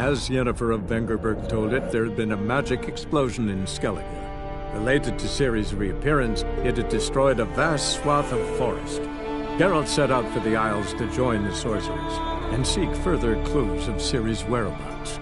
As Yennefer of Vengerberg told it, there had been a magic explosion in Skellige. Related to Ciri's reappearance, it had destroyed a vast swath of forest. Geralt set out for the Isles to join the sorcerers and seek further clues of Ciri's whereabouts.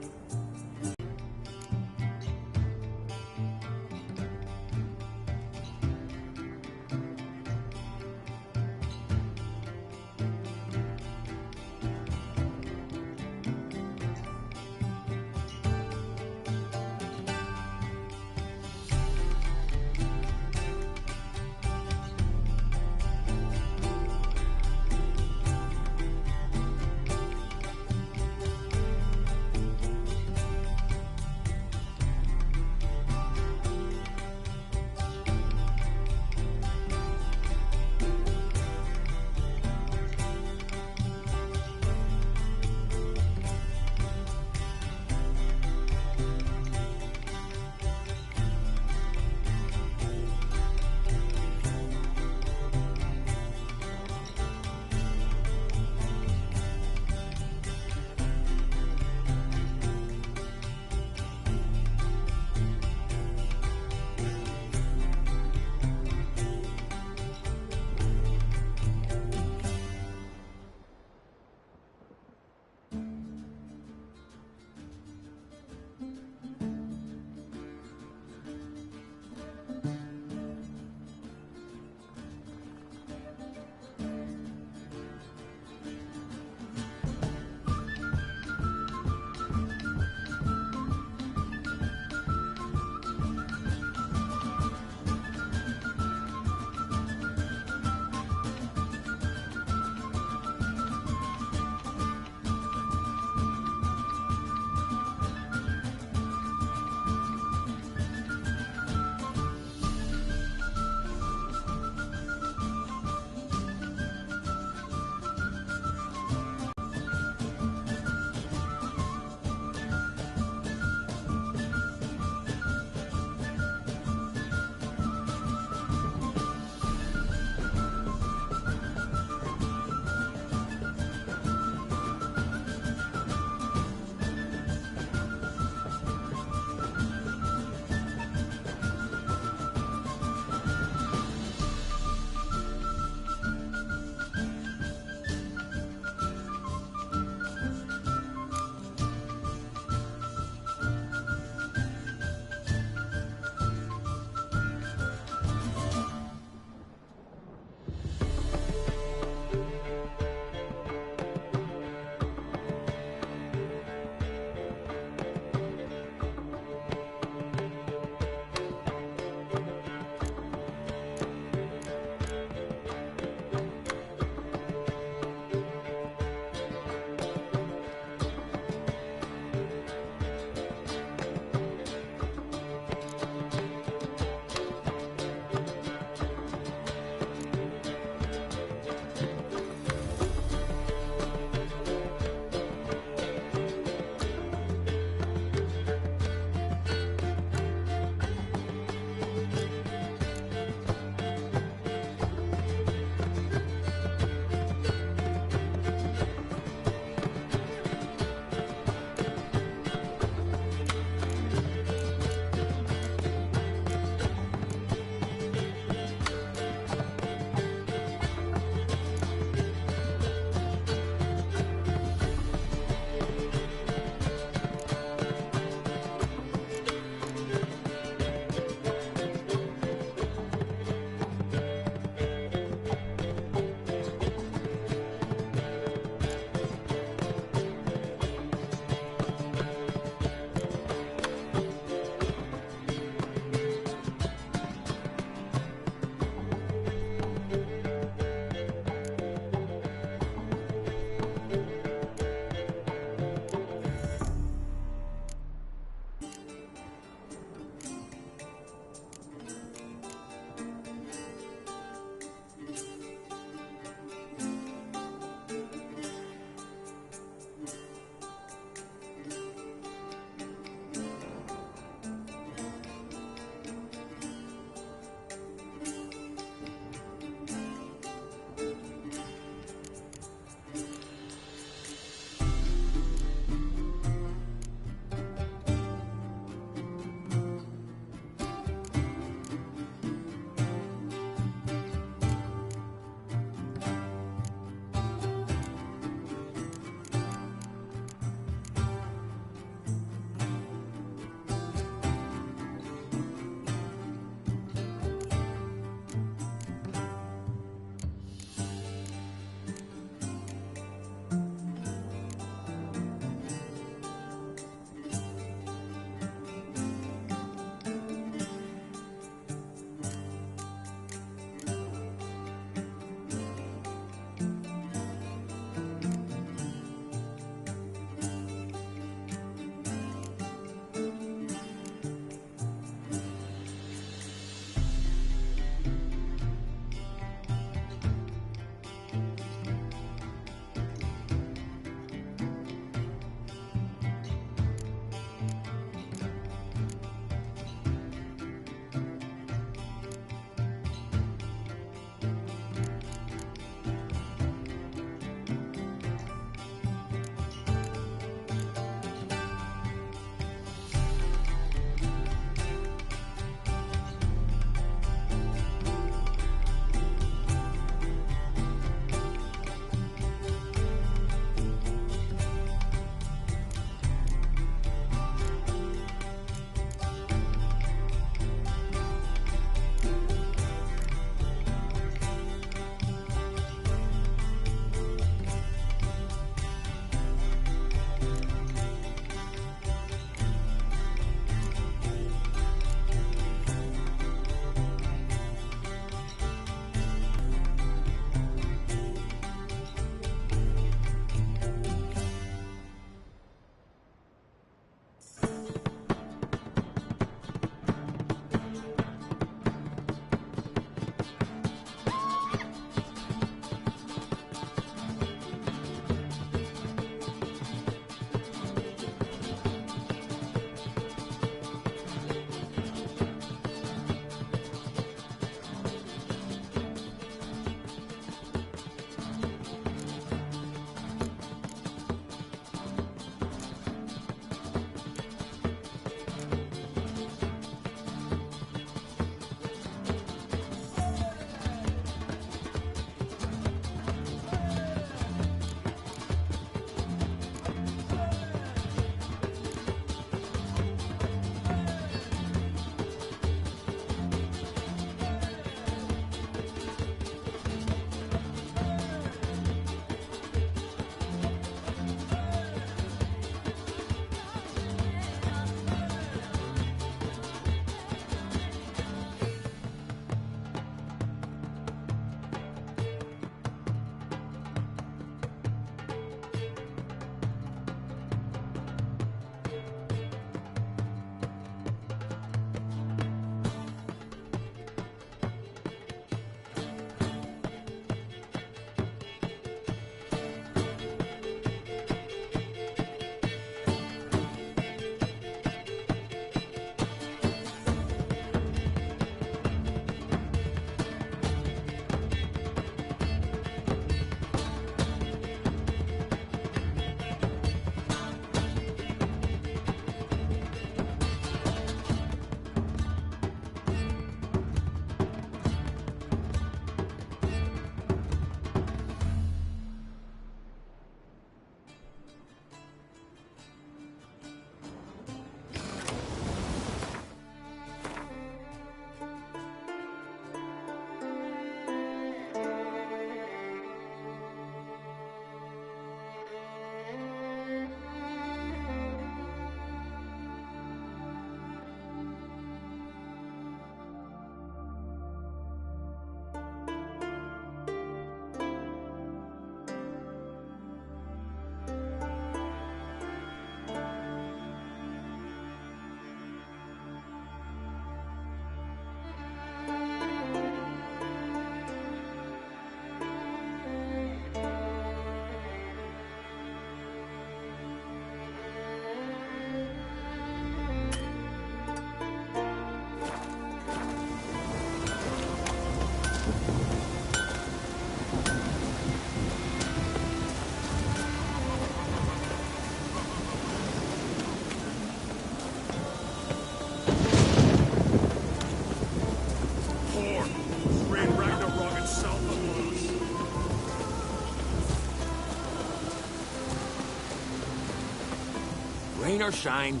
or shine,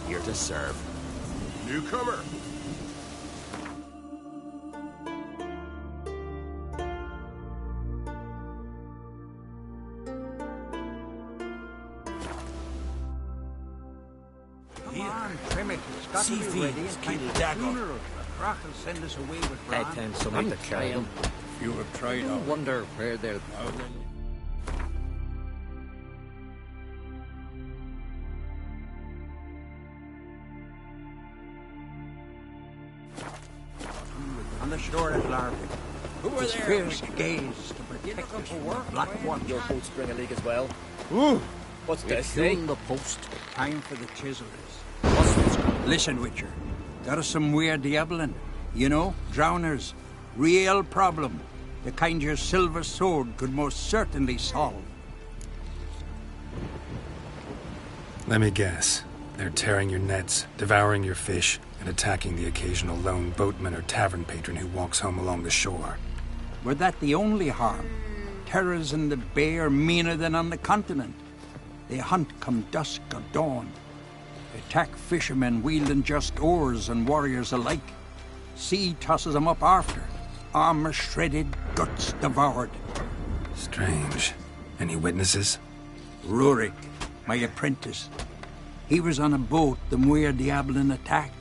here to serve. Newcomer. See things, keep Dagon. Rock will send us away with Bran. Bedtime someone to carry them. You have tried I wonder where they're... On the shore at Larvik. Who are His there? fierce gaze to protect us from the Black One. Your boats bring a leak as well. Ooh. What's this? Fueling the post. Time for the chisel is. Listen, Witcher. Got us some weird diabling. You know, drowners. Real problem. The kind your silver sword could most certainly solve. Let me guess. They're tearing your nets, devouring your fish, and attacking the occasional lone boatman or tavern patron who walks home along the shore. Were that the only harm? Terrors in the bay are meaner than on the continent. They hunt come dusk or dawn. Attack fishermen wielding just oars and warriors alike. Sea tosses them up after. Armor shredded, guts devoured. Strange. Any witnesses? Rurik, my apprentice. He was on a boat the Muir Diablin attacked.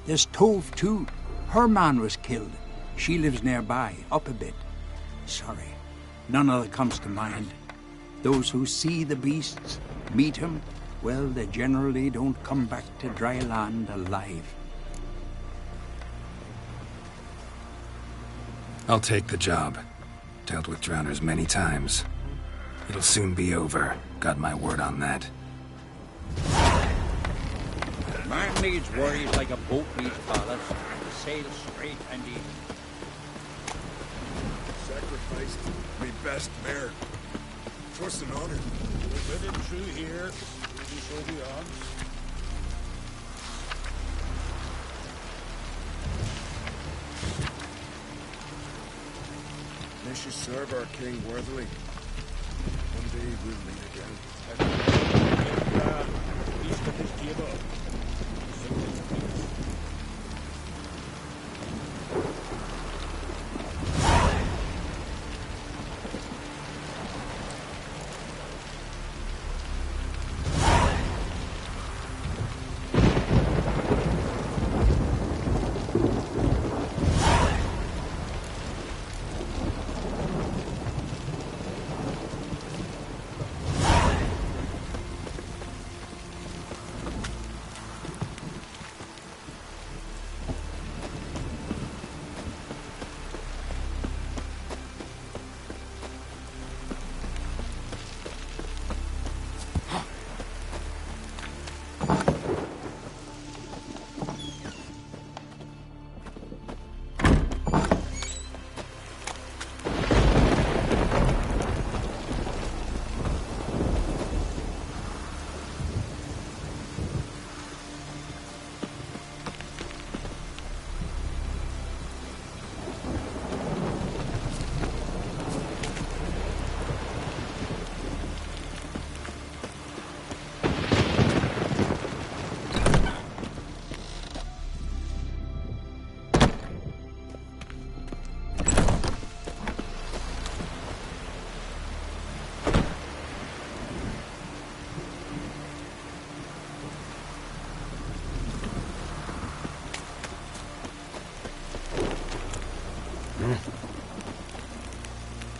There's Tove, too. Her man was killed. She lives nearby, up a bit. Sorry, none other comes to mind. Those who see the beasts, meet him, well, they generally don't come back to dry land alive. I'll take the job. Dealt with drowners many times. It'll soon be over. Got my word on that. Man needs worries like a boat needs ballast. Sail straight and easy. Sacrificed me best mare. 'Twas an honor. We'll get it through here. Maybe so beyond. May she serve our king worthily. One day we'll meet again. East of his table.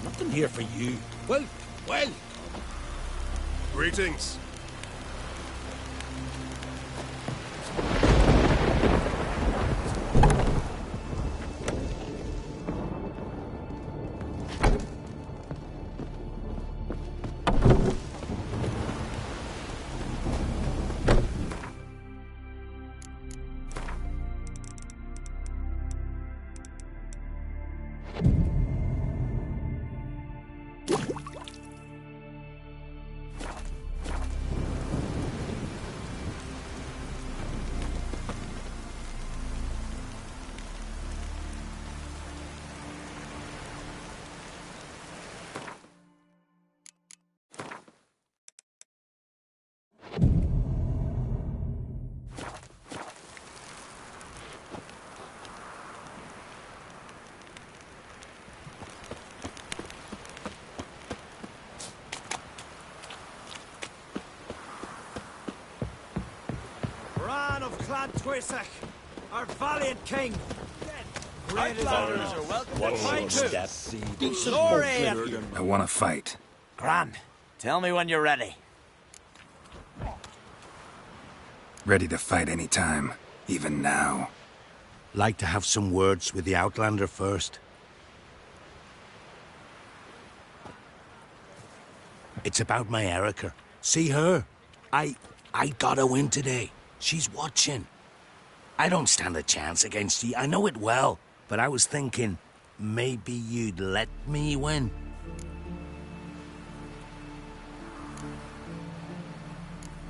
Nothing here for you. Well. Greetings. Brand Twisach, our valiant king. Outlanders are welcome to fight too. Glory! I want to fight. Grand, tell me when you're ready. Ready to fight any time, even now. Like to have some words with the Outlander first. It's about my Erica. See her? I got a win today. She's watching. I don't stand a chance against you. I know it well. But I was thinking, maybe you'd let me win.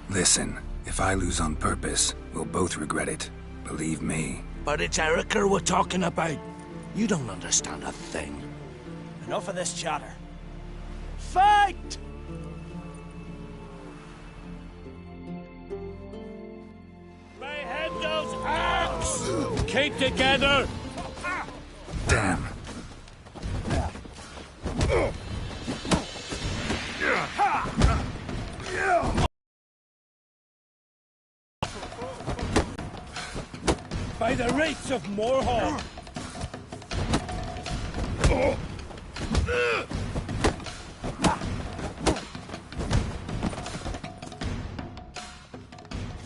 Listen, if I lose on purpose, we'll both regret it. Believe me. But it's Erica we're talking about. You don't understand a thing. Enough of this chatter. Fight! Behead those acts! Keep together! Damn. By the rates of Morhaug!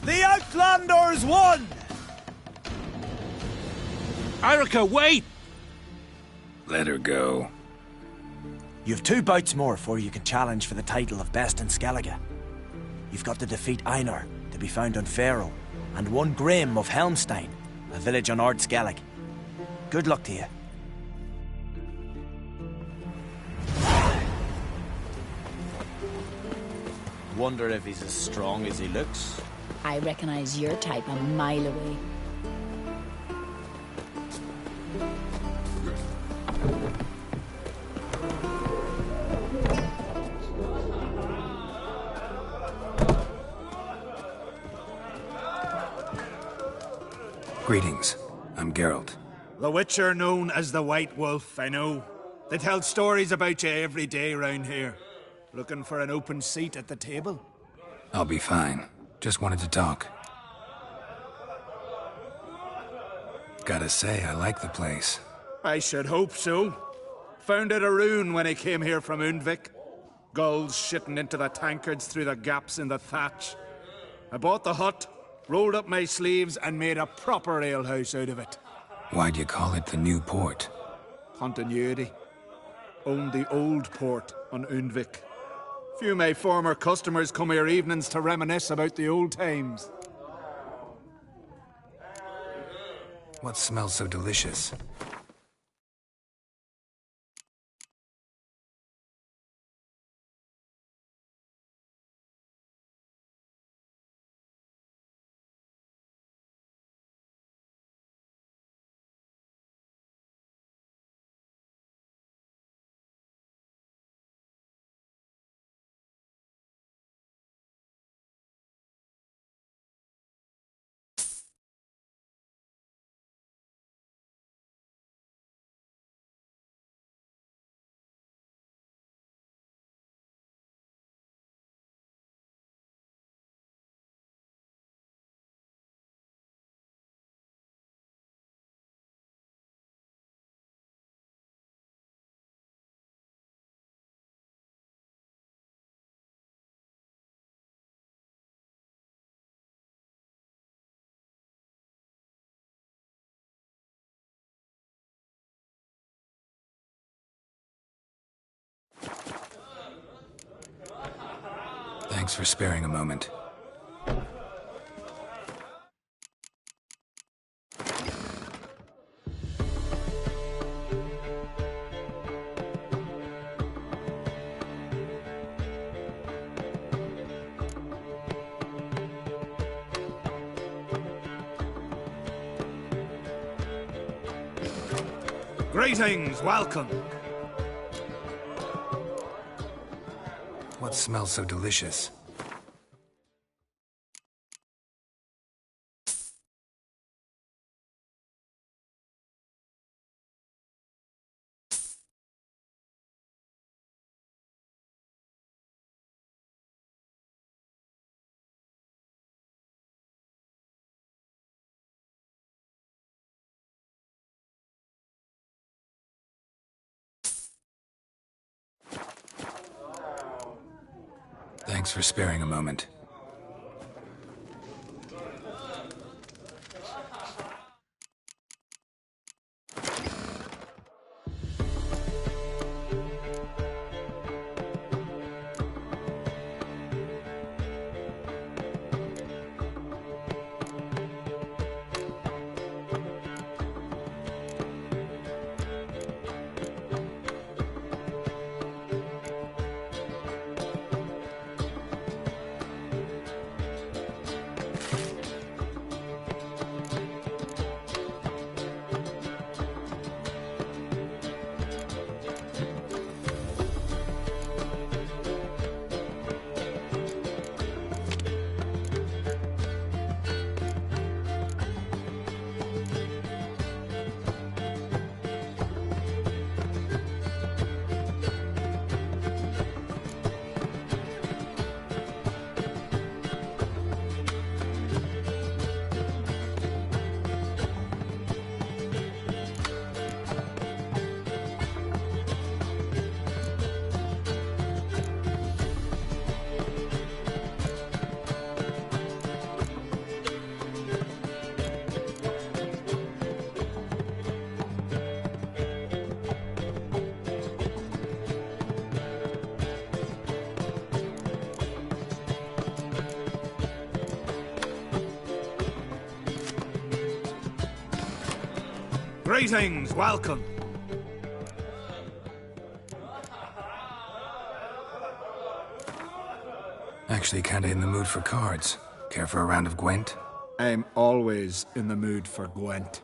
The Outlanders won! Erica, wait! Let her go. You've 2 bouts more before you can challenge for the title of Best in Skellige. You've got to defeat Einar, to be found on Faroe, and 1 Grim of Helmstein, a village on Ard Skellig. Good luck to you. Wonder if he's as strong as he looks. I recognize your type a mile away. Greetings. I'm Geralt. The Witcher known as the White Wolf, I know. They tell stories about you every day round here. Looking for an open seat at the table? I'll be fine. Just wanted to talk. Gotta say, I like the place. I should hope so. Found it a ruin when I came here from Undvik. Gulls shitting into the tankards through the gaps in the thatch. I bought the hut, rolled up my sleeves, and made a proper alehouse out of it. Why'd you call it the New Port? Continuity. Owned the old port on Undvik. Few of my former customers come here evenings to reminisce about the old times. What smells so delicious? Thanks for sparing a moment. Greetings, welcome. What smells so delicious? Thanks for sparing a moment. Greetings, welcome. Actually kinda in the mood for cards. Care for a round of Gwent? I'm always in the mood for Gwent.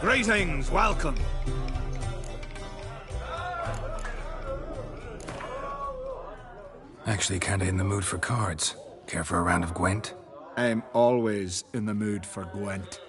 Greetings, welcome. Actually kinda in the mood for cards. Care for a round of Gwent? I'm always in the mood for Gwent.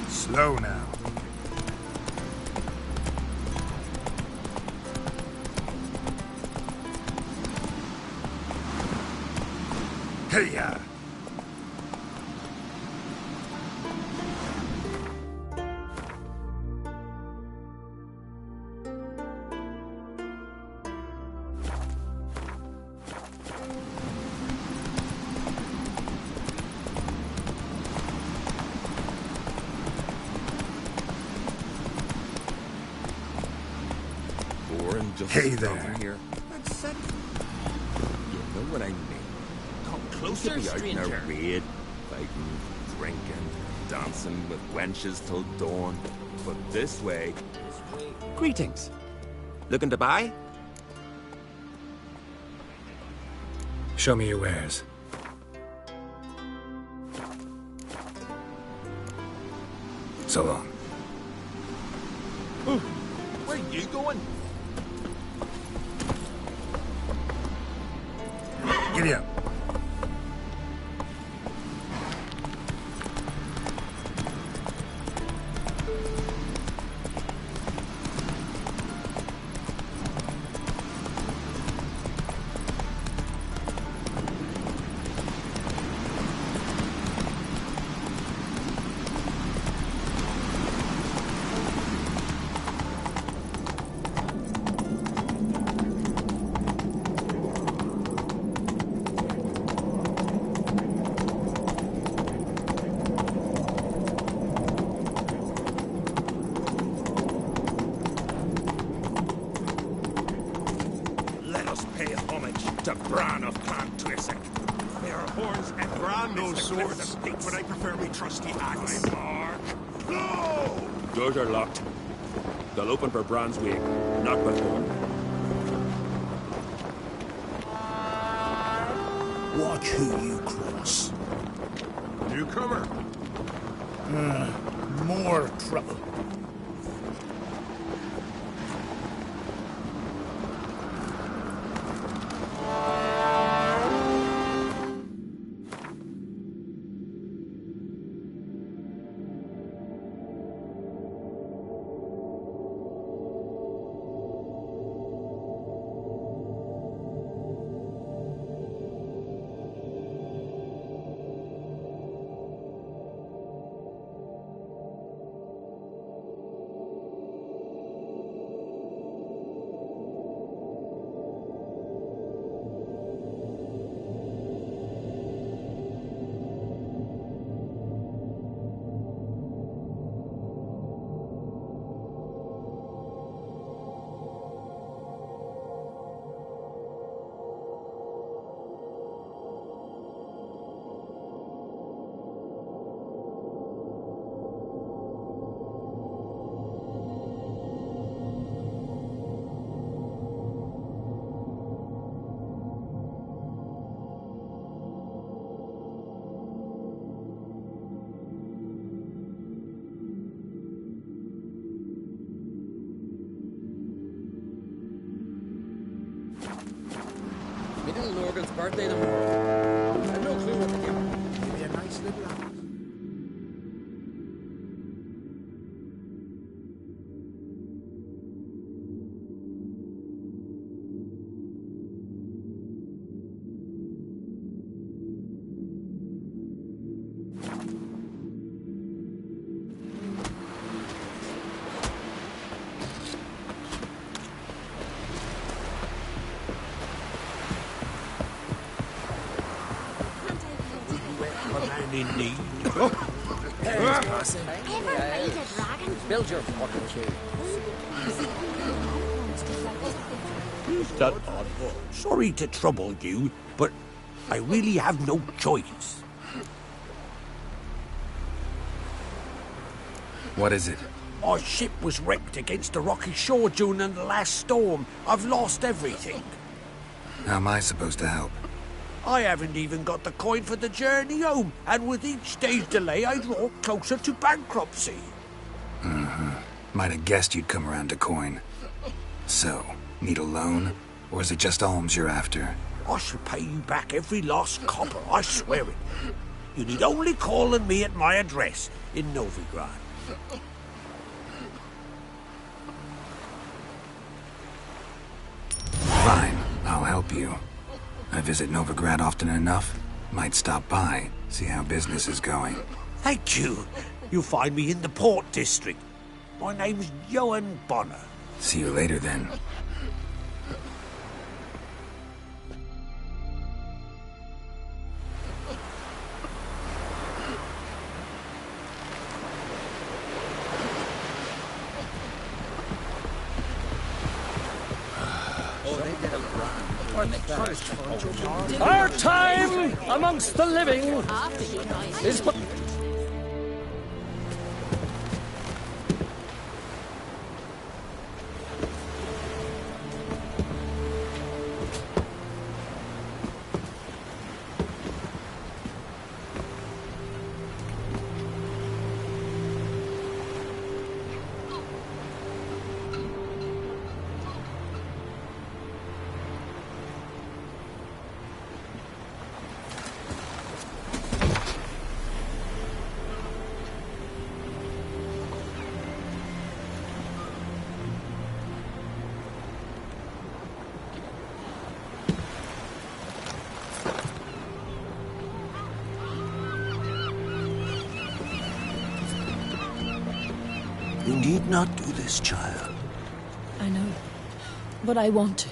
Slow now. Hey-ya! Hey there. Here. That's it. You know what I mean. Come closer, to be out in a raid, fighting, drinking, dancing with wenches till dawn. But this way... Greetings. Looking to buy? Show me your wares. So long. Ooh, where are you going? Giddy up. To Bran of Clan Tuisac. There are horns and Bran no swords, but I prefer me trusty axe. Mark. No! Doors are locked. They'll open for Bran's wake, not before. Watch who you cross. Newcomer. More trouble. Little Lorgan's birthday tomorrow. I have no clue what to give. Maybe a nice little apple. Build your fucking tree. Sorry to trouble you, but I really have no choice. What is it? Our ship was wrecked against the rocky shore during the last storm. I've lost everything. How am I supposed to help? I haven't even got the coin for the journey home, and with each day's delay, I draw closer to bankruptcy. Might have guessed you'd come around to coin. So, need a loan? Or is it just alms you're after? I shall pay you back every lost copper, I swear it. You need only call on me at my address in Novigrad. Fine, I'll help you. I visit Novigrad often enough. Might stop by, see how business is going. Thank you. You'll find me in the Port District. My name's Johan Bonner. See you later then. Our time amongst the living is but... You need not do this, child. I know, but I want to.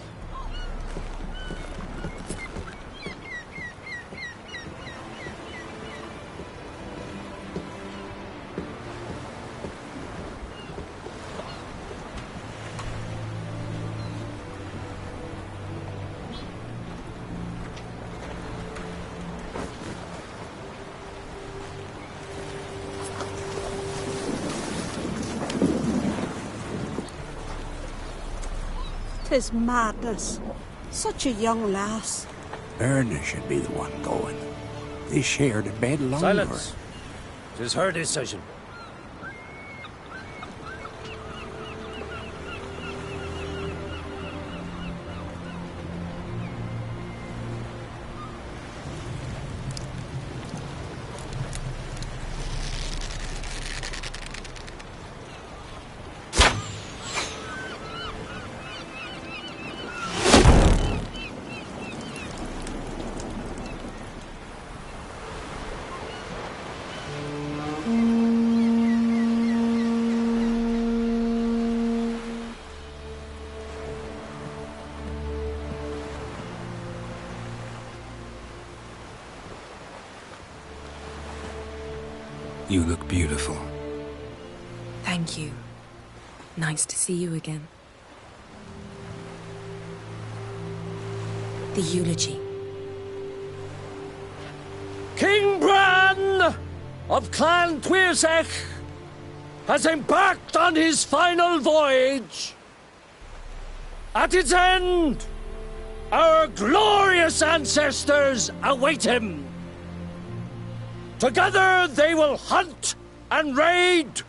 Tis madness. Such a young lass. Erna should be the one going. They shared a bed long Silence. 'Tis her decision. You look beautiful. Thank you. Nice to see you again. The eulogy. King Bran of Clan Tuirsech has embarked on his final voyage. At its end, our glorious ancestors await him. Together they will hunt and raid.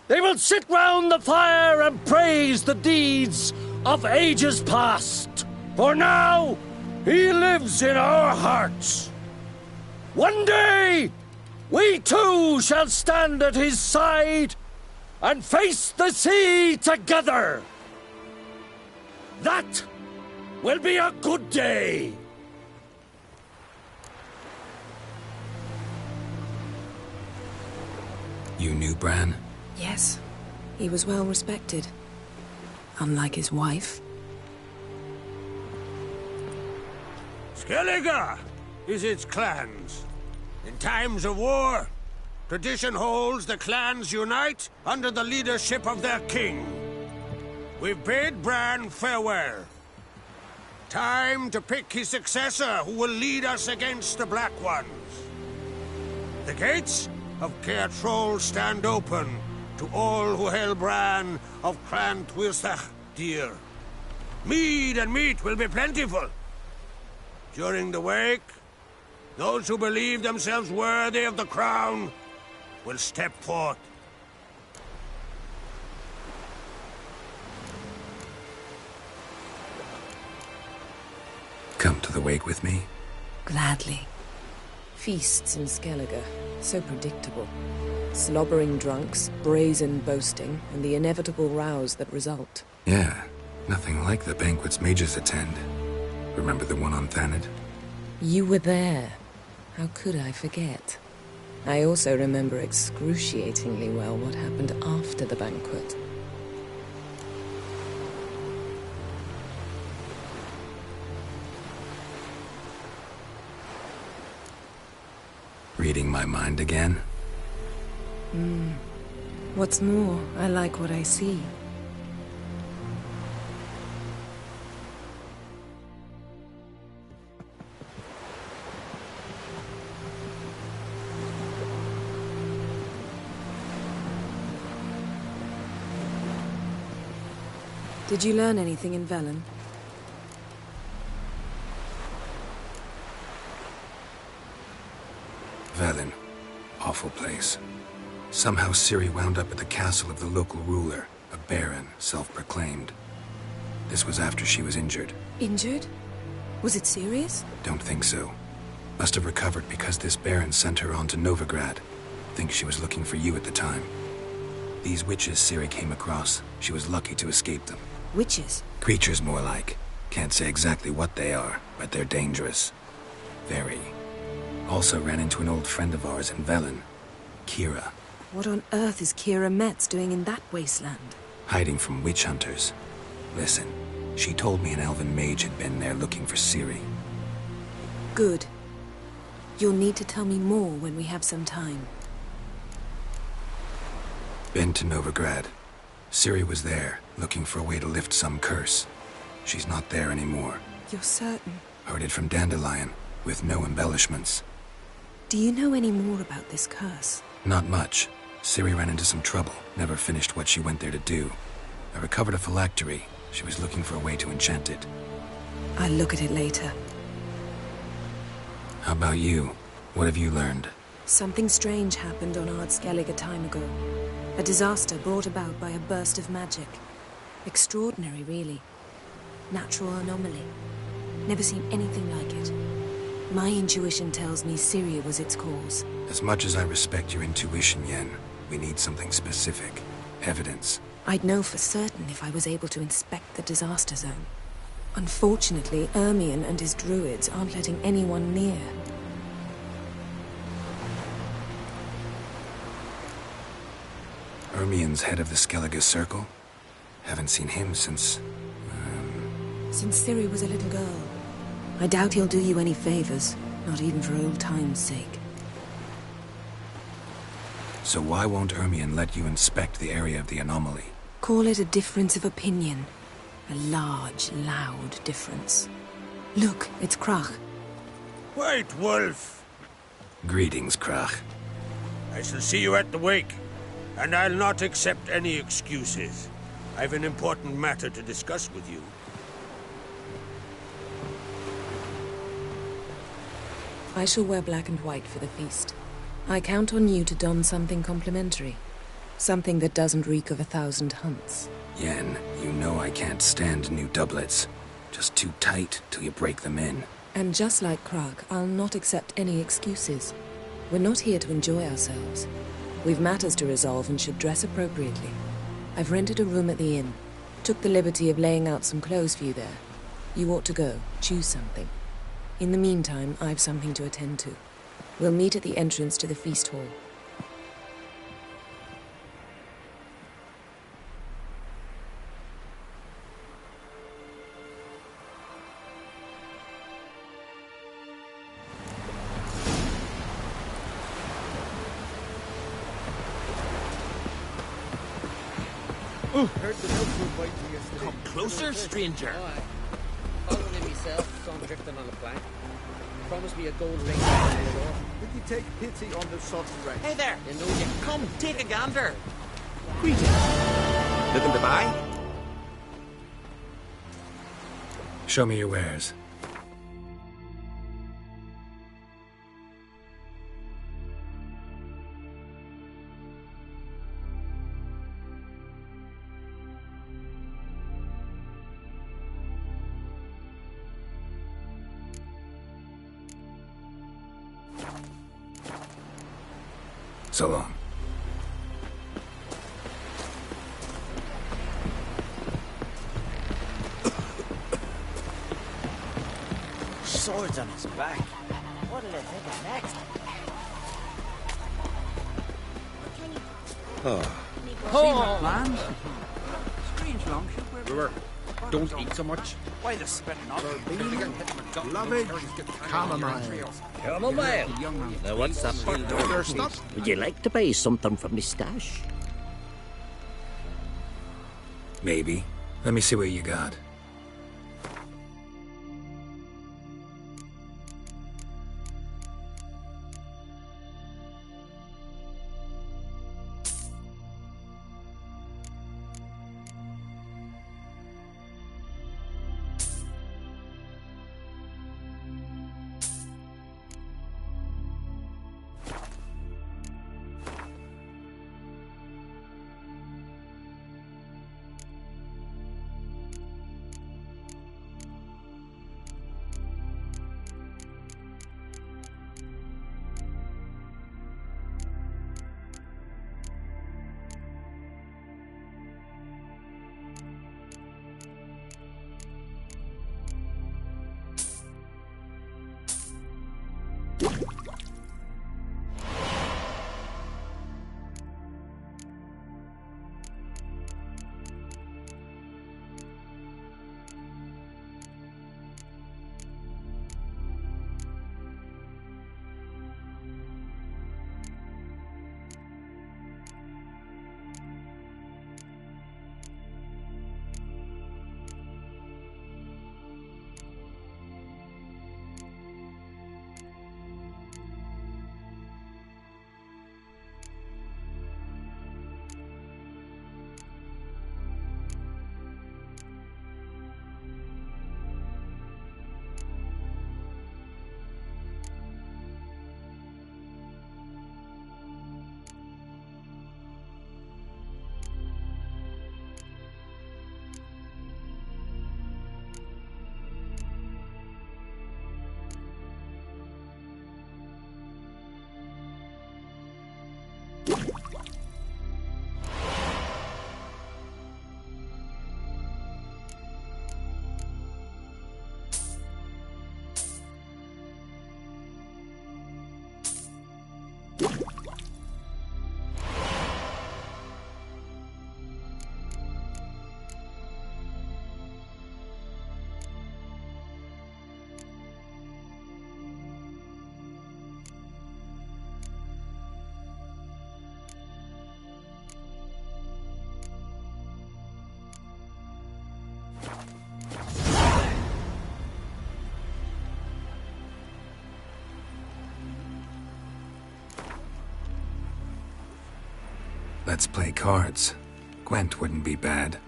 They will sit round the fire and praise the deeds of ages past. For now, he lives in our hearts. One day, we too shall stand at his side and face the sea together. That will be a good day. You knew Bran? Yes, he was well respected. Unlike his wife. Skellige is its clans. In times of war, tradition holds the clans unite under the leadership of their king. We've bid Bran farewell. Time to pick his successor who will lead us against the Black Ones. The gates of Caer Troll stand open to all who hail Bran of Clan Tuirsach dear. Mead and meat will be plentiful. During the wake, those who believe themselves worthy of the crown will step forth. Come to the wake with me? Gladly. Feasts in Skellige, so predictable. Slobbering drunks, brazen boasting, and the inevitable rows that result. Yeah, nothing like the banquets mages attend. Remember the one on Thanedd? You were there. How could I forget? I also remember excruciatingly well what happened after the banquet. Reading my mind again? What's more, I like what I see. Did you learn anything in Velen? Velen. Awful place. Somehow Ciri wound up at the castle of the local ruler, a baron, self-proclaimed. This was after she was injured. Injured? Was it serious? Don't think so. Must have recovered because this baron sent her on to Novigrad. Think she was looking for you at the time. These witches Ciri came across, she was lucky to escape them. Witches? Creatures, more like. Can't say exactly what they are, but they're dangerous. Very. Also ran into an old friend of ours in Velen, Kira. What on earth is Kira Metz doing in that wasteland? Hiding from witch hunters. Listen, she told me an elven mage had been there looking for Ciri. Good. You'll need to tell me more when we have some time. Been to Novigrad. Ciri was there, looking for a way to lift some curse. She's not there anymore. You're certain? Heard it from Dandelion, with no embellishments. Do you know any more about this curse? Not much. Ciri ran into some trouble, never finished what she went there to do. I recovered a phylactery. She was looking for a way to enchant it. I'll look at it later. How about you? What have you learned? Something strange happened on Ard Skellige a time ago. A disaster brought about by a burst of magic. Extraordinary, really. Natural anomaly. Never seen anything like it. My intuition tells me Ciri was its cause. As much as I respect your intuition, Yen, we need something specific. Evidence. I'd know for certain if I was able to inspect the disaster zone. Unfortunately, Ermion and his druids aren't letting anyone near. Ermion's head of the Skellige Circle? Haven't seen him since... Since Ciri was a little girl. I doubt he'll do you any favors, not even for old time's sake. So why won't Ermion let you inspect the area of the anomaly? Call it a difference of opinion. A large, loud difference. Look, it's Crach. White Wolf! Greetings, Crach. I shall see you at the wake, and I'll not accept any excuses. I've an important matter to discuss with you. I shall wear black and white for the feast. I count on you to don something complimentary. Something that doesn't reek of 1,000 hunts. Yen, you know I can't stand new doublets. Just too tight till you break them in. And just like Crach, I'll not accept any excuses. We're not here to enjoy ourselves. We've matters to resolve and should dress appropriately. I've rented a room at the inn. Took the liberty of laying out some clothes for you there. You ought to go. Choose something. In the meantime, I've something to attend to. We'll meet at the entrance to the feast hall. Heard the milk were biting yesterday. Come closer, stranger. written on a plank. Promise me a gold ring. Did you take pity on the sodden wretch? Hey there! You know you Come, take a gander! Greetings. Looking to buy? Show me your wares. So long. Swords on his back. What'll they think of next? Oh. Plans? Strange longship. Brewer, don't eat so much. Why the spit not? Beloved chamomile. Chamomile? Now what's that for? Would you like to buy something from me stash? Maybe. Let me see what you got. Let's play cards. Gwent wouldn't be bad.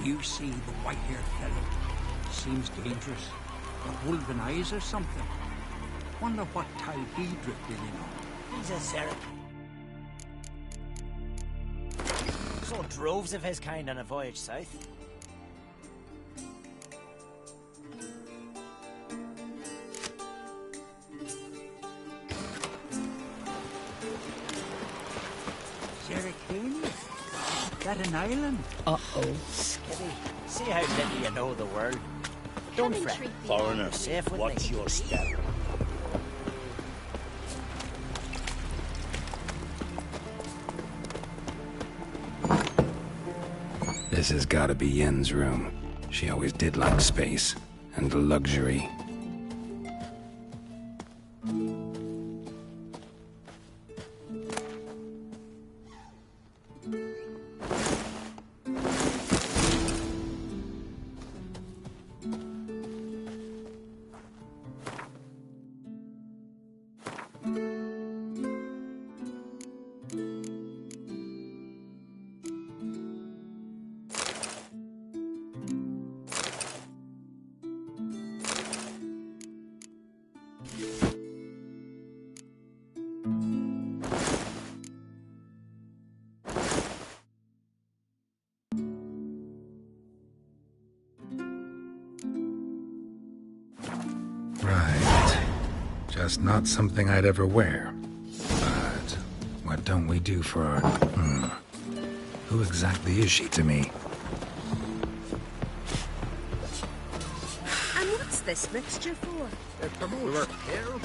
You see the white-haired fellow? Seems dangerous. Got wolven eyes or something. Wonder what tide he drifted in on. He's a Zerek. Saw droves of his kind on a voyage south. Zerek, is that an island? Uh-oh. Skibby, see how little you know the world. But don't fret. Foreigner, You're safe with what's me. your step? This has gotta be Yen's room. She always did like space and luxury. Right. Just not something I'd ever wear. But what don't we do for our... Who exactly is she to me? And what's this mixture for? Promoter,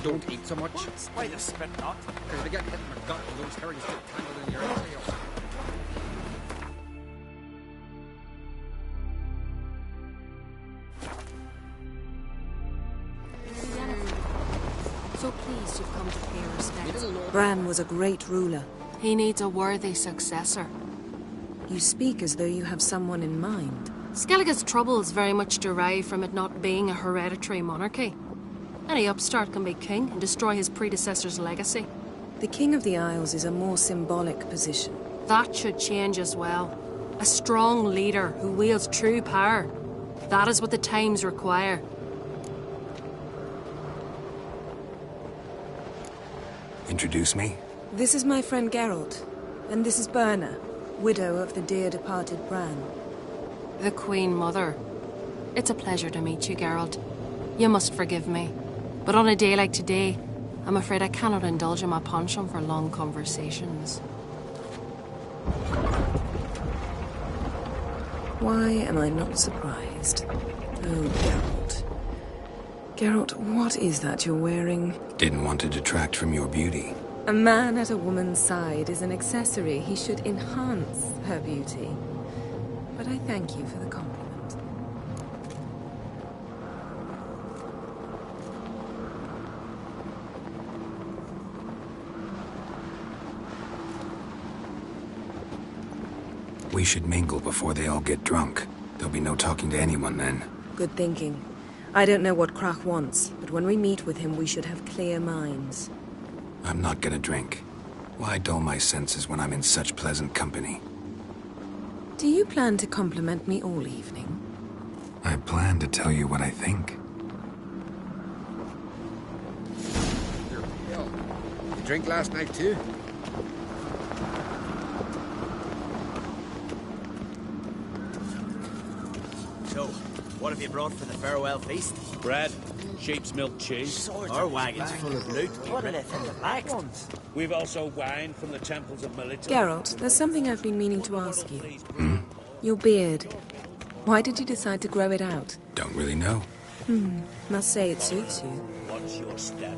don't eat so much. Why the spit not? Because they get hit in the gut and those herrings get tangled in your tail. So pleased you've come to pay respects. Bran was a great ruler. He needs a worthy successor. You speak as though you have someone in mind. Skellige's troubles very much derive from it not being a hereditary monarchy. Any upstart can be king and destroy his predecessor's legacy. The King of the Isles is a more symbolic position. That should change as well. A strong leader who wields true power. That is what the times require. Introduce me? This is my friend Geralt, and this is Birna, widow of the dear departed Bran. The Queen Mother. It's a pleasure to meet you, Geralt. You must forgive me, but on a day like today, I'm afraid I cannot indulge in my penchant for long conversations. Why am I not surprised? Oh, Geralt. Geralt, what is that you're wearing? Didn't want to detract from your beauty. A man at a woman's side is an accessory. He should enhance her beauty. But I thank you for the compliment. We should mingle before they all get drunk. There'll be no talking to anyone then. Good thinking. I don't know what Crach wants, but when we meet with him, we should have clear minds. I'm not gonna drink. Why dull my senses when I'm in such pleasant company? Do you plan to compliment me all evening? I plan to tell you what I think. You drink last night too? So, what have you brought for the farewell feast? Bread, sheep's milk cheese. Our wagon's full of loot. What do they think of black ones? We've also wine from the temples of Melita. Geralt, there's something I've been meaning to ask you. Your beard. Why did you decide to grow it out? Don't really know. Must say it suits you. What's your step?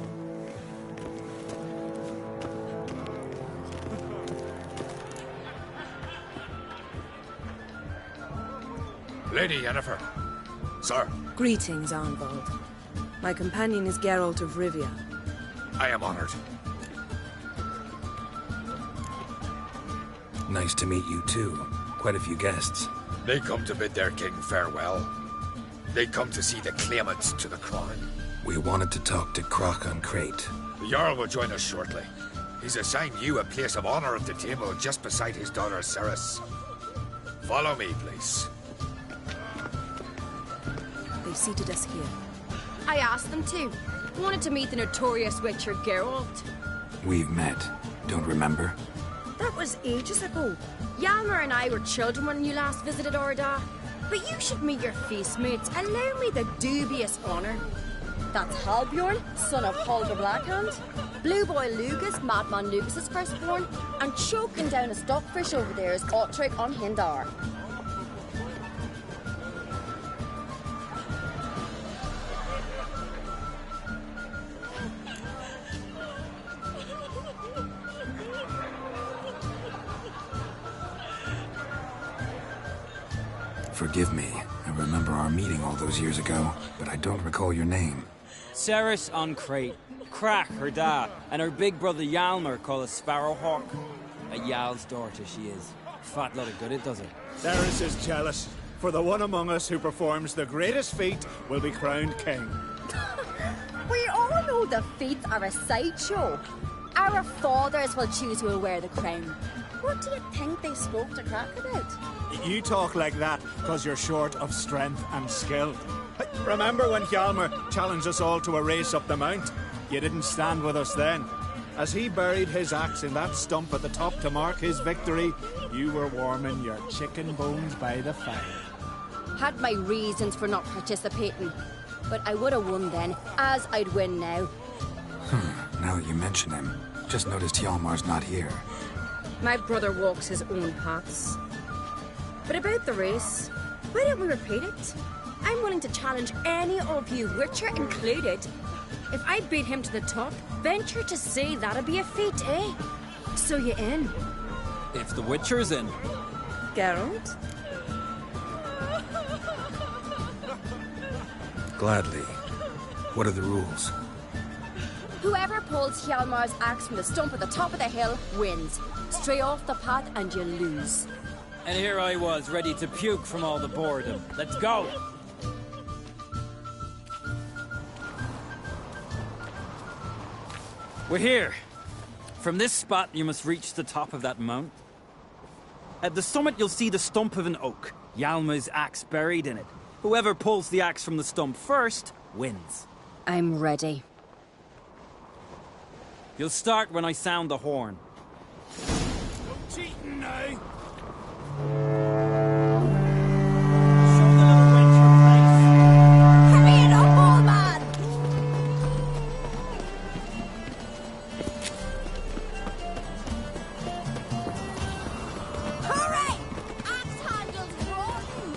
Lady Yennefer. Sir. Greetings, Arnvald. My companion is Geralt of Rivia. I am honored. Nice to meet you too. Quite a few guests. They come to bid their king farewell. They come to see the claimants to the crown. We wanted to talk to Crach on Crate. The Jarl will join us shortly. He's assigned you a place of honor at the table just beside his daughter Ceres. Follow me, please. They've seated us here. I asked them to. Wanted to meet the notorious Witcher Geralt. We've met. Don't remember? That was ages ago. Hjalmar and I were children when you last visited Orda. But you should meet your feast mates. Allow me the dubious honor. That's Halbjorn, son of Holger Blackhand. Blue Boy Lugus, Madman Lucas's firstborn. And choking down a stockfish over there is Otrek on Hindar. Forgive me. I remember our meeting all those years ago, but I don't recall your name. Ceres on Crate. Crack, her dad, and her big brother Hjalmar called a Sparrowhawk. A Jarl's daughter she is. Fat lot of good it does her. Ceres is jealous, for the one among us who performs the greatest feat will be crowned king. We all know the feats are a sideshow. Our fathers will choose who will wear the crown. What do you think they spoke to Crack about? You talk like that because you're short of strength and skill. Remember when Hjalmar challenged us all to a race up the mount? You didn't stand with us then. As he buried his axe in that stump at the top to mark his victory, you were warming your chicken bones by the fire. Had my reasons for not participating. But I would have won then, as I'd win now. Now that you mention him, just noticed Hjalmar's not here. My brother walks his own paths. But about the race, why don't we repeat it? I'm willing to challenge any of you, Witcher included. If I beat him to the top, venture to say that'd be a feat, eh? So you in? If the Witcher's in. Geralt? Gladly. What are the rules? Whoever pulls Hjalmar's axe from the stump at the top of the hill wins. Stray off the path and you lose. And here I was, ready to puke from all the boredom. Let's go! We're here. From this spot, you must reach the top of that mount. At the summit, you'll see the stump of an oak. Hjalmar's axe buried in it. Whoever pulls the axe from the stump first, wins. I'm ready. You'll start when I sound the horn. Cheating now! Hurry it up, old man! Hurry! Axe handles rotten!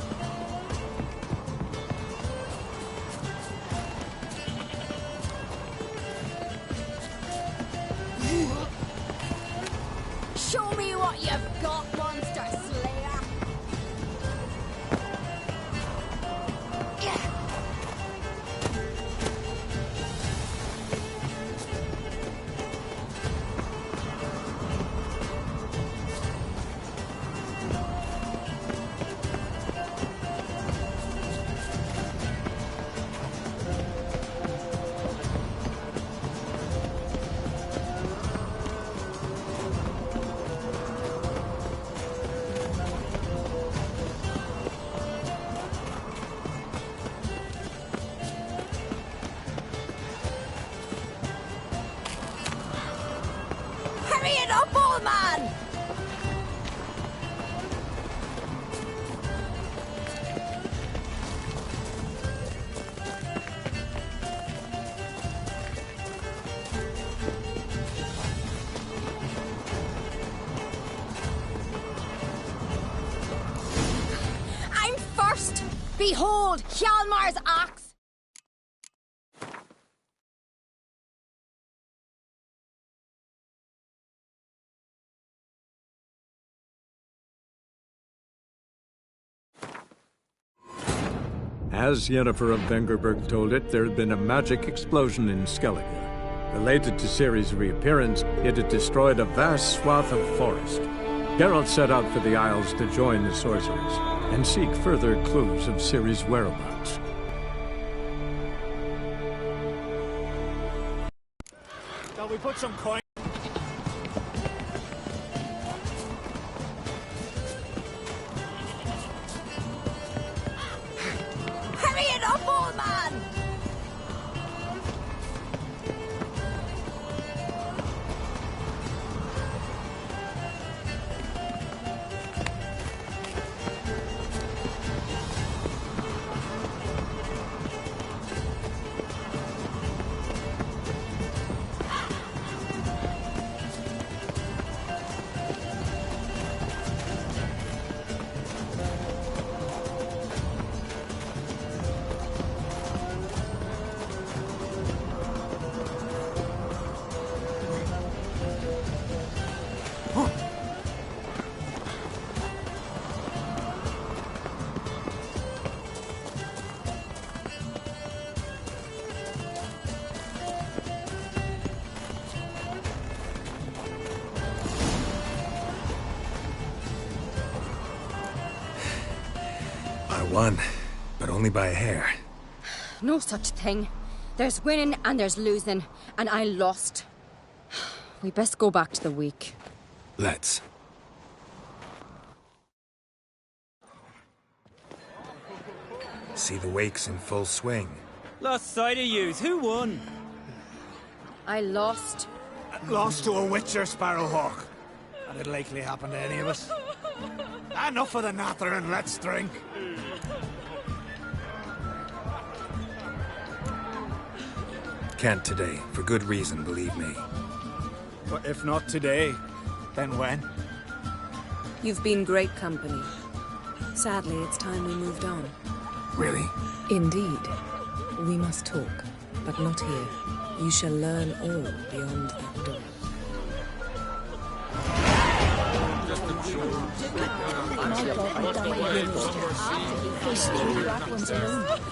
Show me what you've got, monster slayer! Hurry it up, old man! I'm first! Behold, Hjalmar's axe! As Yennefer of Vengerberg told it, there had been a magic explosion in Skellige. Related to Ciri's reappearance, it had destroyed a vast swath of forest. Geralt set out for the Isles to join the sorcerers and seek further clues of Ciri's whereabouts. Shall we put some coin? won, but only by a hair. No such thing. There's winning and there's losing, and I lost. We best go back to the week. Let's. See the wakes in full swing. Lost sight of yous. Who won? I lost. Lost to a witcher, Sparrowhawk. That'd likely happen to any of us. Enough of the natter and let's drink. Can't today, for good reason, believe me. But if not today, then when? You've been great company. Sadly, it's time we moved on. Really? Indeed. We must talk, but not here. You shall learn all beyond that door.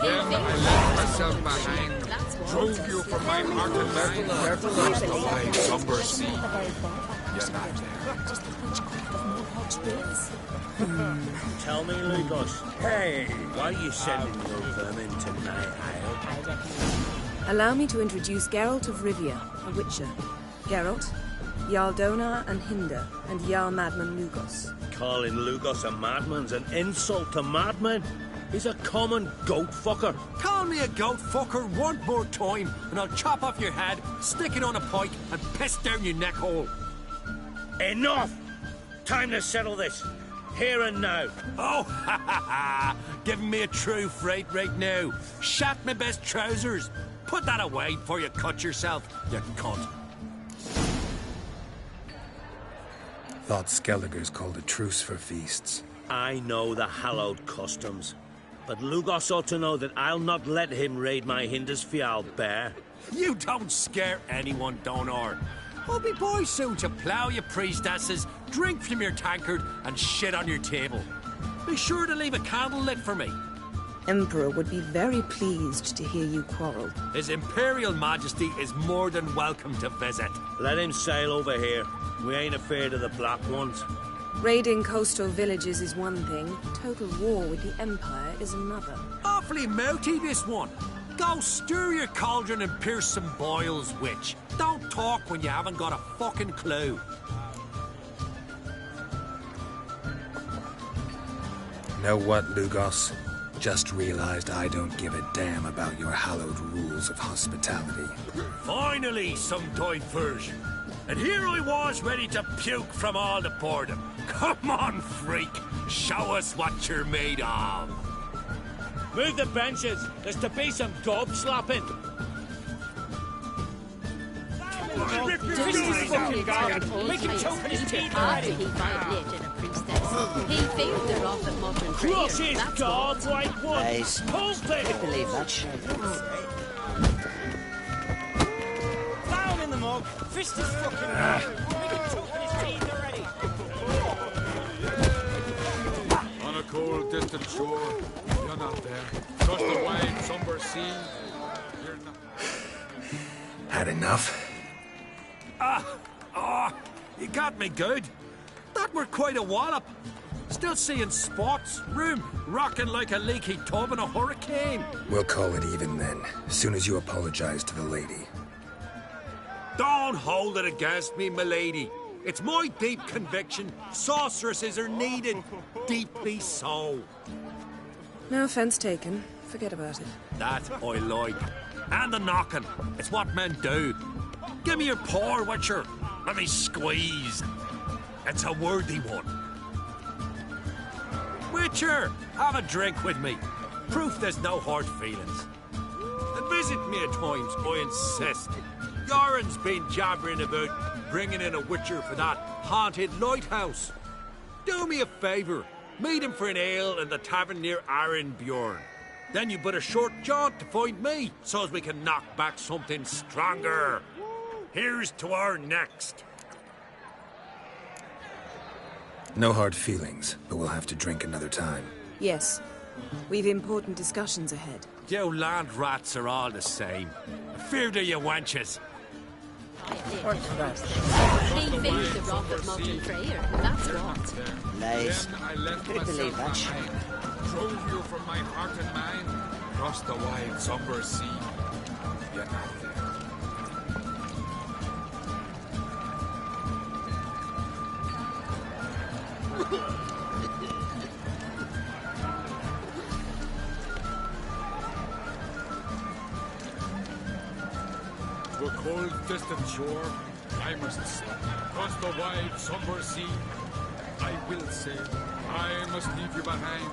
I left myself behind, drove you from my heart and mind, lost the wide somber sea. You're not there. Tell me, Lugos. Hey, why are you sending your vermin to Night Isle? Allow me to introduce Geralt of Rivia, a witcher. Geralt, Jarl Donar and Hinder, and Jarl Madman Lugos. Calling Lugos a madman's an insult to madmen. He's a common goat fucker. Call me a goat fucker one more time, and I'll chop off your head, stick it on a pike, and piss down your neck hole. Enough! Time to settle this. Here and now. Oh, ha ha ha! Giving me a true fright right now. Shat my best trousers. Put that away before you cut yourself, you cunt. Thought Skellige's called a truce for feasts. I know the hallowed customs, but Lugos ought to know that I'll not let him raid my Hindisfial bear. You don't scare anyone, Donar. I'll be boys soon to plough your priestesses, drink from your tankard, and shit on your table. Be sure to leave a candle lit for me. Emperor would be very pleased to hear you quarrel. His Imperial Majesty is more than welcome to visit. Let him sail over here. We ain't afraid of the Black Ones. Raiding coastal villages is one thing. Total war with the Empire is another. Awfully mouty, this one. Go stir your cauldron and pierce some boils, witch. Don't talk when you haven't got a fucking clue. Know what, Lugos? Just realized I don't give a damn about your hallowed rules of hospitality. Finally, some diversion. And here I was ready to puke from all the boredom. Come on, freak. Show us what you're made of. Move the benches. There's to be some gob slapping. Make him choke on his teeth already. He violated a priestess. He failed the wrath of modern prayer. Crush his god, white one. I believe that shit. Down in the mug. Fist his fucking Make him choke on his teeth already. On a cold, distant shore, you're not there. Across the wide, somber sea, you're not. Had enough? You got me good. That were quite a wallop. Still seeing spots, room rocking like a leaky tub in a hurricane. We'll call it even then, as soon as you apologize to the lady. Don't hold it against me, milady. It's my deep conviction sorceresses are needed. Deeply so. No offense taken. Forget about it. That I like. And the knocking. It's what men do. Give me your paw, Witcher. Let me squeeze. It's a worthy one. Witcher, have a drink with me. Proof there's no hard feelings. And visit me at times, I insist. Yoren's been jabbering about bringing in a Witcher for that haunted lighthouse. Do me a favour. Meet him for an ale in the tavern near Arenbjorn. Then you but a short jaunt to find me, so as we can knock back something stronger. Here's to our next. No hard feelings, but we'll have to drink another time. Yes. We've important discussions ahead. You land rats are all the same. Feared of you wenches. What's that? He faced the wrath of Modern Freyr, that's what. Lies. Then I left Could myself believe that behind, drove you from my heart and mind, across the wide, somber sea. You're not there. To a cold, distant shore, I must sail. Across the wide, somber sea, I will sail. I must leave you behind.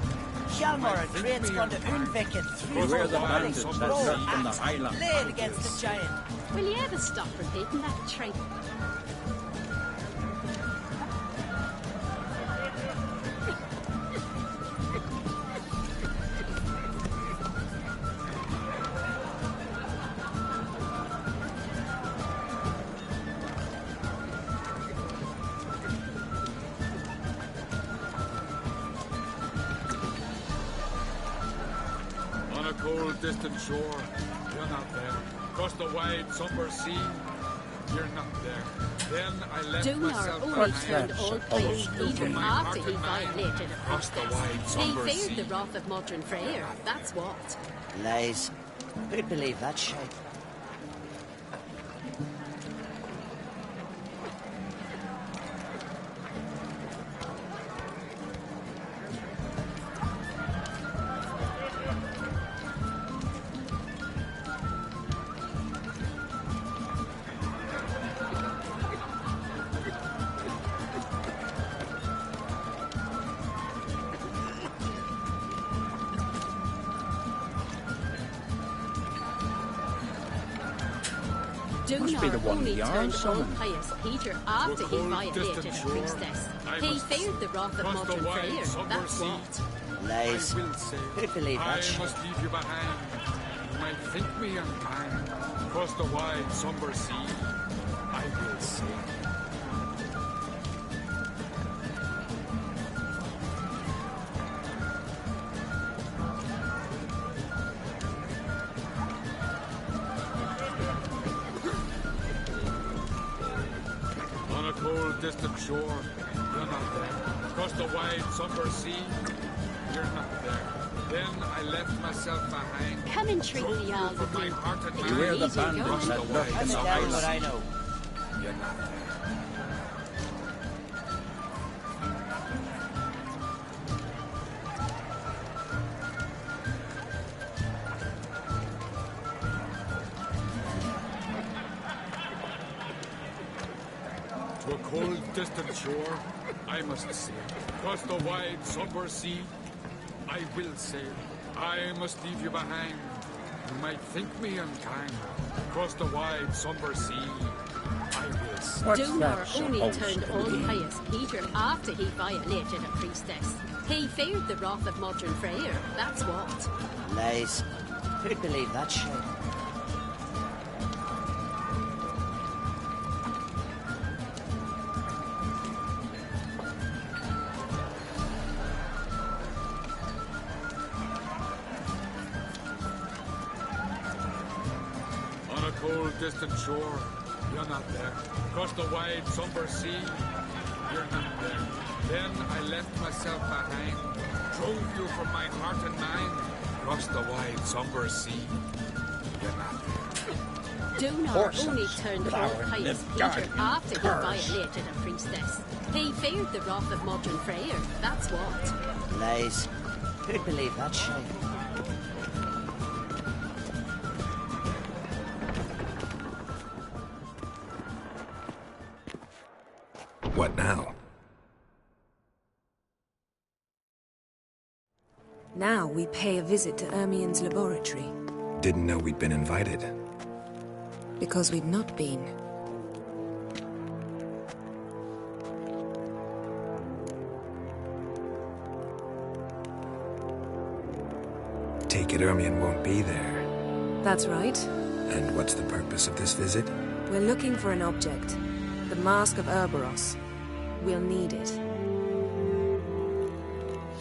Hjalmar and Trade's gone to Unvik and Beware through the bandits that lurk in the highlands. laid against the giant. Will you ever stop repeating that trick? On a cold, distant shore, you're not there. Across the wide, somber sea, you're not there. Then I left Dunar myself only behind. turned all players Drove even my after heart he and mind, violated a across the priestess. wide, He somber feared sea. the wrath of Modern Freyr, that's what. Lies. Who'd believe that shite? Must be the Dunar one only the turned Jarl all summoned. pious Peter after he cold, violated distant a shore, priestess. I He must feared the wrath of cross the Modern wide, Freyr, somber that's sea. what. Lies. I will sail. Who'd believe that I shit? must leave you behind. You might think me unkind. Across the wide, somber sea, I will sail. On a cold, distant shore, you're not there. Across the wide, somber sea, you're not there. Then I left myself behind. Come and treat the Jarl from with my me. heart and It's mind. Beware the easy bandits going. that lurk in I'm the down highlands. what I know. You're not there. To a cold, distant shore, I must sail. Across the wide, somber sea, I will sail. I must leave you behind. You might think me unkind. Across the wide, somber sea, I will sail. Dunar only turned all pious Peter after he violated a priestess. He feared the wrath of Modern Freyr, that's what. Lies. Who'd believe that shit? On a cold, distant shore, you're not there. Across the wide, somber sea, you're not there. Then I left myself behind, drove you from my heart and mind, across the wide, somber sea, you're not there. Dunar only turned all pious Peter after he violated a priestess. He feared the wrath of Modern Freyr, that's what. Lies. Who'd believe that shit? What now? Now we pay a visit to Ermien's laboratory, Didn't know we'd been invited. because we've not been. Take it Ermien won't be there. That's right. And what's the purpose of this visit? We're looking for an object. The Mask of Erboros. We'll need it.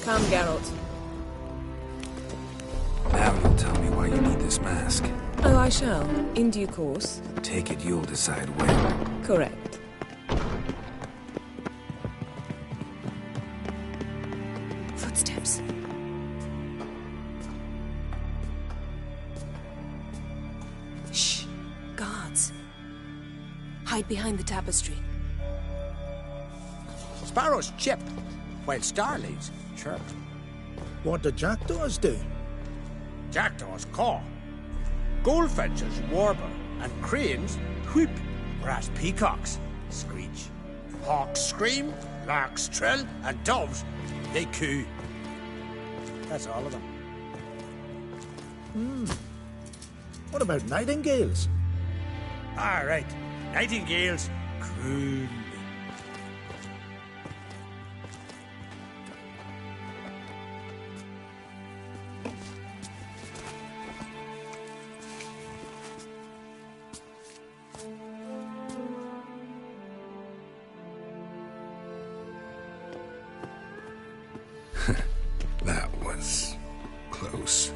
Come, Geralt. Now you'll tell me why you need this mask. Oh, I shall, in due course. Take it you'll decide when. Correct. Footsteps. Shh. Guards. Hide behind the tapestry. Sparrows chip, while starlings chirp. What do jackdaws do? Jackdaws caw. Goldfinches warble, and cranes whoop, whereas peacocks screech. Hawks scream, larks trill, and doves, they coo. That's all of them. What about nightingales? All right, nightingales croon. That was close.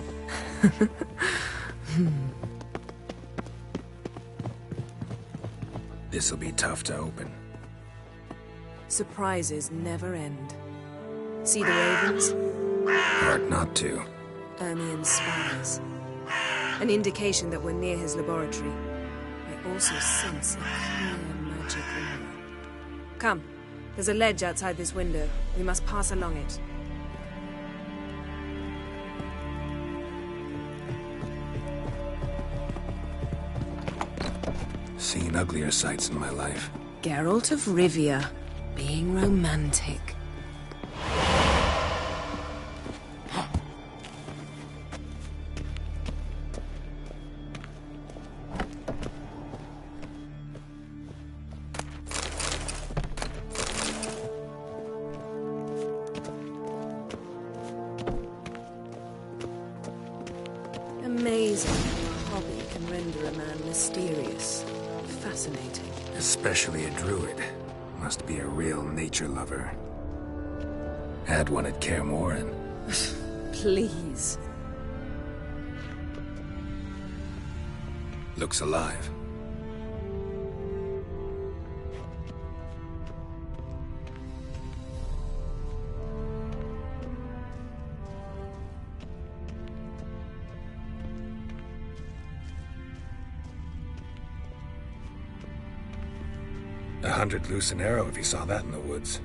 This'll be tough to open. Surprises never end. See the ravens? Hard not to. Ermien's spies. An indication that we're near his laboratory. I also sense a clear magic aura. Come. There's a ledge outside this window. We must pass along it. Seen uglier sights in my life. Geralt of Rivia, being romantic. Amazing how a hobby can render a man mysterious. Fascinating. Especially a druid. Must be a real nature lover. Had one at Kaer Morhen. Please. Looks alive. $100 loose an arrow if you saw that in the woods.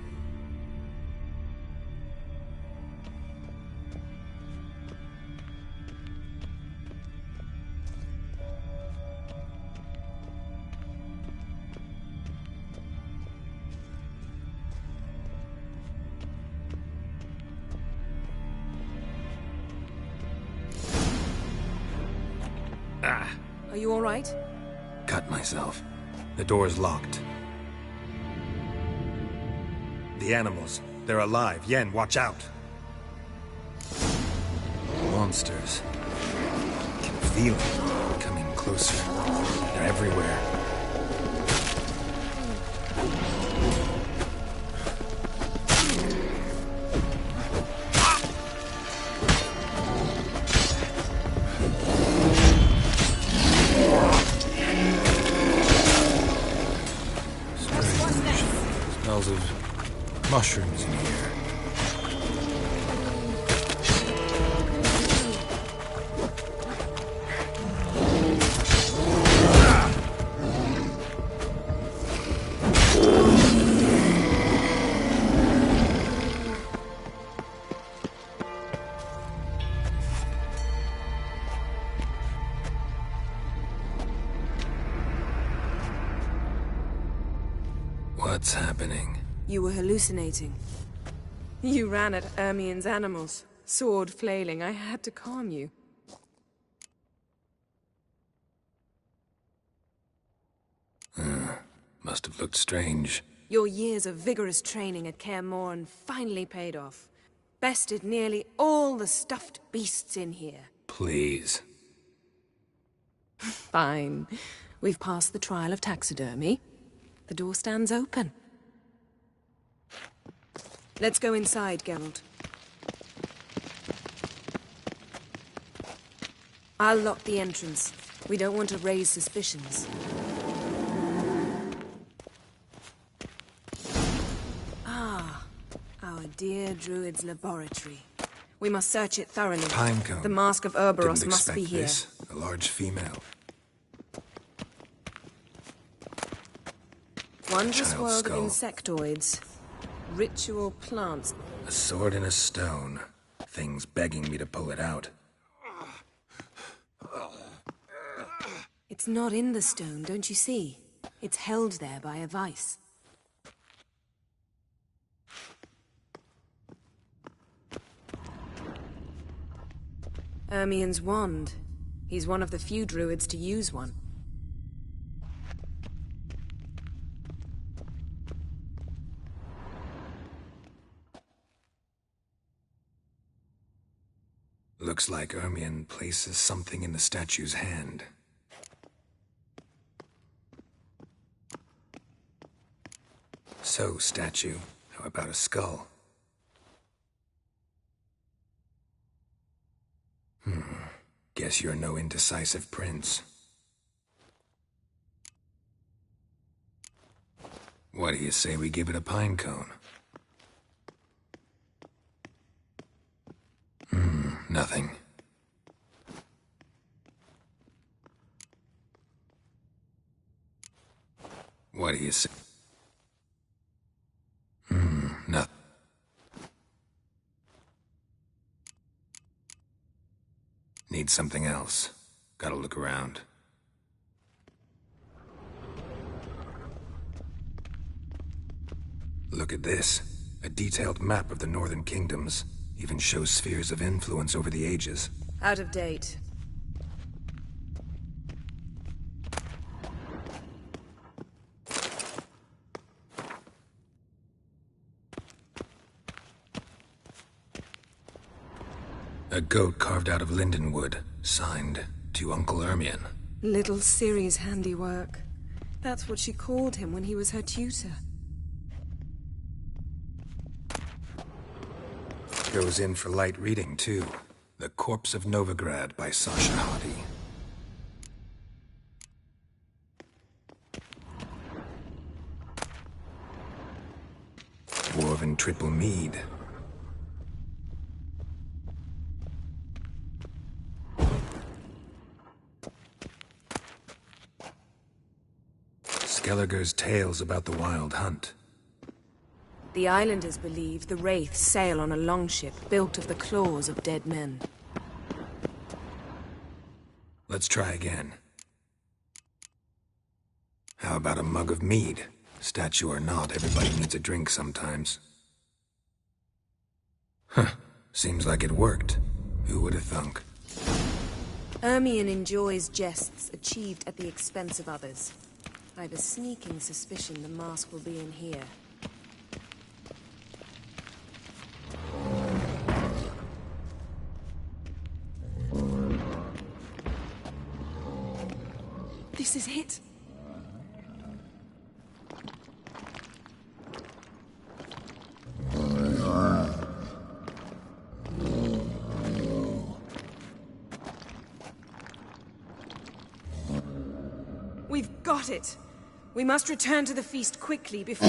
Ah! Are you all right? Cut myself. The door's locked. The animals. They're alive. Yen, watch out. Monsters. I can feel them coming closer. They're everywhere. Strange. Smells of mushrooms in here. What's happening? You were hallucinating. You ran at Ermien's animals, sword flailing. I had to calm you. Must have looked strange. Your years of vigorous training at Kaer Morhen finally paid off. Bested nearly all the stuffed beasts in here. Please. Fine. We've passed the trial of taxidermy. The door stands open. Let's go inside, Geralt. I'll lock the entrance. We don't want to raise suspicions. Ah, our dear Druid's laboratory. We must search it thoroughly. Pinecone. The Mask of Ouroboros Didn't must be expect here. this. A large female. Wondrous Child world skull. of insectoids. Ritual plants. A sword and a stone. Things begging me to pull it out. It's not in the stone, don't you see? It's held there by a vice. Ermien's wand. He's one of the few druids to use one. Looks like Ermien places something in the statue's hand. So, statue, how about a skull? Guess you're no indecisive prince. What do you say we give it a pine cone? Nothing. What do you say? Nothing. Need something else. Gotta look around. Look at this. A detailed map of the Northern Kingdoms. Even shows spheres of influence over the ages. Out of date. A goat carved out of lindenwood, signed to Uncle Ermien. Little Ciri's handiwork. That's what she called him when he was her tutor. Goes in for light reading, too. The Corpse of Novigrad by Sasha Hadi. Dwarven Triple Mead. Skellige's tales about the Wild Hunt. The islanders believe the Wraiths sail on a longship built of the claws of dead men. Let's try again. How about a mug of mead? Statue or not, everybody needs a drink sometimes. Huh. Seems like it worked. Who would have thunk? Ermien enjoys jests achieved at the expense of others. I've a sneaking suspicion the mask will be in here. This is it. We've got it. We must return to the feast quickly before...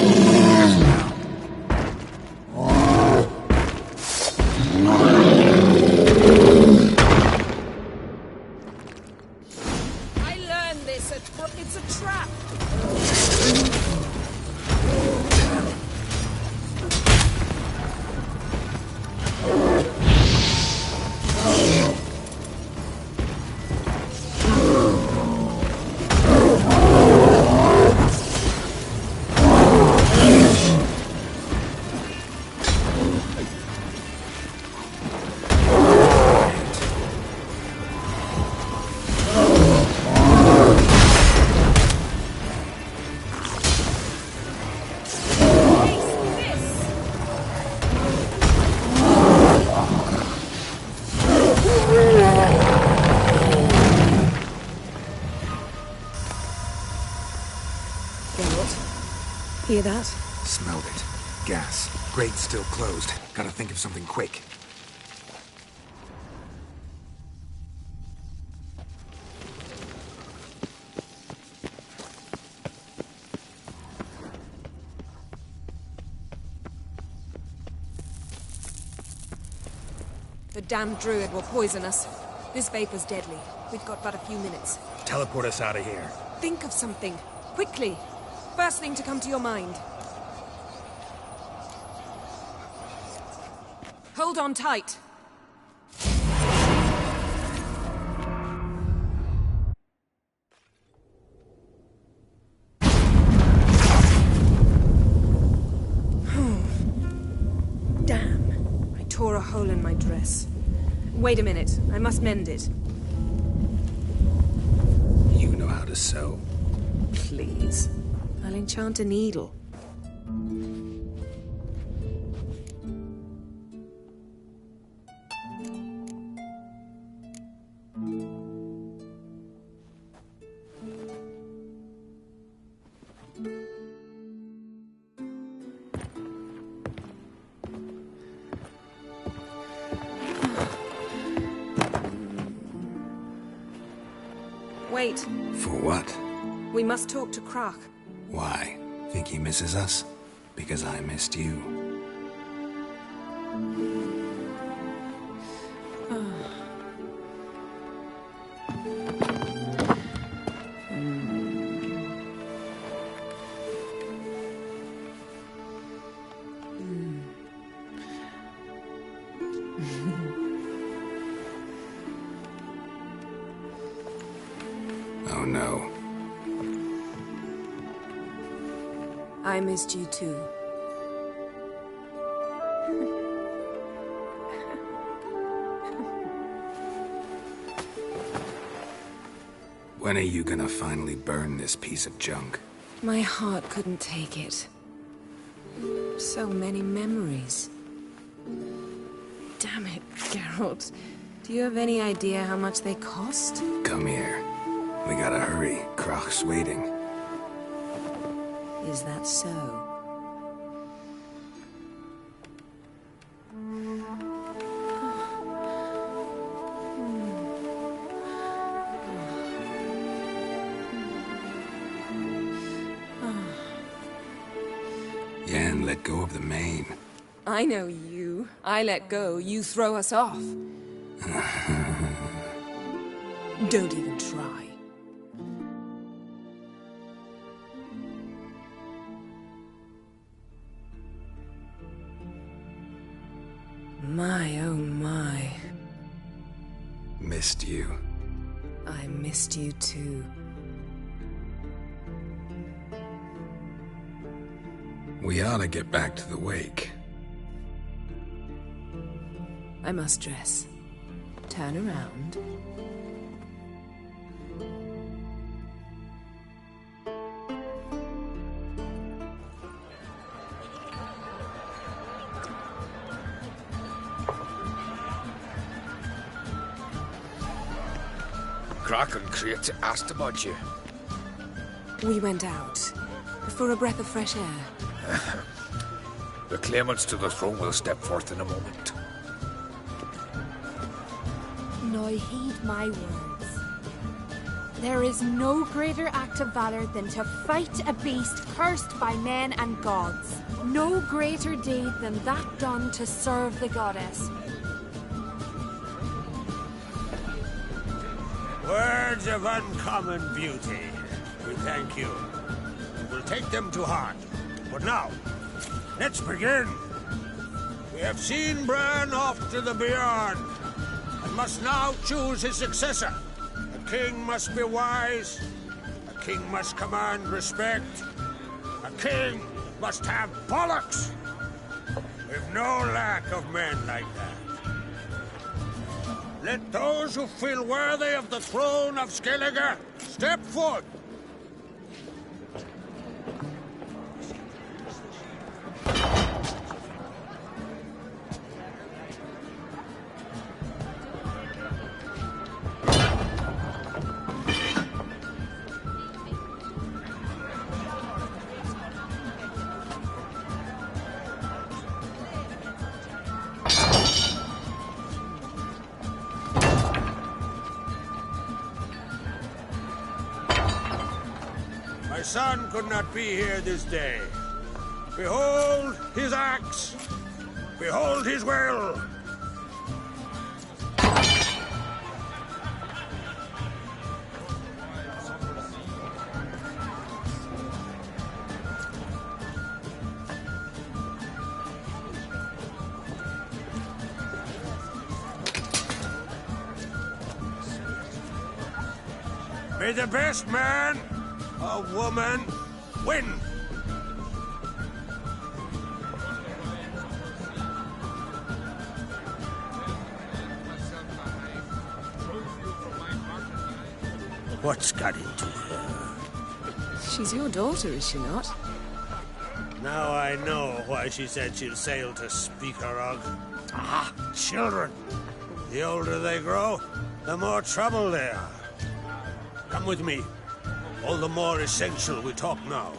I learned this at... It's a trap! Hear that? Smelled it. Gas. Grate's still closed. Gotta think of something quick. The damned druid will poison us. This vapor's deadly. We've got but a few minutes. Teleport us out of here. Think of something. Quickly. First thing to come to your mind. Hold on tight. Damn. I tore a hole in my dress. Wait a minute. I must mend it. You know how to sew. Please. I'll enchant a needle. Wait. For what? We must talk to Croc. Why? Think he misses us? Because I missed you. Oh no. I missed you too. When are you gonna finally burn this piece of junk? My heart couldn't take it. So many memories. Damn it, Geralt. Do you have any idea how much they cost? Come here. We gotta hurry. Croc's waiting. Is that so? Yen, let go of the mane. I know you. I let go, you throw us off. Don't even try. My, oh my. Missed you. I missed you too. We ought to get back to the wake. I must dress. Turn around. Croc and Crate asked about you. We went out. For a breath of fresh air. The claimants to the throne will step forth in a moment. Now heed my words. There is no greater act of valor than to fight a beast cursed by men and gods. No greater deed than that done to serve the goddess. Words of uncommon beauty. We thank you. We'll take them to heart. But now, let's begin. We have seen Bran off to the beyond, and must now choose his successor. A king must be wise. A king must command respect. A king must have bollocks. We've no lack of men like that. Let those who feel worthy of the throne of Skellige step forth. My son could not be here this day. Behold his axe. Behold his will. May the best man or woman win. What's got into her? She's your daughter, is she not? Now I know why she said she'll sail to Speakerog. Ah, children. The older they grow, the more trouble they are. Come with me. All the more essential we talk now.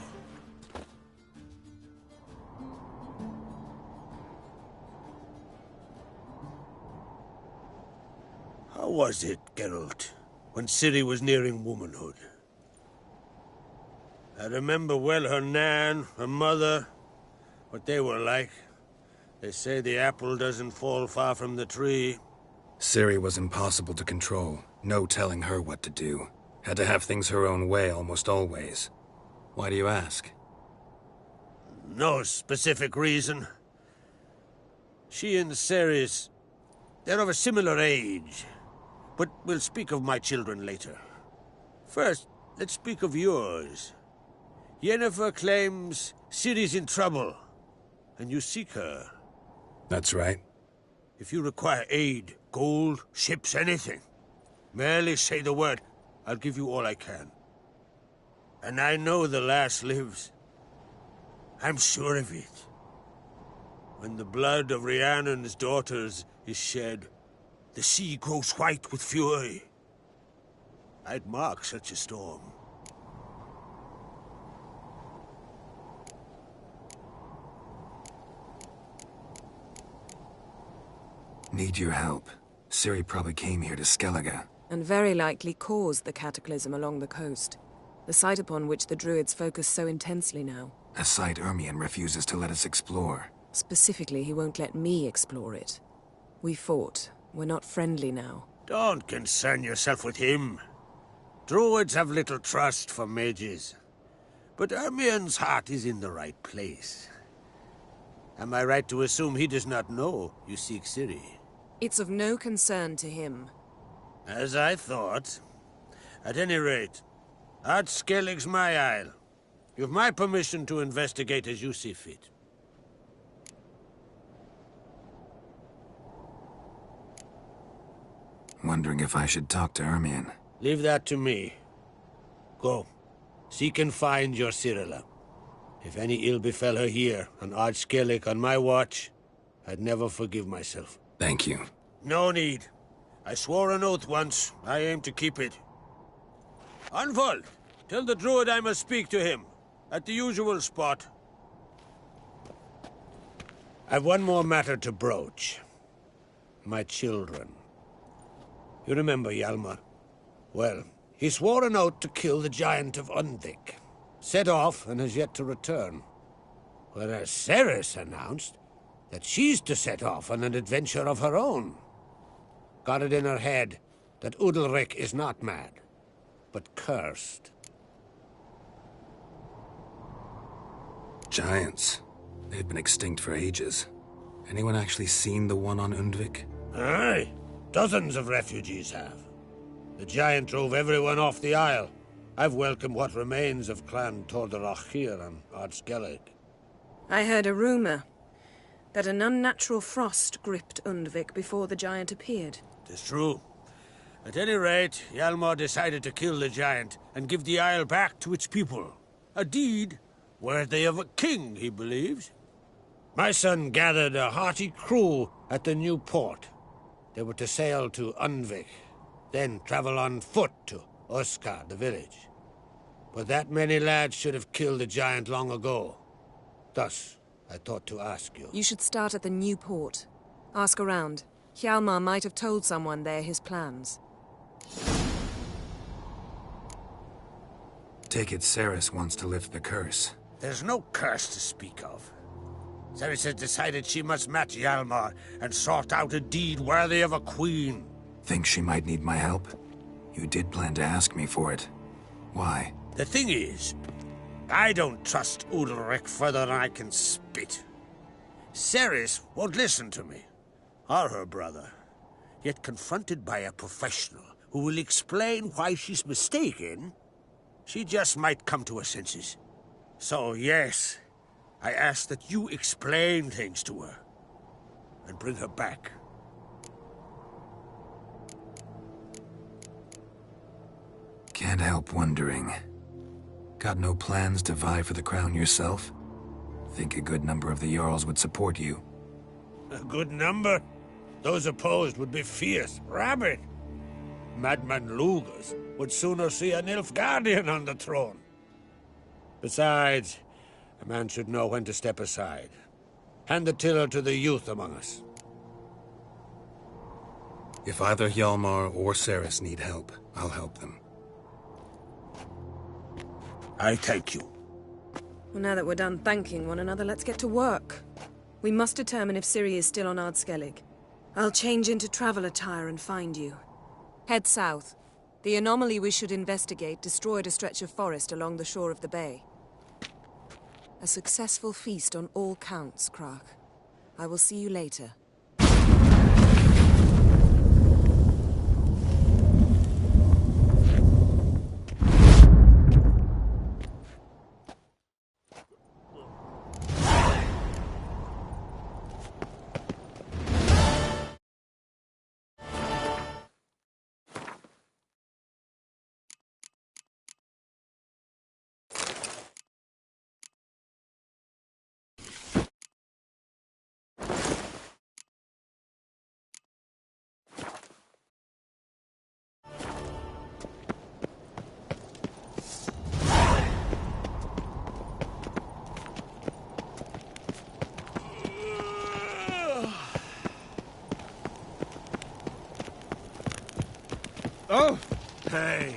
How was it, Geralt, when Ciri was nearing womanhood? I remember well her nan, her mother, what they were like. They say the apple doesn't fall far from the tree. Ciri was impossible to control. No telling her what to do. Had to have things her own way almost always. Why do you ask? No specific reason. She and Ceres, they're of a similar age. But we'll speak of my children later. First, let's speak of yours. Yennefer claims Ciri's in trouble, and you seek her. That's right. If you require aid, gold, ships, anything, merely say the word. I'll give you all I can. And I know the lass lives. I'm sure of it. When the blood of Rhiannon's daughters is shed, the sea grows white with fury. I'd mark such a storm. Need your help. Ciri probably came here to Skellige. And very likely caused the cataclysm along the coast. The site upon which the Druids focus so intensely now. A site Ermion refuses to let us explore. Specifically, he won't let me explore it. We fought. We're not friendly now. Don't concern yourself with him. Druids have little trust for mages. But Ermion's heart is in the right place. Am I right to assume he does not know you seek Ciri? It's of no concern to him. As I thought. At any rate, Ard Skellig's my isle. You've my permission to investigate as you see fit. Wondering if I should talk to Ermion. Leave that to me. Go. Seek and find your Cirilla. If any ill befell her here, on Ard Skellig on my watch, I'd never forgive myself. Thank you. No need. I swore an oath once. I aim to keep it. Anvald, tell the druid I must speak to him. At the usual spot. I've one more matter to broach. My children. You remember Hjalmar? Well, he swore an oath to kill the Giant of Undvik. Set off and has yet to return. Whereas Ceres announced that she's to set off on an adventure of her own. Got it in her head that Udalric is not mad, but cursed. Giants. They've been extinct for ages. Anyone actually seen the one on Undvik? Aye. Dozens of refugees have. The giant drove everyone off the isle. I've welcomed what remains of Clan Tordarach here on Ard Skellig. I heard a rumor that an unnatural frost gripped Undvik before the giant appeared. 'Tis true. At any rate, Hjalmar decided to kill the giant and give the isle back to its people. A deed worthy of a king, he believes. My son gathered a hearty crew at the new port. They were to sail to Undvik, then travel on foot to Oskar, the village. But that many lads should have killed the giant long ago. Thus, I thought to ask you. You should start at the new port. Ask around. Hjalmar might have told someone there his plans. Take it Ceres wants to lift the curse. There's no curse to speak of. Ceres has decided she must match Hjalmar and sort out a deed worthy of a queen. Think she might need my help? You did plan to ask me for it. Why? The thing is, I don't trust Udalric further than I can spit. Ceres won't listen to me, or her brother. Yet confronted by a professional, who will explain why she's mistaken, she just might come to her senses. So, yes, I ask that you explain things to her and bring her back. Can't help wondering. Got no plans to vie for the crown yourself? Think a good number of the Jarls would support you. A good number? Those opposed would be fierce, rabid. Madman Lugas would sooner see a Nilfgaardian on the throne. Besides, a man should know when to step aside. Hand the tiller to the youth among us. If either Hjalmar or Cerys need help, I'll help them. I thank you. Well, now that we're done thanking one another, let's get to work. We must determine if Ciri is still on Ardskellig. I'll change into travel attire and find you. Head south. The anomaly we should investigate destroyed a stretch of forest along the shore of the bay. A successful feast on all counts, Crach. I will see you later. Oh! Hey!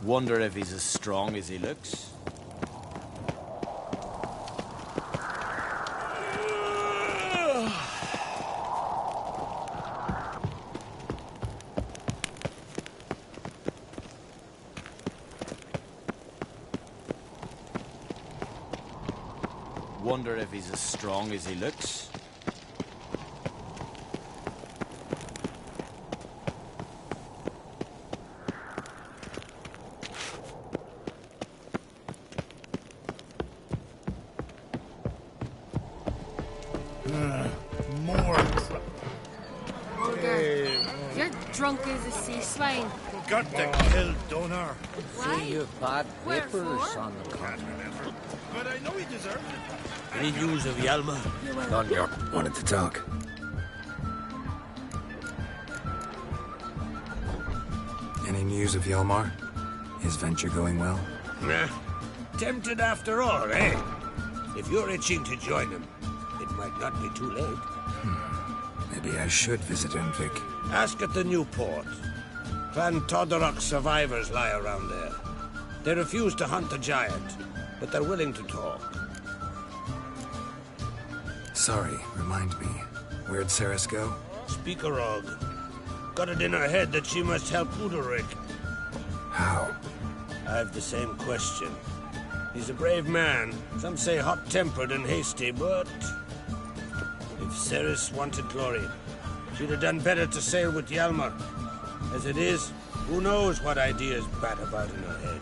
Wonder if he's as strong as he looks. Wonder if he's as strong as he looks. Drunk as a sea swine. Got to kill Donar. Why? See you bad papers Wherefore? on the continent. But I know he deserves it. Any news of Hjalmar? None yet. Wanted to talk. Any news of Hjalmar? His venture going well? Nah. Tempted after all, eh? If you're itching to join him, it might not be too late. Maybe I should visit Undvik. Ask at the new port. Clan Todorok survivors lie around there. They refuse to hunt the giant, but they're willing to talk. Sorry, remind me. Where'd Cerys go? Speakerog. Got it in her head that she must help Udalryk. How? I've the same question. He's a brave man. Some say hot-tempered and hasty, but... if Cerys wanted glory, she'd have done better to sail with Hjalmar. As it is, who knows what ideas bat about in her head.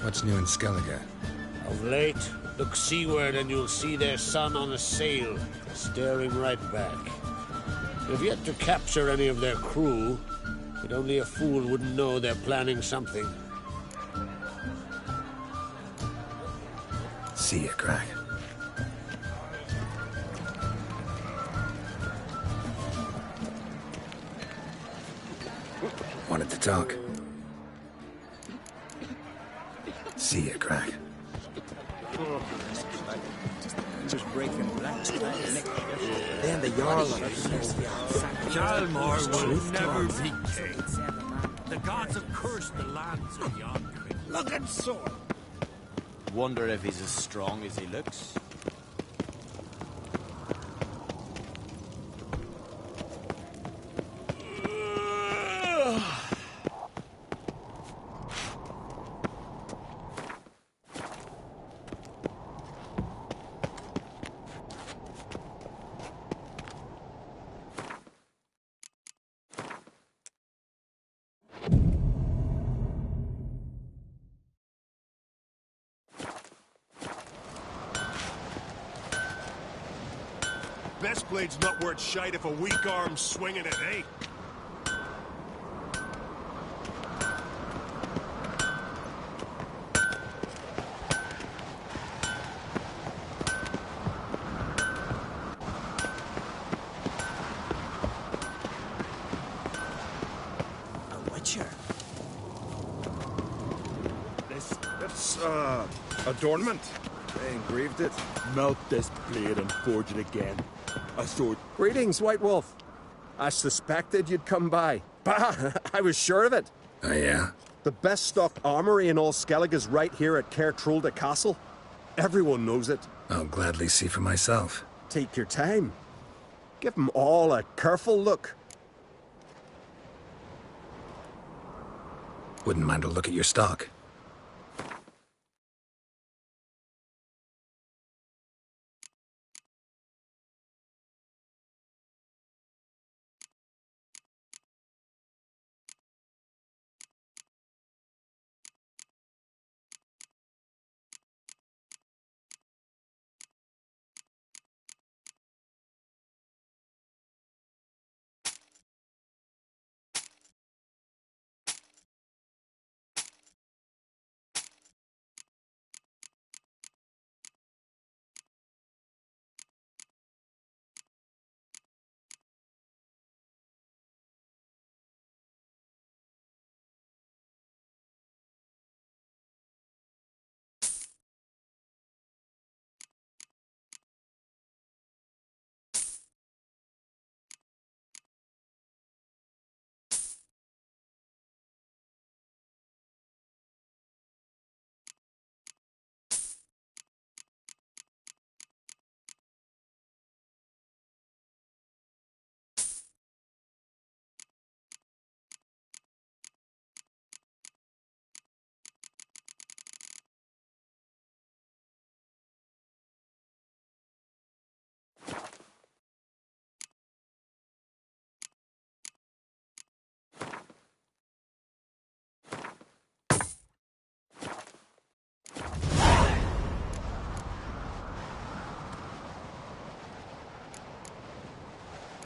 What's new in Skellige? Of late, look seaward and you'll see their sun on a sail, staring right back. They've yet to capture any of their crew, but only a fool wouldn't know they're planning something. See ya, Crach. Wanted to talk. See ya, Crach. Just breaking black. Then the Jarl Hjalmar will never be king. The gods have cursed the lands of Yonvik. Look at sword. Wonder if he's as strong as he looks. best blade's not worth shite if a weak arm's swinging it, eh? Adornment. They engraved it. Melt this blade and forge it again. A sword. Greetings, White Wolf. I suspected you'd come by. Bah! I was sure of it. Oh, yeah? The best stocked armory in all Skellige's right here at Caer Trolde Castle. Everyone knows it. I'll gladly see for myself. Take your time. Give them all a careful look. Wouldn't mind a look at your stock.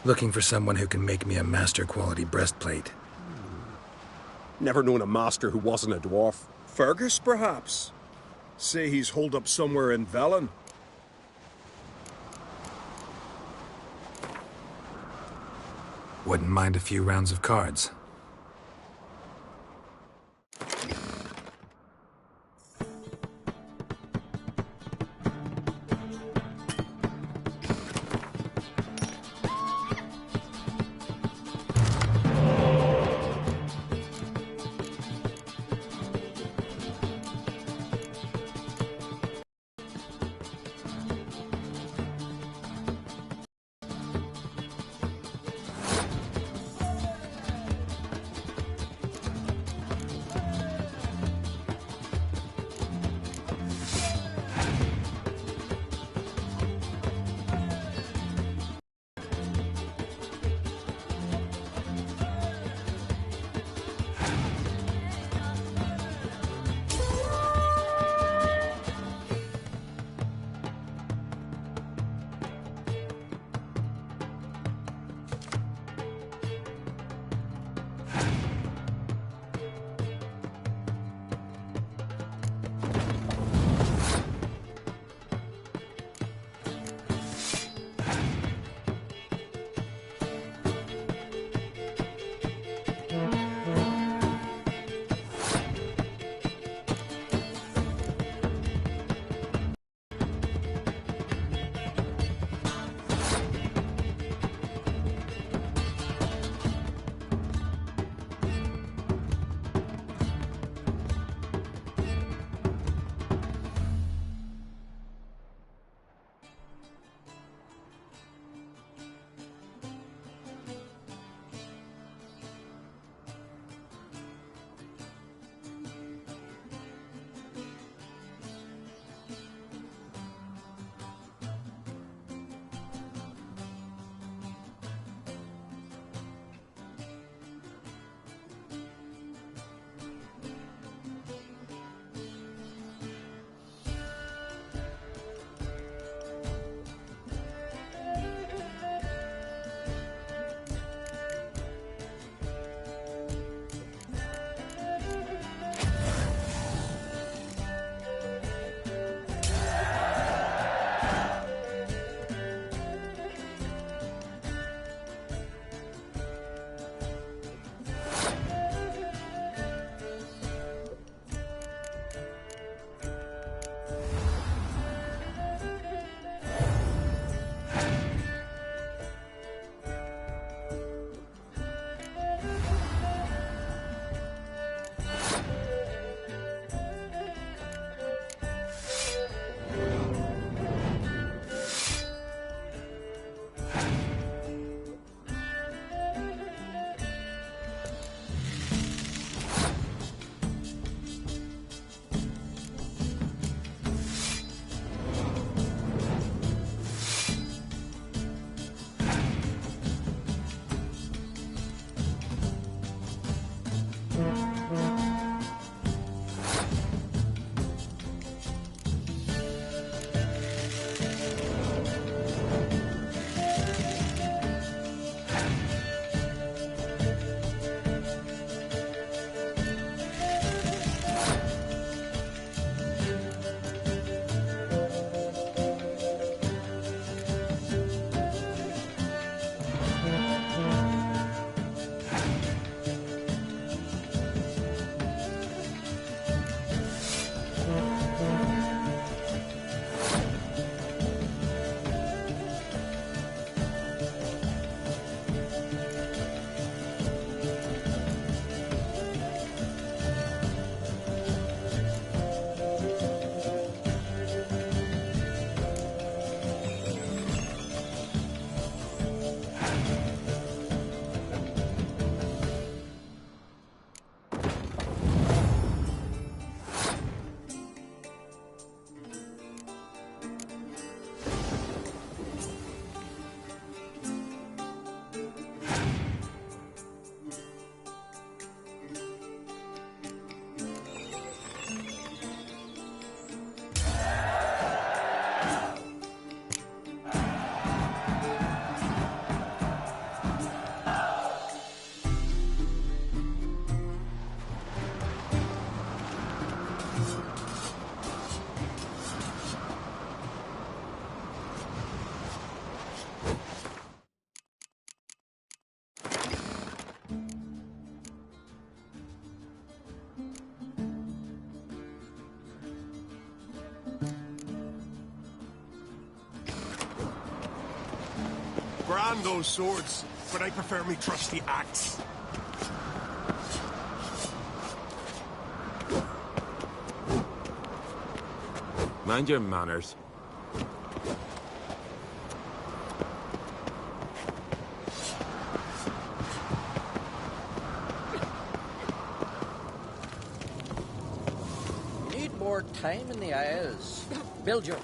Looking for someone who can make me a master-quality breastplate. Never known a master who wasn't a dwarf. Fergus, perhaps? Say he's holed up somewhere in Velen. Wouldn't mind a few rounds of cards. brand those swords, but I prefer me trusty axe. Mind your manners. You need more time in the Isles. Build your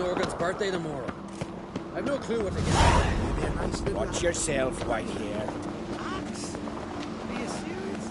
Norgan's birthday tomorrow. I've no clue what to get. Maybe a nice little... Watch yourself, Whitehair. Axe? Are you serious?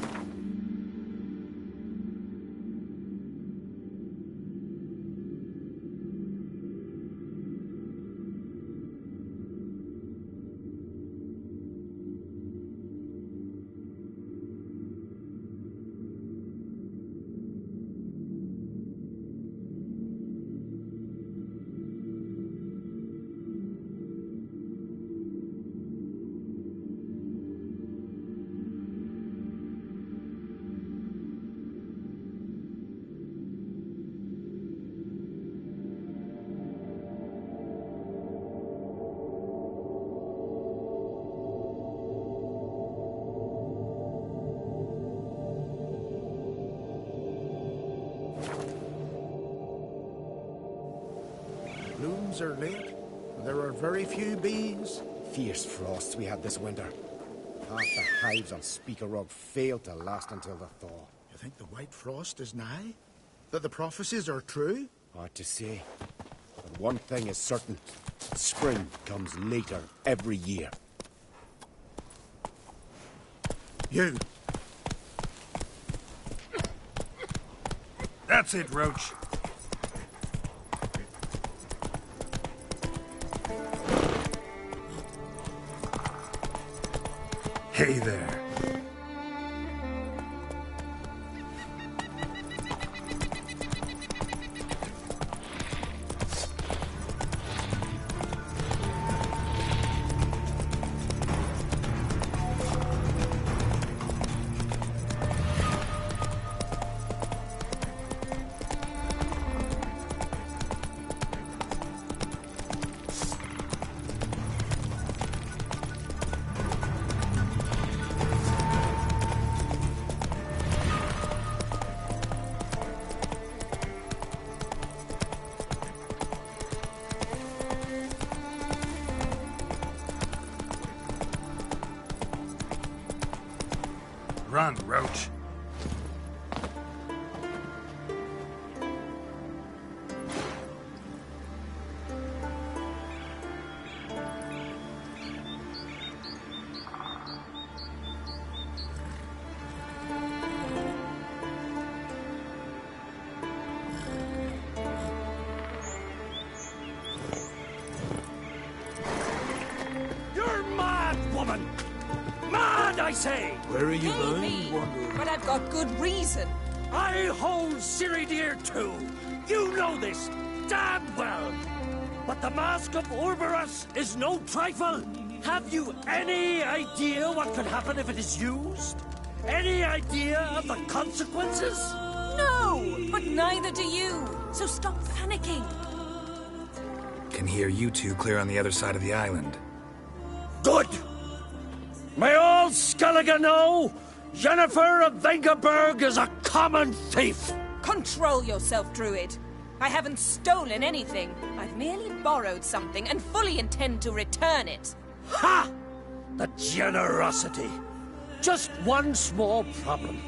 Blooms are late. There are very few bees. Fierce frosts we had this winter. Half the hives on Speaker Rug failed to last until the thaw. You think the white frost is nigh? That the prophecies are true? Hard to say. But one thing is certain. Spring comes later every year. You. That's it, Roach. Hey there. Run, Roach. You're mad, woman! Mad, I say! Where are you going, Wanderer? But I've got good reason. I hold Ciridir too. You know this damn well. But the Mask of Orberus is no trifle. Have you any idea what could happen if it is used? Any idea of the consequences? No, but neither do you. So stop panicking. Can hear you two clear on the other side of the island. Good. May all Skellige know Jennifer of Vengerberg is a common thief. Control yourself, Druid. I haven't stolen anything. I've merely borrowed something and fully intend to return it. Ha! The generosity. Just one small problem.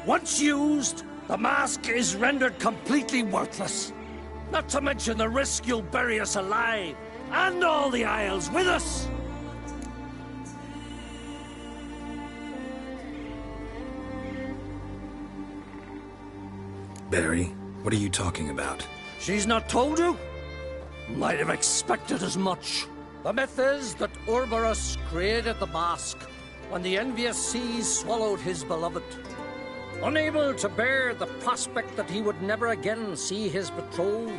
Once used, the mask is rendered completely worthless. Not to mention the risk you'll bury us alive, and all the Isles with us. Barry, what are you talking about? She's not told you? Might have expected as much. The myth is that Orberus created the mask when the envious seas swallowed his beloved. Unable to bear the prospect that he would never again see his betrothed,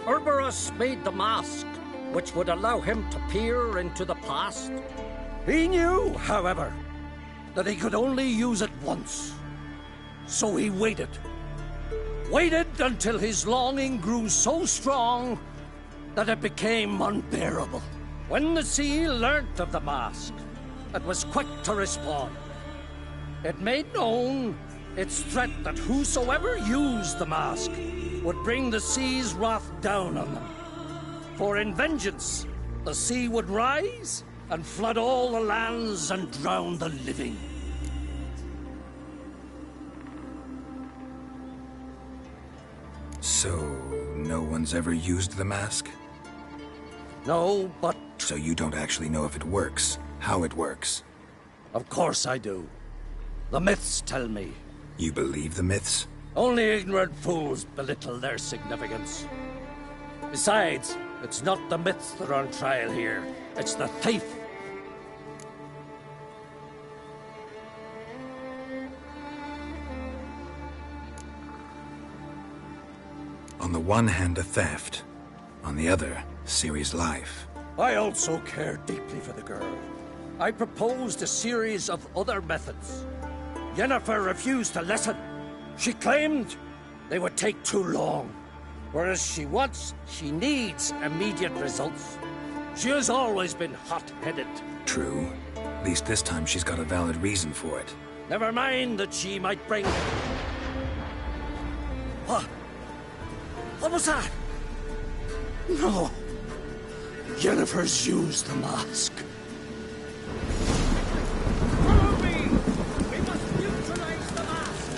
Orberus made the mask, which would allow him to peer into the past. He knew, however, that he could only use it once. So he waited. Waited until his longing grew so strong that it became unbearable. When the sea learnt of the mask, it was quick to respond. It made known its threat that whosoever used the mask would bring the sea's wrath down on them. For in vengeance, the sea would rise and flood all the lands and drown the living. So, no one's ever used the mask? No, but... So you don't actually know if it works, how it works? Of course I do. The myths tell me. You believe the myths? Only ignorant fools belittle their significance. Besides, it's not the myths that are on trial here. It's the thief. On the one hand, a theft. On the other, Ciri's life. I also care deeply for the girl. I proposed a series of other methods. Yennefer refused to listen. She claimed they would take too long. Whereas she needs immediate results. She has always been hot-headed. True. At least this time she's got a valid reason for it. Never mind that she might bring... What? What was that? No. Yennefer's used the mask. Follow me! We must neutralize the mask!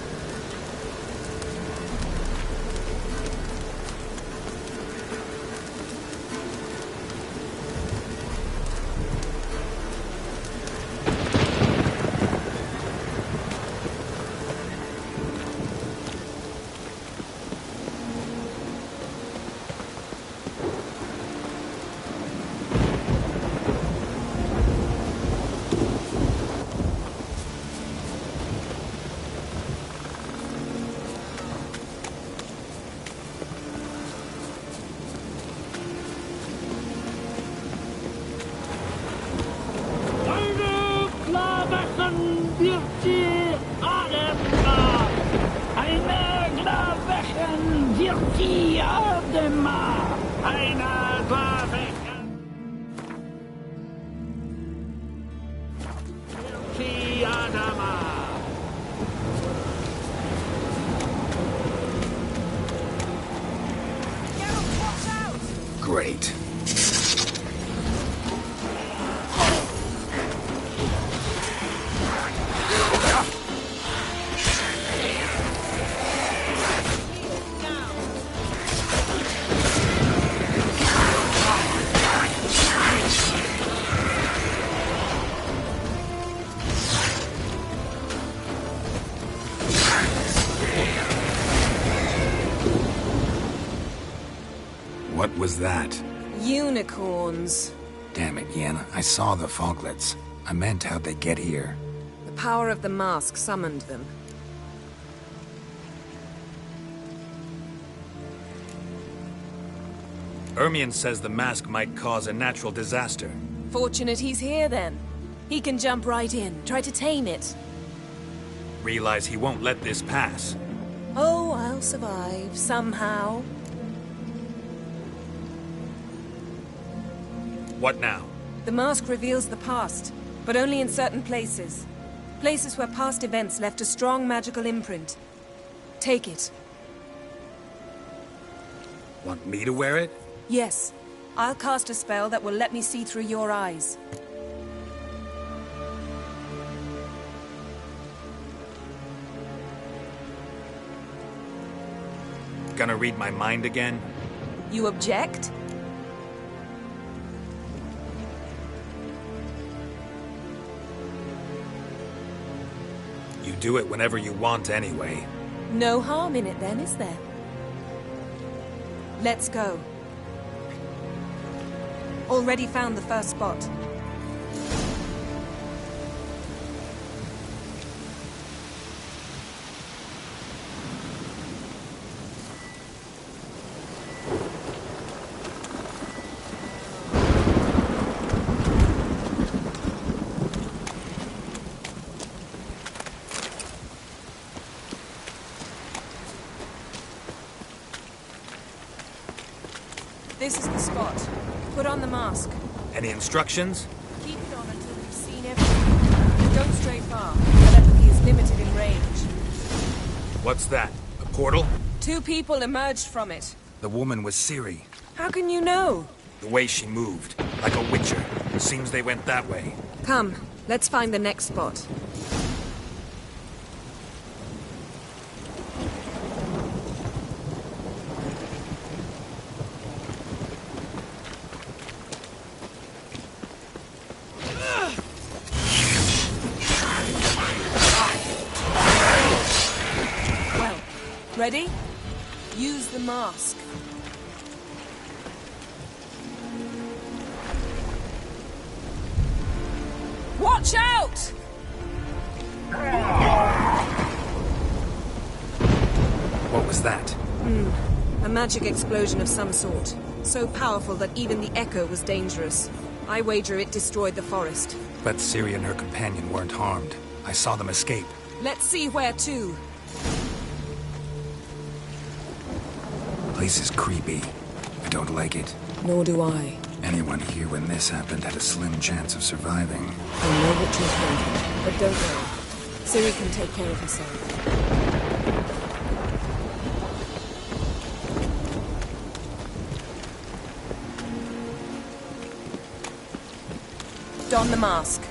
Great. What was that? Unicorns. Damn it, Yen. I saw the foglets. I meant how'd they get here? The power of the mask summoned them. Ermion says the mask might cause a natural disaster. Fortunate he's here, then. He can jump right in, try to tame it. Realize he won't let this pass. Oh, I'll survive, somehow. What now? The mask reveals the past, but only in certain places. Places where past events left a strong magical imprint. Take it. Want me to wear it? Yes. I'll cast a spell that will let me see through your eyes. Gonna read my mind again? You object? You do it whenever you want anyway. No harm in it then, is there? Let's go. Already found the first spot. This is the spot. Put on the mask. Any instructions? Keep it on until we've seen everything. Don't stray far. Telepathy is limited in range. What's that? A portal? 2 people emerged from it. The woman was Ciri. How can you know? The way she moved. Like a witcher. Seems they went that way. Come, let's find the next spot. Ready? Use the mask. Watch out! What was that? A magic explosion of some sort. So powerful that even the echo was dangerous. I wager it destroyed the forest. But Ciri and her companion weren't harmed. I saw them escape. Let's see where to. Place is creepy. I don't like it. Nor do I. Anyone here when this happened had a slim chance of surviving. I know what you're thinking, but don't worry. Ciri can take care of herself. Don the mask.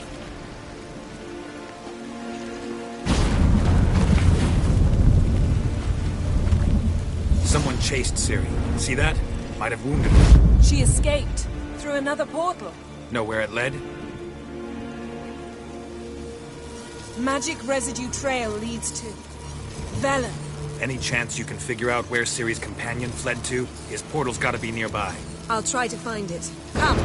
Someone chased Ciri. See that? Might have wounded her. She escaped through another portal. Know where it led? Magic residue trail leads to Velen. Any chance you can figure out where Ciri's companion fled to? His portal's gotta be nearby. I'll try to find it. Come.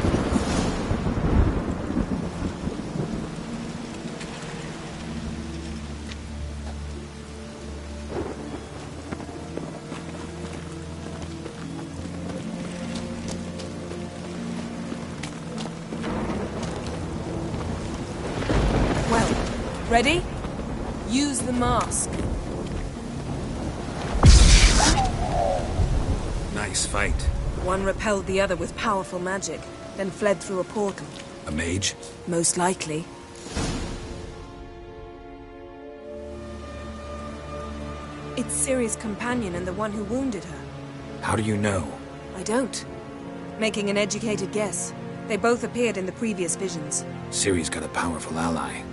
Ready? Use the mask. Nice fight. One repelled the other with powerful magic, then fled through a portal. A mage? Most likely. It's Ciri's companion and the one who wounded her. How do you know? I don't. Making an educated guess. They both appeared in the previous visions. Ciri's got a powerful ally.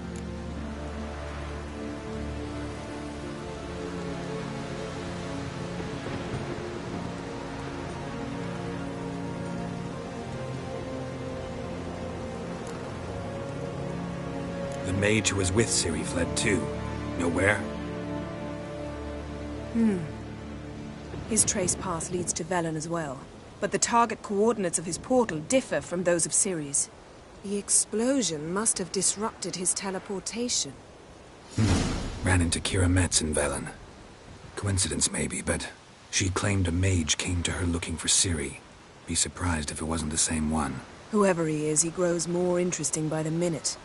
The mage who was with Ciri fled too. Know where? His trace path leads to Velen as well. But the target coordinates of his portal differ from those of Ciri's. The explosion must have disrupted his teleportation. Ran into Kira Metz in Velen. Coincidence maybe, but she claimed a mage came to her looking for Ciri. Be surprised if it wasn't the same one. Whoever he is, he grows more interesting by the minute.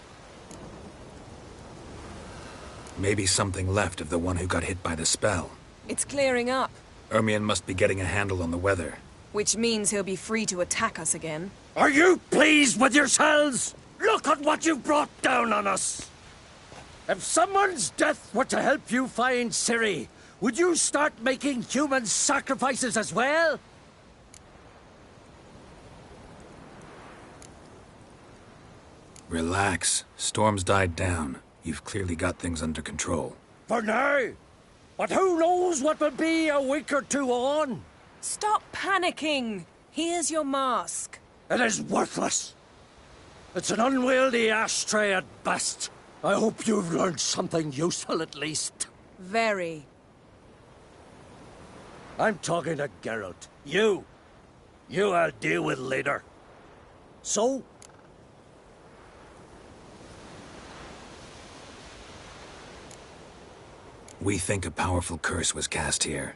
Maybe something left of the one who got hit by the spell. It's clearing up. Ermion must be getting a handle on the weather. Which means he'll be free to attack us again. Are you pleased with yourselves? Look at what you've brought down on us! If someone's death were to help you find Ciri, would you start making human sacrifices as well? Relax. Storm's died down. You've clearly got things under control. For now. But who knows what will be a week or two on? Stop panicking! Here's your mask. It is worthless. It's an unwieldy ashtray at best. I hope you've learned something useful at least. Very. I'm talking to Geralt. You I'll deal with later. So? We think a powerful curse was cast here.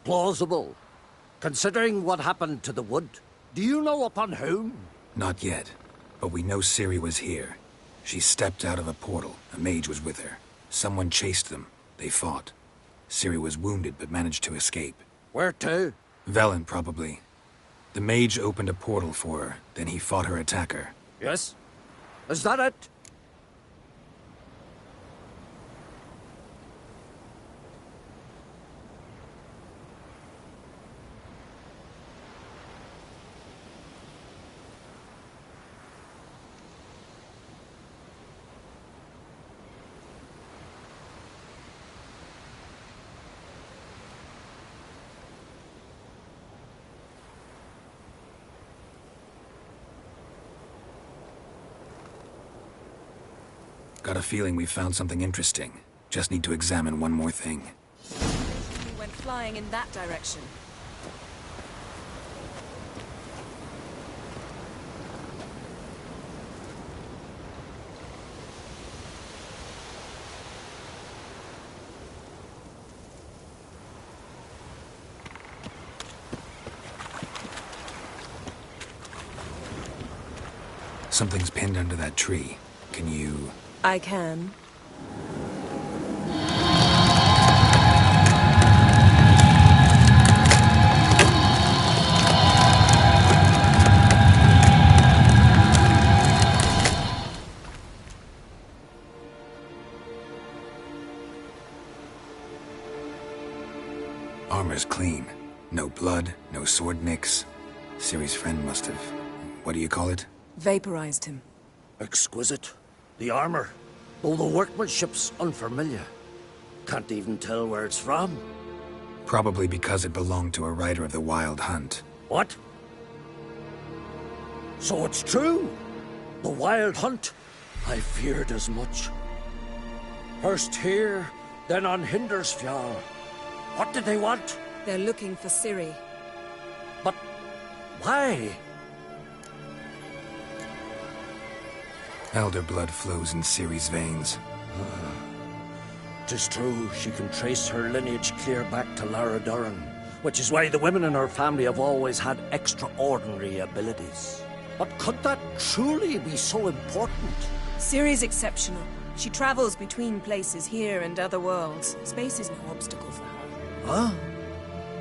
Plausible. Considering what happened to the wood, do you know upon whom? Not yet, but we know Ciri was here. She stepped out of a portal. A mage was with her. Someone chased them. They fought. Ciri was wounded but managed to escape. Where to? Velen, probably. The mage opened a portal for her, then he fought her attacker. Yes? Is that it? Got a feeling we found something interesting. Just need to examine one more thing. He went flying in that direction. Something's pinned under that tree. Can you... I can. Armor's clean. No blood, no sword nicks. Ciri's friend must have... What do you call it? Vaporized him. Exquisite. The armor, though the workmanship's unfamiliar. Can't even tell where it's from. Probably because it belonged to a rider of the Wild Hunt. What? So it's true? The Wild Hunt? I feared as much. First here, then on Hindersfjall. What did they want? They're looking for Ciri. But why? Elder blood flows in Ciri's veins. 'Tis true, she can trace her lineage clear back to Lara Duran, which is why the women in her family have always had extraordinary abilities. But could that truly be so important? Ciri's exceptional. She travels between places here and other worlds. Space is no obstacle for her. Huh?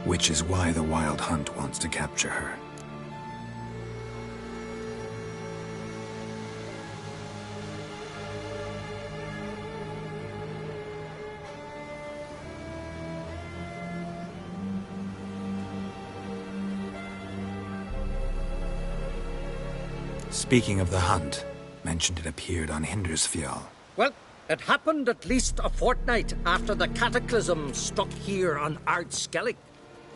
Which is why the Wild Hunt wants to capture her. Speaking of the hunt, mentioned it appeared on Hindersfjall. Well, it happened at least a fortnight after the cataclysm struck here on Ard Skellig.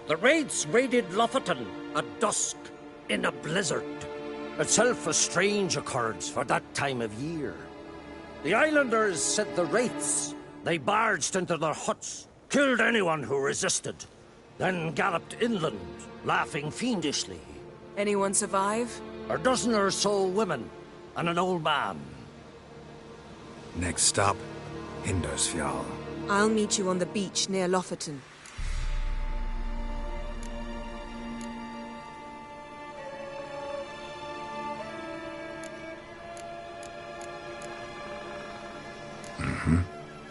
The raids raided Lofoten at dusk in a blizzard. Itself a strange occurrence for that time of year. The islanders said the wraiths. They barged into their huts, killed anyone who resisted, then galloped inland, laughing fiendishly. Anyone survive? A dozen or so women, and an old man. Next stop, Hindersfjall. I'll meet you on the beach near Lofoten.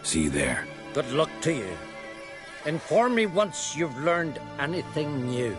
See you there. Good luck to you. Inform me once you've learned anything new.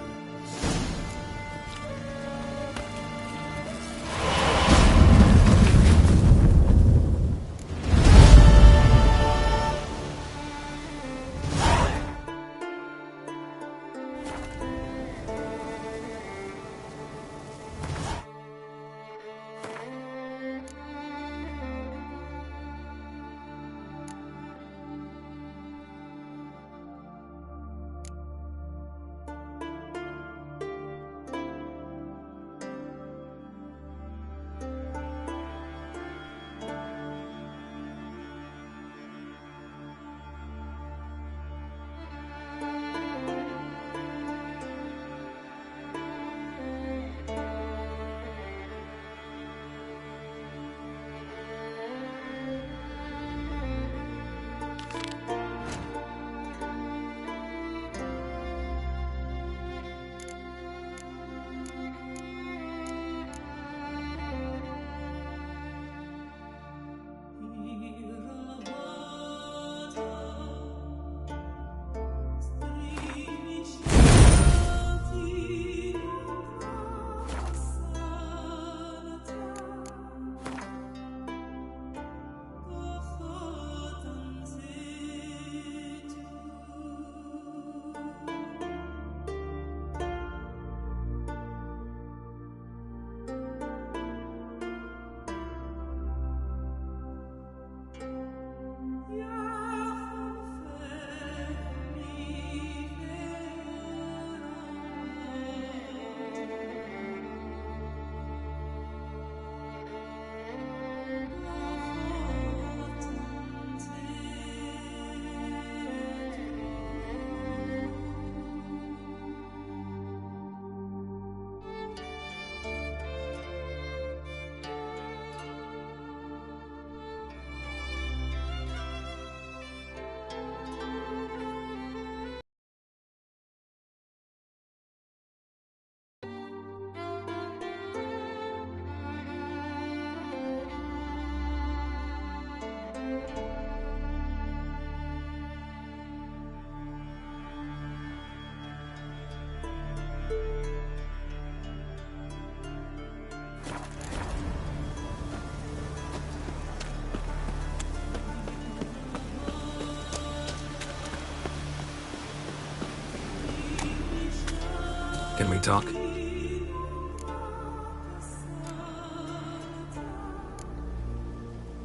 Can we talk?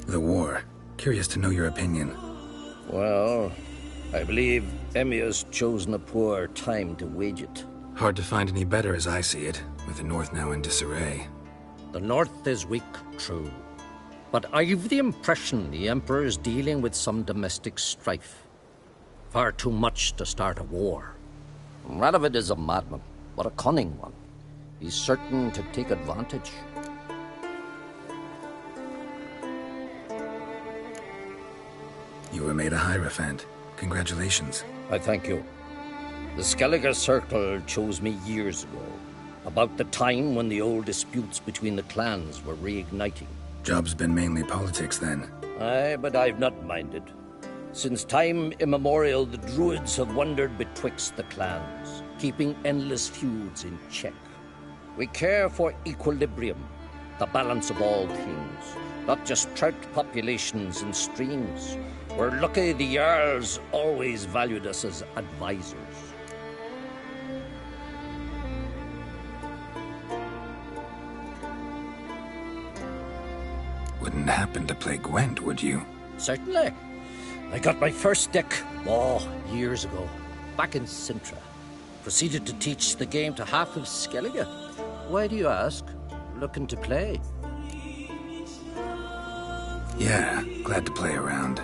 The war. Curious to know your opinion. Well, I believe Emir's chosen a poor time to wage it. Hard to find any better as I see it, with the North now in disarray. The North is weak, true. But I've the impression the Emperor is dealing with some domestic strife. Far too much to start a war. Radovid is a madman, but a cunning one. He's certain to take advantage. You were made a Hierophant. Congratulations. I thank you. The Skellige Circle chose me years ago, about the time when the old disputes between the clans were reigniting. Job's been mainly politics then. Aye, but I've not minded. Since time immemorial, the Druids have wandered betwixt the clans, keeping endless feuds in check. We care for equilibrium, the balance of all things, not just trout populations and streams. We're lucky the Jarls always valued us as advisors. Wouldn't happen to play Gwent, would you? Certainly. I got my first deck, years ago, back in Sintra. Proceeded to teach the game to half of Skellige. Why do you ask? Looking to play? Yeah, glad to play around.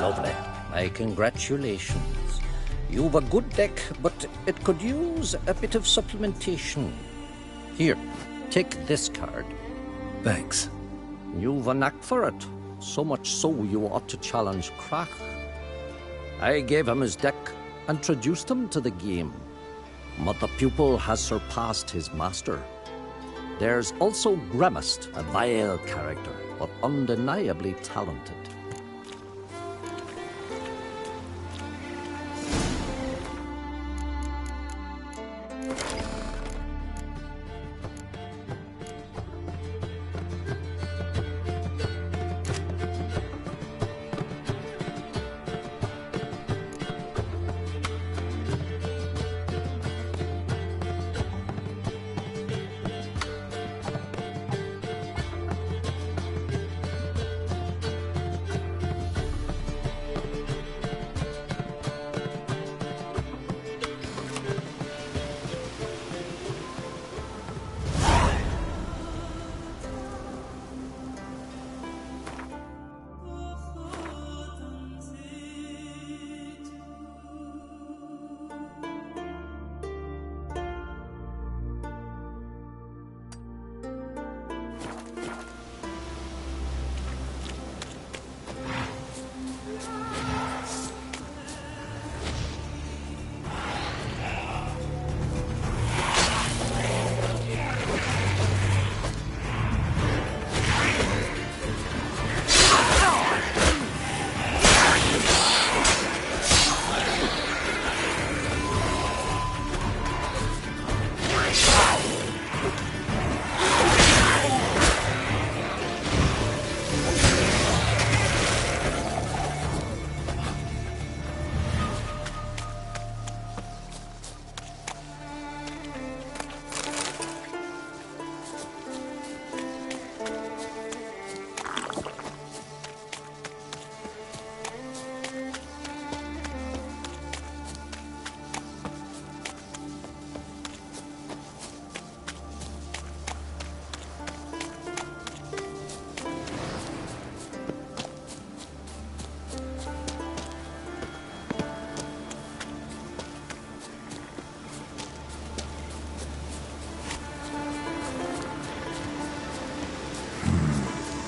Lovely. My congratulations. You've a good deck, but it could use a bit of supplementation. Here, take this card. Thanks. You've a knack for it. So much so you ought to challenge Crach. I gave him his deck, introduced him to the game. But the pupil has surpassed his master. There's also Gremist, a vile character, but undeniably talented.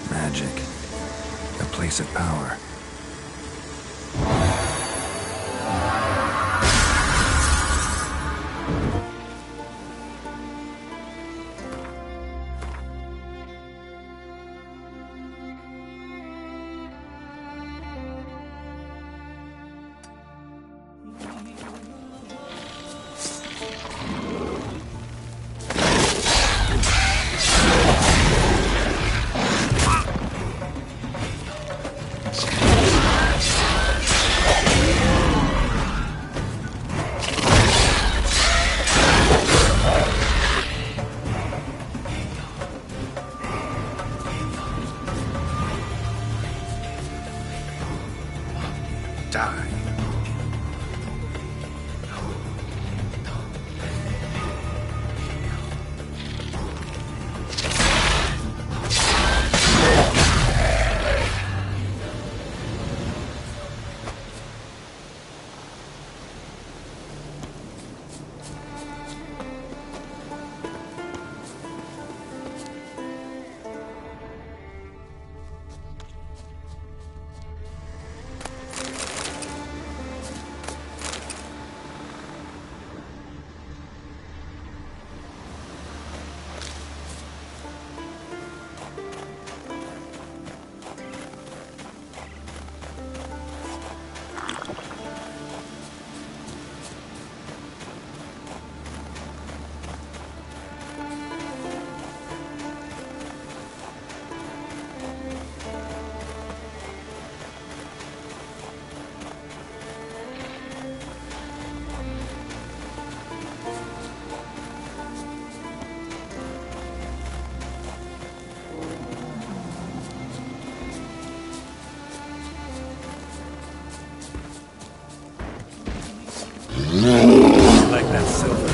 Magic. A place of power. Like that silver.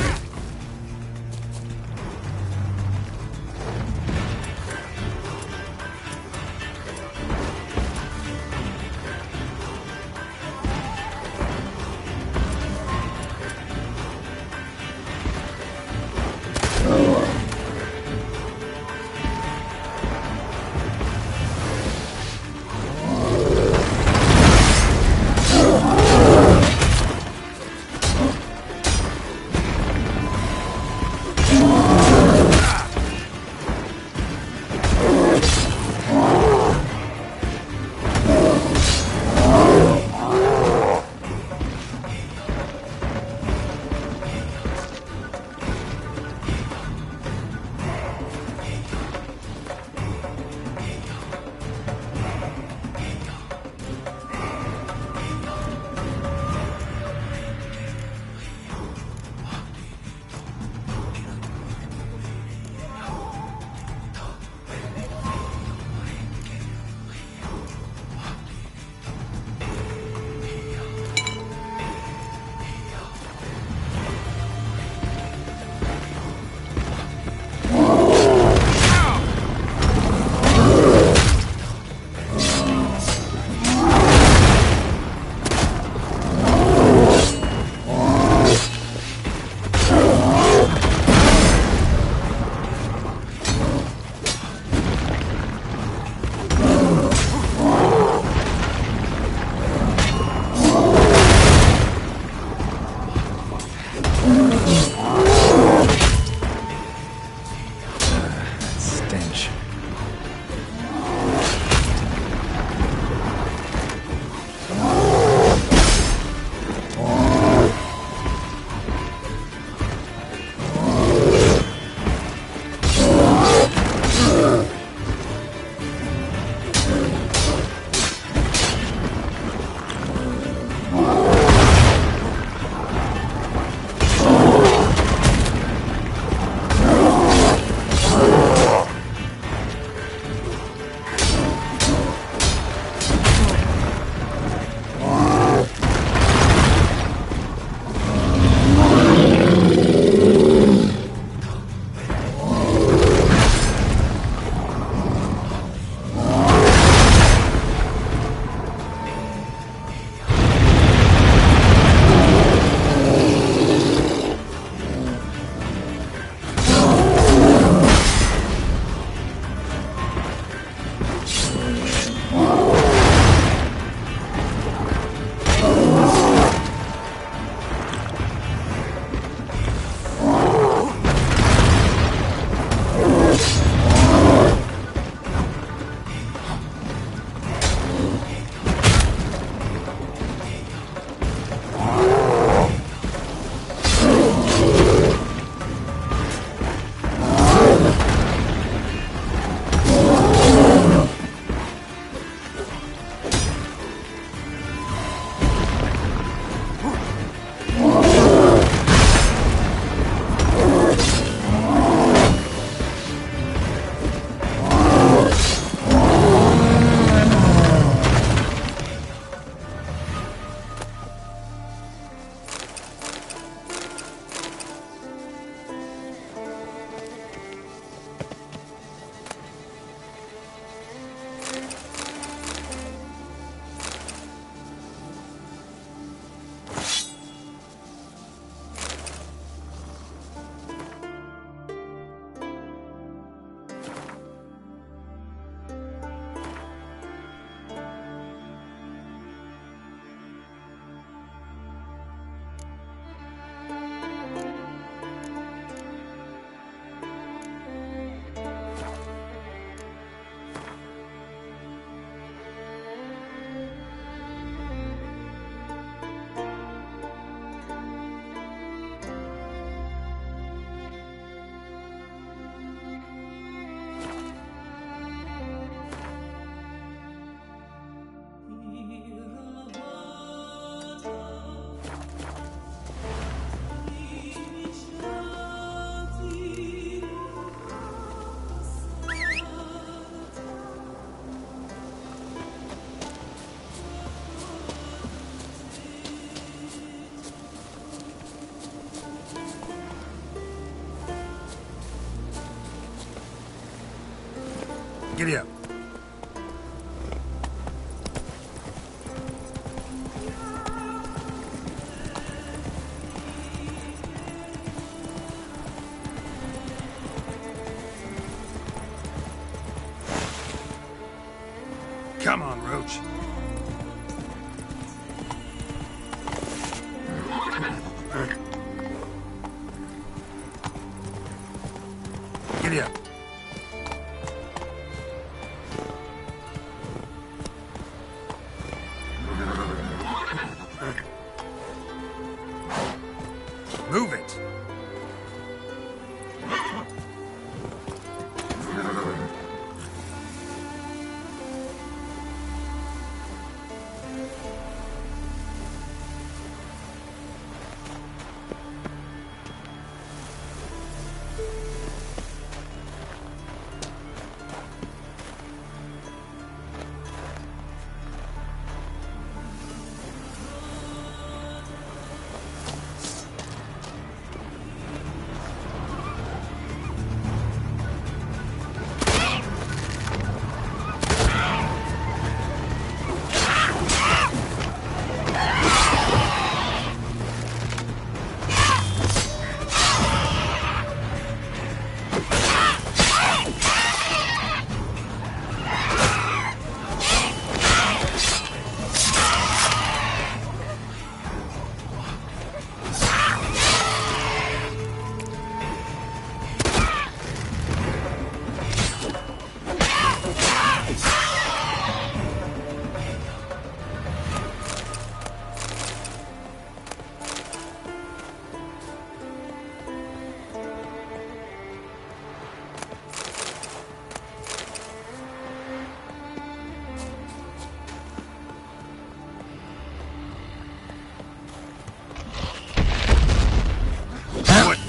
Giddy up. Come on, Roach. Giddy up. Move it.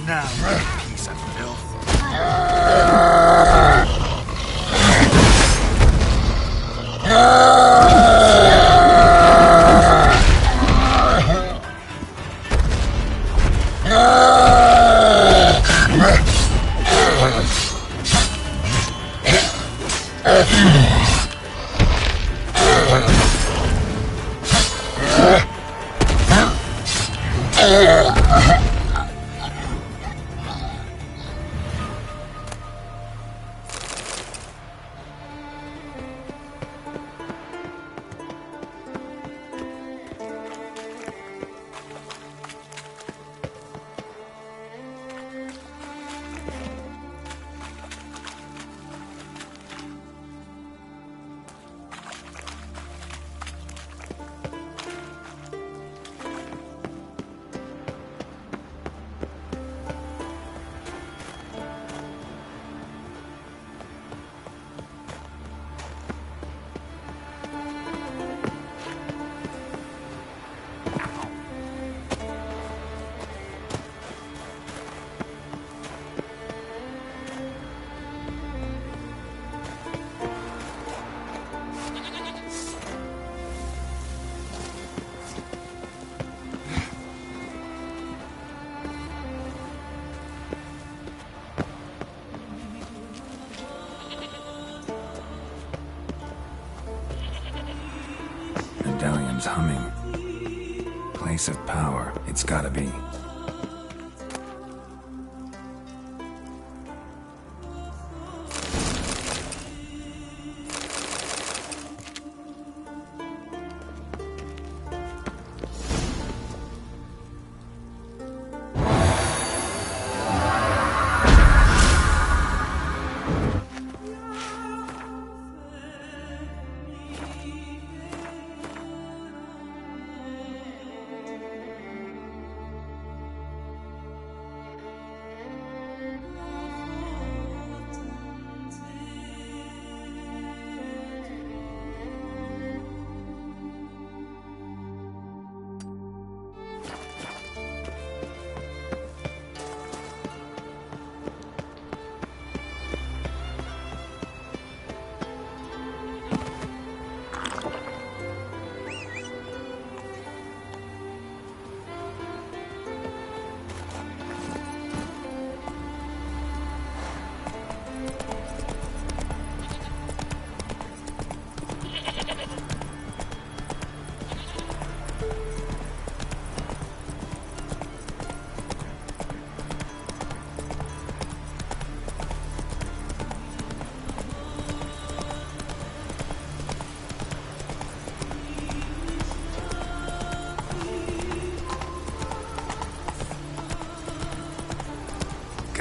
Now, you piece of filth. Medallion's humming. Place of power, it's gotta be.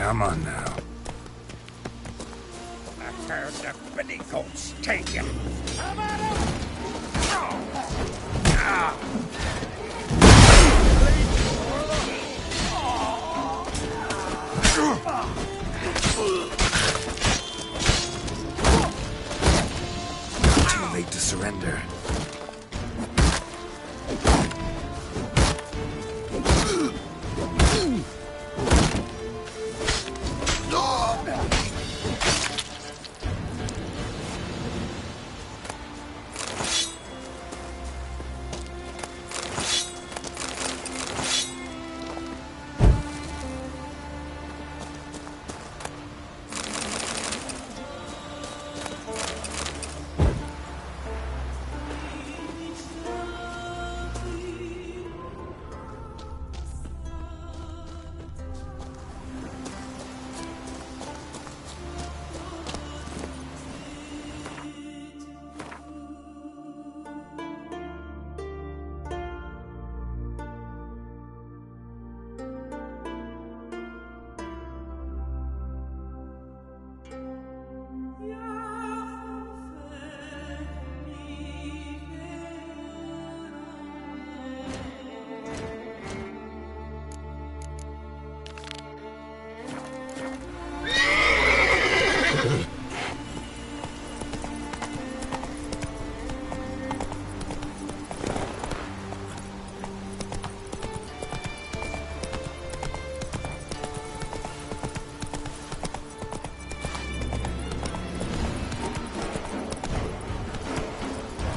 Come on now. That's how the petticoats take you. Too late to surrender.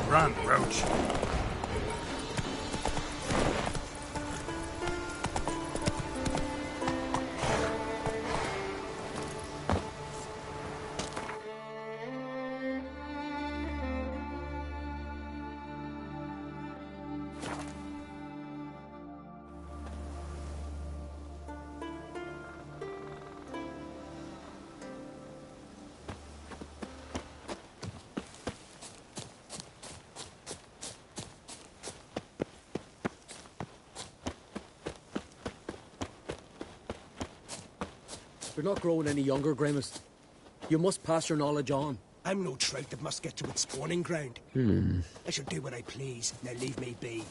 Run, Roach. You're not growing any younger, Grimace. You must pass your knowledge on. I'm no trout that must get to its spawning ground. I shall do what I please. Now leave me be.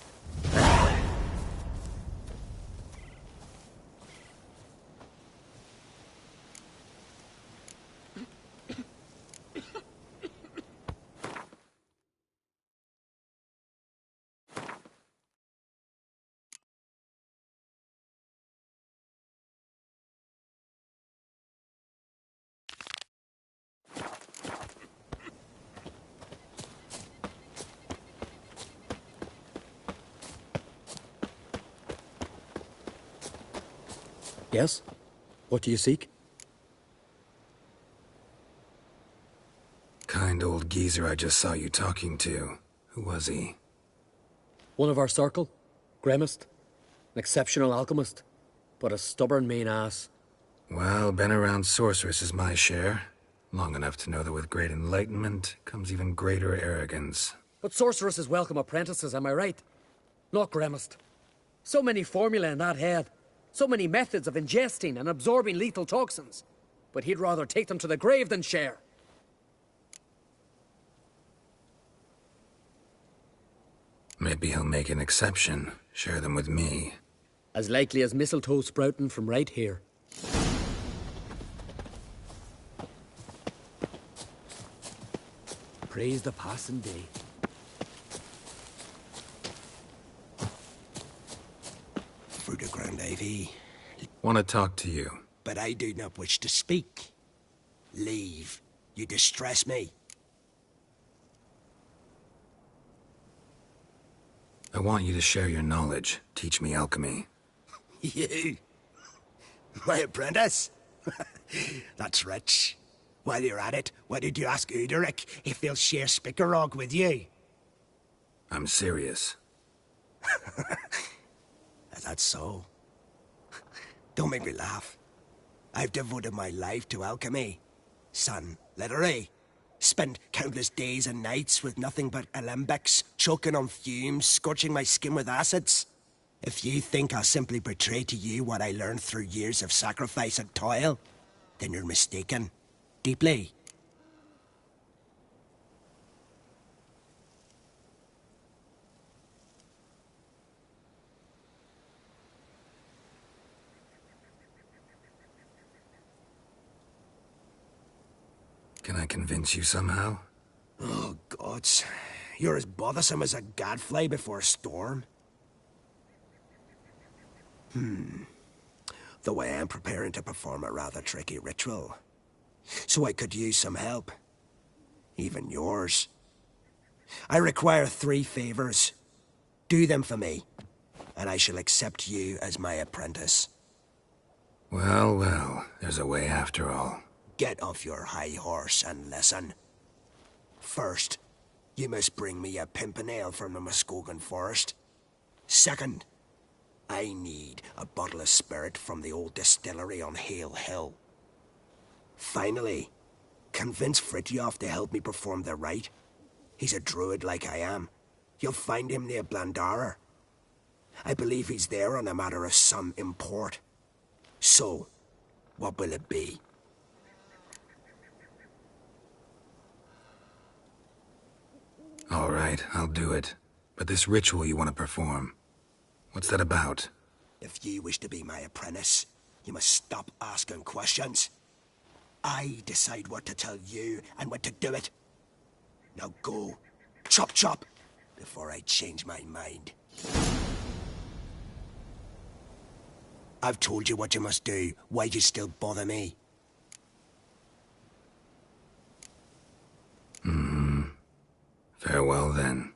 Yes? What do you seek? Kind old geezer I just saw you talking to. Who was he? One of our circle. Gremist. An exceptional alchemist. But a stubborn mean ass. Well, been around sorceress is my share. Long enough to know that with great enlightenment comes even greater arrogance. But sorceresses welcome apprentices, am I right? Not Gremist. So many formulae in that head. So many methods of ingesting and absorbing lethal toxins. But he'd rather take them to the grave than share. Maybe he'll make an exception. Share them with me. As likely as mistletoe sprouting from right here. Praise the passing day. Through the ground, Ivy. Want to talk to you. But I do not wish to speak. Leave. You distress me. I want you to share your knowledge. Teach me alchemy. You? My apprentice? That's rich. While you're at it, why did you ask Uderic if they'll share Spikarog with you? I'm serious. That's so. Don't make me laugh. I've devoted my life to alchemy. Son, literally. Spent countless days and nights with nothing but alembics, choking on fumes, scorching my skin with acids. If you think I'll simply betray to you what I learned through years of sacrifice and toil, then you're mistaken. Deeply. Can I convince you somehow? Oh, gods. You're as bothersome as a gadfly before a storm. Though I am preparing to perform a rather tricky ritual. So I could use some help. Even yours. I require 3 favors. Do them for me, and I shall accept you as my apprentice. Well, well, there's a way after all. Get off your high horse and listen. First, you must bring me a pimpernel from the Muskogan forest. Second, I need a bottle of spirit from the old distillery on Hale Hill. Finally, convince Fritjof to help me perform the rite. He's a druid like I am. You'll find him near Blandara. I believe he's there on a matter of some import. So, what will it be? All right, I'll do it. But this ritual you want to perform, what's that about? If you wish to be my apprentice, you must stop asking questions. I decide what to tell you and when to do it. Now go. Chop chop, before I change my mind. I've told you what you must do. Why do you still bother me? Farewell, then.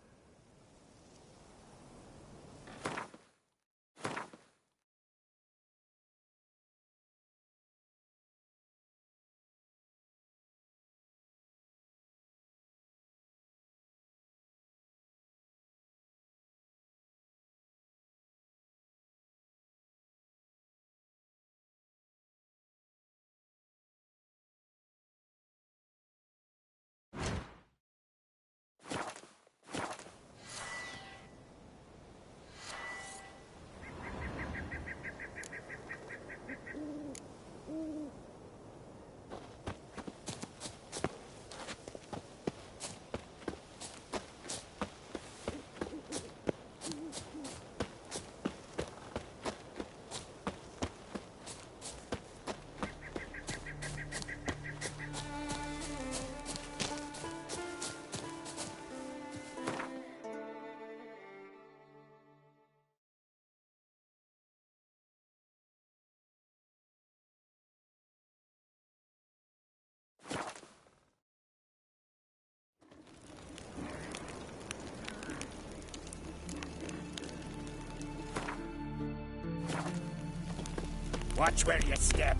Watch where you step.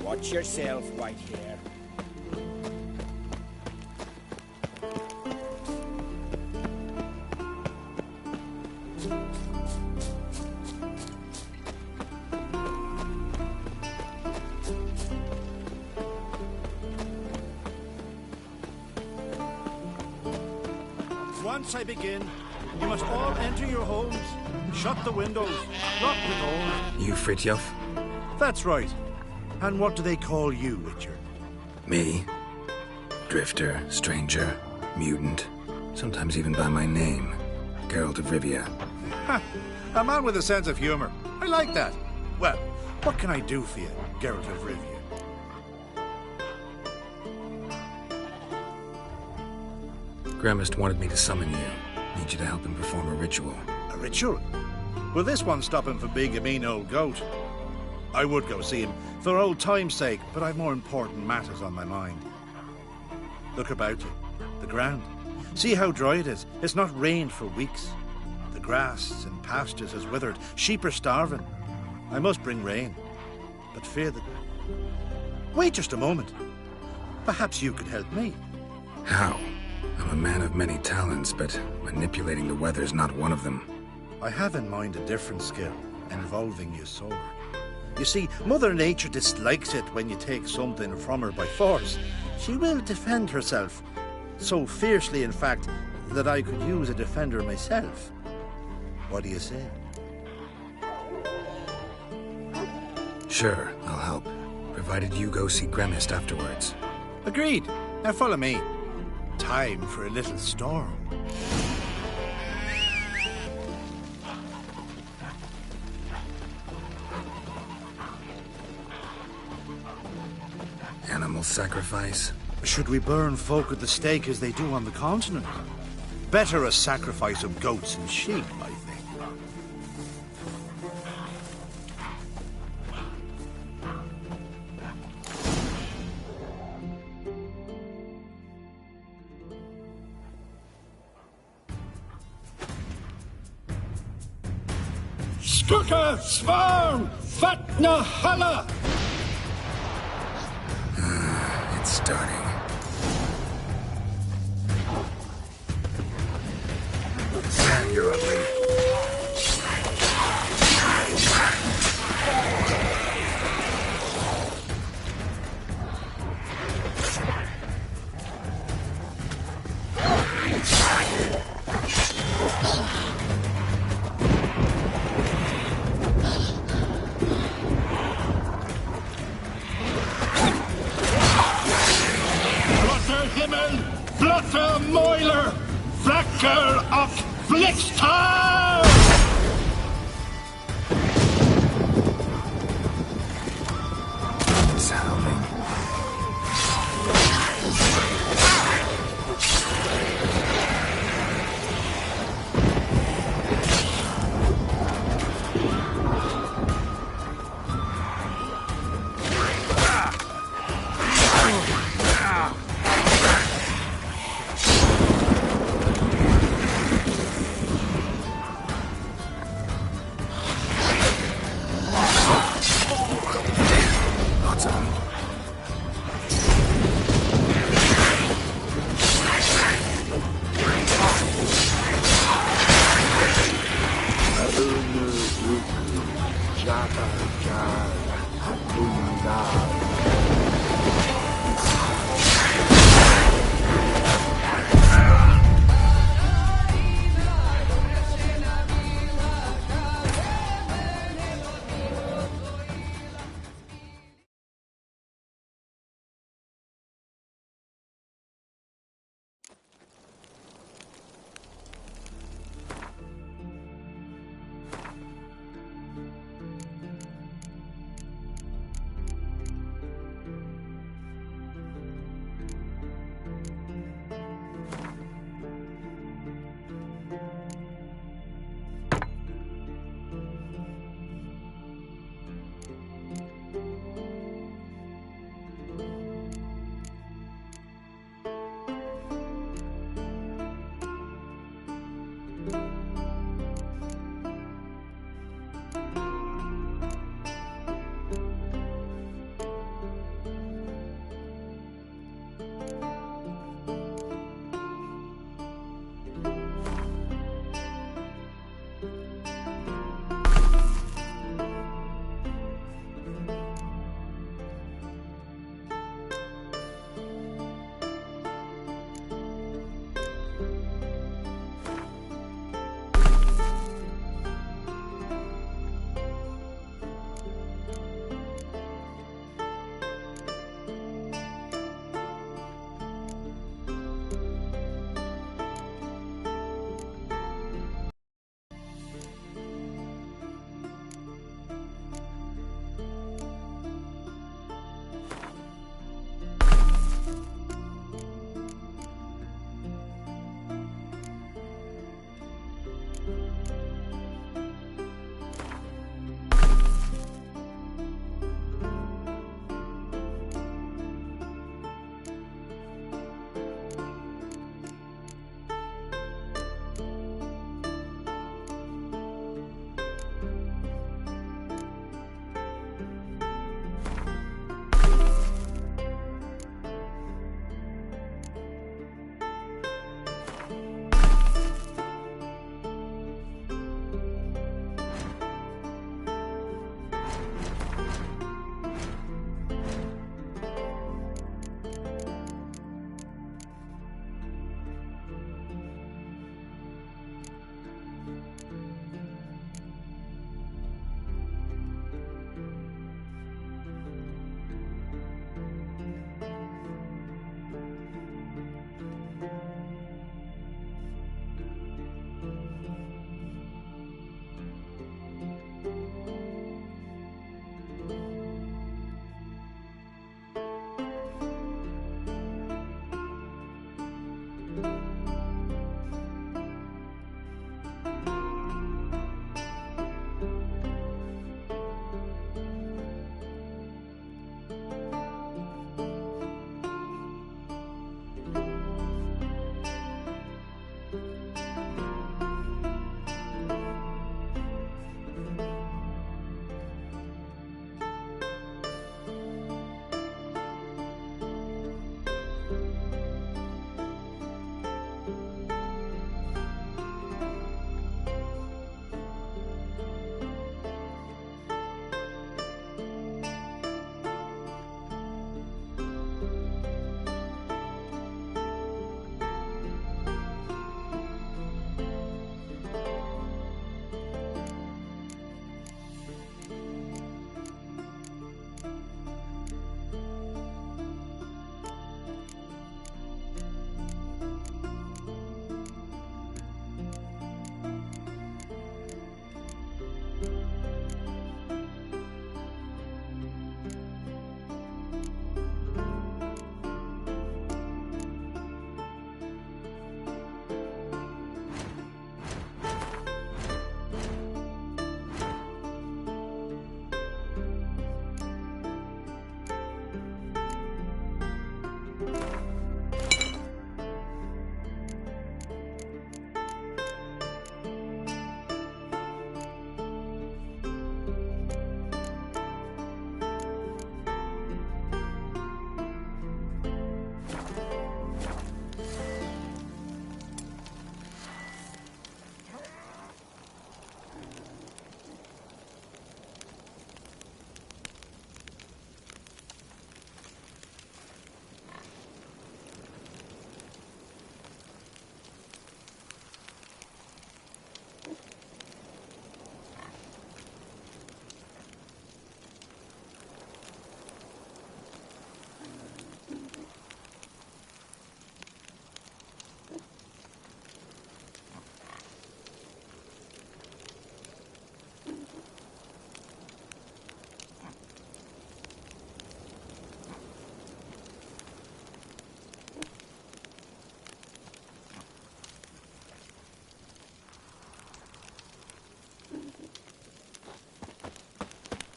Watch yourself, Whitehair. Once I begin, you must all enter your homes, shut the windows, lock the doors. You Fritjof? That's right. And what do they call you, Witcher? Me? Drifter, stranger, mutant, sometimes even by my name, Geralt of Rivia. Ha! A man with a sense of humor. I like that. Well, what can I do for you, Geralt of Rivia? Gremist wanted me to summon you. Need you to help him perform a ritual. A ritual? Will this one stop him from being a mean old goat? I would go see him for old time's sake, but I've more important matters on my mind. Look about you. The ground. See how dry it is. It's not rained for weeks. The grass in pastures has withered. Sheep are starving. I must bring rain, but fear that... Wait just a moment. Perhaps you could help me. How? I'm a man of many talents, but manipulating the weather's not one of them. I have in mind a different skill. involving your sword. You see, Mother Nature dislikes it when you take something from her by force. She will defend herself. So fiercely, in fact, that I could use a defender myself. What do you say? Sure, I'll help. Provided you go see Gremist afterwards. Agreed. Now follow me. Time for a little storm. Animal sacrifice? Should we burn folk at the stake as they do on the continent? Better a sacrifice of goats and sheep, I think. Skuka, Svarm, Fatna Hala! It's starting. Man, you're ugly. Blotter Moiler, Flacker of Blixtown! It's howling.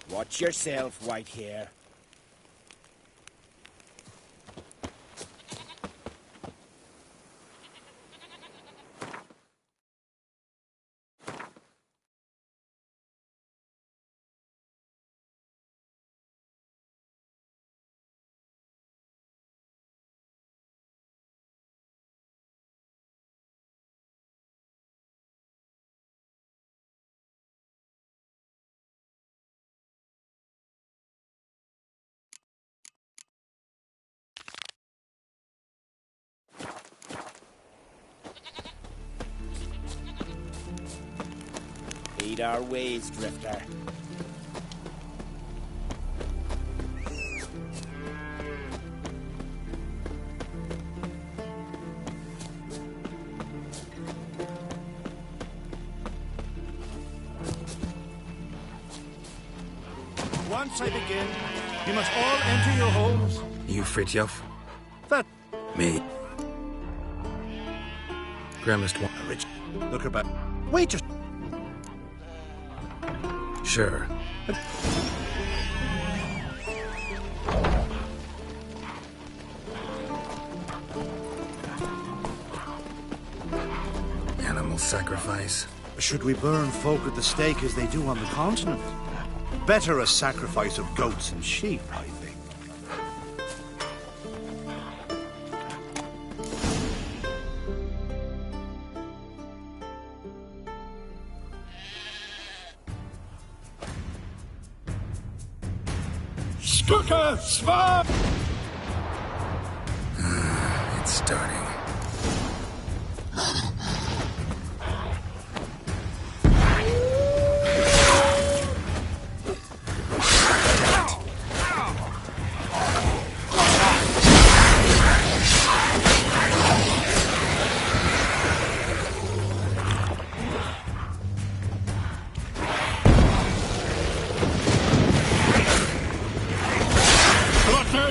Watch yourself, Whitehair. Lead our ways, Drifter. Once I begin, you must all enter your homes. You, Fridtjof? That... Me. Grandest one. Rich. Look about. Wait just... Sure. Animal sacrifice. Should we burn folk at the stake as they do on the continent? Better a sacrifice of goats and sheep, I think. Skugga Svar! It's starting.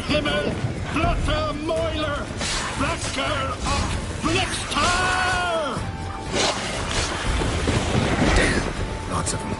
Himmel, Blotter Moiler, Blacker of Blixtar! Damn, lots of them.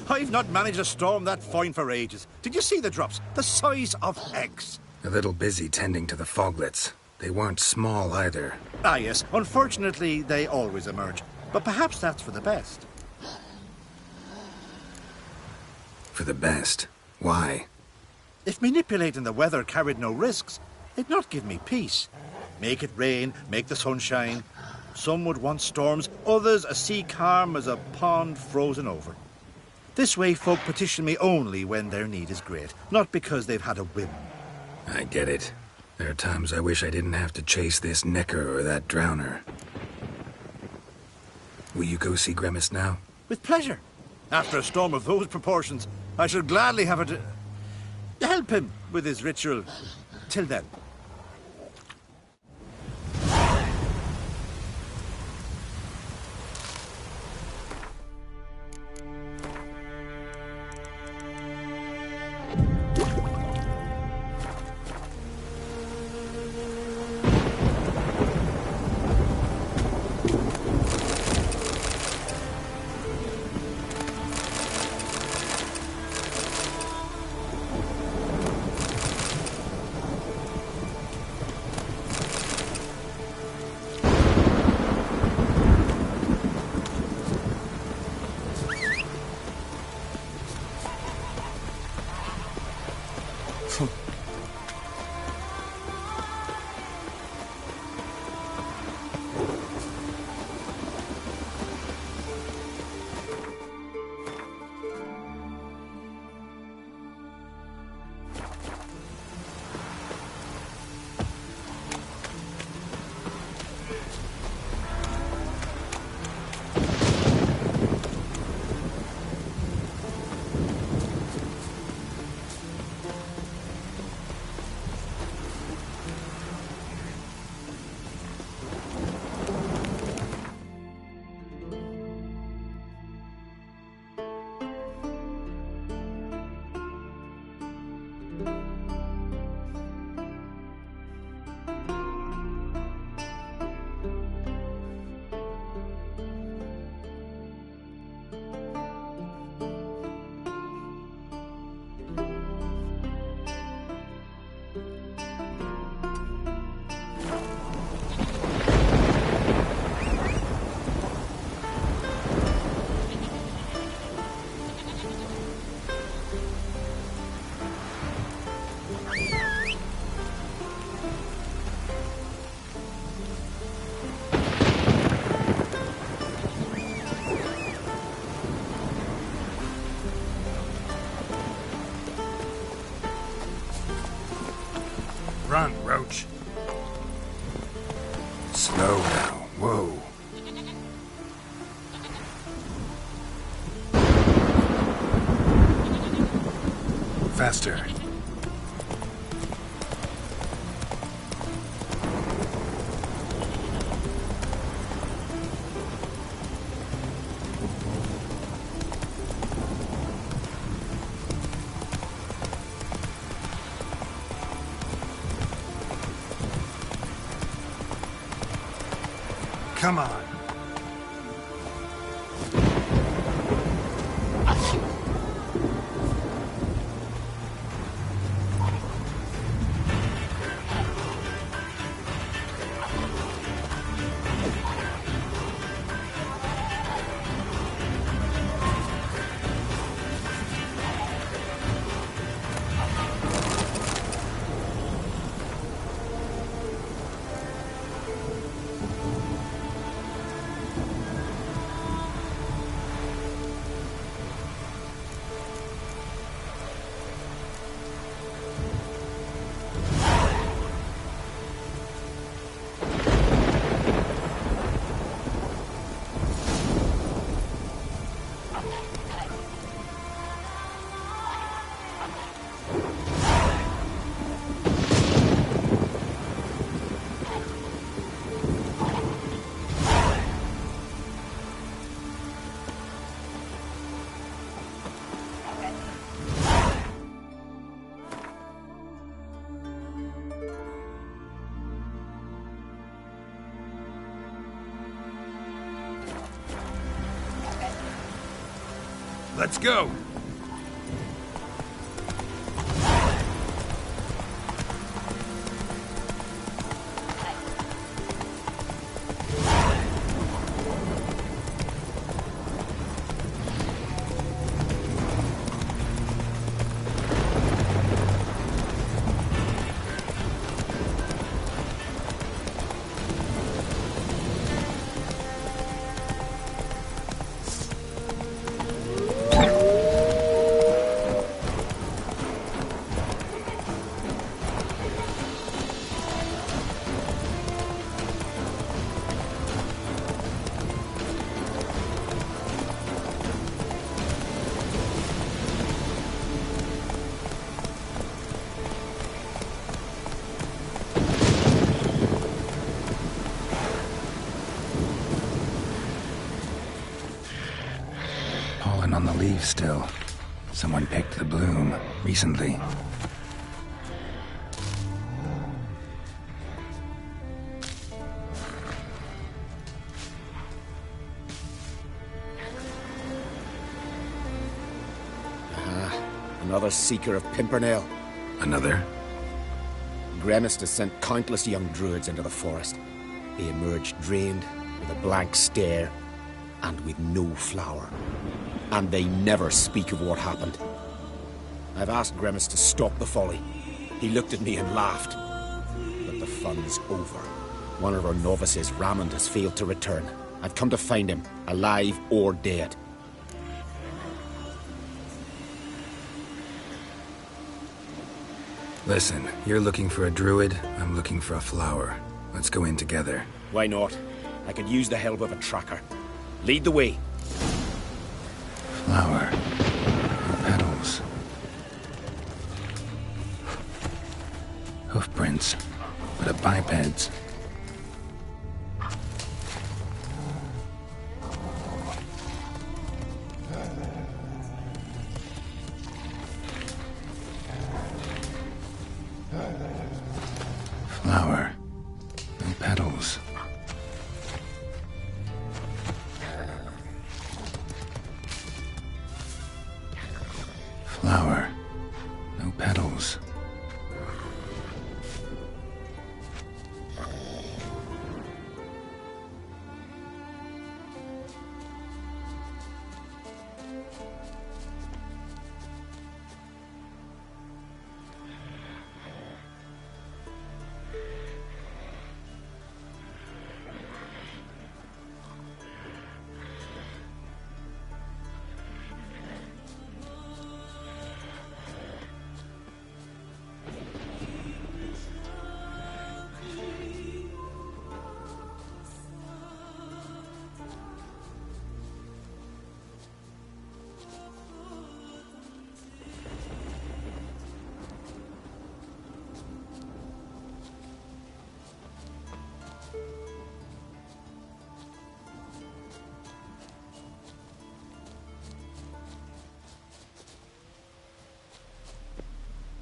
I've not managed a storm that fine for ages. Did you see the drops? The size of eggs. A little busy tending to the foglets. They weren't small either. Ah, yes. Unfortunately, they always emerge. But perhaps that's for the best. For the best? Why? If manipulating the weather carried no risks, it'd not give me peace. Make it rain, make the sun shine. Some would want storms, others a sea calm as a pond frozen over. This way folk petition me only when their need is great, not because they've had a whim. I get it. There are times I wish I didn't have to chase this necker or that drowner. Will you go see Grimace now? With pleasure. After a storm of those proportions, I shall gladly have her to help him with his ritual. Till then. Run, Roach. Slow now. Whoa. Faster. Come on. Let's go! On the leaves still. Someone picked the bloom recently. Another seeker of Pimpernel. Another? Gremist has sent countless young druids into the forest. They emerge drained, with a blank stare, and with no flower. And they never speak of what happened. I've asked Gremist to stop the folly. He looked at me and laughed. But the fun's over. One of our novices, Ramond, has failed to return. I've come to find him, alive or dead. Listen, you're looking for a druid, I'm looking for a flower. Let's go in together. Why not? I could use the help of a tracker. Lead the way. Flower. No petals. Hoofprints, but of bipeds. Flower. No petals. Flower. No petals.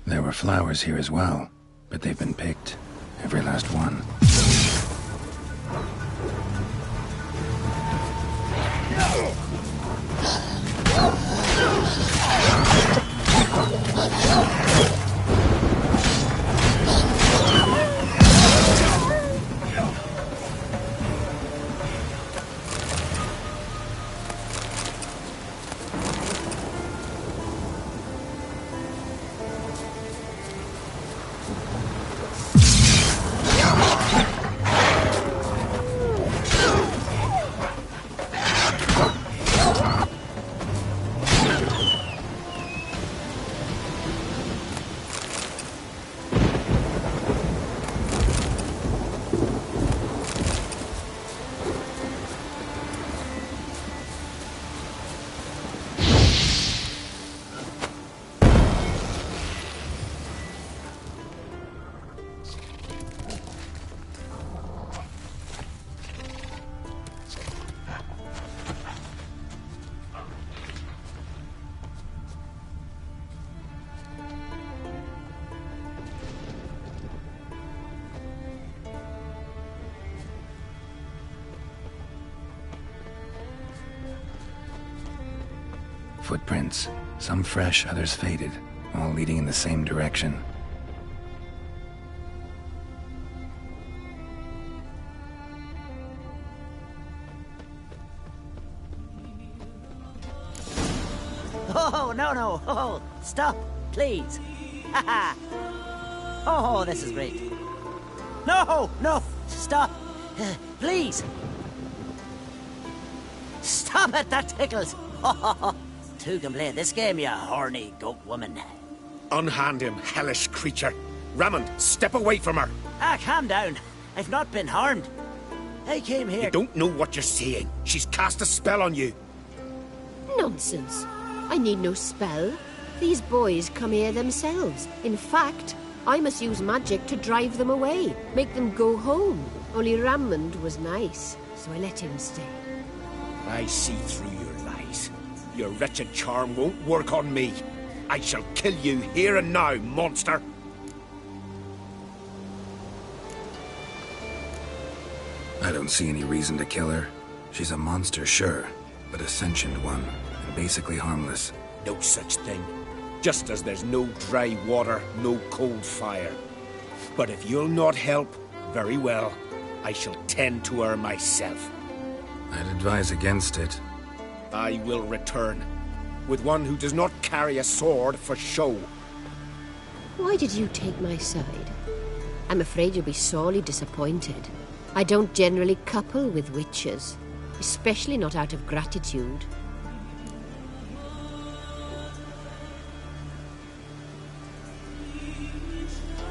There were flowers here as well, but they've been picked. Every last one. Footprints. Some fresh, others faded, all leading in the same direction. Oh, no. Oh, stop, please. Oh, this is great. No, stop. Please. Stop it, that tickles. Two can play this game, you horny goat woman. Unhand him, hellish creature. Rammond, step away from her. Calm down. I've not been harmed. I came here... You don't know what you're saying. She's cast a spell on you. Nonsense. I need no spell. These boys come here themselves. In fact, I must use magic to drive them away, make them go home. Only Rammond was nice, so I let him stay. I see through your lies. Your wretched charm won't work on me. I shall kill you here and now, monster. I don't see any reason to kill her. She's a monster, sure, but a sentient one, and basically harmless. No such thing. Just as there's no dry water, no cold fire. But if you'll not help, very well. I shall tend to her myself. I'd advise against it. I will return, with one who does not carry a sword for show. Why did you take my side? I'm afraid you'll be sorely disappointed. I don't generally couple with witches, especially not out of gratitude.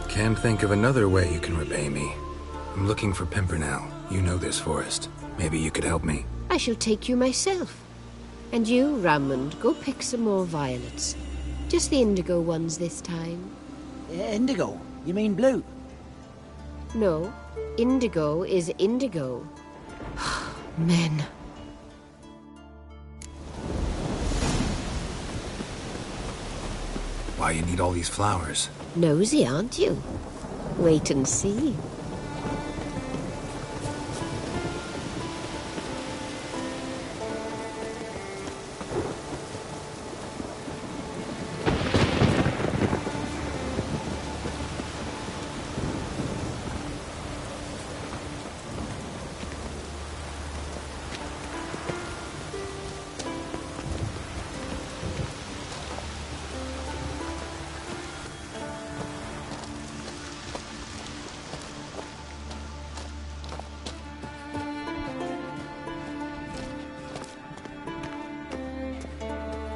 Can't think of another way you can repay me. I'm looking for Pimpernel. You know this forest. Maybe you could help me. I shall take you myself. And you, Rammond, go pick some more violets. Just the indigo ones this time. Indigo? You mean blue? No, indigo is indigo. Men. Why you need all these flowers? Nosy, aren't you? Wait and see.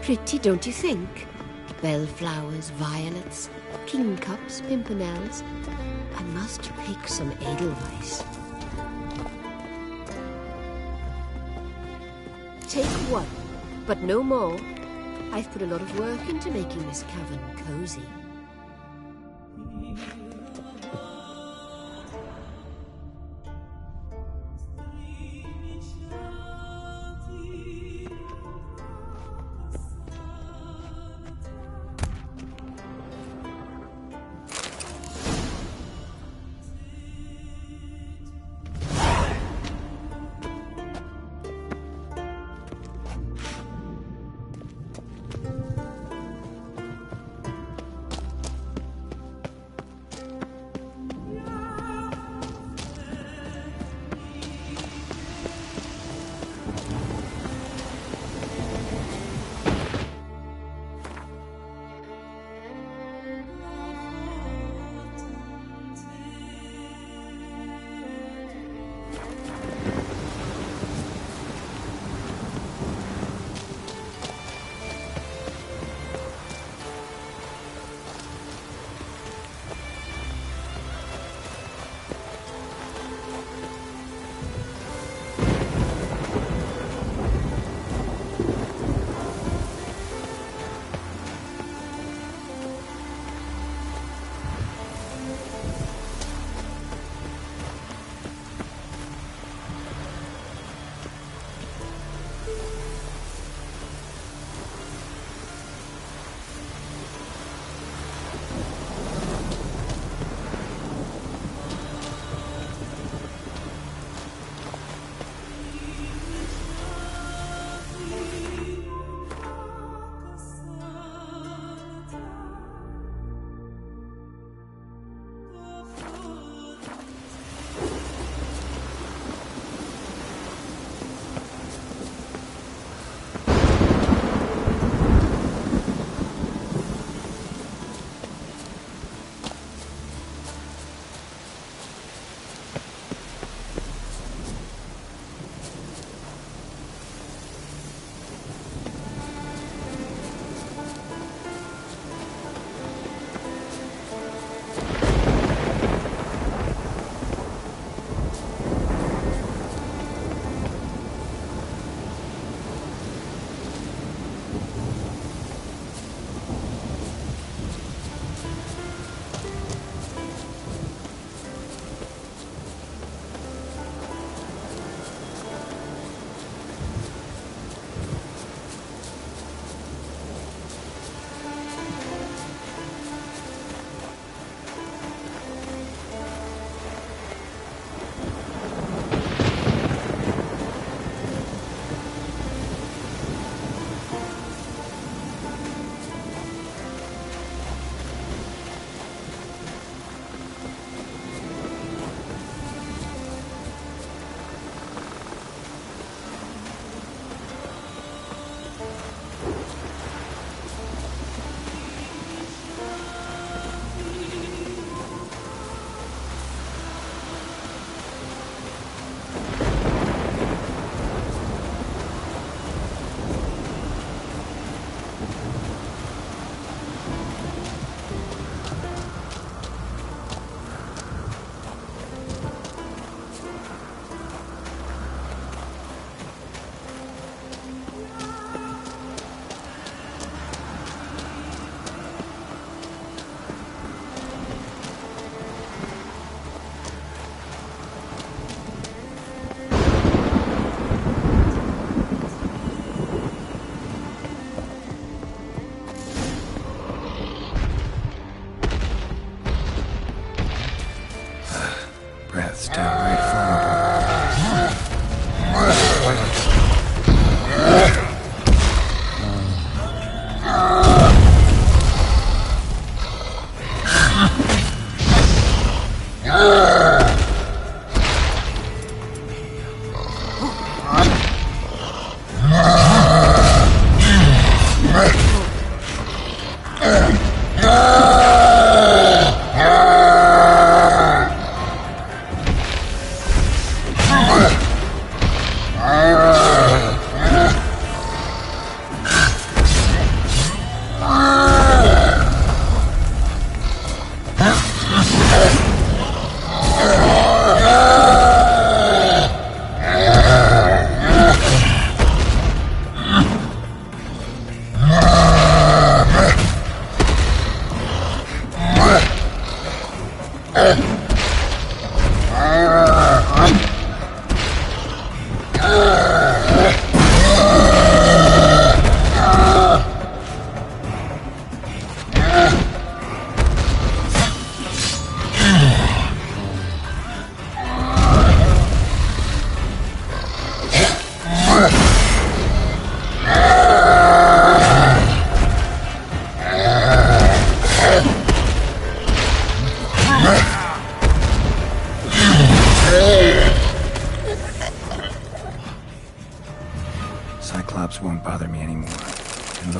Pretty, don't you think? Bellflowers, violets, kingcups, pimpernels. I must pick some edelweiss. Take one, but no more. I've put a lot of work into making this cavern cozy.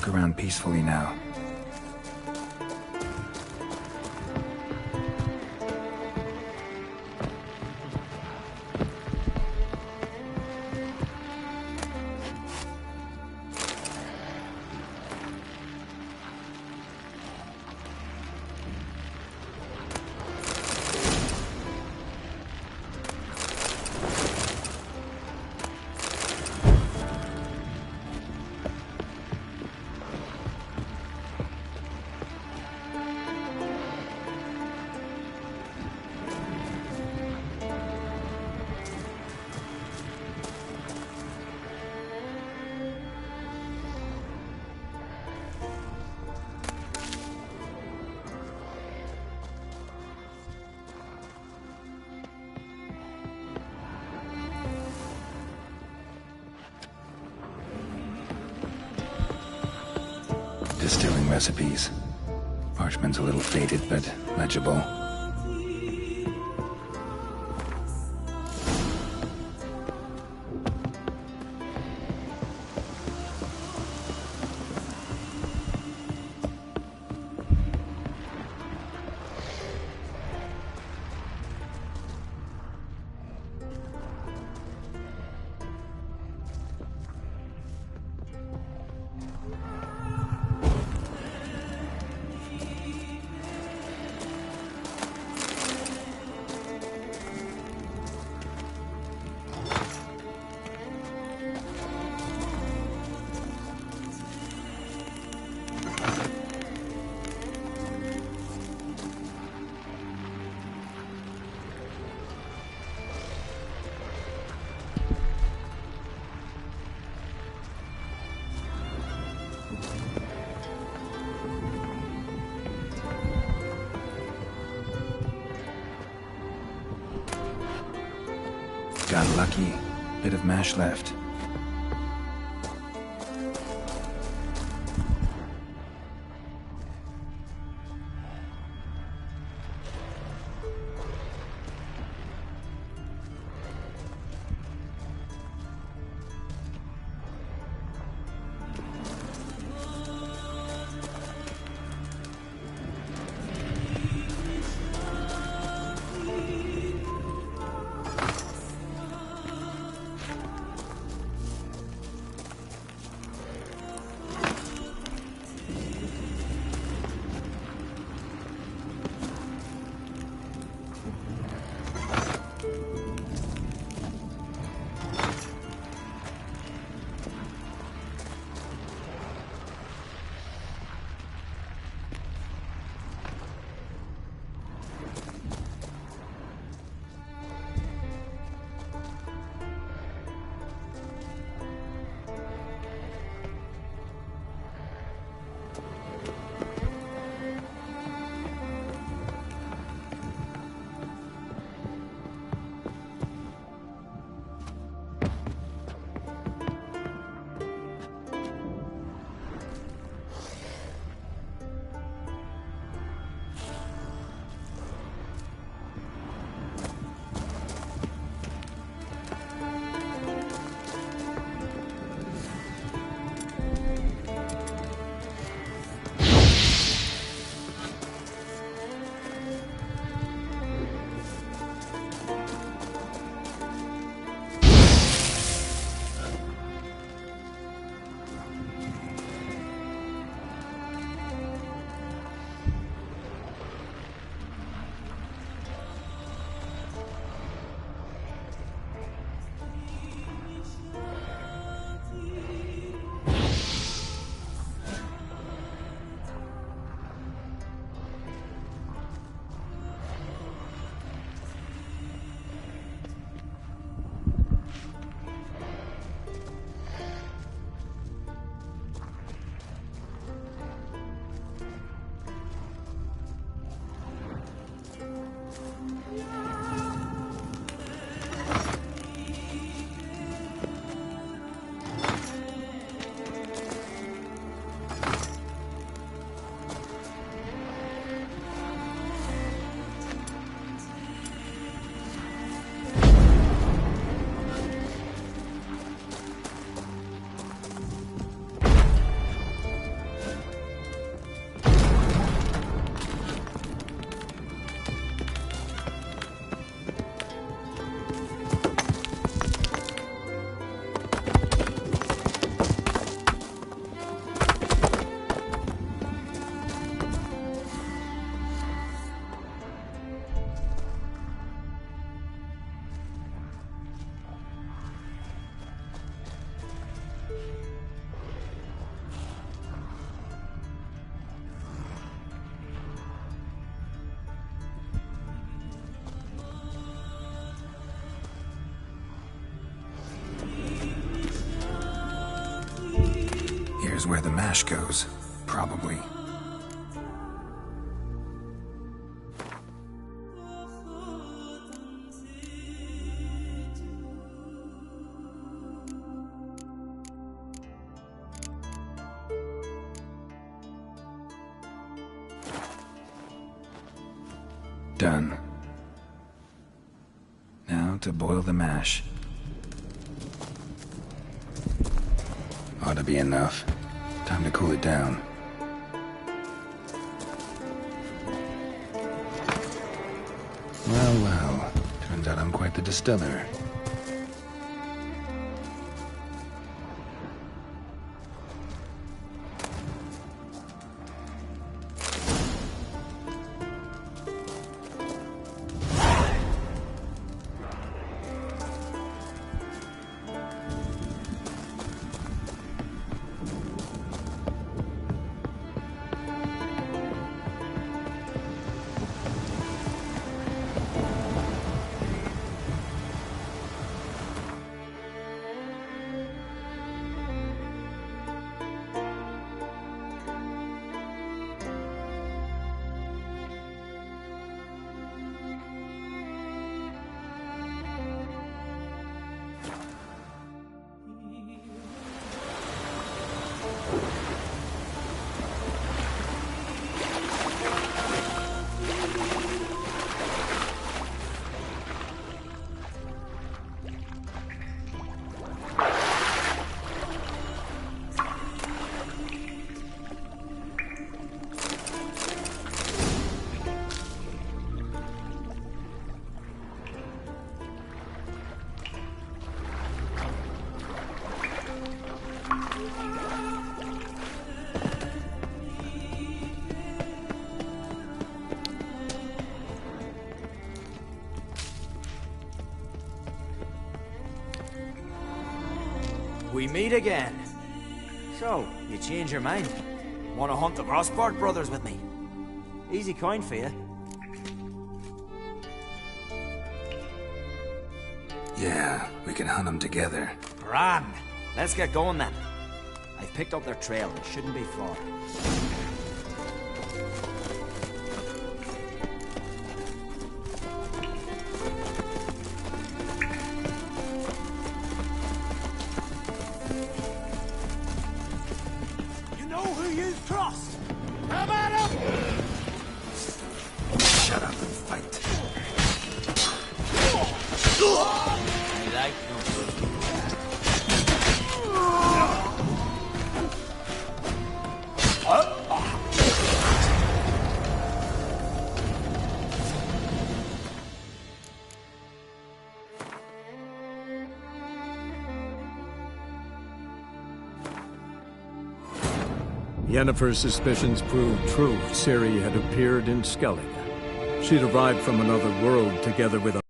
look around peacefully now. Distilling recipes. Parchment's a little faded, but legible. Got lucky. Bit of mash left. knows where the mash goes. Probably. Done. Now to boil the mash. Ought to be enough. Time to cool it down. Well, well. Turns out I'm quite the distiller. We meet again. So, you change your mind? Want to hunt the Grosport brothers with me? Easy coin for you. Yeah, we can hunt them together. Grand. Let's get going then. I've picked up their trail. It shouldn't be far. You know who you trust. Come at him! Shut up and fight. I like no Yennefer's suspicions proved true. Ciri had appeared in Skellige. She'd arrived from another world together with a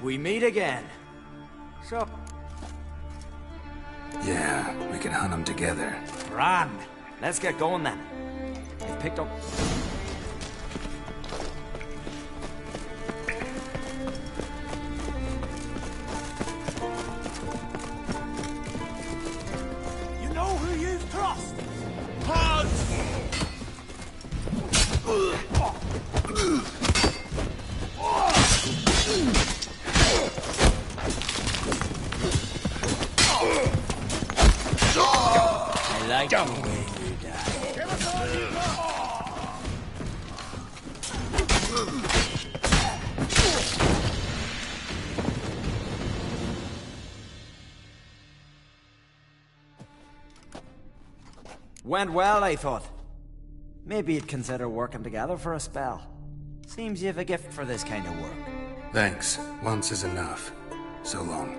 We meet again. So... Yeah, we can hunt them together. Grand. Let's get going then. I've picked up... You know who you trust. Pause! I like the way you die. Give us all you got! Went well, I thought. Maybe you'd consider working together for a spell. Seems you have a gift for this kind of work. Thanks. Once is enough. So long.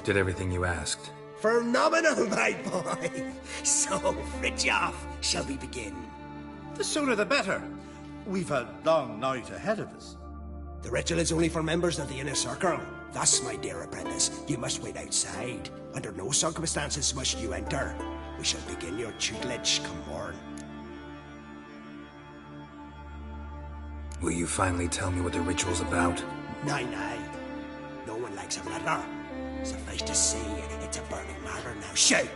Did everything you asked. Phenomenal, my boy. So, Fritjof, shall we begin? The sooner the better. We've a long night ahead of us. The ritual is only for members of the inner circle. Thus, my dear apprentice, you must wait outside. Under no circumstances must you enter. We shall begin your tutelage come morn. Will you finally tell me what the ritual's about? Nay. No one likes a flatter. Suffice to say, it's a burning matter now. Shout!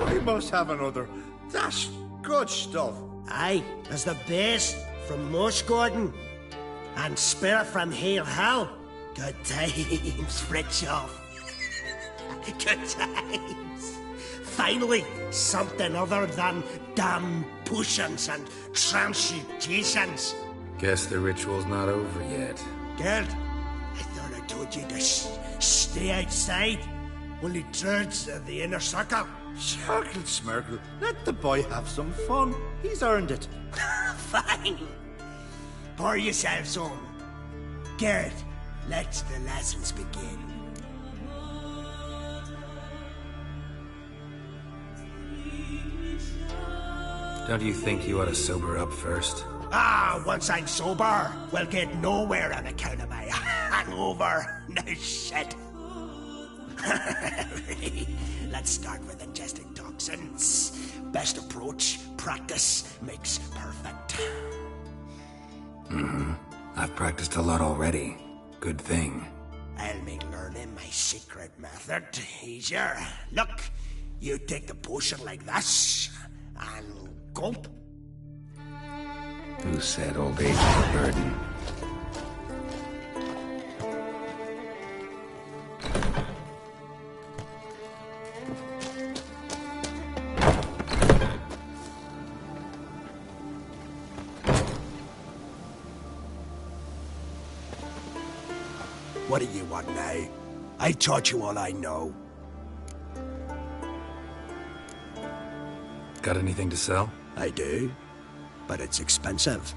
We must have another. That's good stuff. Aye, as the base from Mosh Gordon and Spirit from Hale Hell. Good times, Fritjof. Good times. Finally, something other than damn potions and transmutations. Guess the ritual's not over yet. Gerd, I thought I told you to stay outside. Only druids of the inner circle. Smirkle, Smirkle. Let the boy have some fun. He's earned it. Fine. Pour yourselves on. Gerd, let the lessons begin. Don't you think you ought to sober up first? Once I'm sober, we'll get nowhere on account of my hangover. No shit. Let's start with ingesting toxins. Best approach, practice makes perfect. I've practiced a lot already. Good thing. I'll make learning my secret method easier. Look, you take the potion like this, and gulp. Who said old age is a burden? What do you want now? I taught you all I know. Got anything to sell? I do, but it's expensive.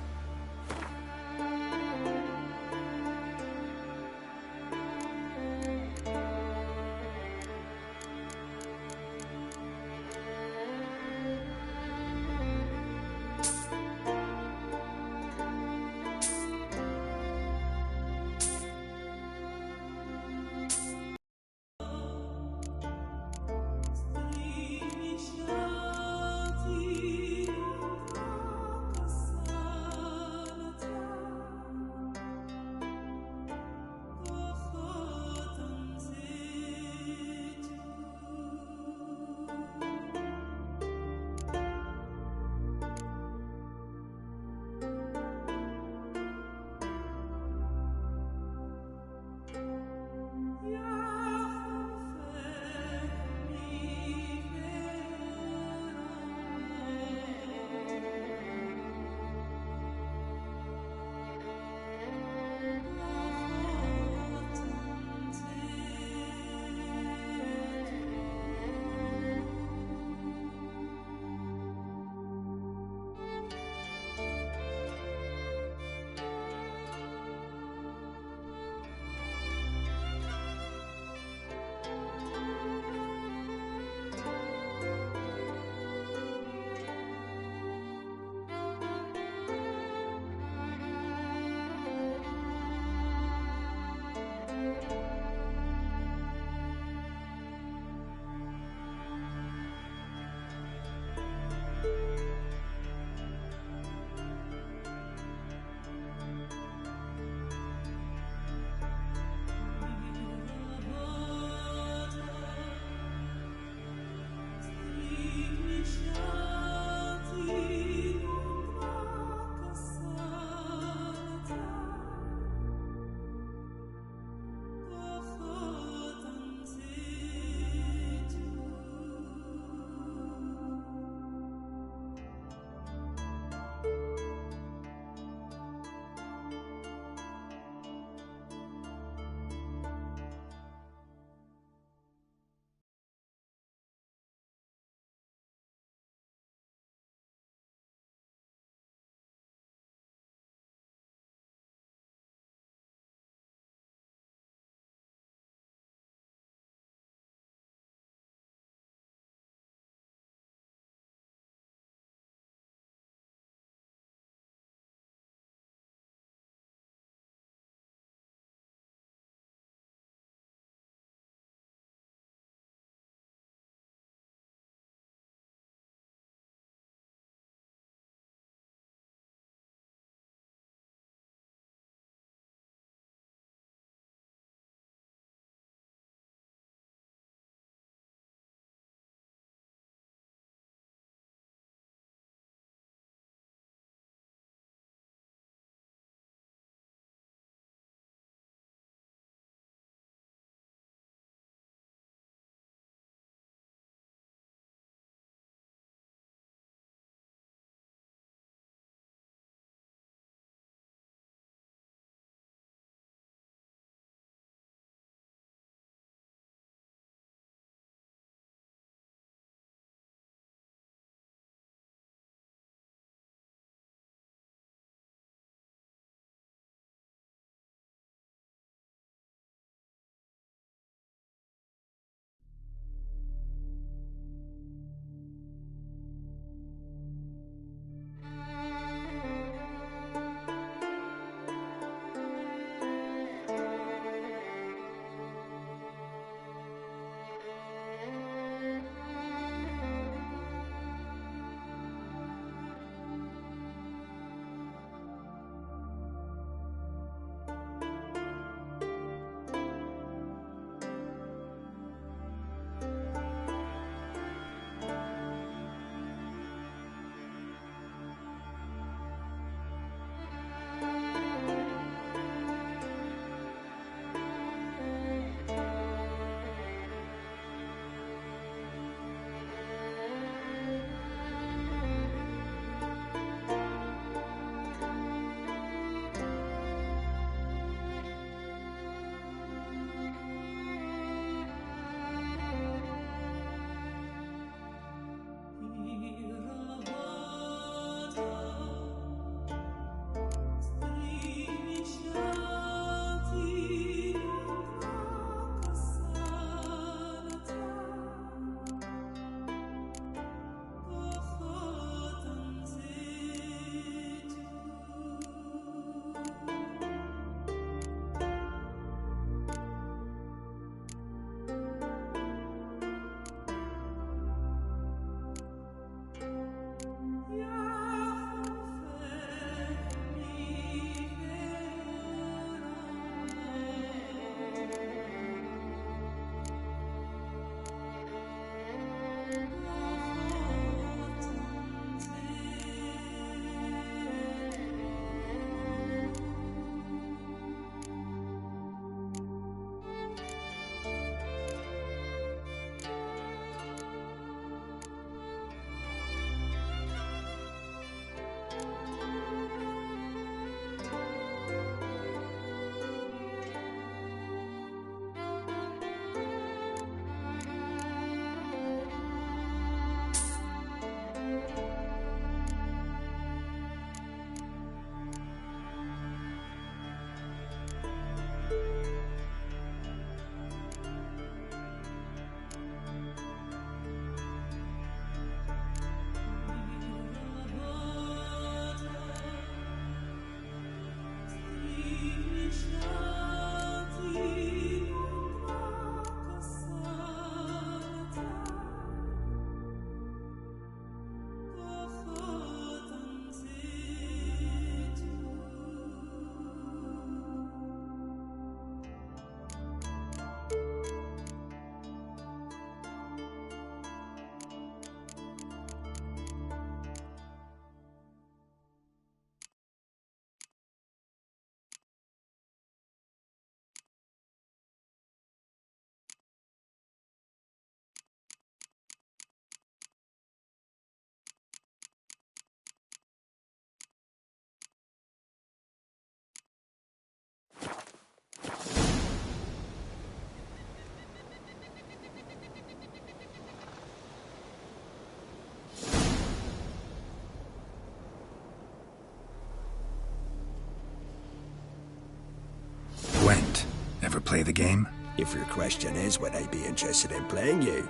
play the game? If your question is, would I be interested in playing you?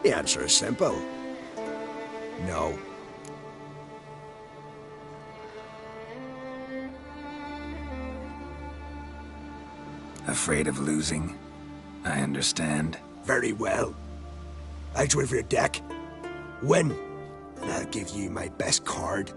The answer is simple. No. Afraid of losing? I understand. Very well. Out with your deck. Win, and I'll give you my best card.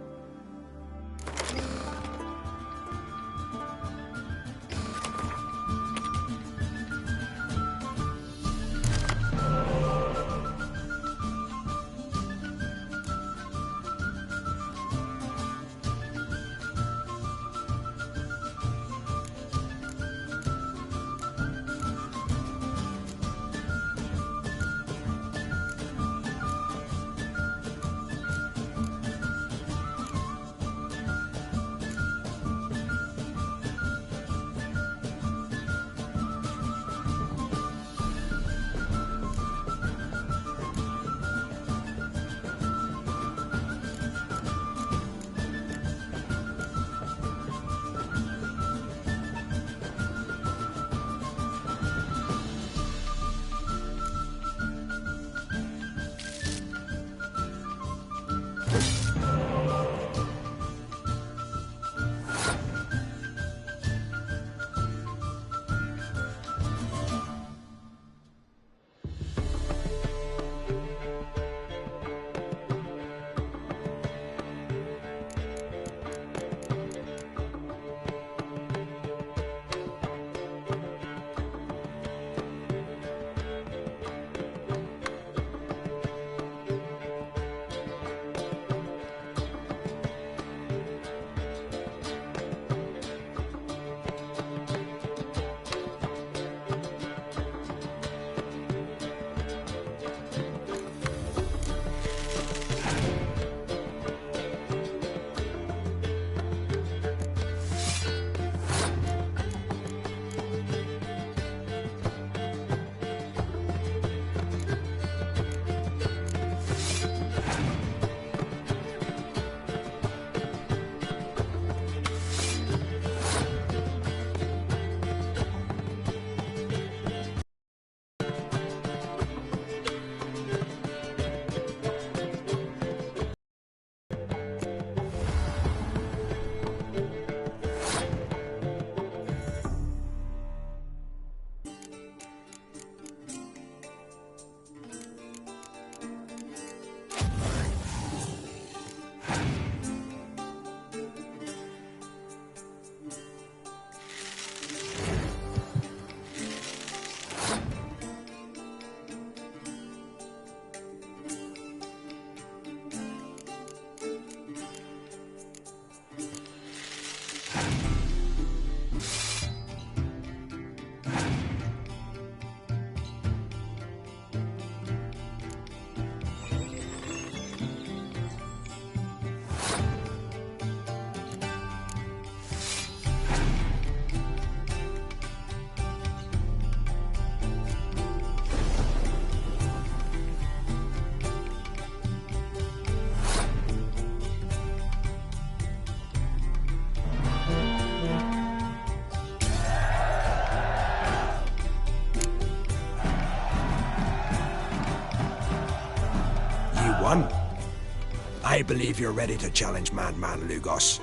I believe you're ready to challenge Madman Lugos.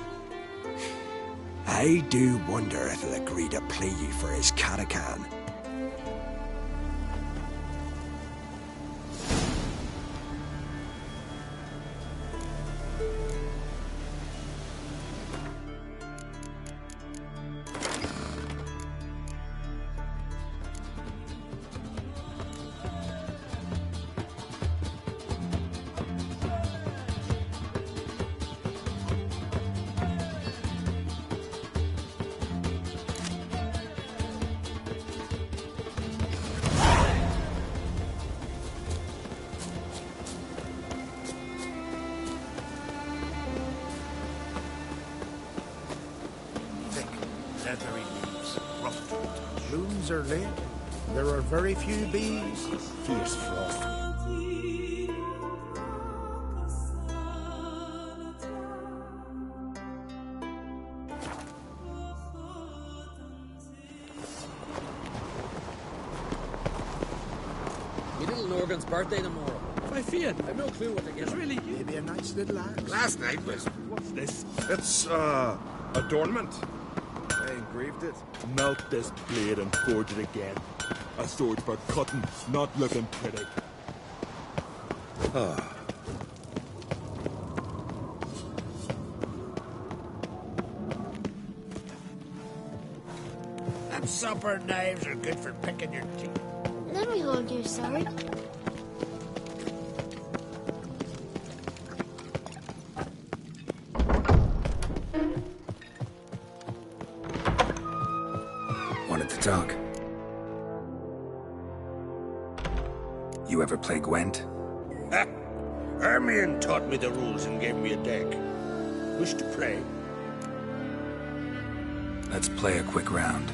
I do wonder if he'll agree to play you for his Catacan. Leathery leaves, rough to the touch. Blooms are late. There are very few bees. Fierce frost. little Norgan's birthday tomorrow. My fiat, I've no clue what to get. Really? Maybe a nice little axe. Last night was... What's this? It's, adornment. I engraved it. Melt this blade and forge it again. A sword for cutting, not looking pretty. Them supper knives are good for picking your teeth. Let me hold your sword. Wanted to talk. You ever play Gwent? Ermion taught me the rules and gave me a deck. Wish to play? Let's play a quick round.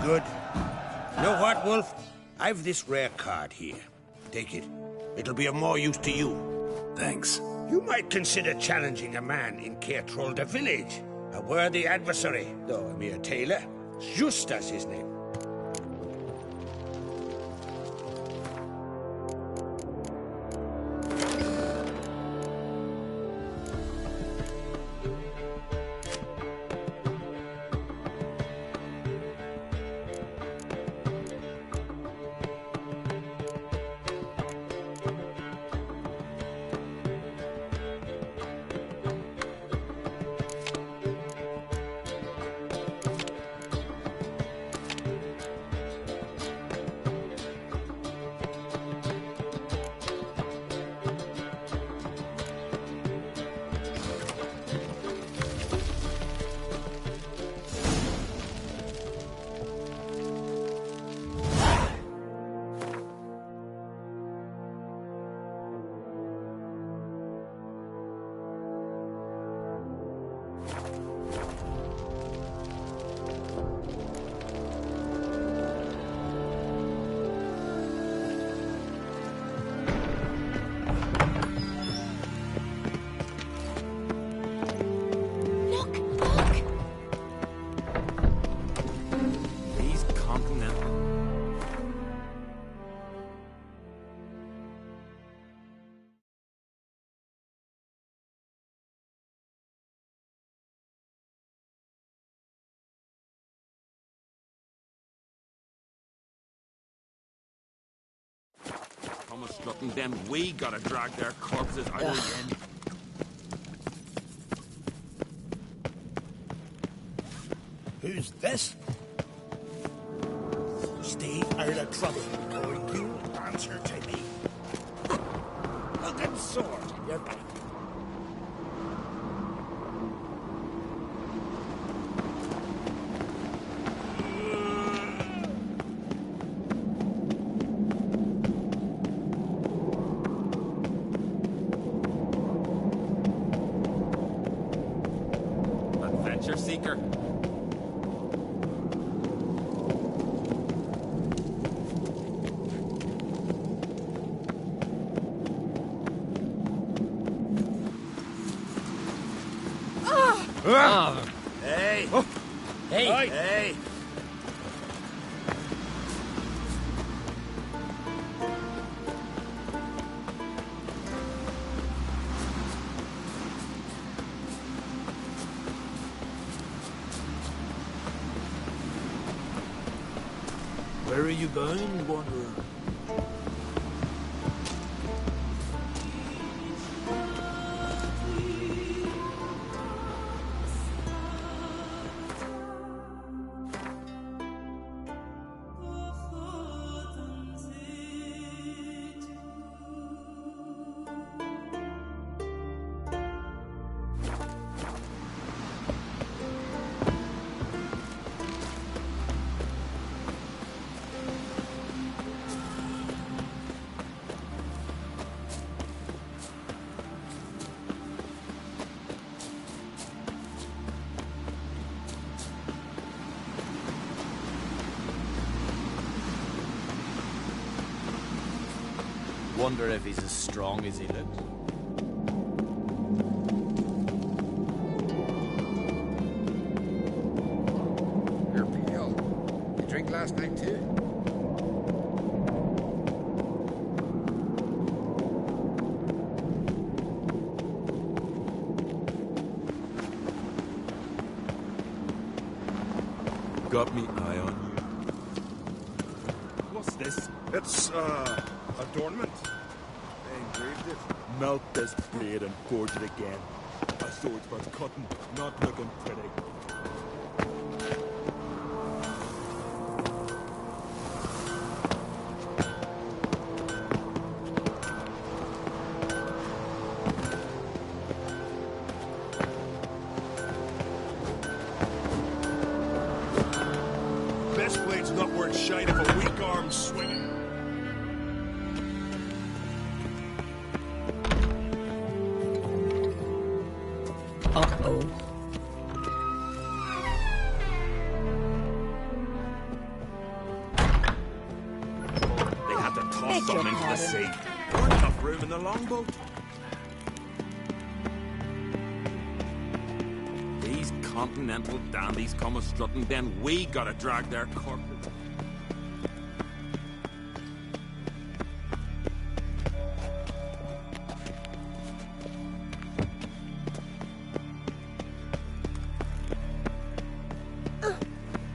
Good. You know what, Wolf? I've this rare card here. Take it. It'll be of more use to you. Thanks. You might consider challenging a man in Caer Trulda village. A worthy adversary, though a mere tailor. Justas his name. come a-strutting, then we gotta drag their corpses out of the inn. Who's this? Stay out of trouble, or you answer to me. Hook and sword in your back. Adventure seeker. Hey! Oh. Hey! Hey! Where are you going, wanderer? Wonder if he's as strong as he looks. You're pale. You drink last night too? Got me eye on you. What's this? It's, adornment. They engraved it. Melt this blade and forge it again. A sword for cutting, not looking pretty. This blade's not worth shite if a weak arm's swinging. Uh-oh. They had to toss Beg something your into the pardon. sea. There weren't enough room in the longboat. These continental dandies come a-strutting, then we gotta drag their corpses.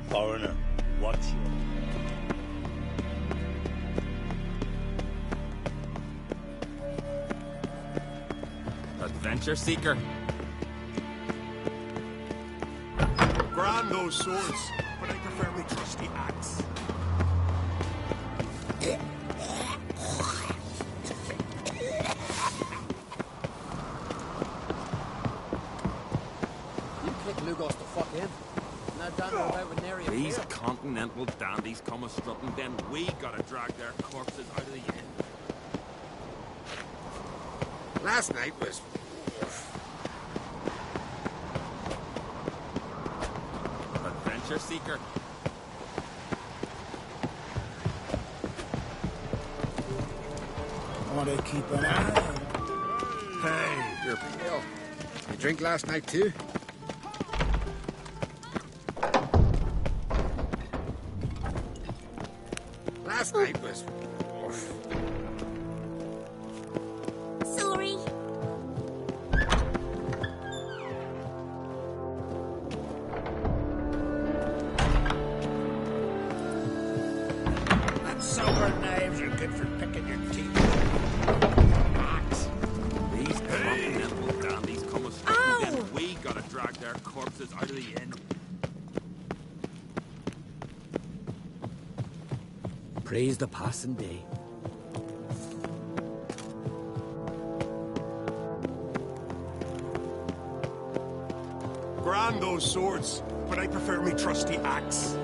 Foreigner, watch you. Adventure seeker. Grand those swords, but I prefer my trusty axe. You kick Lugos the fuck in. Now down there about with nary a These fear. continental dandies come a-strutting, then we gotta drag their corpses out of the inn. Last night was... Adventure seeker. Want to keep an eye on. Hey, you're pale. You drink last night too? Last night was... Sorry. And silver knives are good for picking your teeth. corpses out of the inn. Praise the passing day. Grand those swords, but I prefer me trusty axe.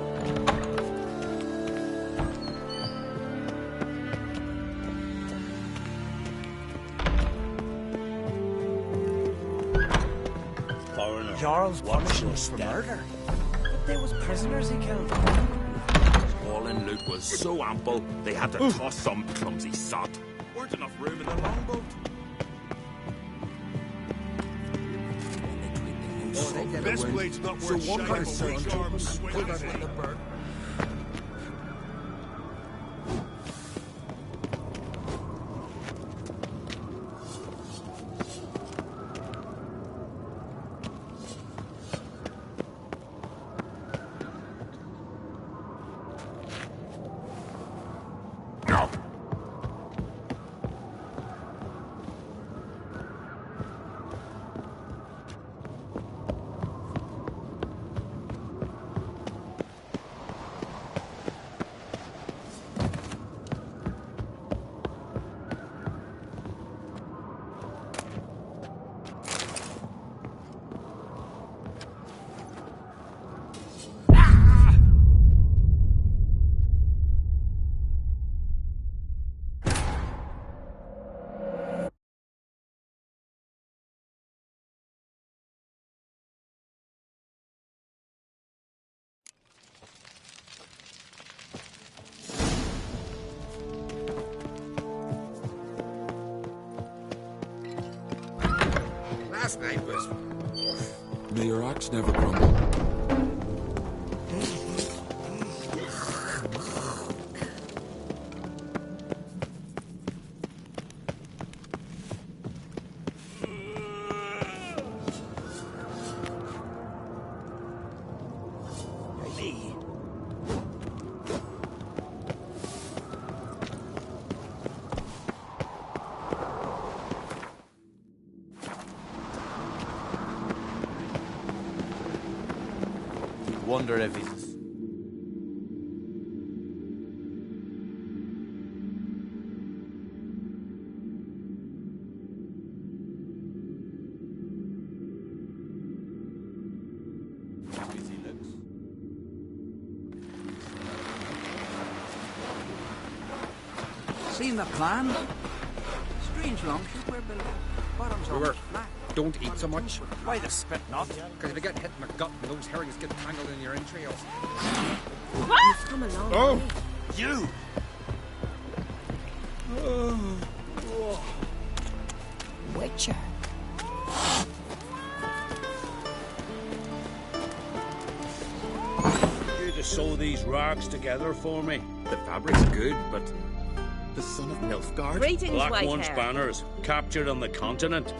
Jarl's punishment for murder. There was prisoners he killed. All in loot was so ample, they had to toss some clumsy sot. Weren't enough room in the longboat. Best blade's not worth one kind of shite, search. but weak arms swing Put at that it. in the bird. Last night was... May your axe never crumble. Wonder if he's... Seen the plan? Strange longship we're building. Bottom's almost flat. Don't eat so much. Why the spit not? Because if you get hit in the gut and those herrings get tangled in your entrails. You've come a long way. You! Witcher. You to sew these rags together for me. The fabric's good, but the son of Nilfgaard? Greetings, Black Whitehair. One's banners, captured on the continent.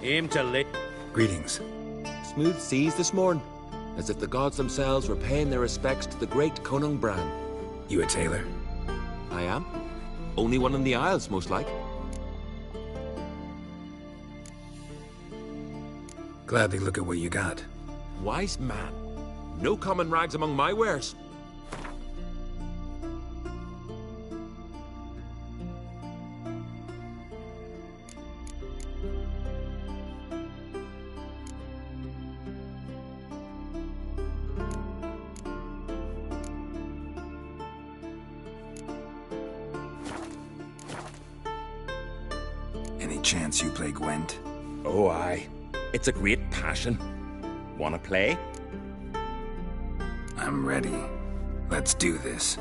Aim to lit. Greetings. Smooth seas this morn, as if the gods themselves were paying their respects to the great Conung Bran. You a tailor? I am. Only one in the Isles, most like. Gladly look at what you got. Wise man. No common rags among my wares. Any chance you play Gwent? Oh, aye. It's a great passion. Wanna play? I'm ready. Let's do this.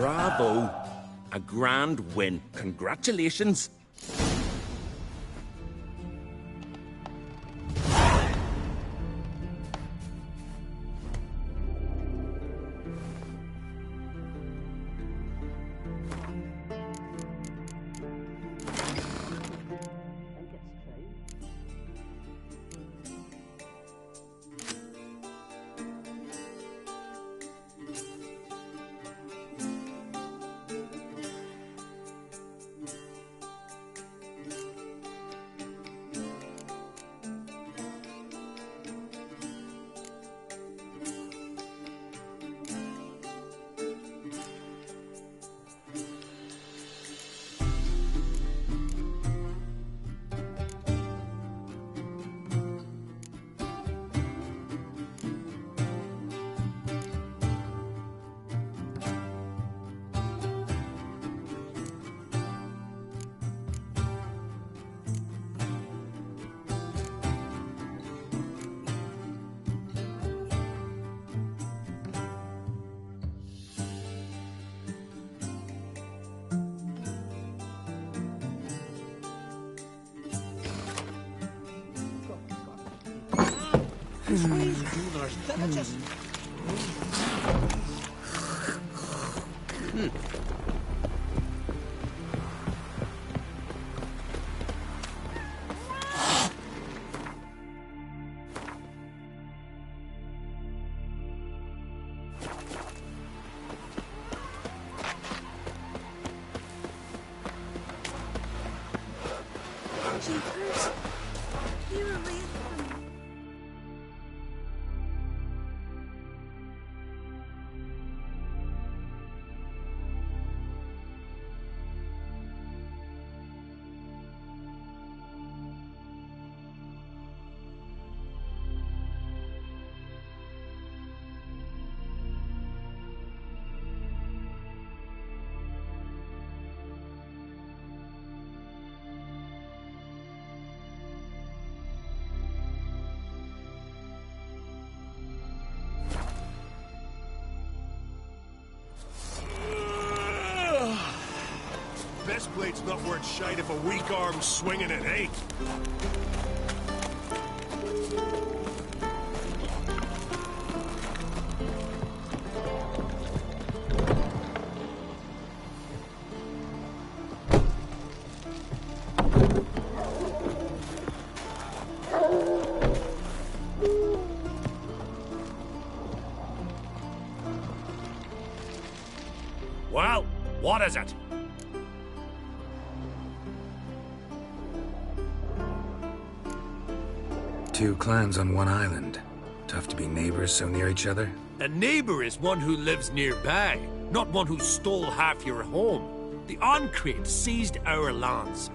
Bravo. A grand win. Congratulations. Jeepers. You're a random. Best blade's not worth shite if a weak arm's swinging it, eh? Well, what is it? Two clans on one island. Tough to be neighbors so near each other. A neighbor is one who lives nearby, not one who stole half your home. The Oncrate seized our lands.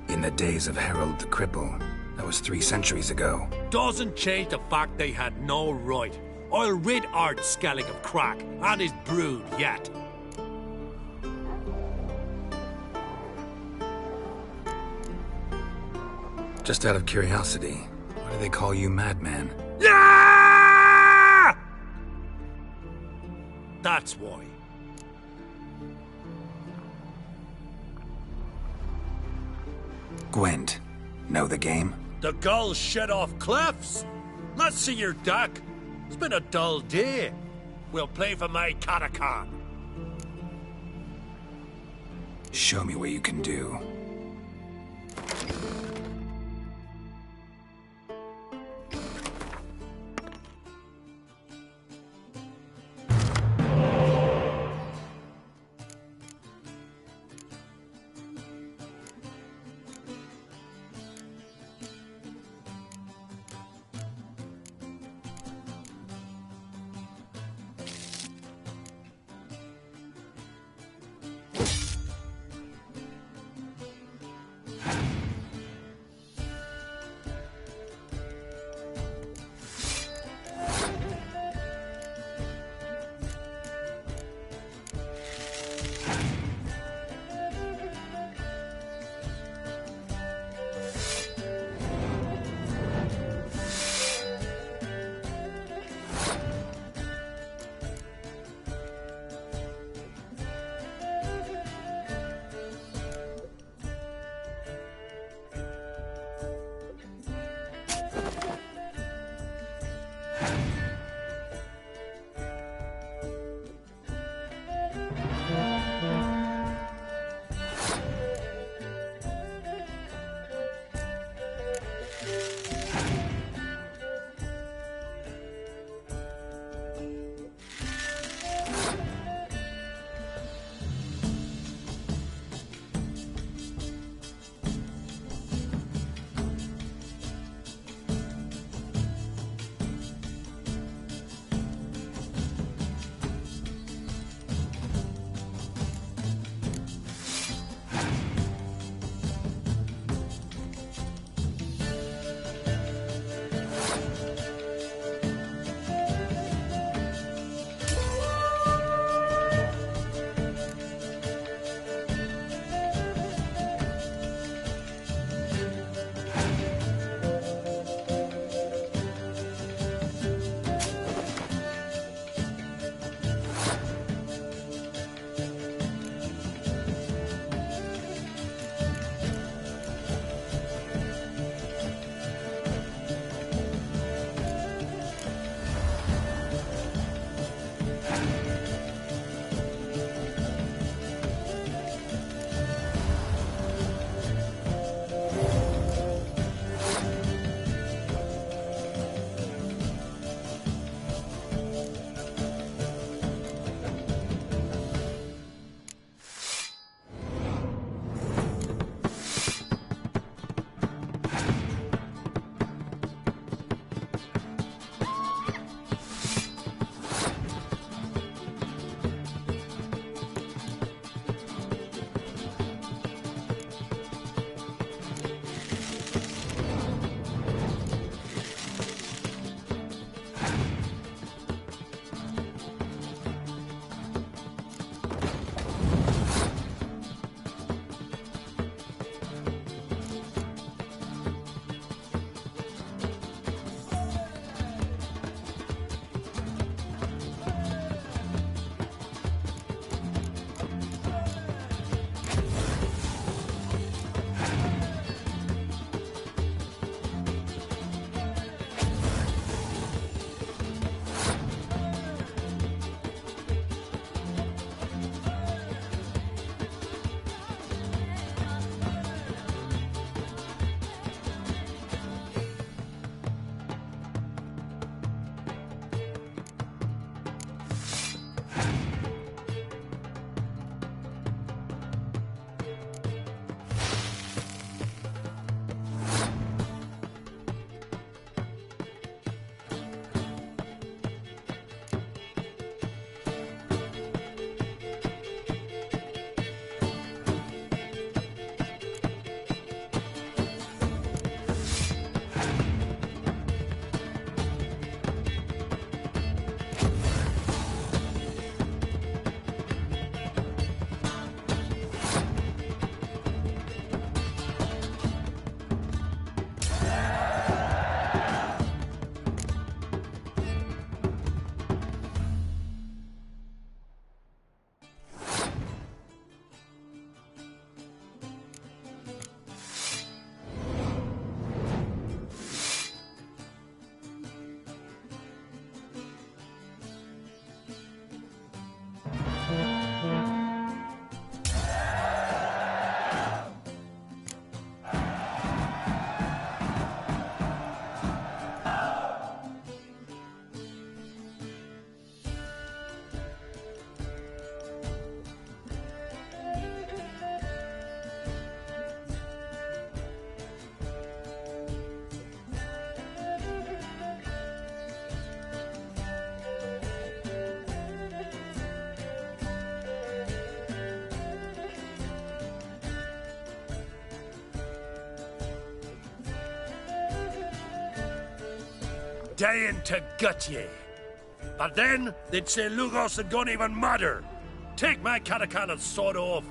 In the days of Harold the Cripple. That was 3 centuries ago. Doesn't change the fact they had no right. I'll rid Ard Skellig of Crack and his brood yet. Just out of curiosity, why do they call you Madman? Yeah! That's why. Gwent. Know the game? The gulls shed off cliffs. Let's see your deck. It's been a dull day. We'll play for my Catacan. Show me what you can do. dying to gut ye. And then they'd say Lugos had gone even madder. Take my Catacan sword off.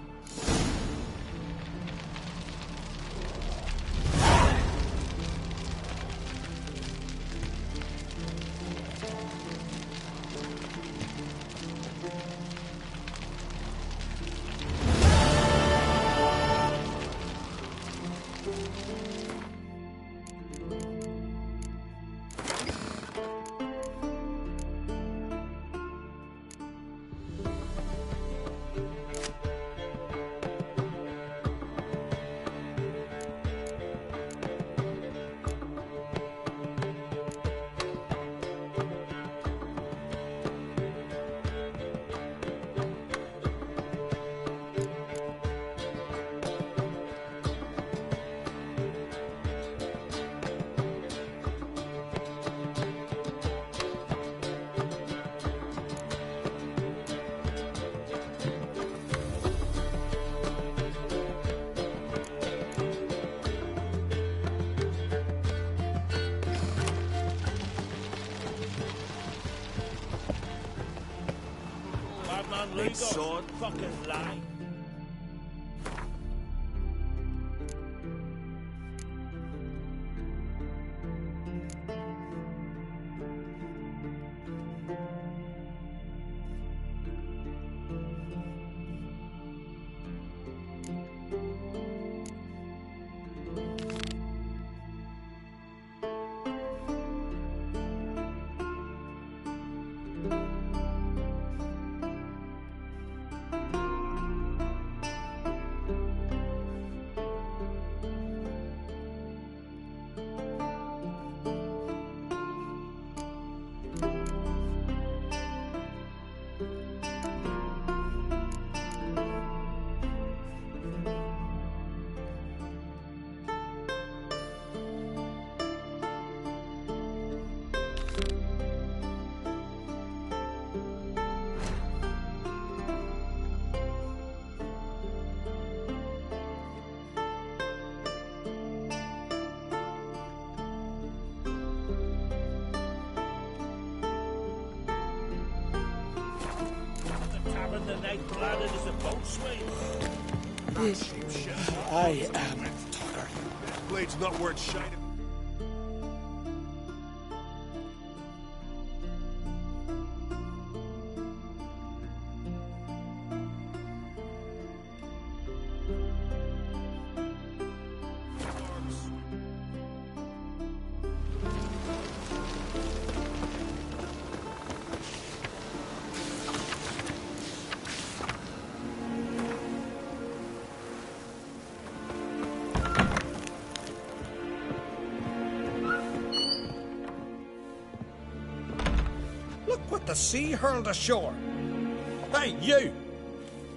Big sword, fucking lie. The night planet is a boat swing. I am Tucker. That blade's not worth shining. Look what the sea hurled ashore. Hey, you!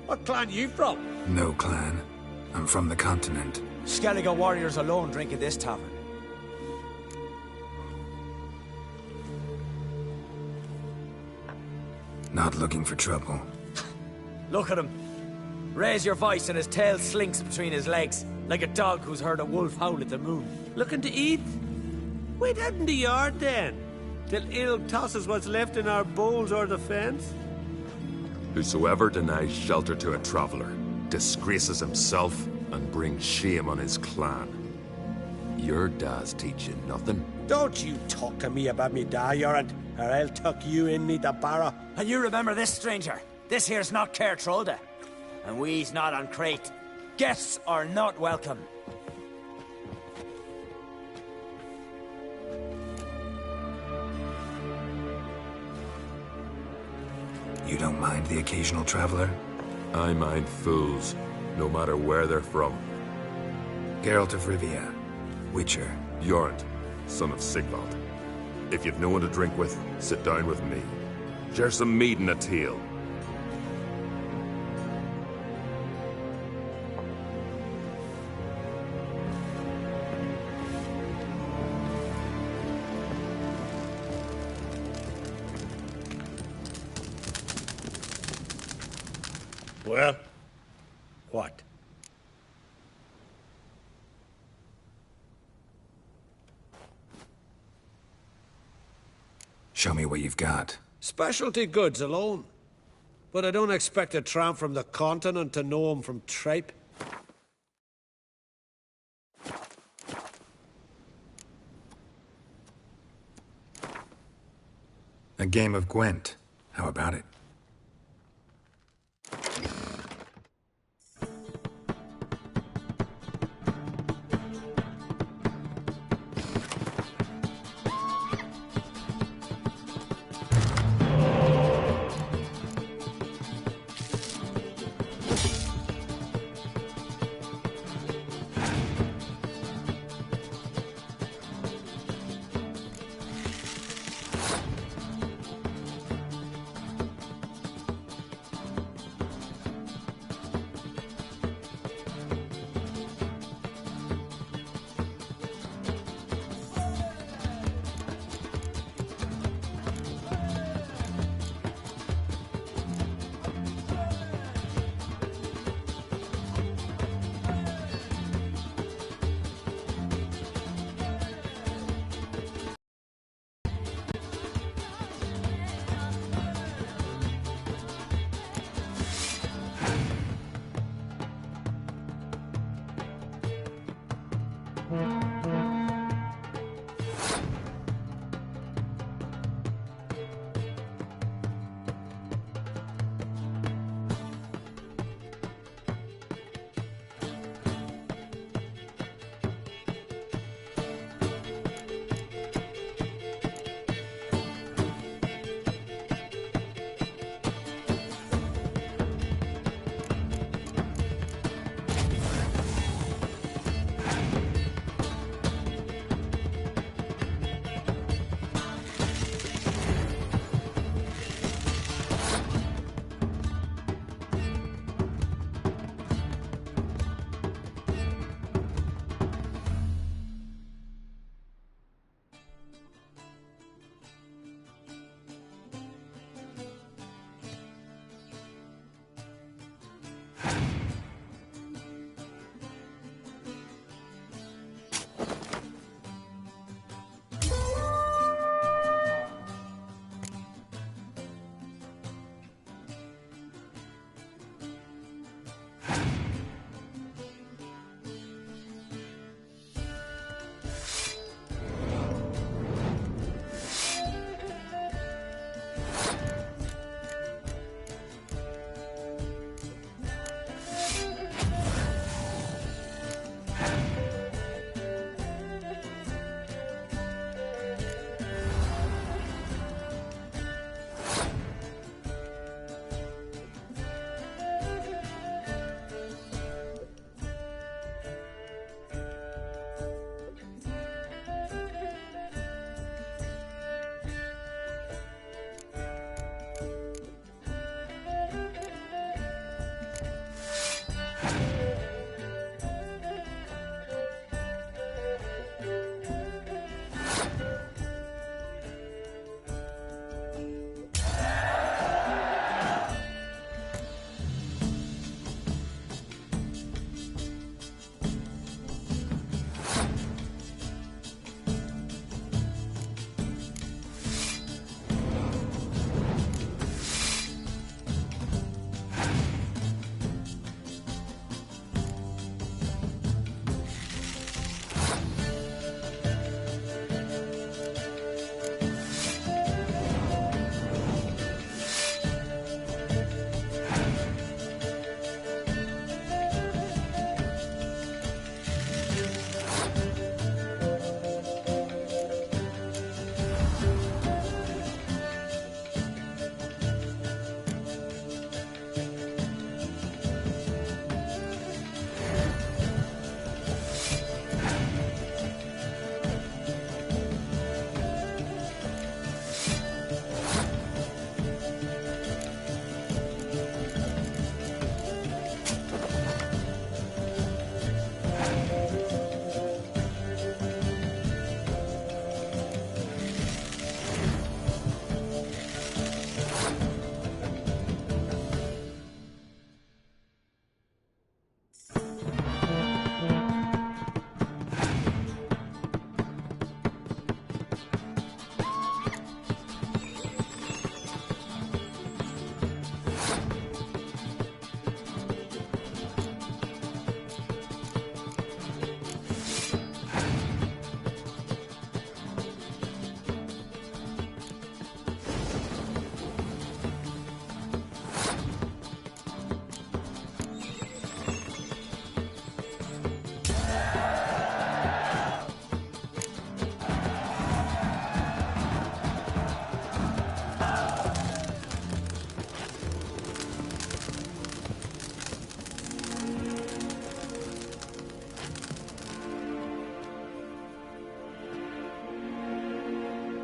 What clan you from? No clan. I'm from the continent. Skellige warriors alone drink at this tavern. Not looking for trouble. Look at him. Raise your voice and his tail slinks between his legs, like a dog who's heard a wolf howl at the moon. Looking to eat? Wait out in the yard then, till ill tosses what's left in our bowls or the fence. Whosoever denies shelter to a traveller disgraces himself and brings shame on his clan. Your da's teach you nothing. Don't you talk to me about me da, Yorant, or I'll tuck you in me the barra. And you remember this, stranger. This here's not Caer Trolda. And we's not on Crate. Guests are not welcome. You don't mind the occasional traveler? I mind fools, no matter where they're from. Geralt of Rivia, Witcher. Jorund, son of Sigvald. If you've no one to drink with, sit down with me. Share some mead and a teal. Well, what? Show me what you've got. Specialty goods alone. But I don't expect a tramp from the continent to know 'em from tripe. A game of Gwent. How about it?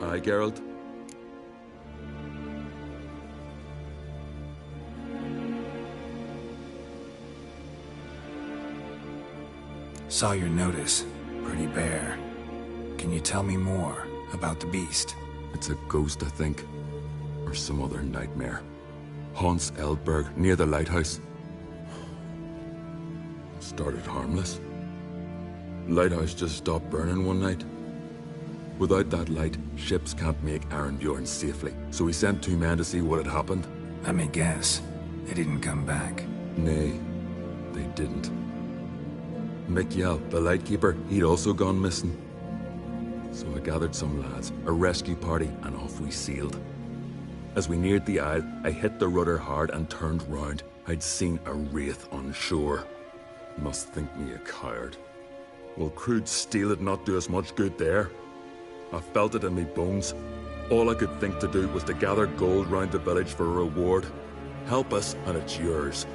Aye, Geralt? Saw your notice. Pretty bare. Can you tell me more about the beast? It's a ghost, I think. Or some other nightmare. Haunts Eldberg, near the lighthouse. Started harmless. Lighthouse just stopped burning one night. Without that light, ships can't make Arenbjorn safely. So we sent 2 men to see what had happened. Let me guess. They didn't come back. Nay, they didn't. Mikjal, the lightkeeper, he'd also gone missing. So I gathered some lads, a rescue party, and off we sailed. As we neared the isle, I hit the rudder hard and turned round. I'd seen a wraith on shore. Must think me a coward. Will crude steel had not do us much good there? I felt it in me bones. All I could think to do was to gather gold round the village for a reward. Help us, and it's yours.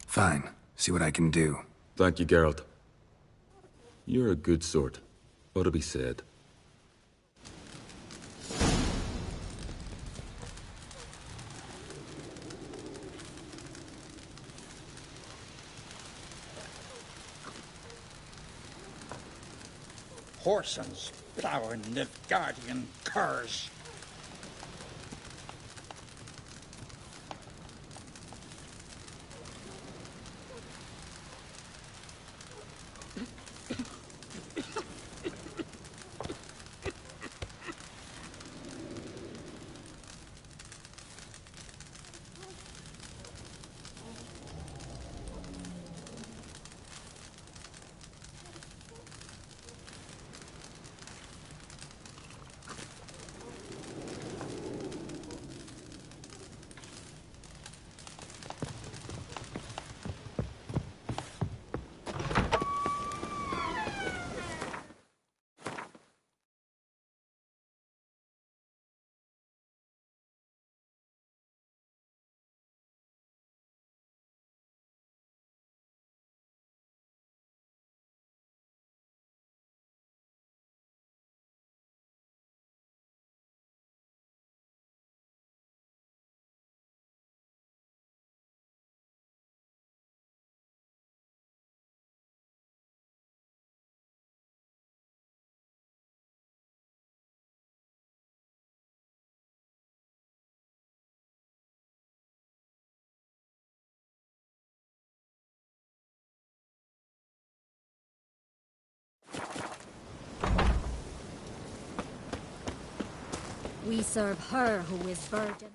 Fine. See what I can do. Thank you, Geralt. You're a good sort. Ought to be said. Horsens, blowing Nilfgaardian curs. We serve her who is virgin.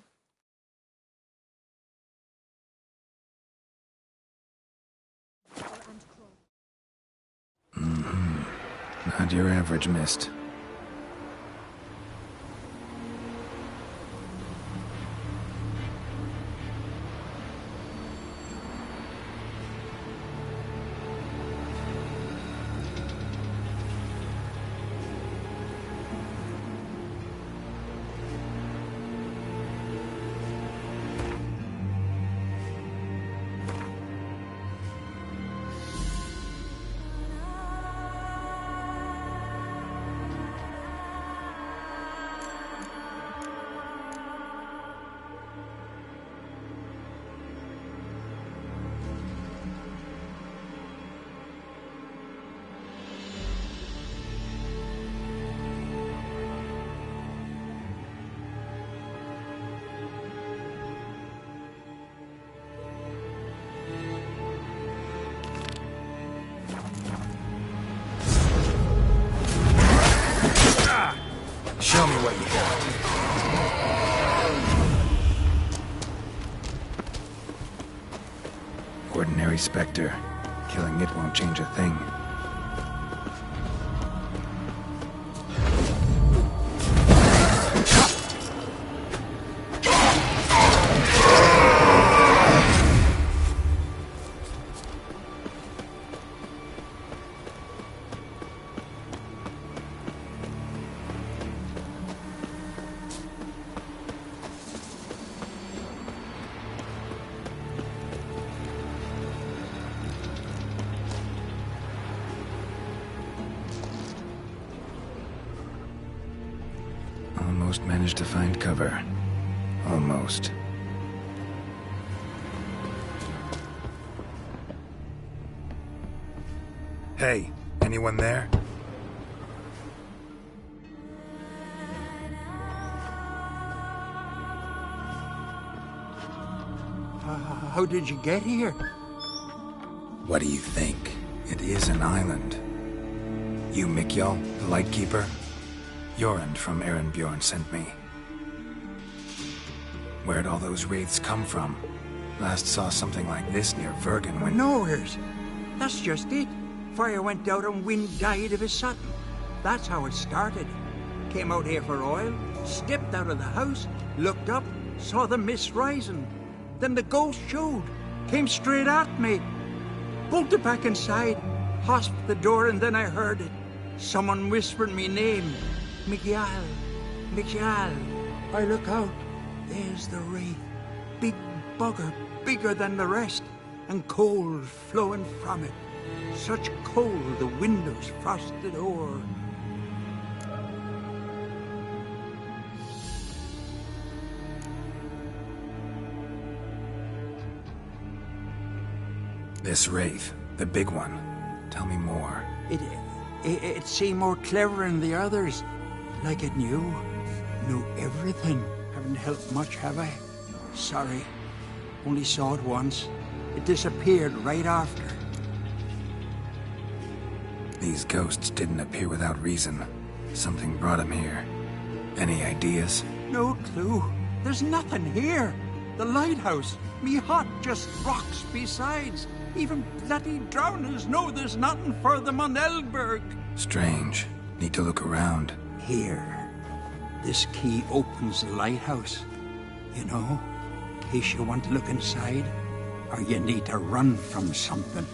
Not your average mist. Show me what you got. Sorry, Spectre. Killing it won't change a thing. Almost managed to find cover. Almost. Hey, anyone there? How did you get here? What do you think? It is an island. You, Mikjal, the Lightkeeper? Jorund from Erenbjorn sent me. Where'd all those wraiths come from? Last saw something like this near Vergen when... Nowheres. That's just it. Fire went out and wind died of a sudden. That's how it started. Came out here for oil, stepped out of the house, looked up, saw the mist rising. Then the ghost showed, came straight at me. Bolted back inside, hosped the door, and then I heard it. Someone whispered me name. Mikjal, Mikjal. I look out. There's the wraith. Big bugger, bigger than the rest, and cold flowing from it. Such cold the windows frosted o'er. This wraith, the big one. Tell me more. It seemed more clever than the others. Like it knew everything. Haven't helped much, have I? Sorry. Only saw it once. It disappeared right after. These ghosts didn't appear without reason. Something brought them here. Any ideas? No clue. There's nothing here. The lighthouse, me hut, just rocks besides. Even bloody drowners know there's nothing for them on Eldberg. Strange. Need to look around. Here. This key opens the lighthouse. You know, in case you want to look inside, or you need to run from something.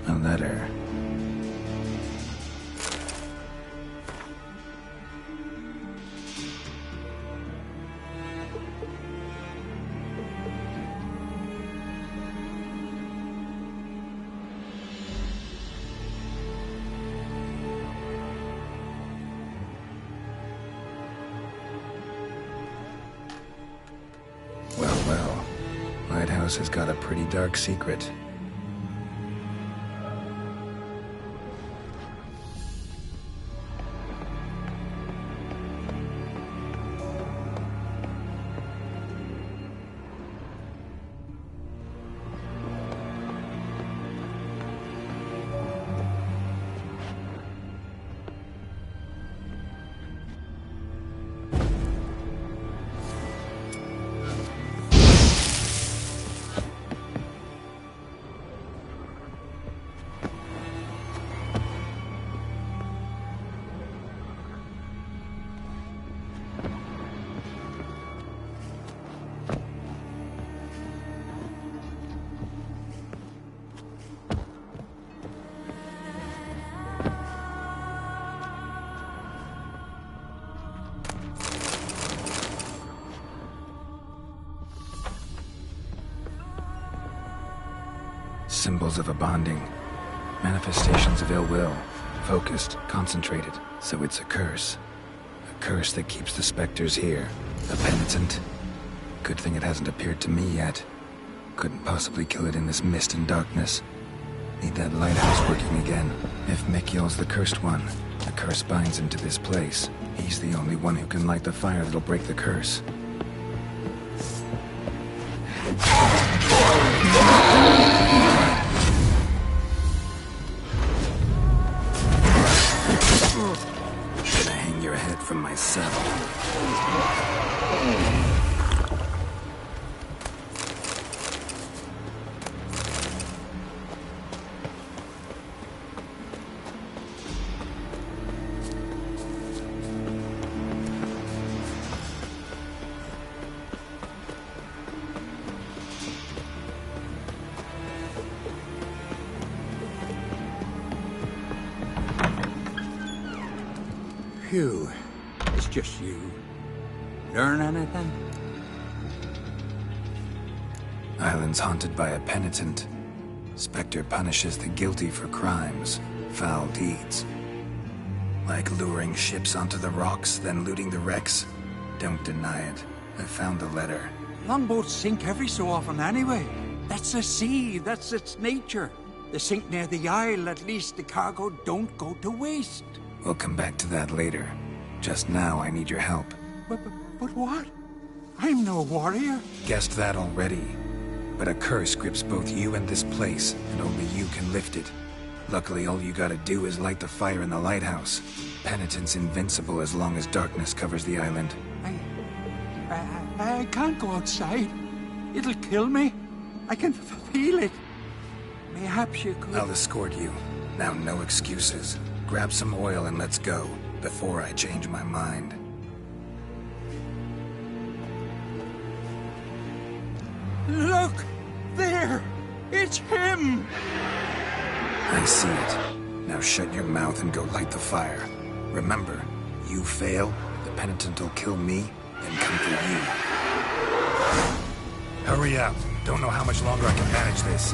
A letter. Well. Lighthouse has got a pretty dark secret. Symbols of a bonding. Manifestations of ill will. Focused, concentrated. So it's a curse. A curse that keeps the specters here. A penitent. Good thing it hasn't appeared to me yet. Couldn't possibly kill it in this mist and darkness. Need that lighthouse working again. If Mikyol's the cursed one, the curse binds him to this place. He's the only one who can light the fire that'll break the curse. Gonna hang your head from my saddle. Phew. It's just you. Learn anything? Island's haunted by a penitent. Spectre punishes the guilty for crimes, foul deeds. Like luring ships onto the rocks, then looting the wrecks. Don't deny it. I found the letter. Longboats sink every so often anyway. That's the sea, that's its nature. They sink near the isle, at least the cargo don't go to waste. We'll come back to that later. Just now, I need your help. But what? I'm no warrior. Guessed that already. But a curse grips both you and this place, and only you can lift it. Luckily, all you gotta do is light the fire in the lighthouse. Penitent's invincible as long as darkness covers the island. I can't go outside. It'll kill me. I can feel it. Perhaps you could... I'll escort you. Now, no excuses. Grab some oil and let's go, before I change my mind. Look! There! It's him! I see it. Now shut your mouth and go light the fire. Remember, you fail, the penitent will kill me and come for you. Hurry up. Don't know how much longer I can manage this.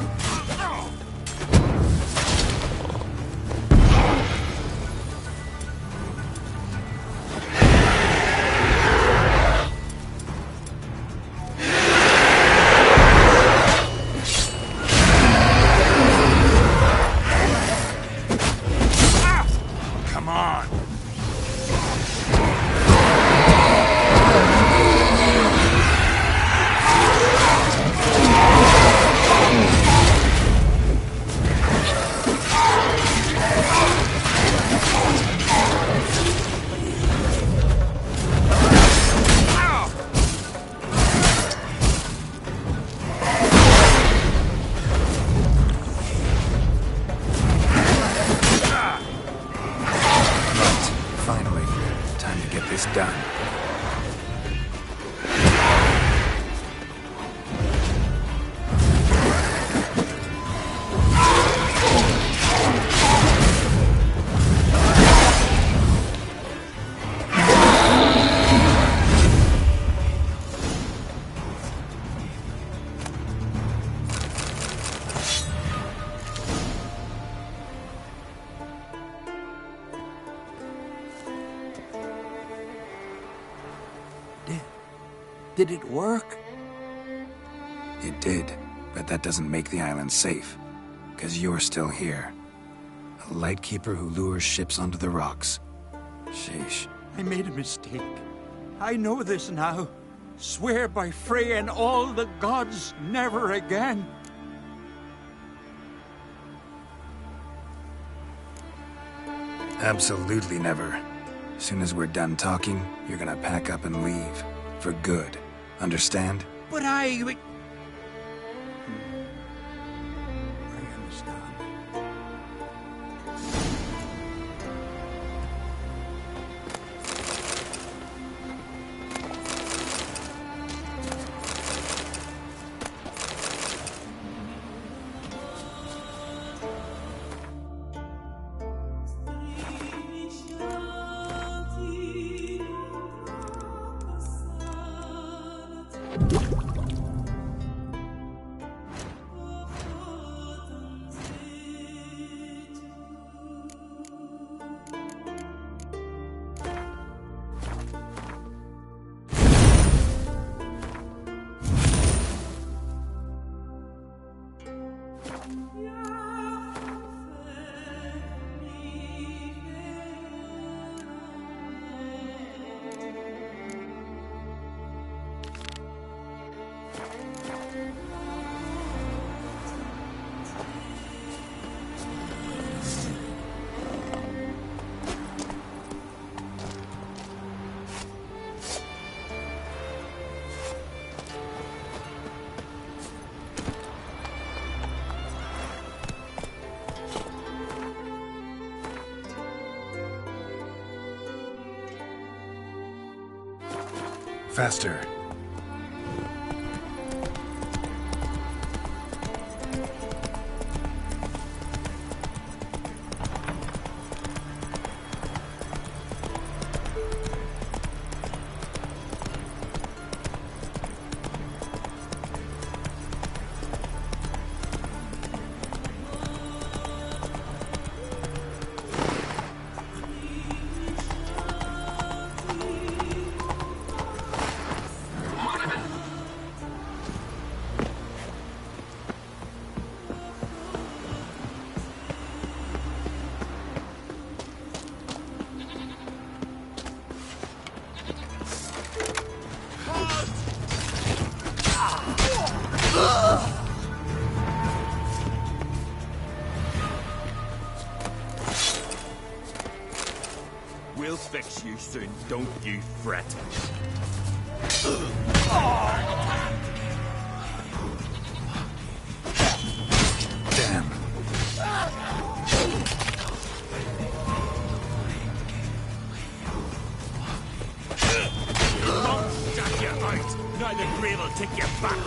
Did it work? It did, but that doesn't make the island safe. Because you're still here. A lightkeeper who lures ships onto the rocks. Sheesh. I made a mistake. I know this now. Swear by Freya and all the gods, never again. Absolutely never. As soon as we're done talking, you're gonna pack up and leave. For good. Understand? But I understand. Faster. We'll fix you soon, don't you fret. Damn. Don't shut you out! Neither grave will take you back!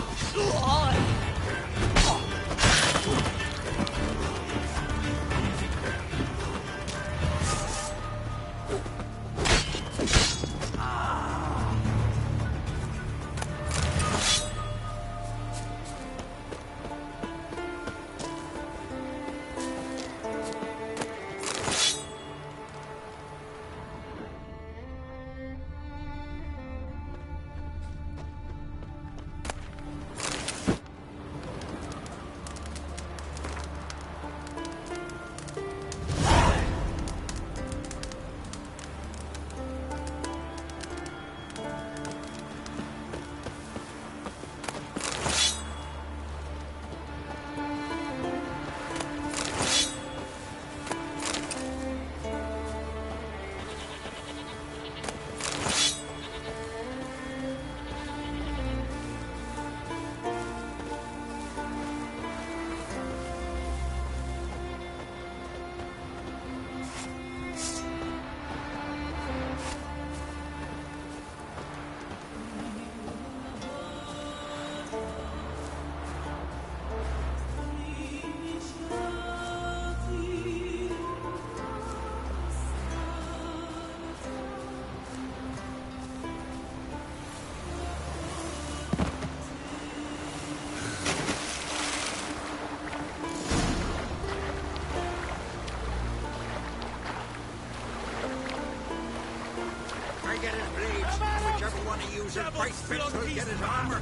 get his blades. Whichever one of you's in fight fit will get his armor.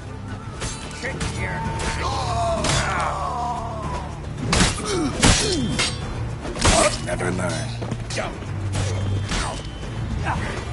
Kick here. Never learn. Take cover.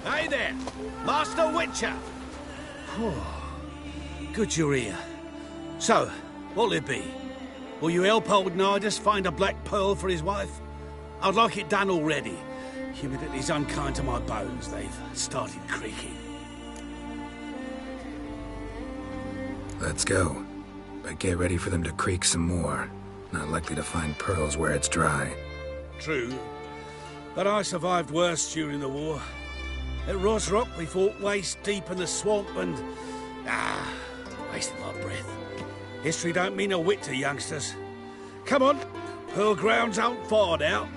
Hey there, Master Witcher! Good you're here. So, what'll it be? Will you help old Nidus find a black pearl for his wife? I'd like it done already. Humidity's unkind to my bones. They've started creaking. Let's go. But get ready for them to creak some more. Not likely to find pearls where it's dry. True. But I survived worse during the war. At Rosrock, we fought waist deep in the swamp and... wasted my breath. History don't mean a whit to youngsters. Come on, Pearl Grounds aren't far now.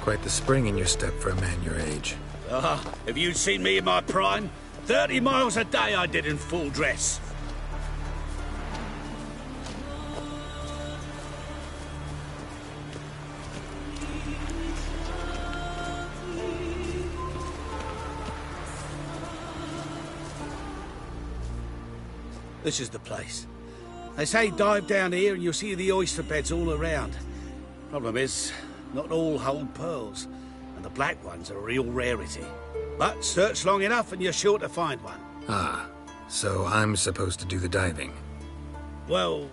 Quite the spring in your step for a man your age. If you'd seen me in my prime, 30 miles a day I did in full dress. This is the place. They say dive down here and you'll see the oyster beds all around. Problem is, not all hold pearls, and the black ones are a real rarity. But search long enough and you're sure to find one. Ah, so I'm supposed to do the diving. Well,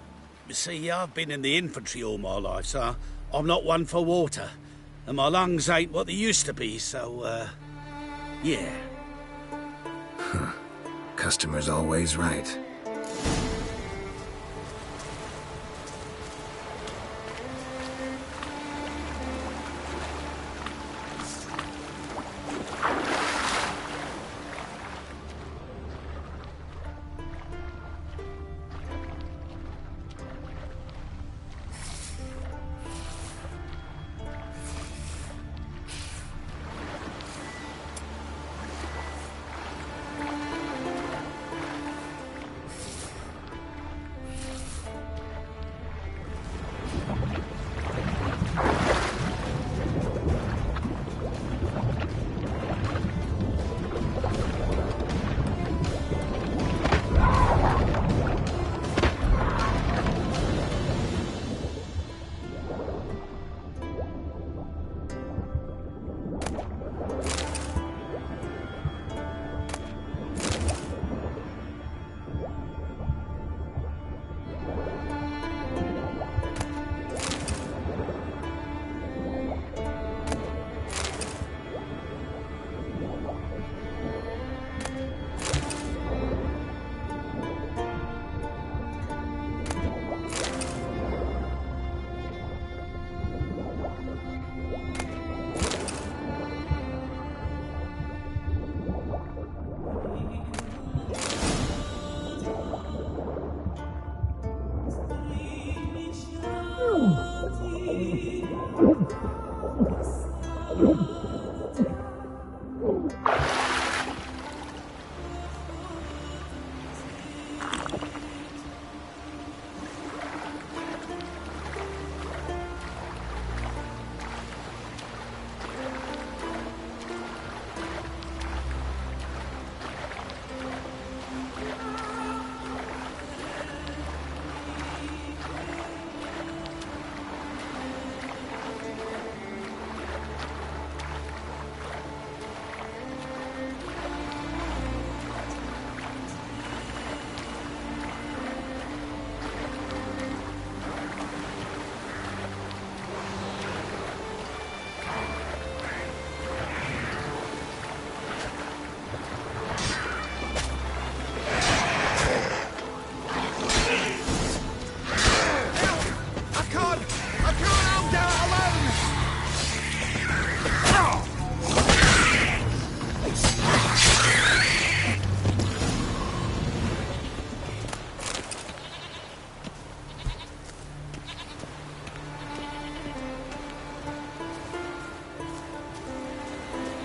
you see, I've been in the infantry all my life, so I'm not one for water. And my lungs ain't what they used to be, so, yeah. Customer's always right.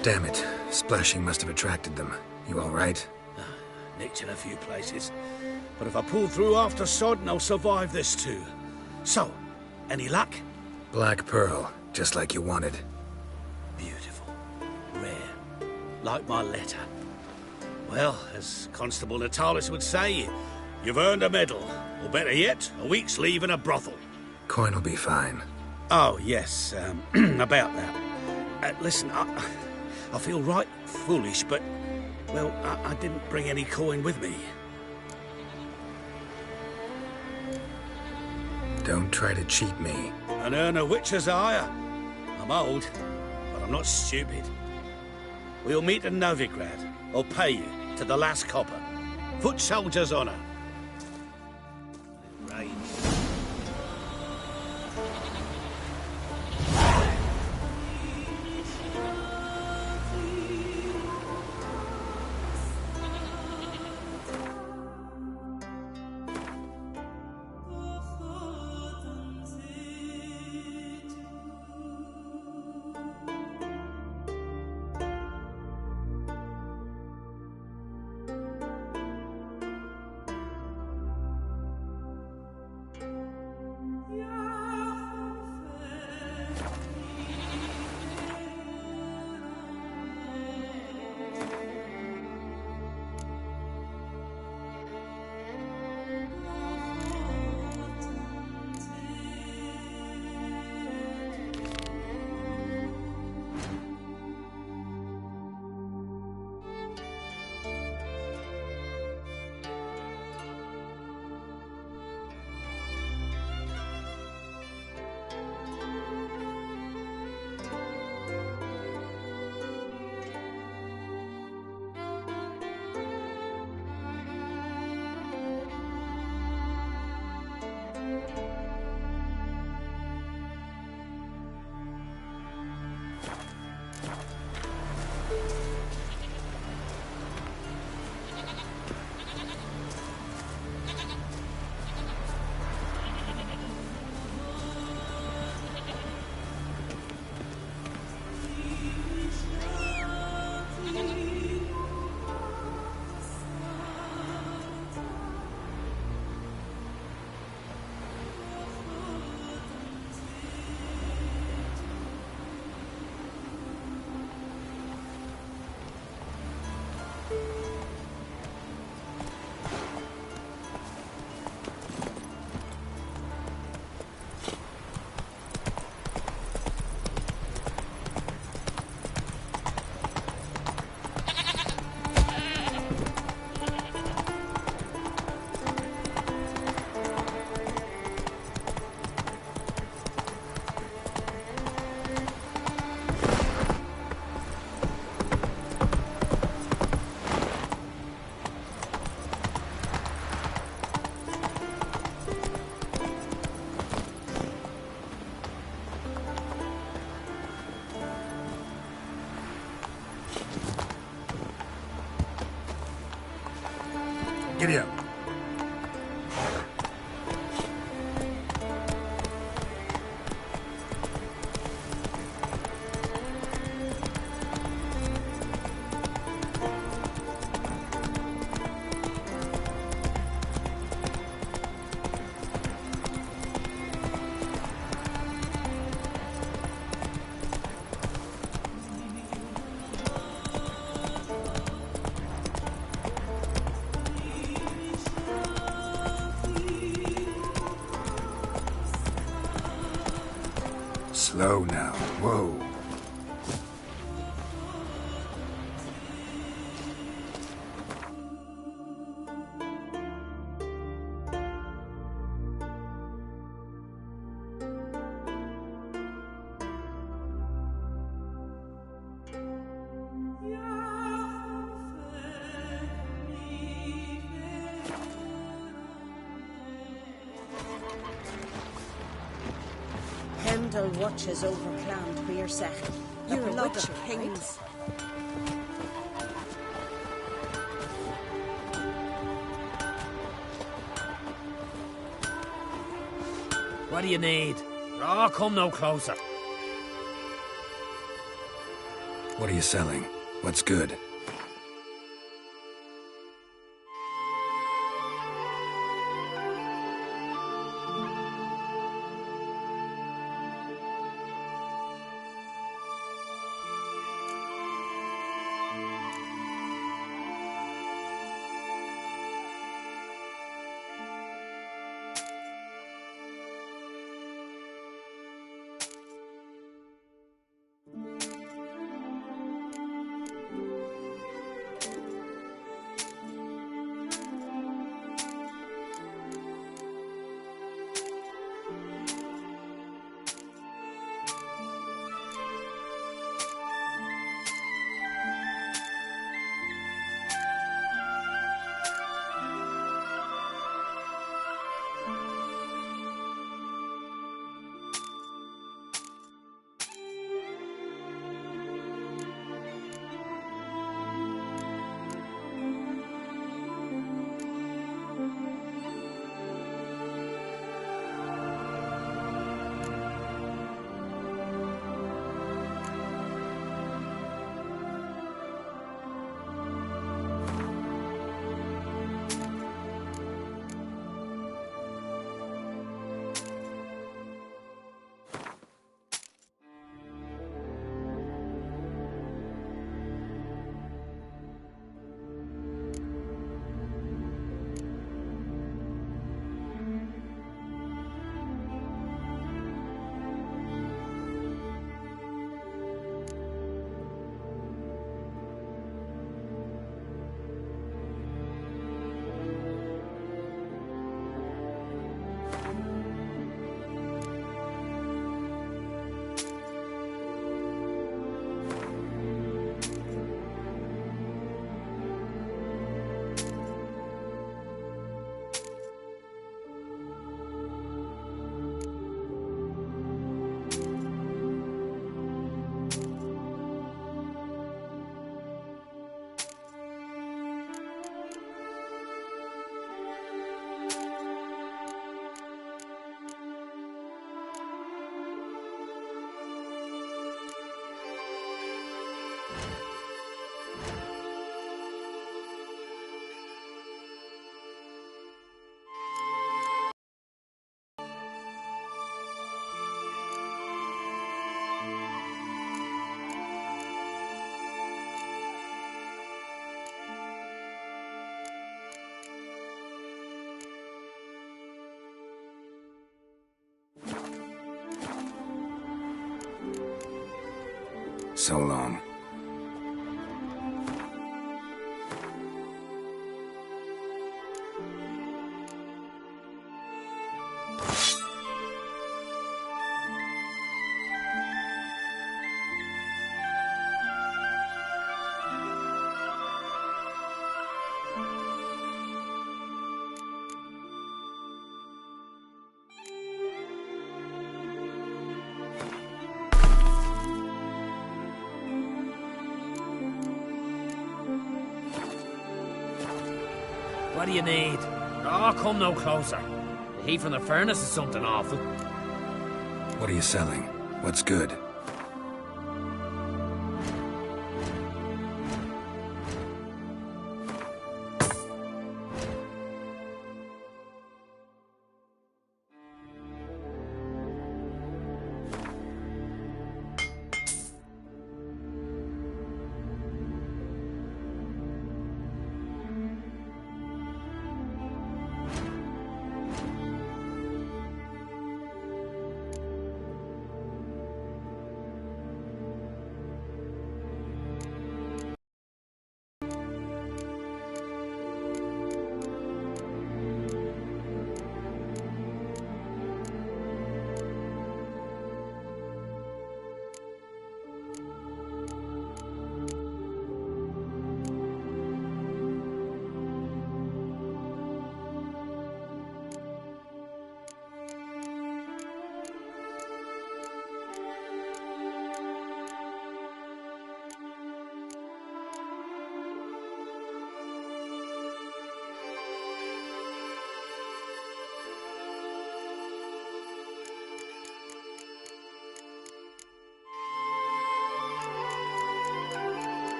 Damn it. Splashing must have attracted them. You all right? Nicked in a few places. But if I pull through after Sodden, I'll survive this too. So, any luck? Black Pearl, just like you wanted. Beautiful. Rare. Like my letter. Well, as Constable Natalis would say, You've earned a medal, or better yet, a week's leave in a brothel. Coin will be fine. Oh, yes, about that. Listen, I feel right foolish, but, well, I didn't bring any coin with me. Don't try to cheat me. An earner witcher's hire. I'm old, but I'm not stupid. We'll meet in Novigrad. I'll pay you to the last copper. Foot soldier's honor. Right. Giddy up. Slow now. Whoa. Heimdall watches over Clan Queersech. You're a beloved witcher, of kings. What do you need? Oh, come no closer. What are you selling? What's good? So long. What do you need? Oh, come no closer. The heat from the furnace is something awful. What are you selling? What's good?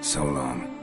So long.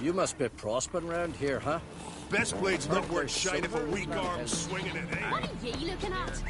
You must be prospering round here, huh? Best blade's not worth shine if a weak arm's swinging it, eh? What are ye looking at?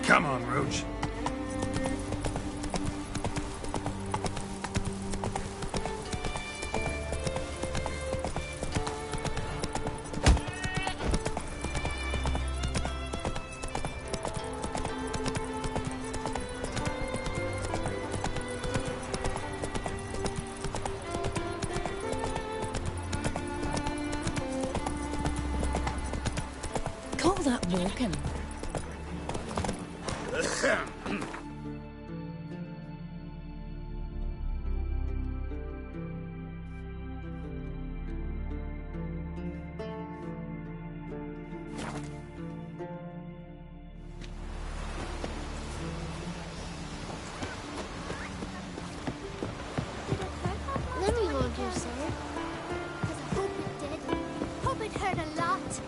Come on, Roach. Call that walking. Let me hold you, sir. 'Cause I hope it did. Hope it hurt a lot.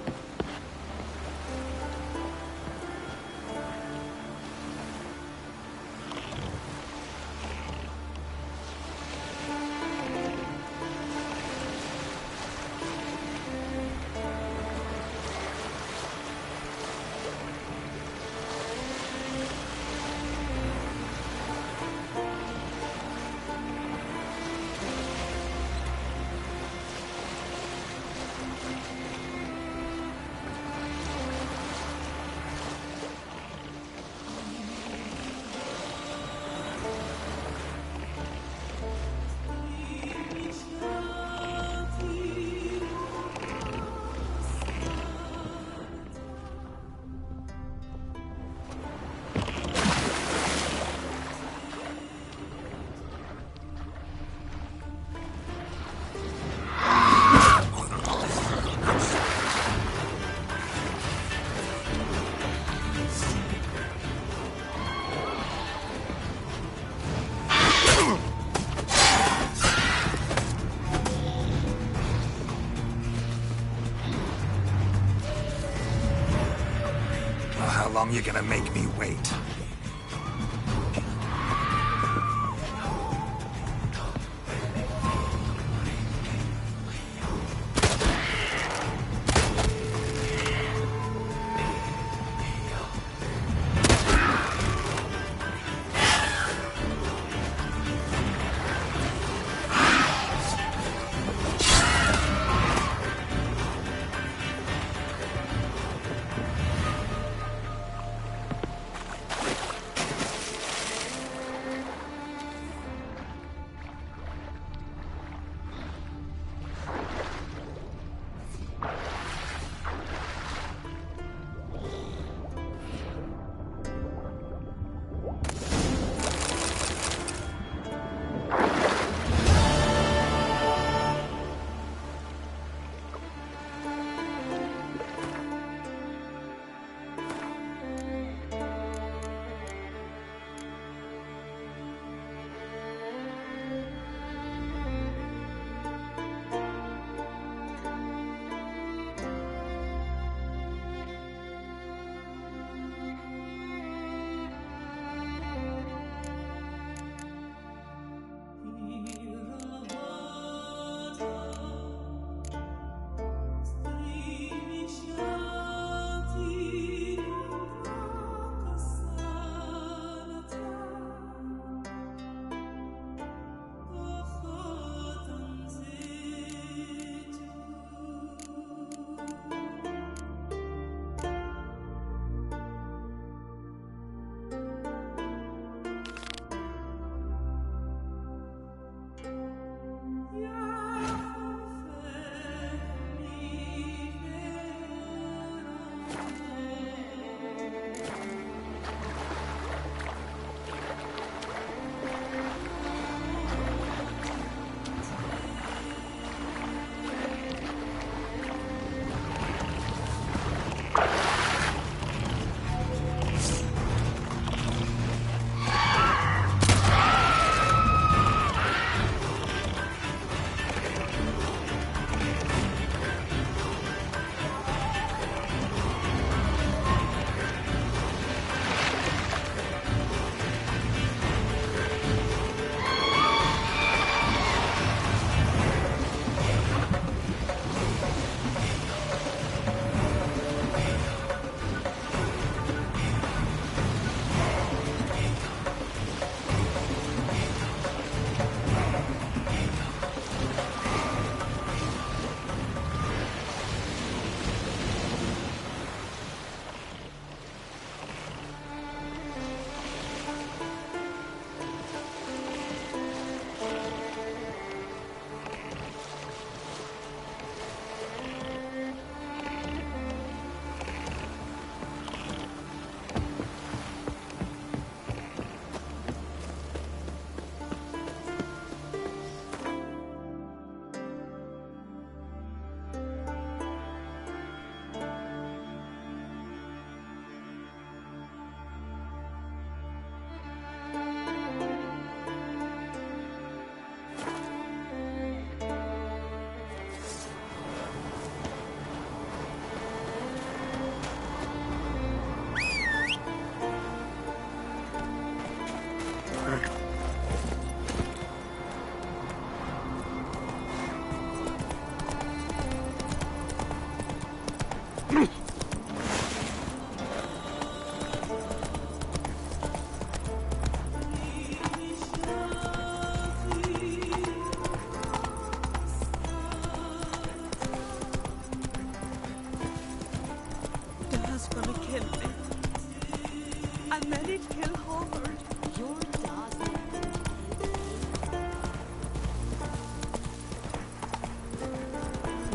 How long you gonna make me wait?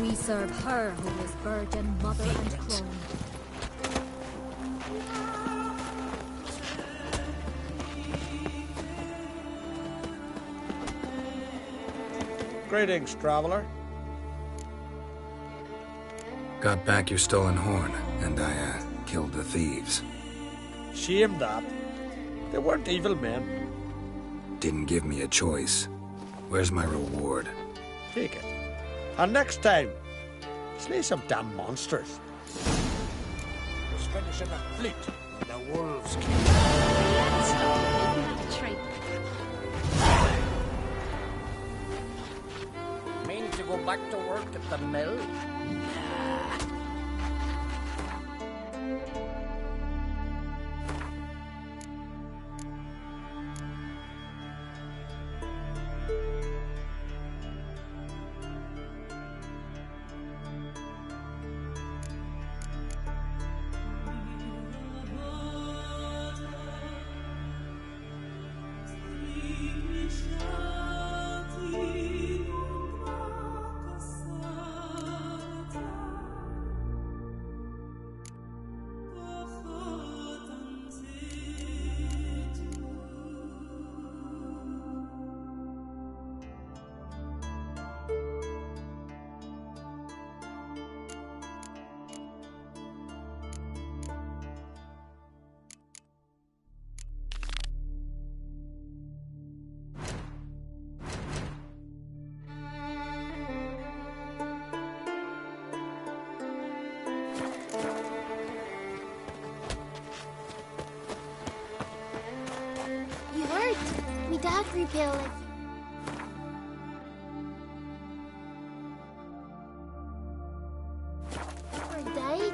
We serve her who is virgin, mother, and crone. Greetings, traveler. Got back your stolen horn, and I, killed the thieves. Shame that. They weren't evil men. Didn't give me a choice. Where's my reward? Take it. And next time, slay some damn monsters. Just finishing a fleet. The wolves came. Let's stop making it a treat. Mean to go back to work at the mill? You hurt. Me dad repelled it. Or died.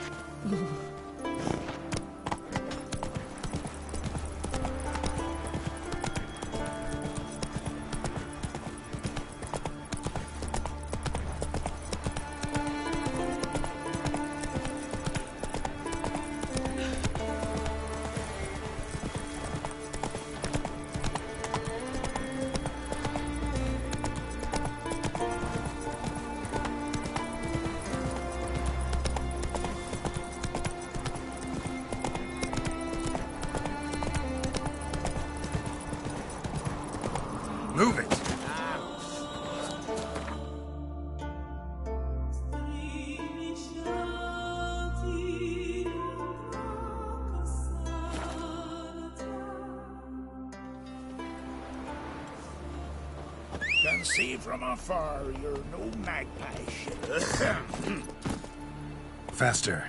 Move it! Can see from afar you're no magpie shit. Faster.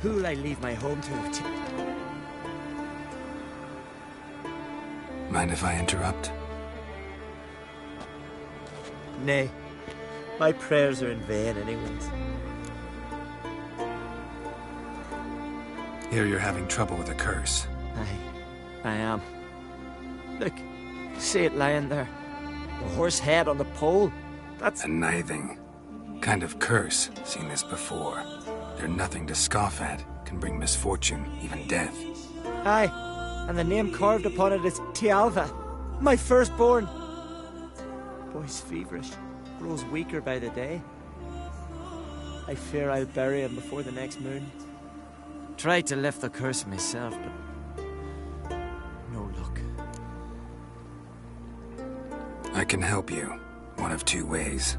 Who'll I leave my home to? Mind if I interrupt? Nay. My prayers are in vain anyways. Hear you're having trouble with a curse. I am. Look, see it lying there. The horse head on the pole. That's... A nithing. Kind of curse. Seen this before. They're nothing to scoff at. Can bring misfortune, even death. Aye, and the name carved upon it is Tialva, my firstborn. Boy's feverish, grows weaker by the day. I fear I'll bury him before the next moon. Tried to lift the curse myself, but no luck. I can help you, one of two ways.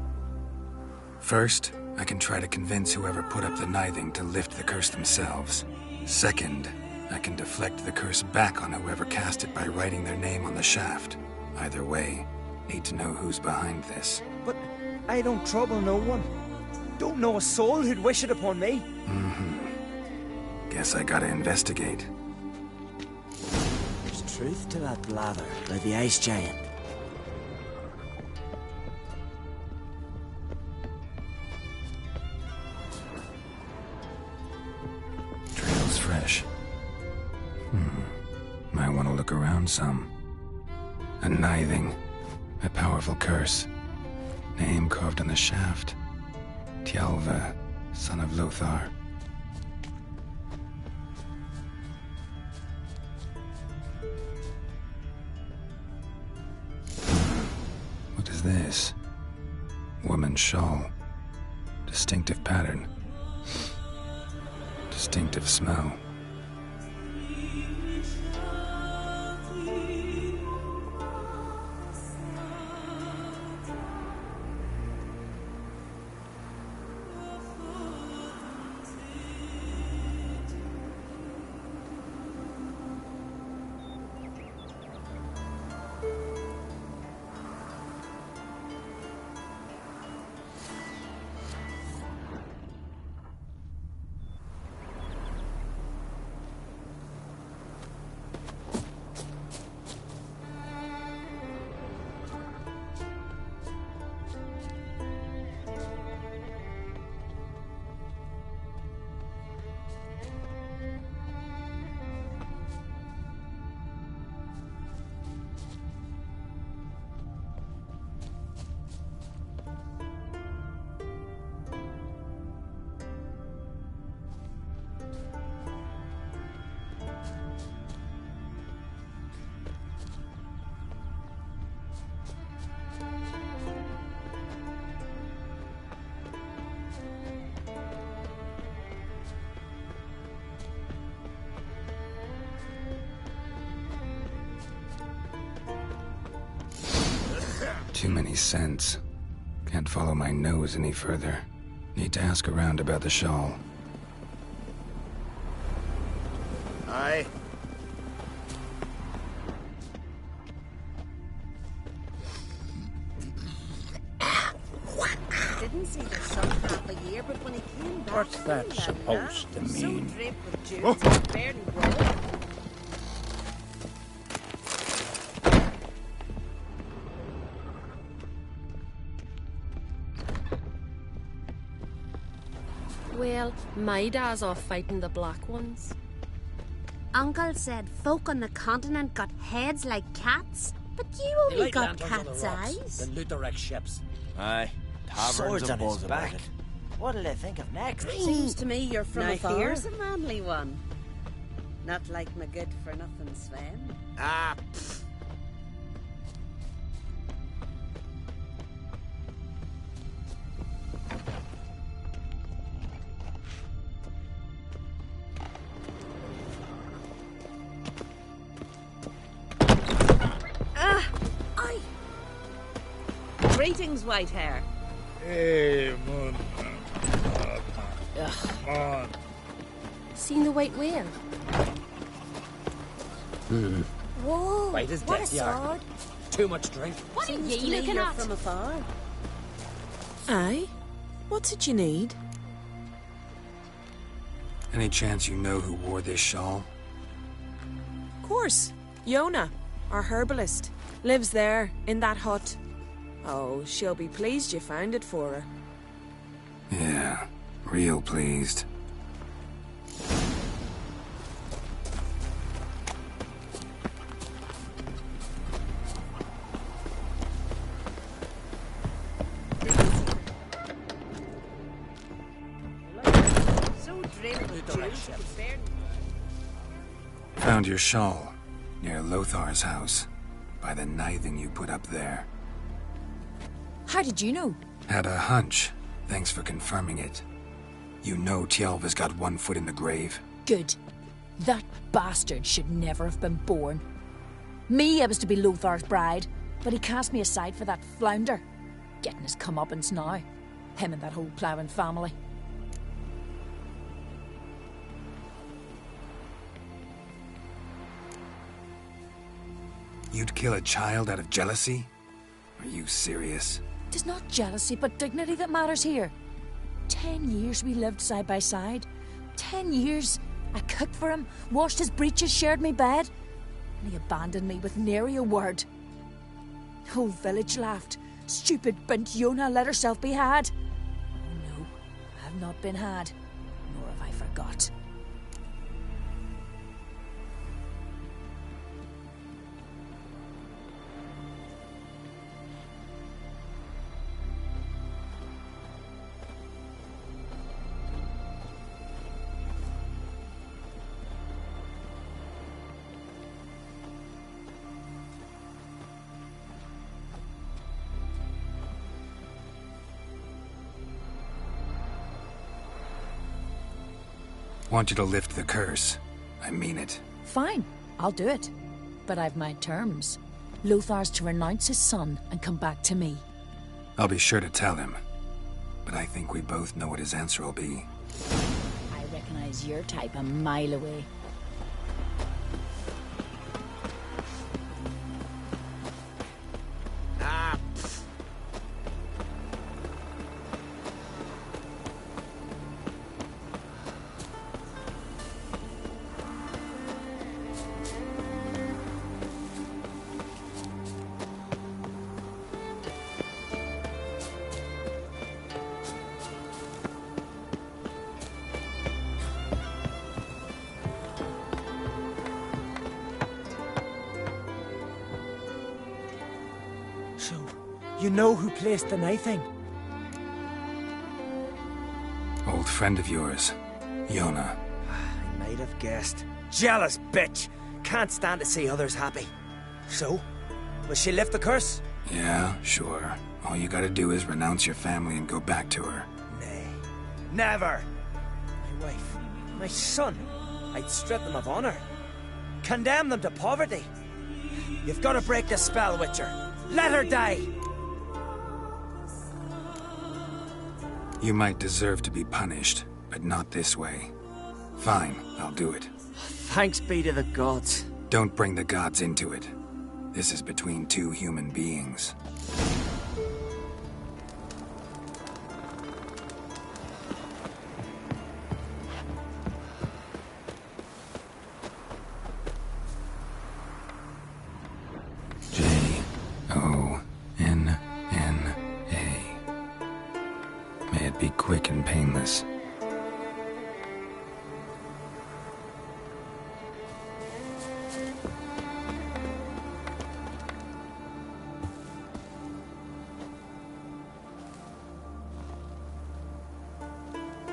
First, I can try to convince whoever put up the nithing to lift the curse themselves. Second, I can deflect the curse back on whoever cast it by writing their name on the shaft. Either way, need to know who's behind this. But I don't trouble no one. Don't know a soul who'd wish it upon me. Guess I gotta investigate. There's truth to that blather by the ice giant. some. A nithing. A powerful curse. Name carved on the shaft. Tjalve, son of Lothar. What is this? Woman's shawl. Distinctive pattern. Distinctive smell. Too many scents. Can't follow my nose any further. Need to ask around about the shawl. Aye. Didn't see the sun half a year, but when he came back, What's that supposed to mean? So draped with jewels, he barely rolled. Well, my dad's off fighting the Black Ones. Uncle said folk on the continent got heads like cats, but you only got cat's eyes. The Lutherex ships. Aye. Taverns Swords and on his buzz about back. it. What'll they think of next? Seems to me you're from Now afar. here's a manly one. Not like my good-for-nothing Sven. Ah, Greetings, white hair. Hey, Moon. Come on. Seen the white whale? Whoa, White as what death, a Yar. sword. Too much drink. What are Seems ye to me looking you're at? from afar. Aye? What's it you need? Any chance you know who wore this shawl? Of course. Yona, our herbalist. Lives there, in that hut. Oh, she'll be pleased you found it for her. Yeah, real pleased. So draped with jewels, he could barely... Found your shawl near Lothar's house by the nithing you put up there. How did you know? Had a hunch. Thanks for confirming it. You know Tjalve's got one foot in the grave. Good. That bastard should never have been born. Me, I was to be Lothar's bride, but he cast me aside for that flounder. Getting his comeuppance now. Him and that whole ploughing family. You'd kill a child out of jealousy? Are you serious? Tis not jealousy, but dignity that matters here. 10 years we lived side by side. 10 years. I cooked for him, washed his breeches, shared my bed. And he abandoned me with nary a word. The whole village laughed. Stupid bint Yona let herself be had. Oh no, I have not been had, nor have I forgot. Want you to lift the curse. I mean it. Fine, I'll do it. But I've my terms. Lothar's to renounce his son and come back to me. I'll be sure to tell him. But I think we both know what his answer will be. I recognize your type a mile away. You know who placed the knifing? Old friend of yours, Yona. I might have guessed. Jealous bitch! Can't stand to see others happy. So, will she lift the curse? Yeah, sure. All you gotta do is renounce your family and go back to her. Nay. Never! My wife, my son. I'd strip them of honor. Condemn them to poverty. You've got to break the spell, Witcher. Let her die! You might deserve to be punished, but not this way. Fine, I'll do it. Thanks be to the gods. Don't bring the gods into it. This is between two human beings. May it be quick and painless.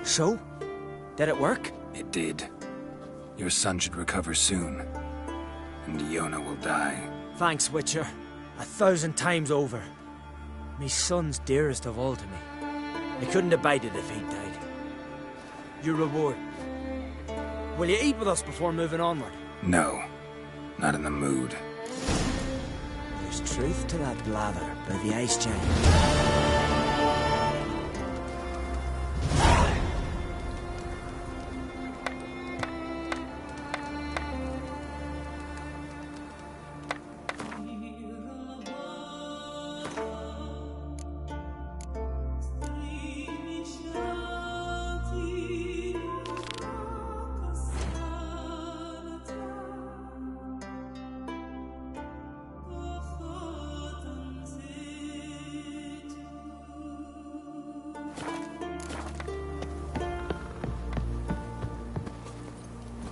So? Did it work? It did. Your son should recover soon. And Yona will die. Thanks, Witcher. 1,000 times over. Me son's dearest of all to me. I couldn't abide it if he died. Your reward. Will you eat with us before moving onward? No. Not in the mood. There's truth to that blather by the Ice Giant.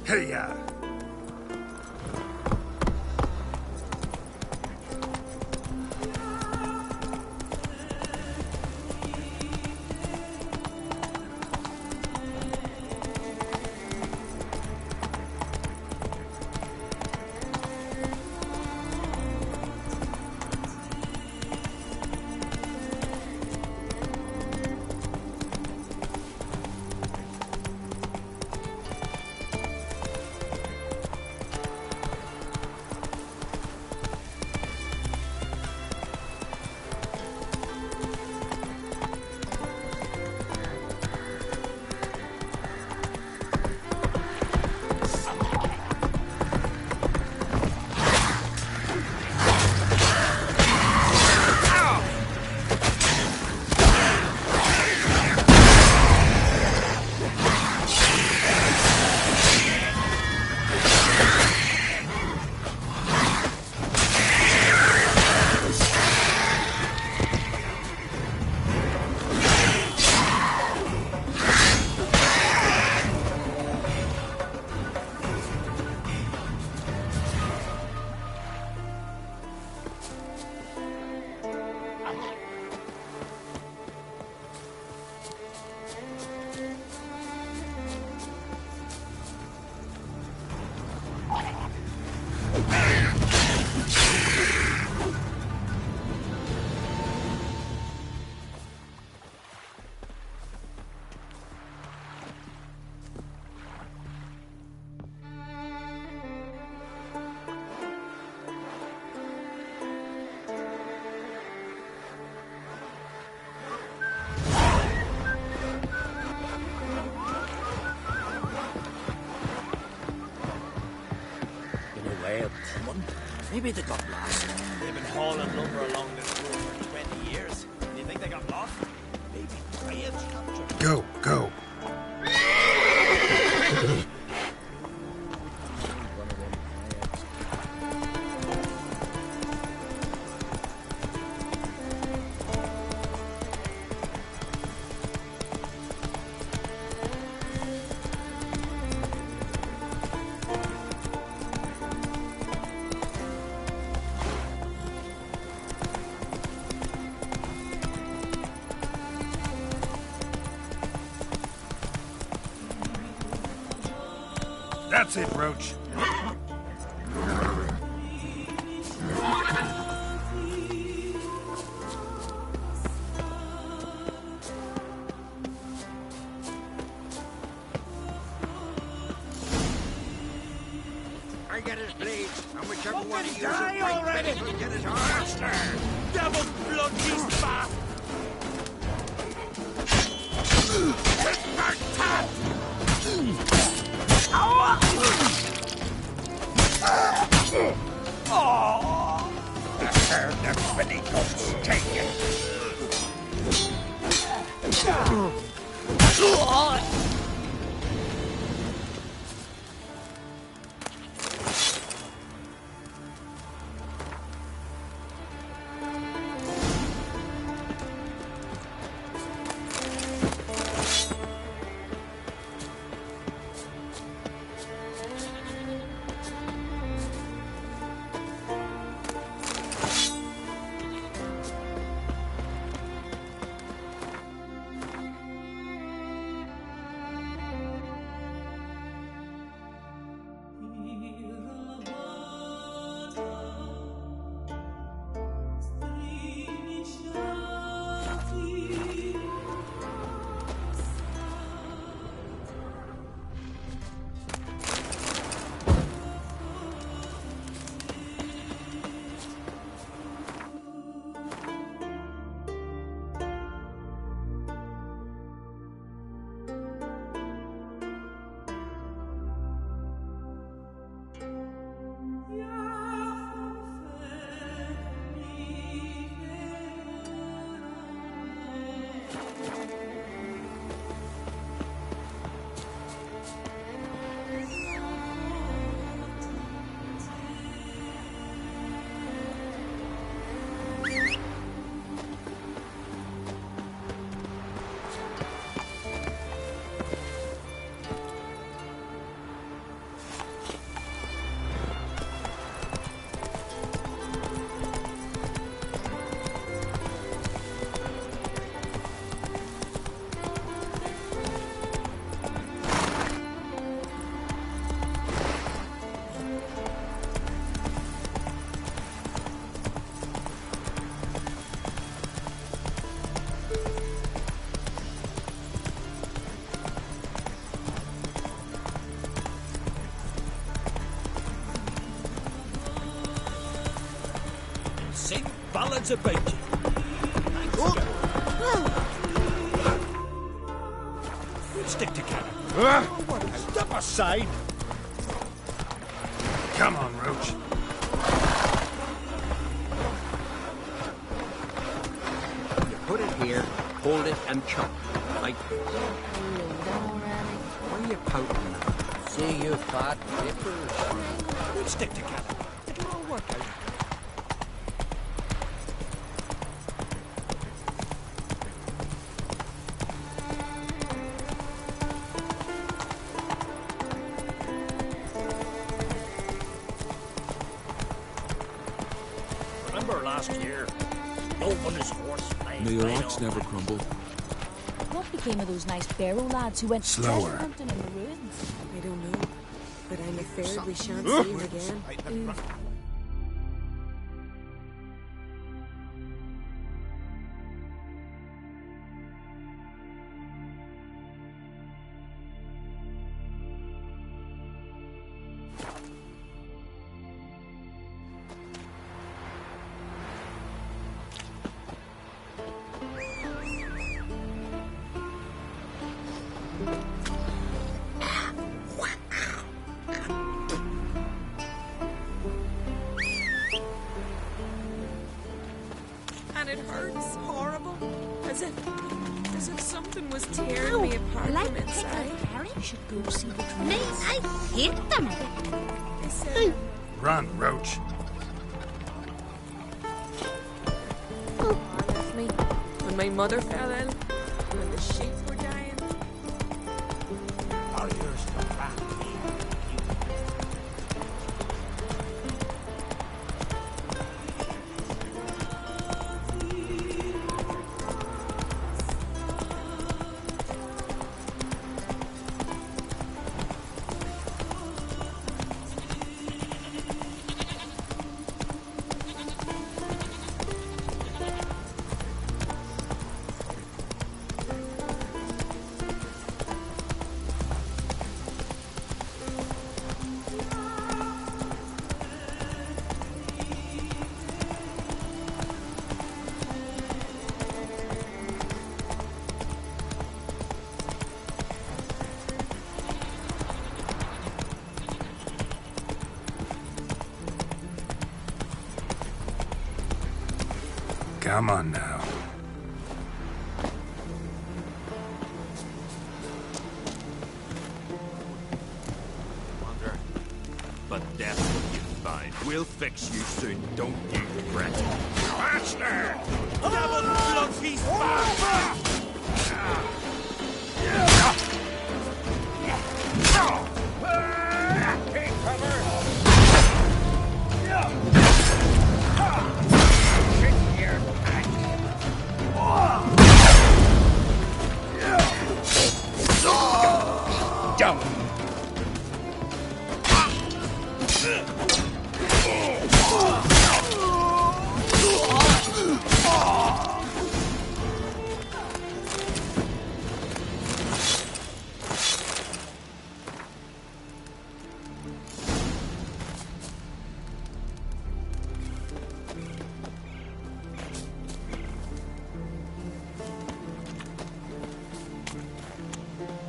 Hey-ya! Maybe they got lost. They've been hauling lumber along this road for 20 years. Do you think they got lost? Maybe Graham structure. Go, go. That's it, Roach. I get his blade, and whichever one of you die already! will get his arm. Devil's blood, these bastards! Oh! I heard the Finny goats take it. Sing ballads about you. We'll stick together. Step aside! Come on, Roach. You put it here, hold it, and chop. Like. Why are you pouting? See you fat dippers. We'll stick together. It'll all work out. Remember last year? No one is horse flying. May your axe never crumble. What became of those nice Barrow lads who went Slower. treasure hunting in the ruins? I don't know, but I'm afraid we shan't see him again. and it hurts horrible. As if something was tearing me apart from inside. You should go see the trees. Me, I hate them. They said, Run, Roach. left me when my mother fell ill, when the sheep were dying. Are yours still back? Come on now. But that's what you find. We'll fix you soon, don't you fret. Bastard! Devil blood feast back! Take cover! Down!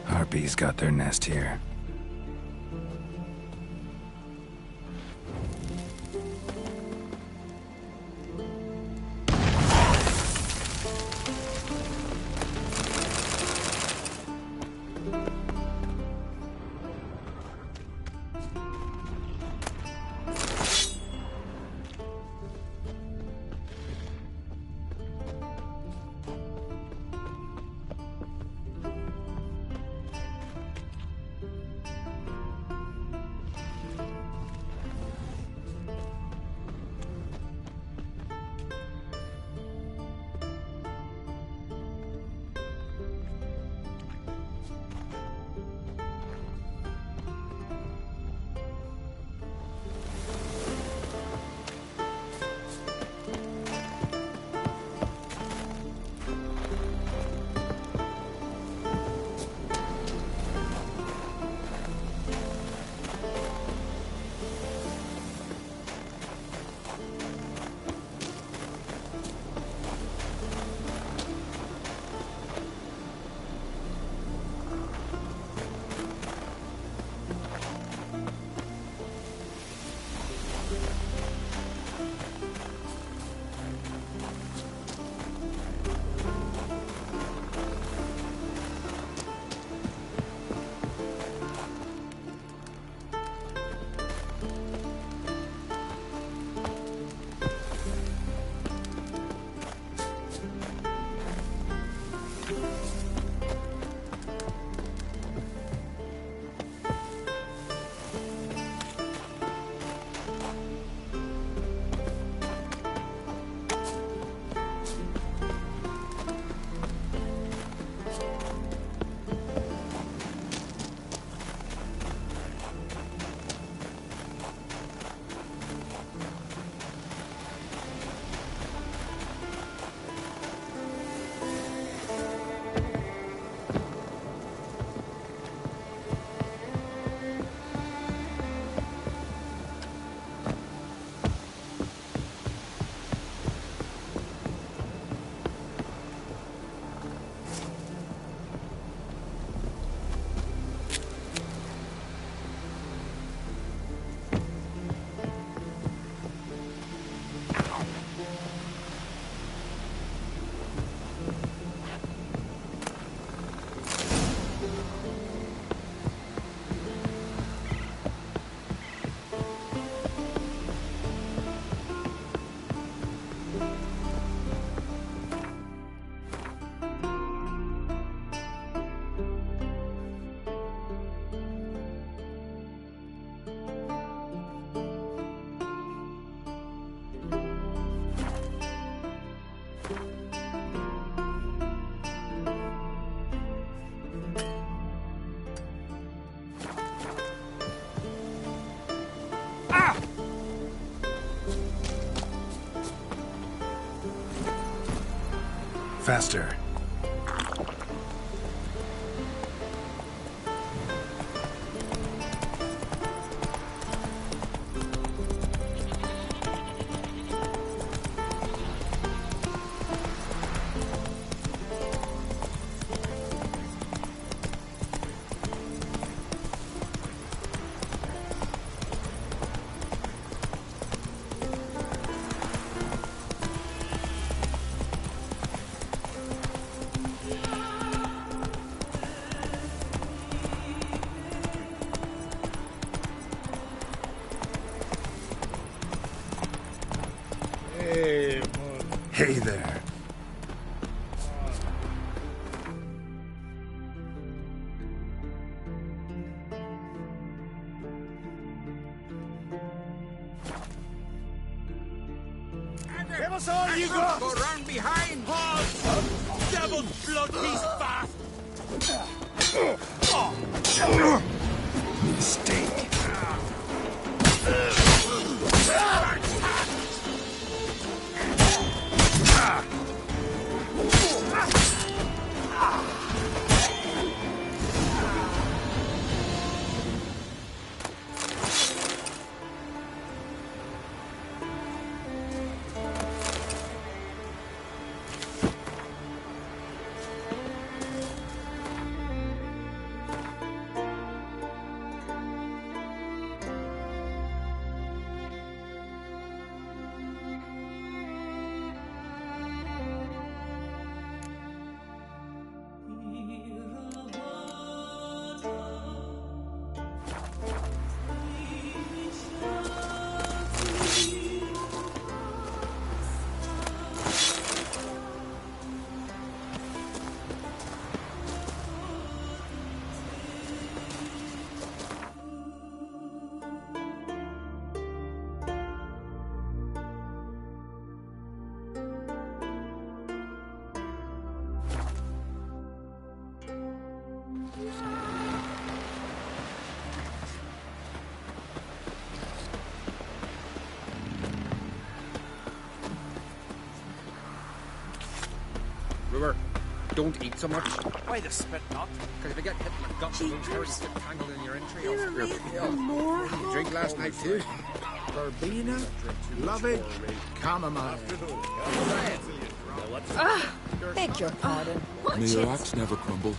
Harpies got their nest here. Faster. Hey there. Give us all you got! Go round behind! Oh, devil's blood, he's fast! Mistake. River, don't eat so much. Why the spit not? Because if you get hit in the gut, the hairs get tangled in your entrails. More Did you drink last night too? verbena, lovage, chamomile. Beg your pardon. May your axe never crumble.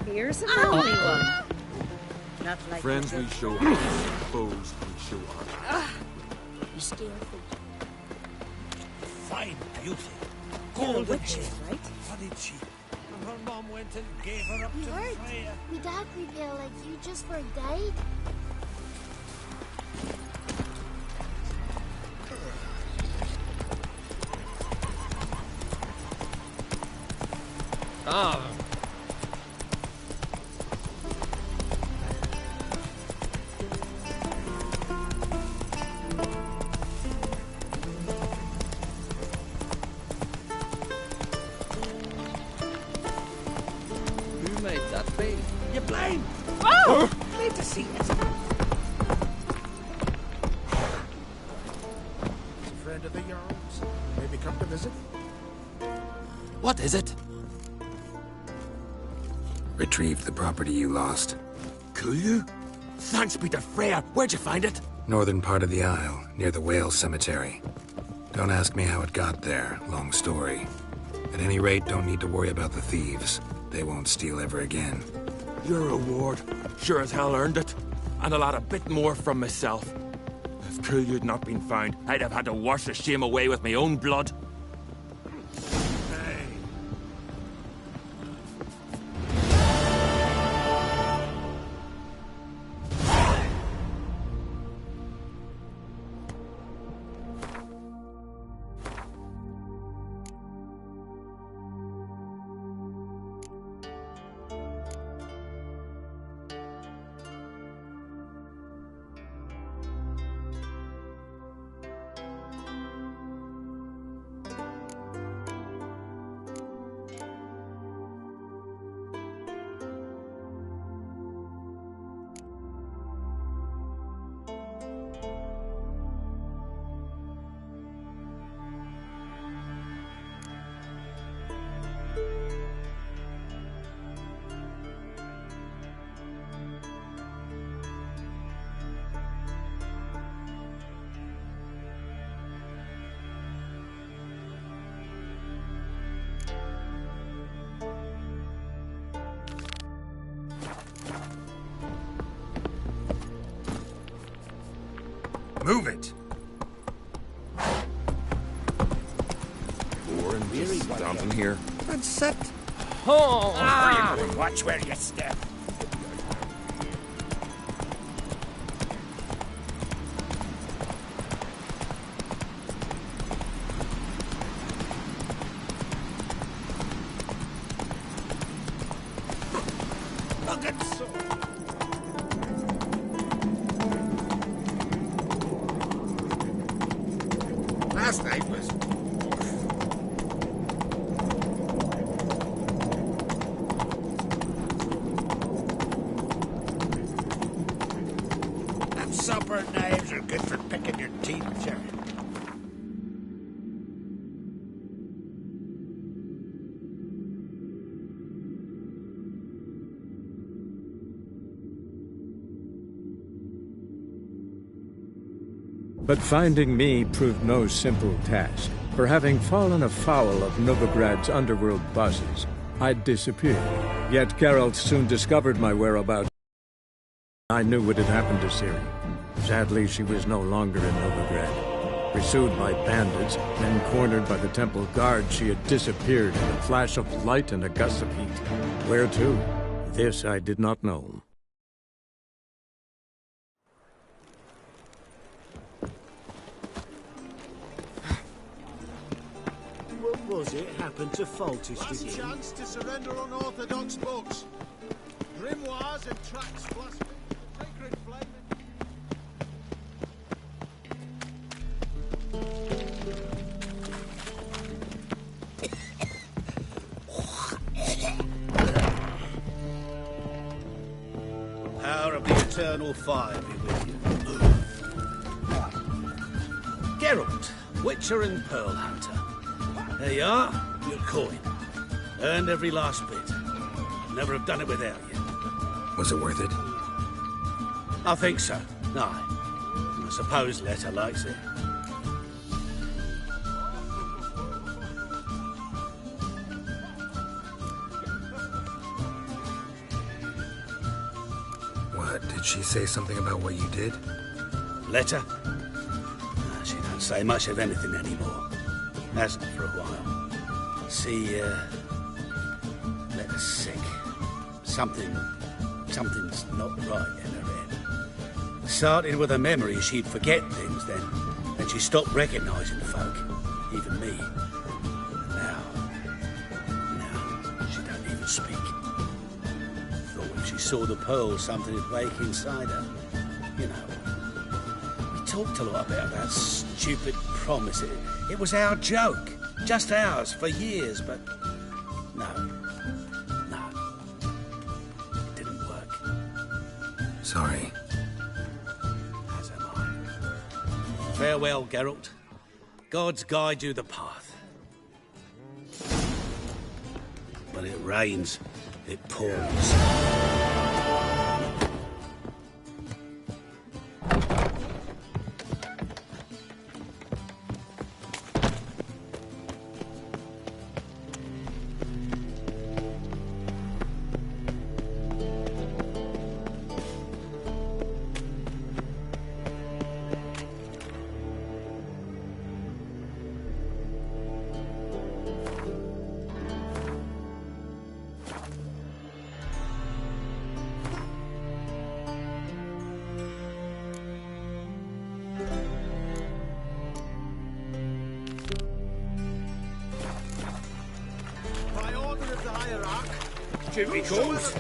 Here's a lonely one. Not like Friends we show heart, foes we show heart. You scared Fine beauty. You're a Golden witch, hair. right? Funny cheek. And her mom went and gave her up to the Lord, fire. me dad revealed like you just were dead. Ah. Who made that be? You blind? Oh! Glad to see it. Friend of the Yards. Maybe come to visit. What is it? Retrieve the property you lost. Cool you? Thanks be to Freya. Where'd you find it? Northern part of the Isle, near the whale cemetery. Don't ask me how it got there, long story. At any rate, don't need to worry about the thieves. They won't steal ever again. Your reward sure as hell earned it. And I'll add a bit more from myself. If true you'd not been found, I'd have had to wash the shame away with my own blood. Move it! Warren, just stomping here. That's it. Oh! Ah, watch where you step. Look at so. Last night was... Them supper knives are good for picking your teeth, sir. But finding me proved no simple task. For having fallen afoul of Novigrad's underworld bosses, I'd disappeared. Yet Geralt soon discovered my whereabouts. I knew what had happened to Ciri. Sadly, she was no longer in Novigrad. Pursued by bandits, then cornered by the temple guard, she had disappeared in a flash of light and a gust of heat. Where to? This I did not know. What was it happened to Foltest Last again? chance to surrender unorthodox books. Grimoires and tracts blasphemy. Sacred flame. Power of the eternal fire be with you. Geralt, Witcher and Pearl Hunter. There you are, your coin. Earned every last bit. Never have done it without you. Was it worth it? I think so. Aye. I suppose Letter likes it. What, did she say something about what you did? Letter? She don't say much of anything anymore. Hasn't for a while. See, Letter's sick. Something's not right in her head. Starting with her memory, she'd forget things then she'd stop recognising folk, even me. And now, she don't even speak. Thought when she saw the pearl, something would wake inside her. You know. We talked a lot about that stupid promise. It was our joke. Just ours for years, but no. It didn't work. Sorry. As am I. Farewell, Geralt. Gods guide you the path. When it rains, it pours. duty calls.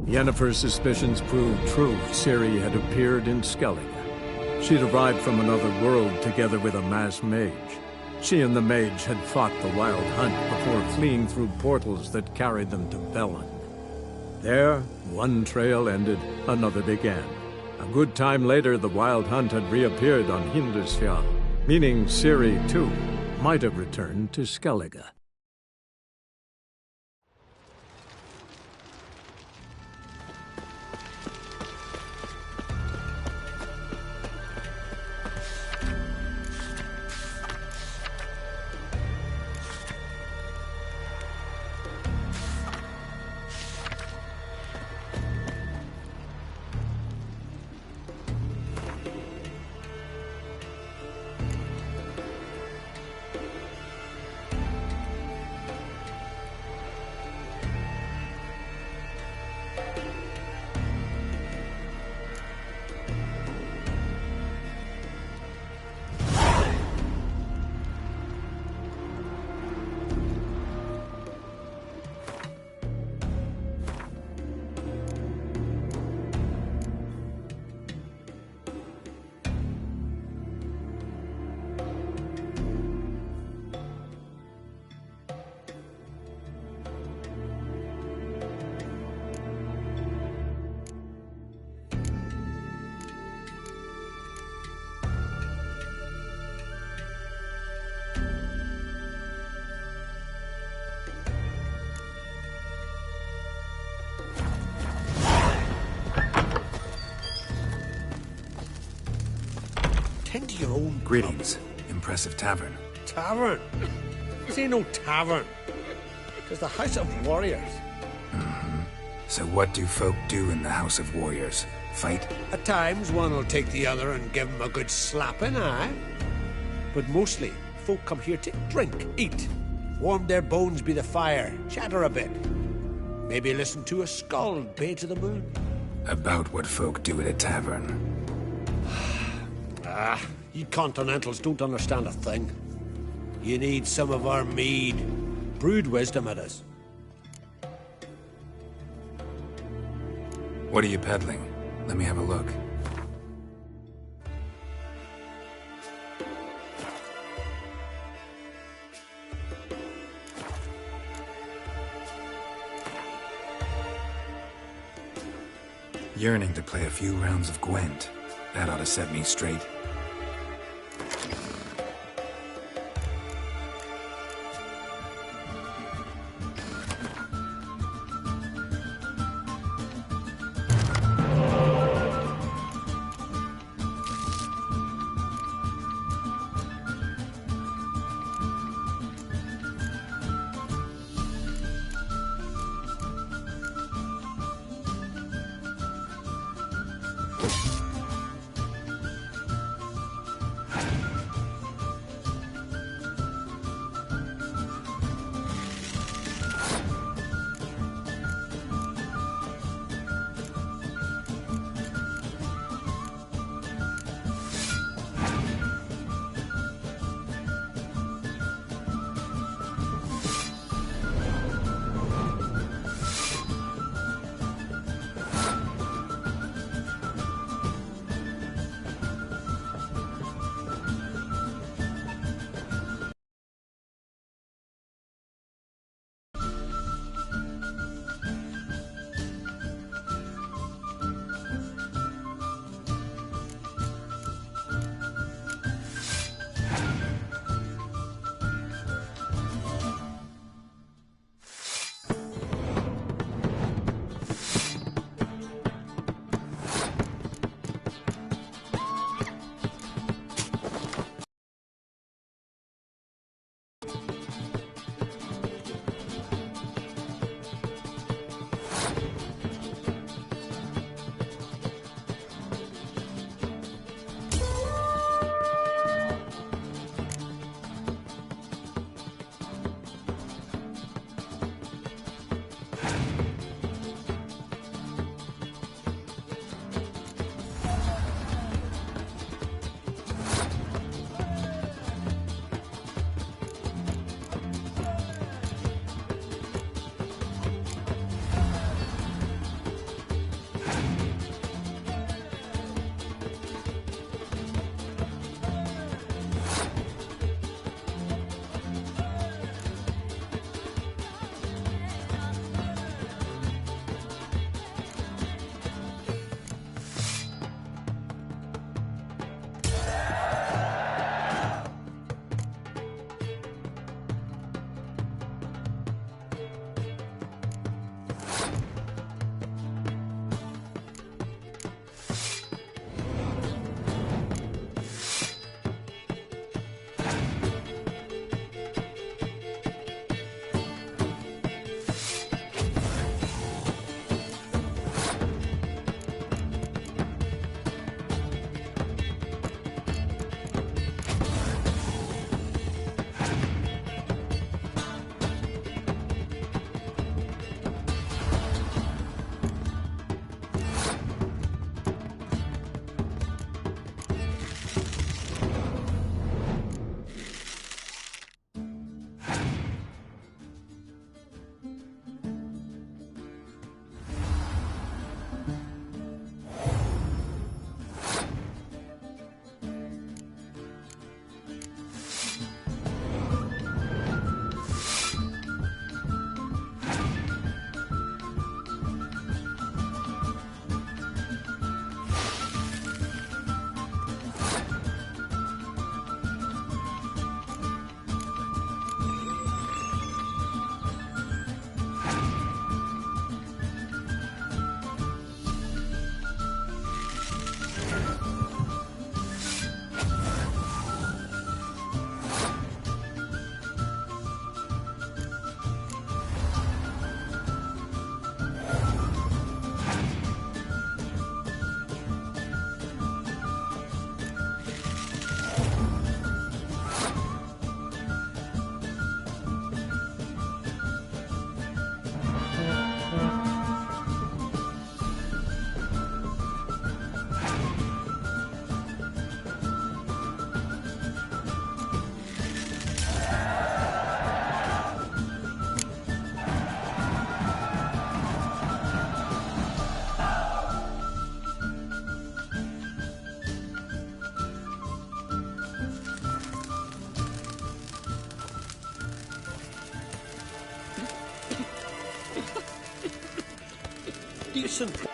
Yennefer's suspicions proved true. Ciri had appeared in Skellige. She'd arrived from another world together with a masked mage. She and the mage had fought the Wild Hunt before fleeing through portals that carried them to Velen. There, one trail ended, another began. A good time later, the Wild Hunt had reappeared on Hindusfjall, meaning Ciri, too, might have returned to Skellige. Tend to your own... Greetings. Impressive tavern. Tavern? This ain't no tavern. It's the House of Warriors. So what do folk do in the House of Warriors? Fight? At times, one will take the other and give him a good slapping, aye? But mostly, folk come here to drink, eat, warm their bones by the fire, chatter a bit. Maybe listen to a skald bay to the moon. About what folk do at a tavern. You Continentals don't understand a thing. You need some of our mead. Brewed wisdom it is. What are you peddling? Let me have a look. Yearning to play a few rounds of Gwent. That ought to set me straight. decent.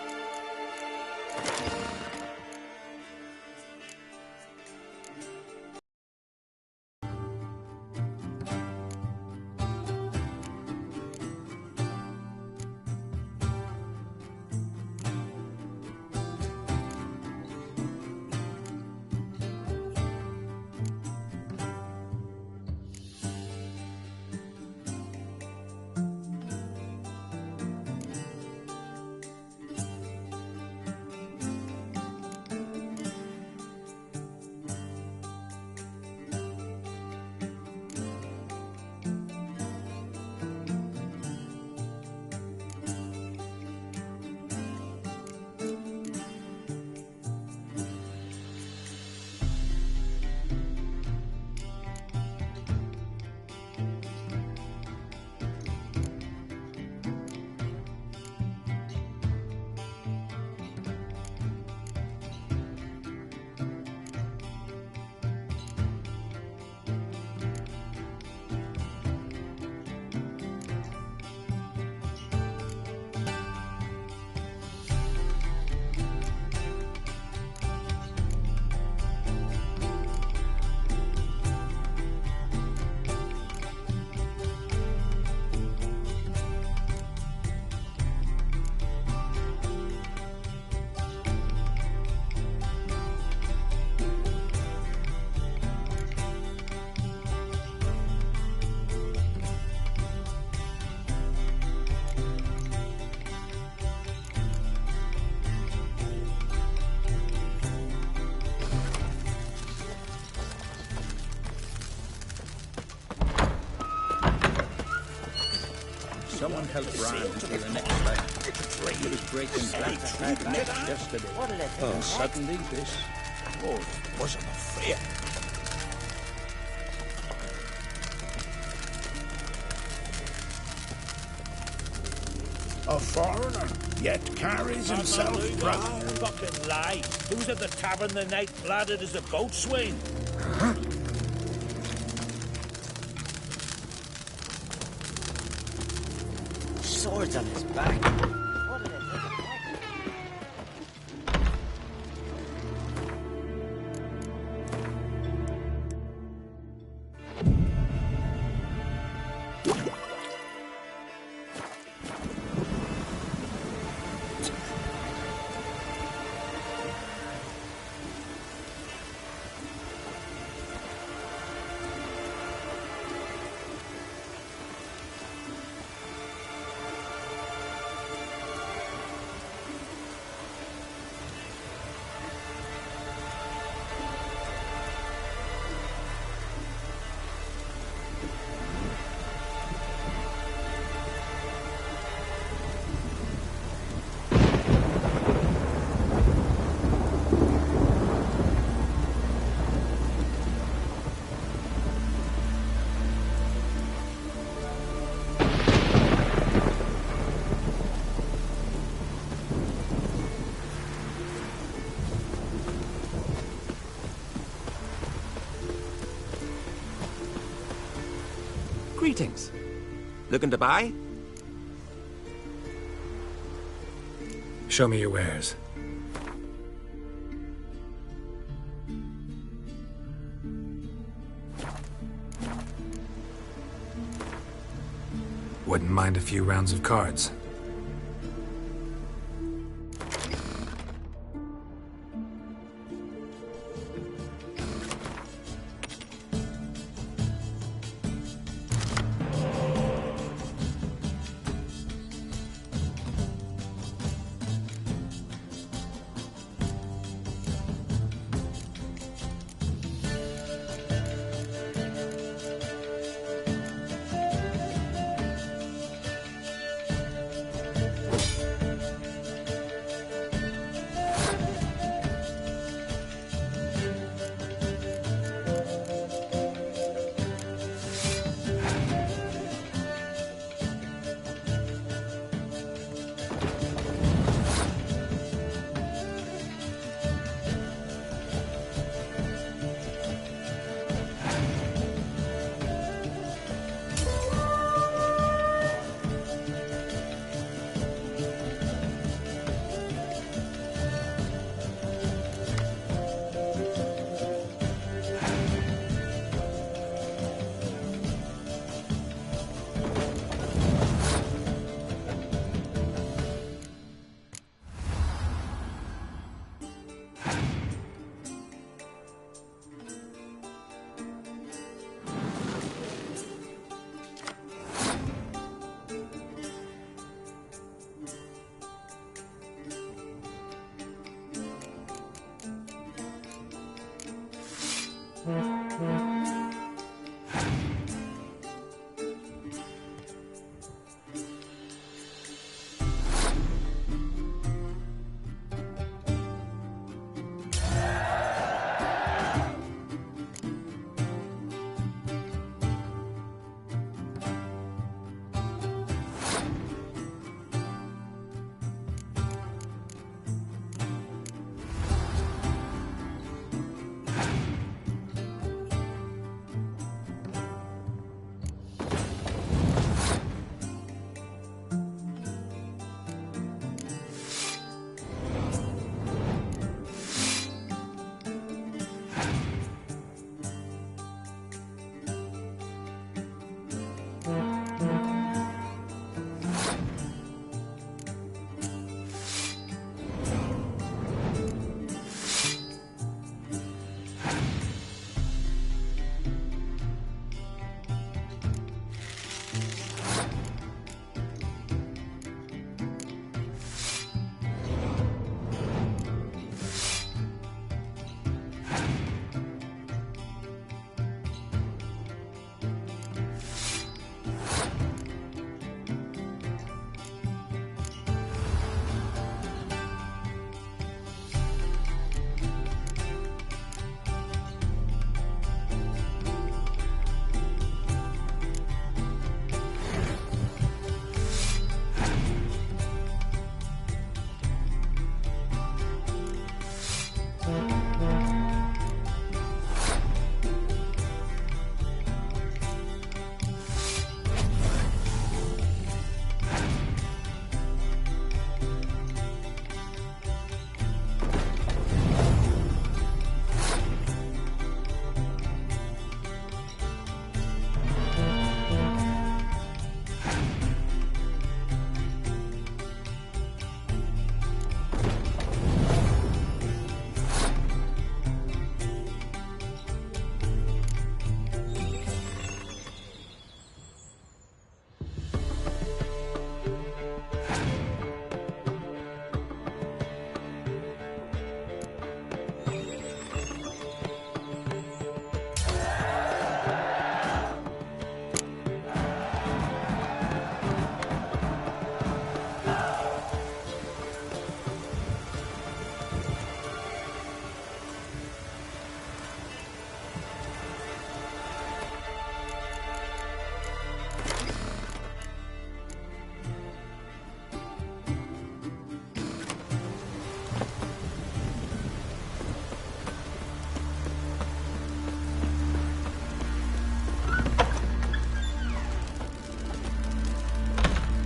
Someone help Brian to the next leg. He was breaking back necks yesterday. And suddenly this. Oh, it wasn't afraid. A foreigner, yet carries himself proud. Fucking lie. He was at the tavern the night flattered as a boatswain. Huh? Swords on his back. What did it Greetings. Looking to buy? Show me your wares. Wouldn't mind a few rounds of cards.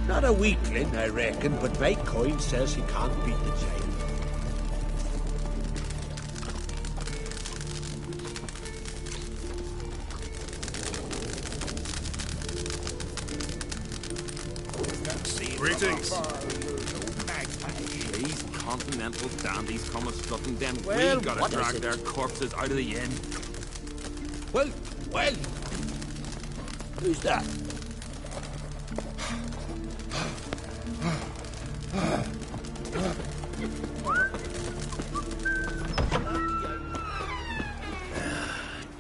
Not a weakling, I reckon, but Mike Coyne says he can't beat the giant. Greetings. These continental dandies come strutting them. Well, We gotta what is drag it? their corpses out of the inn. Well, who's that?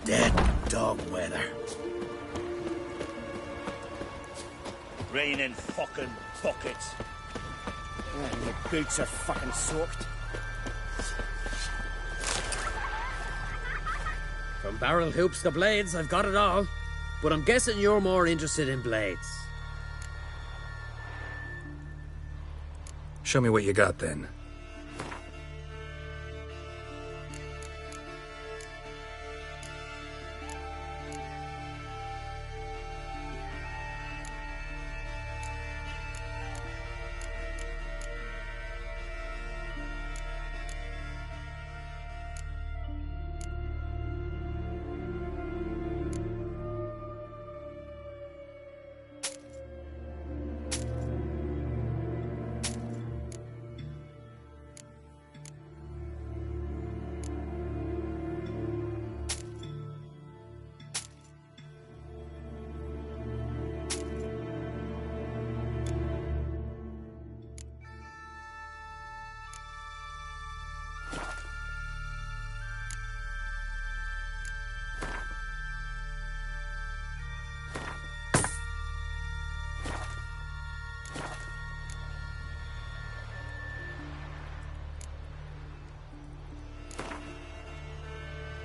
Dead dog weather. Raining fucking buckets. My boots are fucking soaked. From barrel hoops to blades, I've got it all. But I'm guessing you're more interested in blades. Show me what you got then.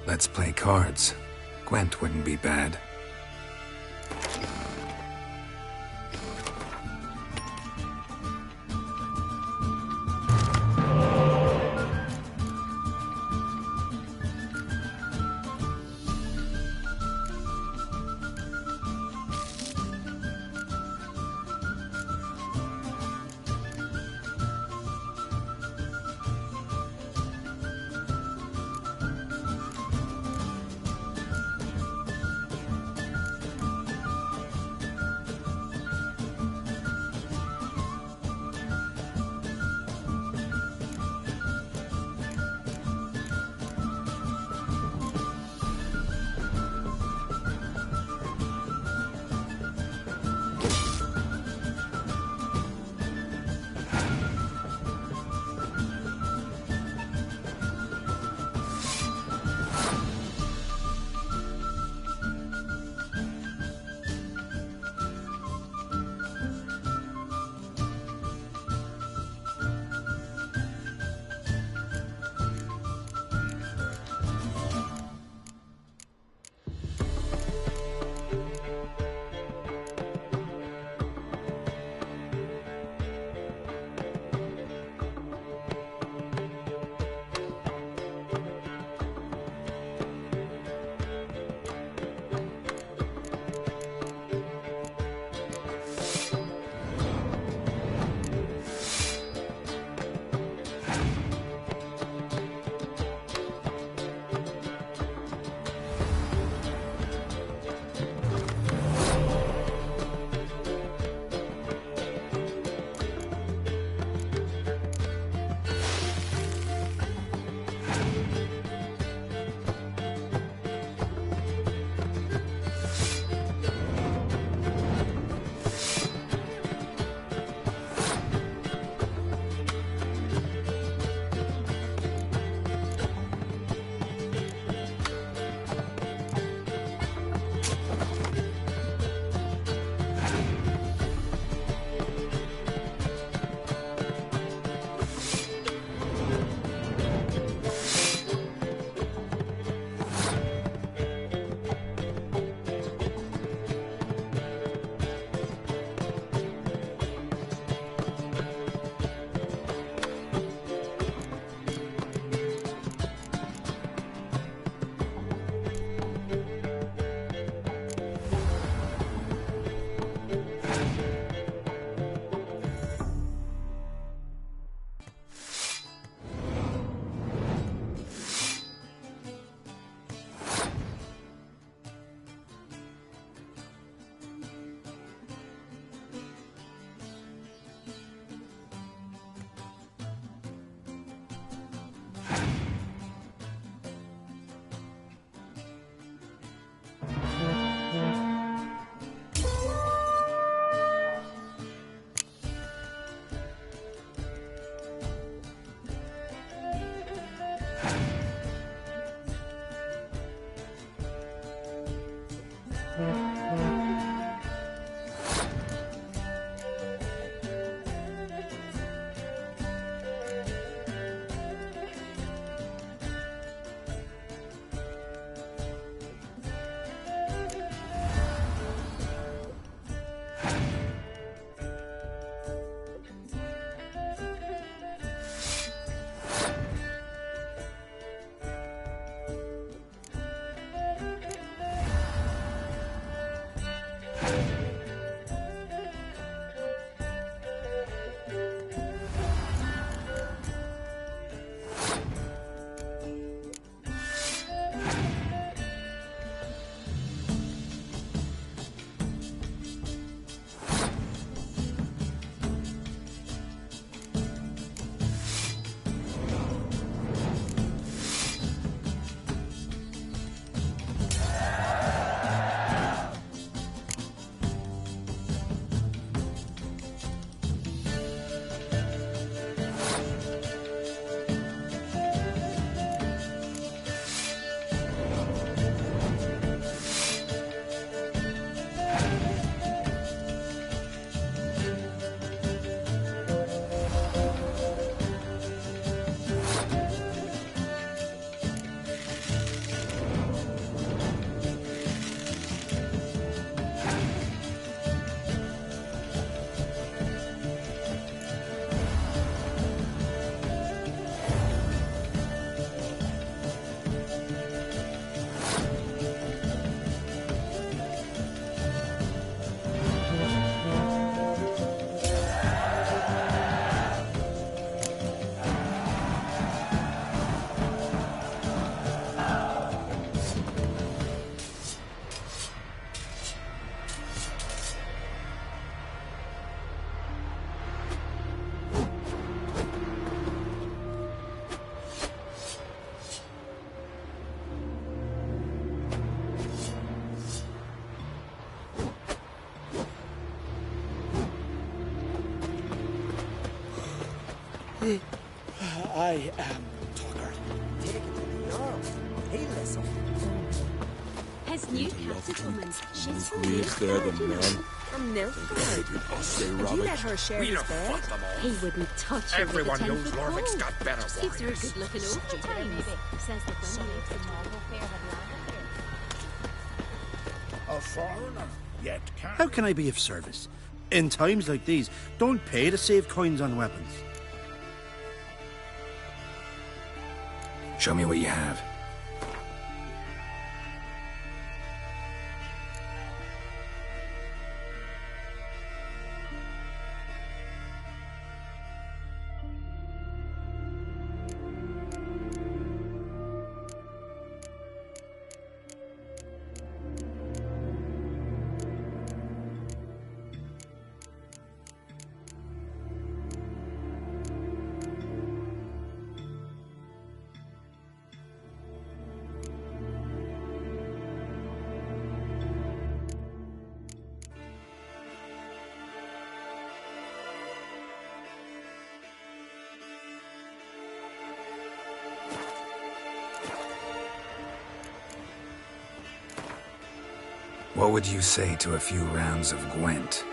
Let's play cards. Gwent wouldn't be bad. I am Tucker. Take it to the Earl. He'll listen. His new captain, she's from Queen's there, the man. From Nilfgaard. Would you let her share his bed? He wouldn't touch her. Everyone with a knows 10-foot Lorvik's pole. got better Gives her a warriors. good looking over times. Says the bunny. A foreigner, yet How carries... can I be of service? In times like these, don't pay to save coins on weapons. Show me what you have. What would you say to a few rounds of Gwent?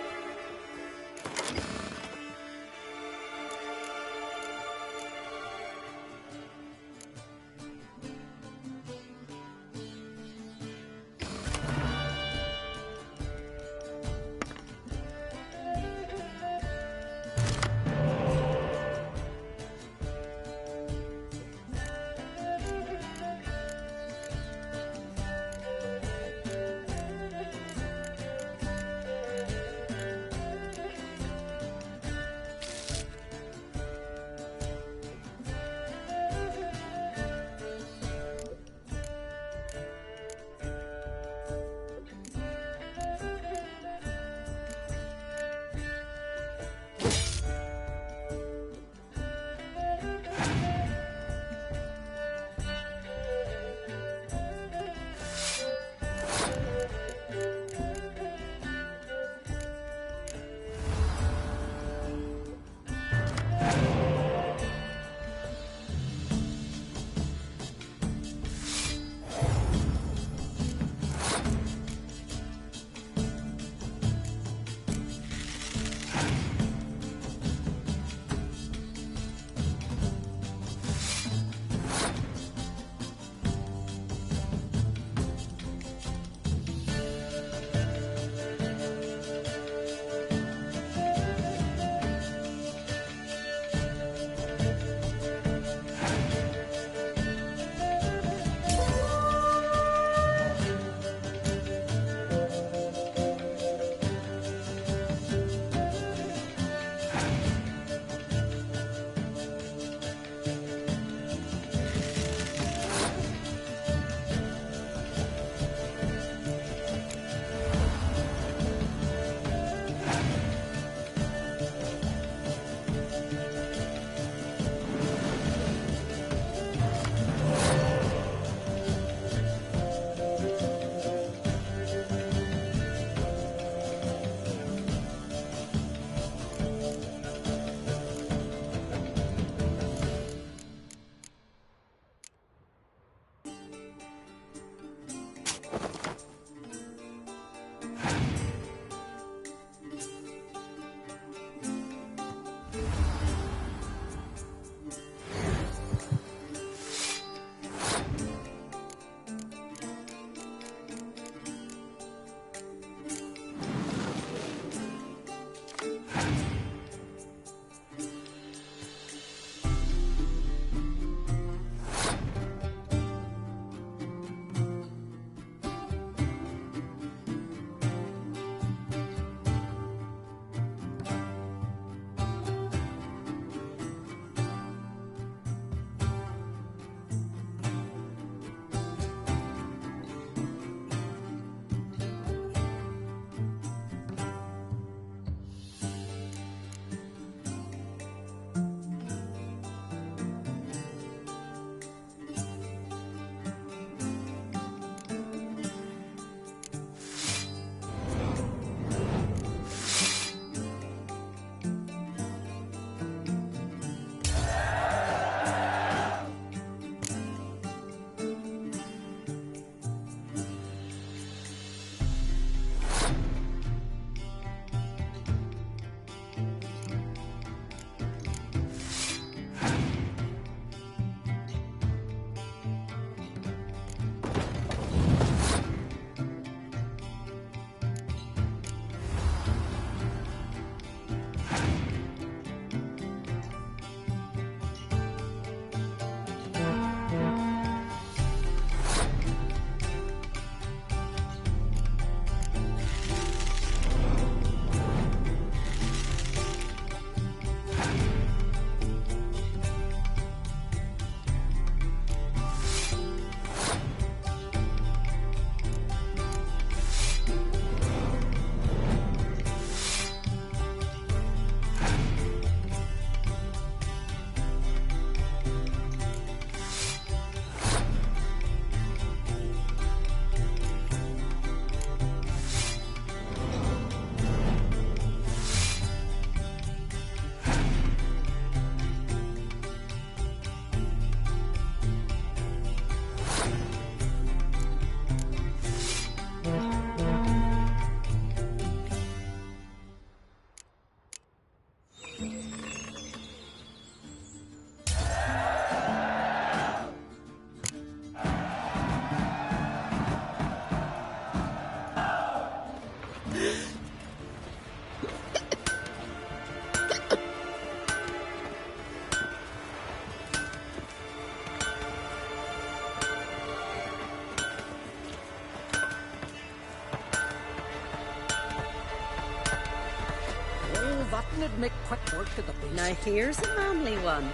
should make quick work of the beast. Now here's a manly one.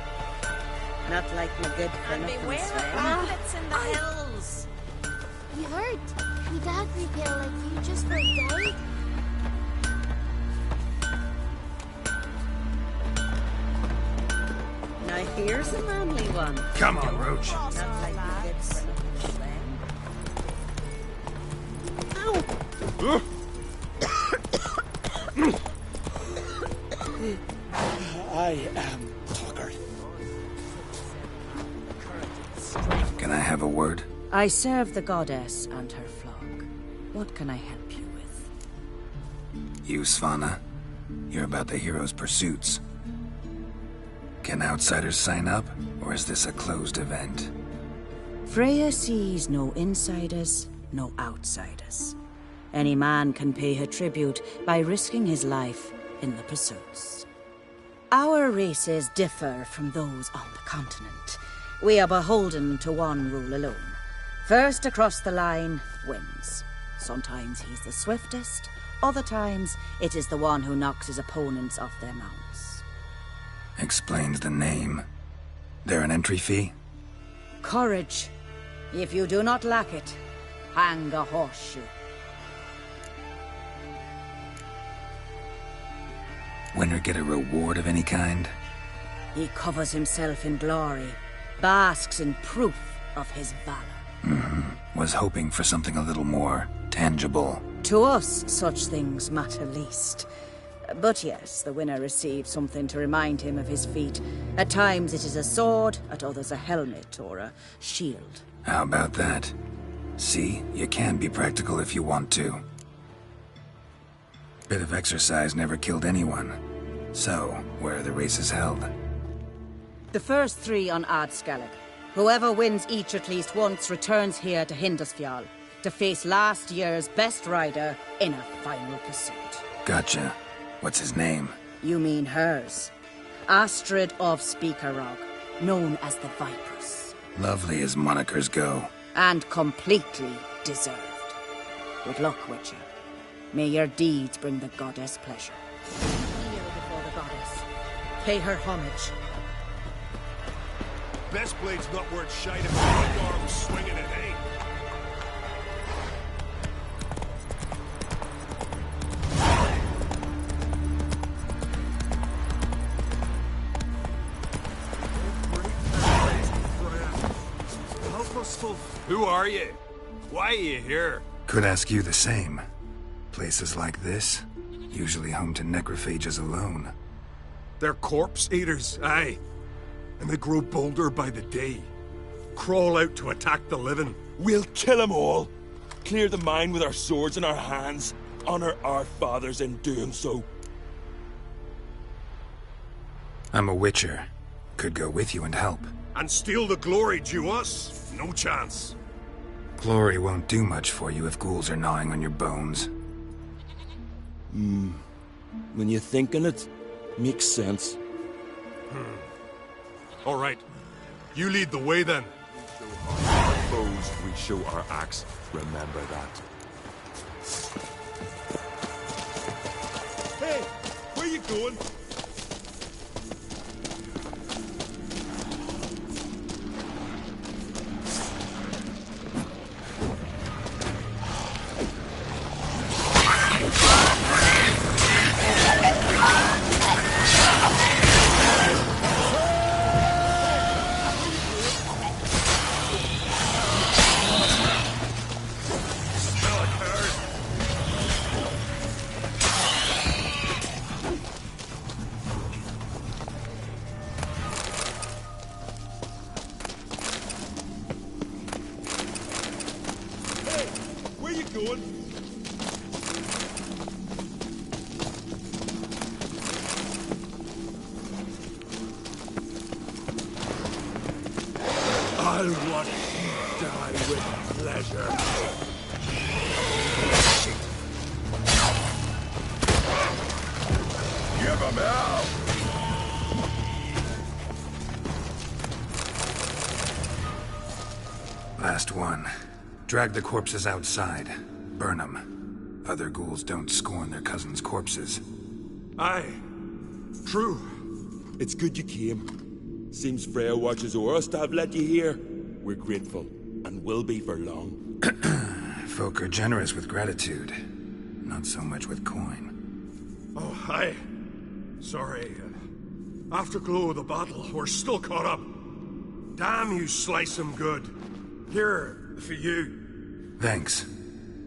Not like my good for nothing Beware of Sven. bullets in the hills. You hurt. Me dad repel like you just about died. Now here's a manly one. Come on, Roach. Not like my good for nothing Sven. I am puckered. Can I have a word? I serve the goddess and her flock. What can I help you with? You, Svanna. You're about the hero's pursuits. Can outsiders sign up, or is this a closed event? Freya sees no insiders, no outsiders. Any man can pay her tribute by risking his life in the pursuits. Our races differ from those on the continent. We are beholden to one rule alone. First across the line wins. Sometimes he's the swiftest, other times it is the one who knocks his opponents off their mounts. Explains the name. There an entry fee? Courage. If you do not lack it, hang a horseshoe. Winner get a reward of any kind? He covers himself in glory, basks in proof of his valor. Was hoping for something a little more tangible. To us, such things matter least. But yes, the winner receives something to remind him of his feat. At times it is a sword, at others a helmet or a shield. How about that? See, you can be practical if you want to. Bit of exercise never killed anyone. So, where are the races held? The first 3 on Adscalec. Whoever wins each at least once returns here to Hindusfjall to face last year's best rider in a final pursuit. Gotcha. What's his name? You mean hers. Astrid of Speakerrog, known as the Vipress. Lovely as monikers go. And completely deserved. Good luck, Witcher. May your deeds bring the goddess pleasure. Kneel before the goddess. Pay her homage. Best blade's not worth shite if one arm swinging it, eh? Who are you? Why are you here? Could ask you the same. Places like this, usually home to necrophages alone. They're corpse eaters, aye. And they grow bolder by the day. Crawl out to attack the living. We'll kill them all. Clear the mine with our swords in our hands. Honor our fathers in doing so. I'm a witcher. Could go with you and help. And steal the glory due us? No chance. Glory won't do much for you if ghouls are gnawing on your bones. When you think on it, makes sense. All right. You lead the way then. Foes, we show our axe. Remember that. Hey, where you going? I'll watch you die with pleasure. Give him hell! Last one. Drag the corpses outside. Burn them. Other ghouls don't scorn their cousins' corpses. Aye. true. It's good you came. Seems Freya watches over us to have let you here. We're grateful, and will be for long. Folk are generous with gratitude, not so much with coin. Oh, hi. Sorry. Afterglow of the battle, we're still caught up. Damn, you slice 'em good. Here, for you. Thanks.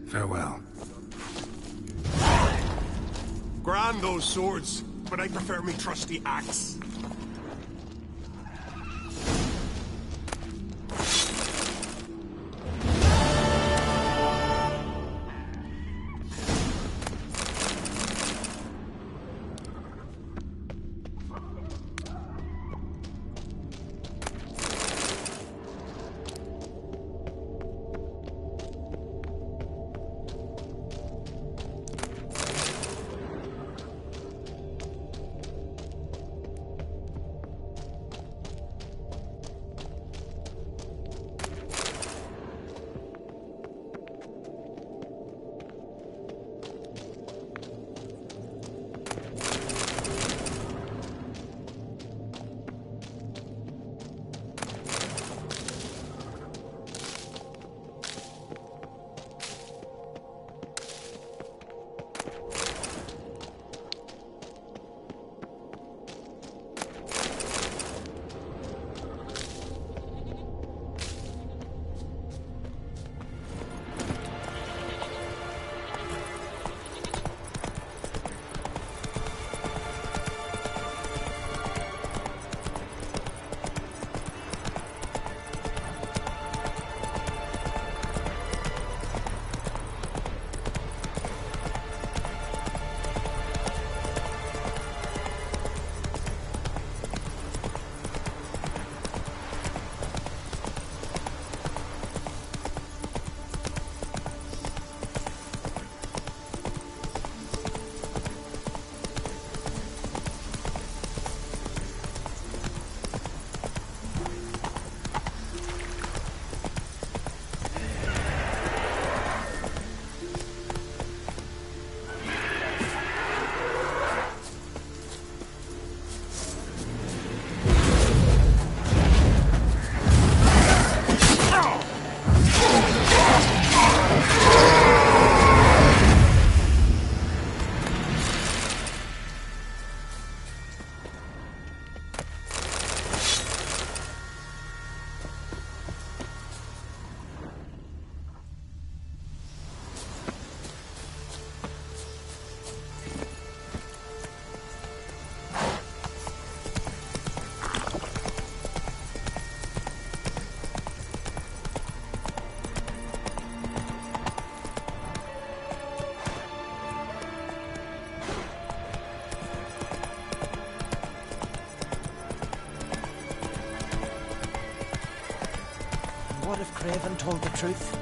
Farewell. Grand those swords, but I prefer me trusty axe. What if Craven told the truth?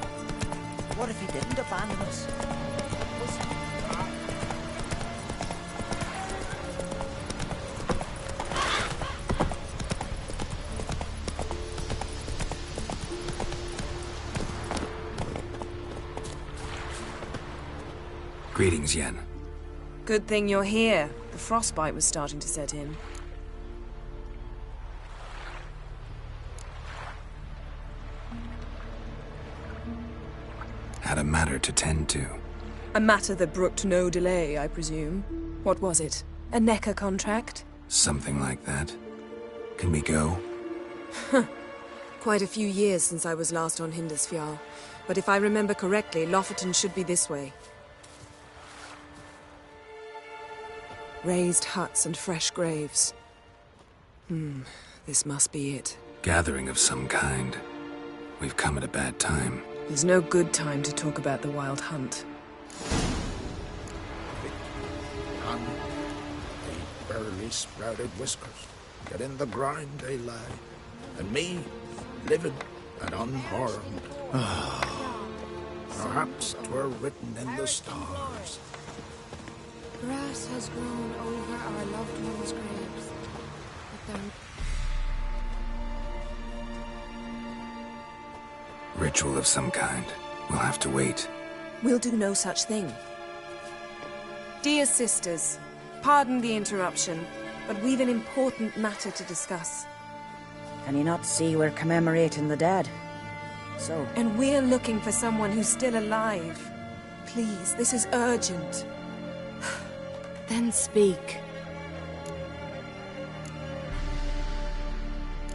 What if he didn't abandon us? Greetings, Yen. Good thing you're here. The frostbite was starting to set in. Had a matter to tend to. A matter that brooked no delay, I presume. What was it? A NECA contract? Something like that. Can we go? Quite a few years since I was last on Hindisfjall. But if I remember correctly, Lofoten should be this way. Raised huts and fresh graves. This must be it. Gathering of some kind. We've come at a bad time. There's no good time to talk about the Wild Hunt. And they barely sprouted whiskers, yet in the ground they lie, and me, living and unharmed. Perhaps 'twere written in the stars. Grass has grown over our loved ones' graves, but their Ritual of some kind. We'll have to wait. We'll do no such thing. Dear sisters, pardon the interruption, but we've an important matter to discuss. Can you not see we're commemorating the dead? So... And we're looking for someone who's still alive. Please, this is urgent. Then speak.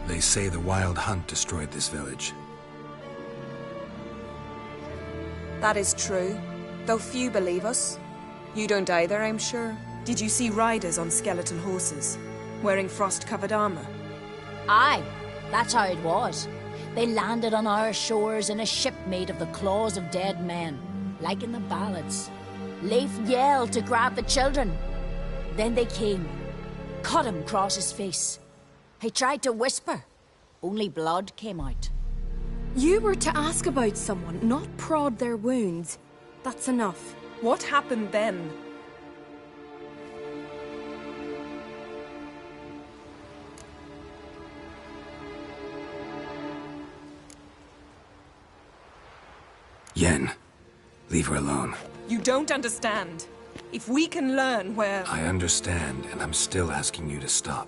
They say the Wild Hunt destroyed this village. That is true, though few believe us. You don't either, I'm sure. Did you see riders on skeleton horses, wearing frost-covered armor? Aye, that's how it was. They landed on our shores in a ship made of the claws of dead men, like in the ballads. Leif yelled to grab the children. Then they came, cut him across his face. He tried to whisper, only blood came out. You were to ask about someone, not prod their wounds. That's enough. What happened then? Yen, leave her alone. You don't understand. If we can learn where... I understand, and I'm still asking you to stop.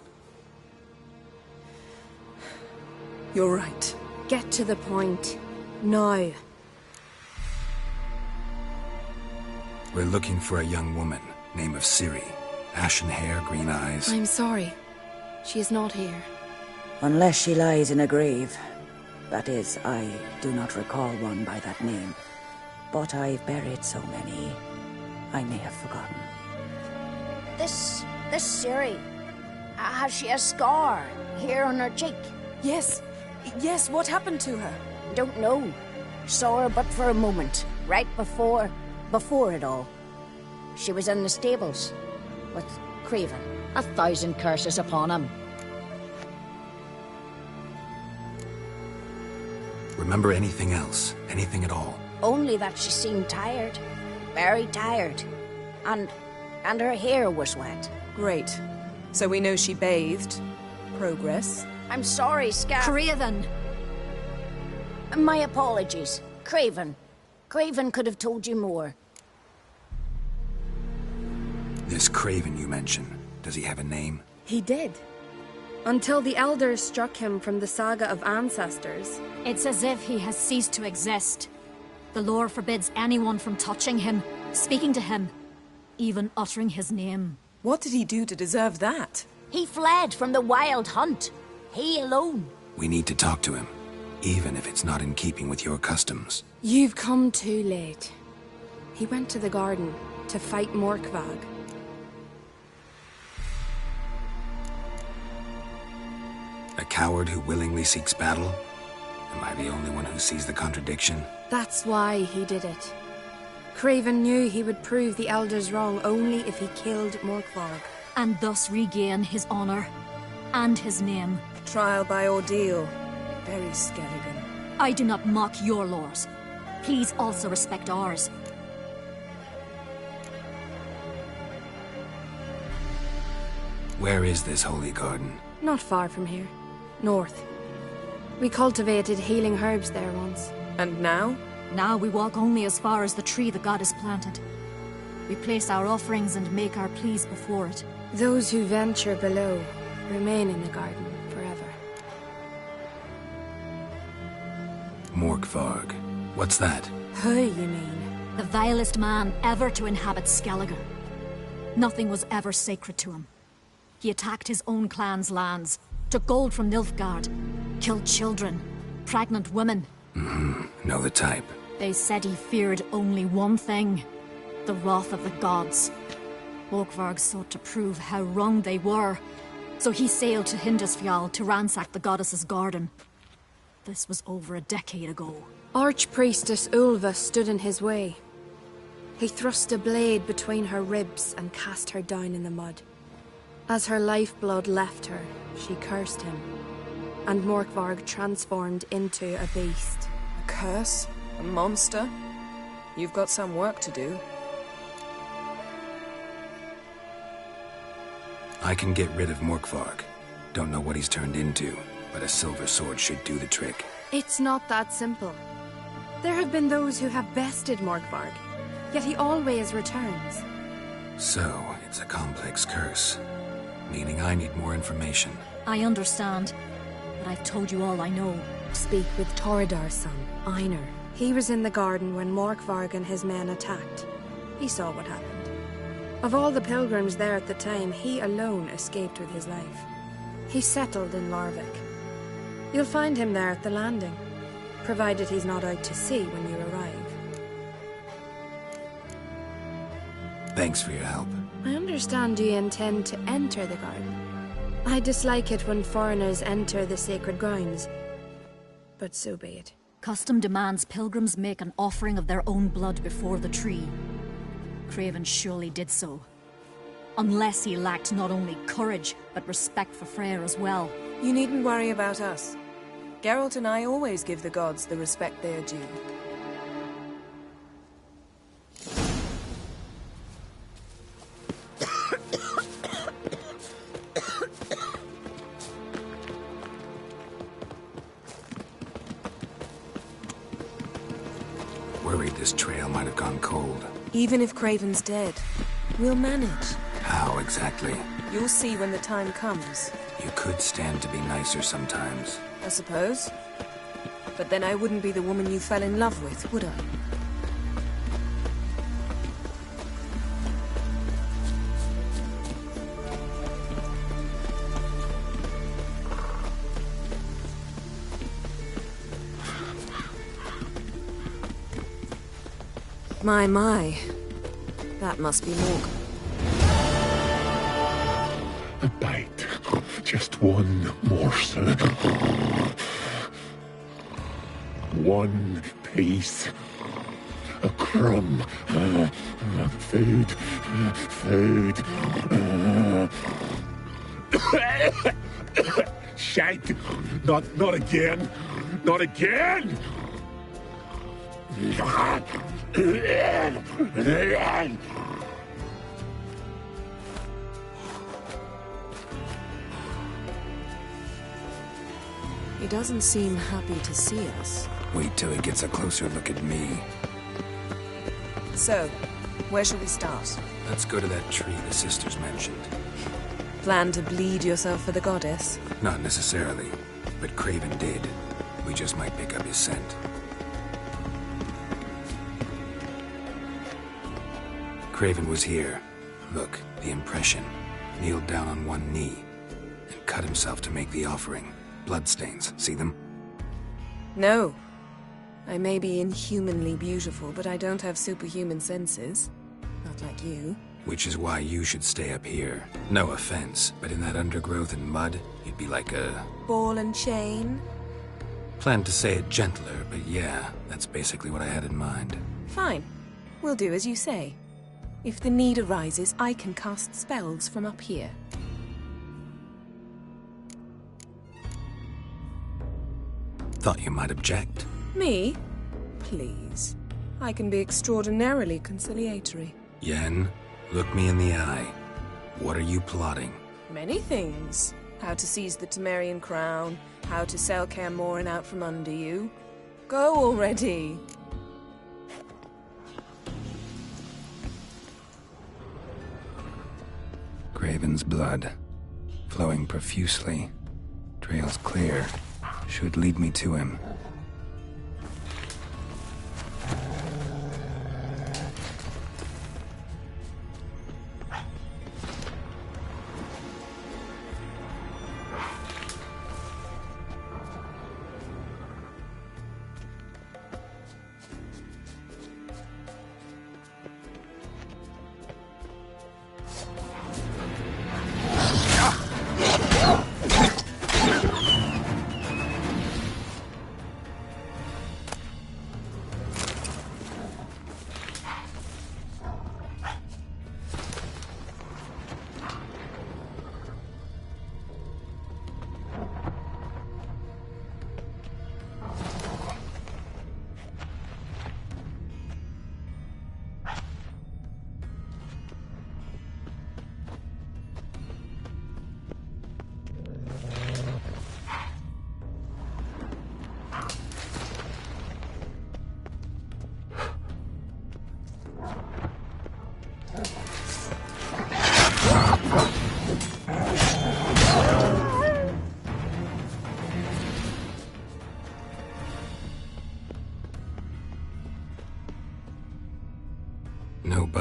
You're right. Get to the point. Now. We're looking for a young woman, name of Ciri. Ashen hair, green eyes. I'm sorry. She is not here. Unless she lies in a grave. That is, I do not recall one by that name. But I've buried so many, I may have forgotten. This Ciri, has she a scar here on her cheek? Yes, what happened to her? Don't know. Saw her but for a moment, right before it all. She was in the stables with Craven. 1,000 curses upon him. Remember anything else? Anything at all? Only that she seemed tired. Very tired. And her hair was wet. Great. So we know she bathed. Progress. I'm sorry, Craven! My apologies. Craven. Craven could have told you more. This Craven you mentioned, does he have a name? He did. Until the Elders struck him from the Saga of Ancestors. It's as if he has ceased to exist. The lore forbids anyone from touching him, speaking to him, even uttering his name. What did he do to deserve that? He fled from the Wild Hunt. He alone. We need to talk to him, even if it's not in keeping with your customs. You've come too late. He went to the garden to fight Morkvag. A coward who willingly seeks battle? Am I the only one who sees the contradiction? That's why he did it. Craven knew he would prove the Elders wrong only if he killed Morkvag. And thus regain his honor and his name. Trial by ordeal. Very Skelligan. I do not mock your laws. Please also respect ours. Where is this holy garden? Not far from here. North. We cultivated healing herbs there once. And now? Now we walk only as far as the tree the goddess planted. We place our offerings and make our pleas before it. Those who venture below remain in the garden forever. Morkvarg. What's that? Who, you mean? The vilest man ever to inhabit Skellige. Nothing was ever sacred to him. He attacked his own clan's lands, took gold from Nilfgaard, killed children, pregnant women. Know the type. They said he feared only one thing, the wrath of the gods. Morkvarg sought to prove how wrong they were, so he sailed to Hindisfjall to ransack the goddess's garden. This was over a decade ago. Archpriestess Ulva stood in his way. He thrust a blade between her ribs and cast her down in the mud. As her lifeblood left her, she cursed him, and Morkvarg transformed into a beast. A curse? A monster? You've got some work to do. I can get rid of Morkvarg. Don't know what he's turned into, but a silver sword should do the trick. It's not that simple. There have been those who have bested Morkvarg, yet he always returns. So, it's a complex curse. meaning I need more information. I understand, but I've told you all I know. Speak with Torridar's son, Einar. He was in the garden when Morkvarg and his men attacked. He saw what happened. Of all the pilgrims there at the time, he alone escaped with his life. He settled in Larvik. You'll find him there at the landing, provided he's not out to sea when you arrive. Thanks for your help. I understand you intend to enter the garden. I dislike it when foreigners enter the sacred grounds, but so be it. Custom demands pilgrims make an offering of their own blood before the tree. Craven surely did so. Unless he lacked not only courage, but respect for Freyr as well. You needn't worry about us. Geralt and I always give the gods the respect they are due. Worried this trail might have gone cold. Even if Craven's dead, we'll manage. How exactly? You'll see when the time comes. You could stand to be nicer sometimes. I suppose. But then I wouldn't be the woman you fell in love with, would I? My. That must be Mork. A bite. Just one morsel. One piece. A crumb. Food. Shite. Not again. Not again! He doesn't seem happy to see us. Wait till he gets a closer look at me. So, where shall we start? Let's go to that tree the sisters mentioned. Plan to bleed yourself for the goddess? Not necessarily, but Craven did. We just might pick up his scent. Craven was here. Look, the impression. Kneeled down on one knee and cut himself to make the offering. Bloodstains, see them? No. I may be inhumanly beautiful, but I don't have superhuman senses. Not like you. Which is why you should stay up here. No offense, but in that undergrowth and mud, you'd be like a... ball and chain? Planned to say it gentler, but yeah, that's basically what I had in mind. Fine. We'll do as you say. If the need arises, I can cast spells from up here. Thought you might object. Me? Please. I can be extraordinarily conciliatory. Yen, look me in the eye. What are you plotting? Many things. How to seize the Temerian crown, how to sell Kaer Morhen out from under you. Go already! Craven's blood, flowing profusely. Trail's clear. Should lead me to him.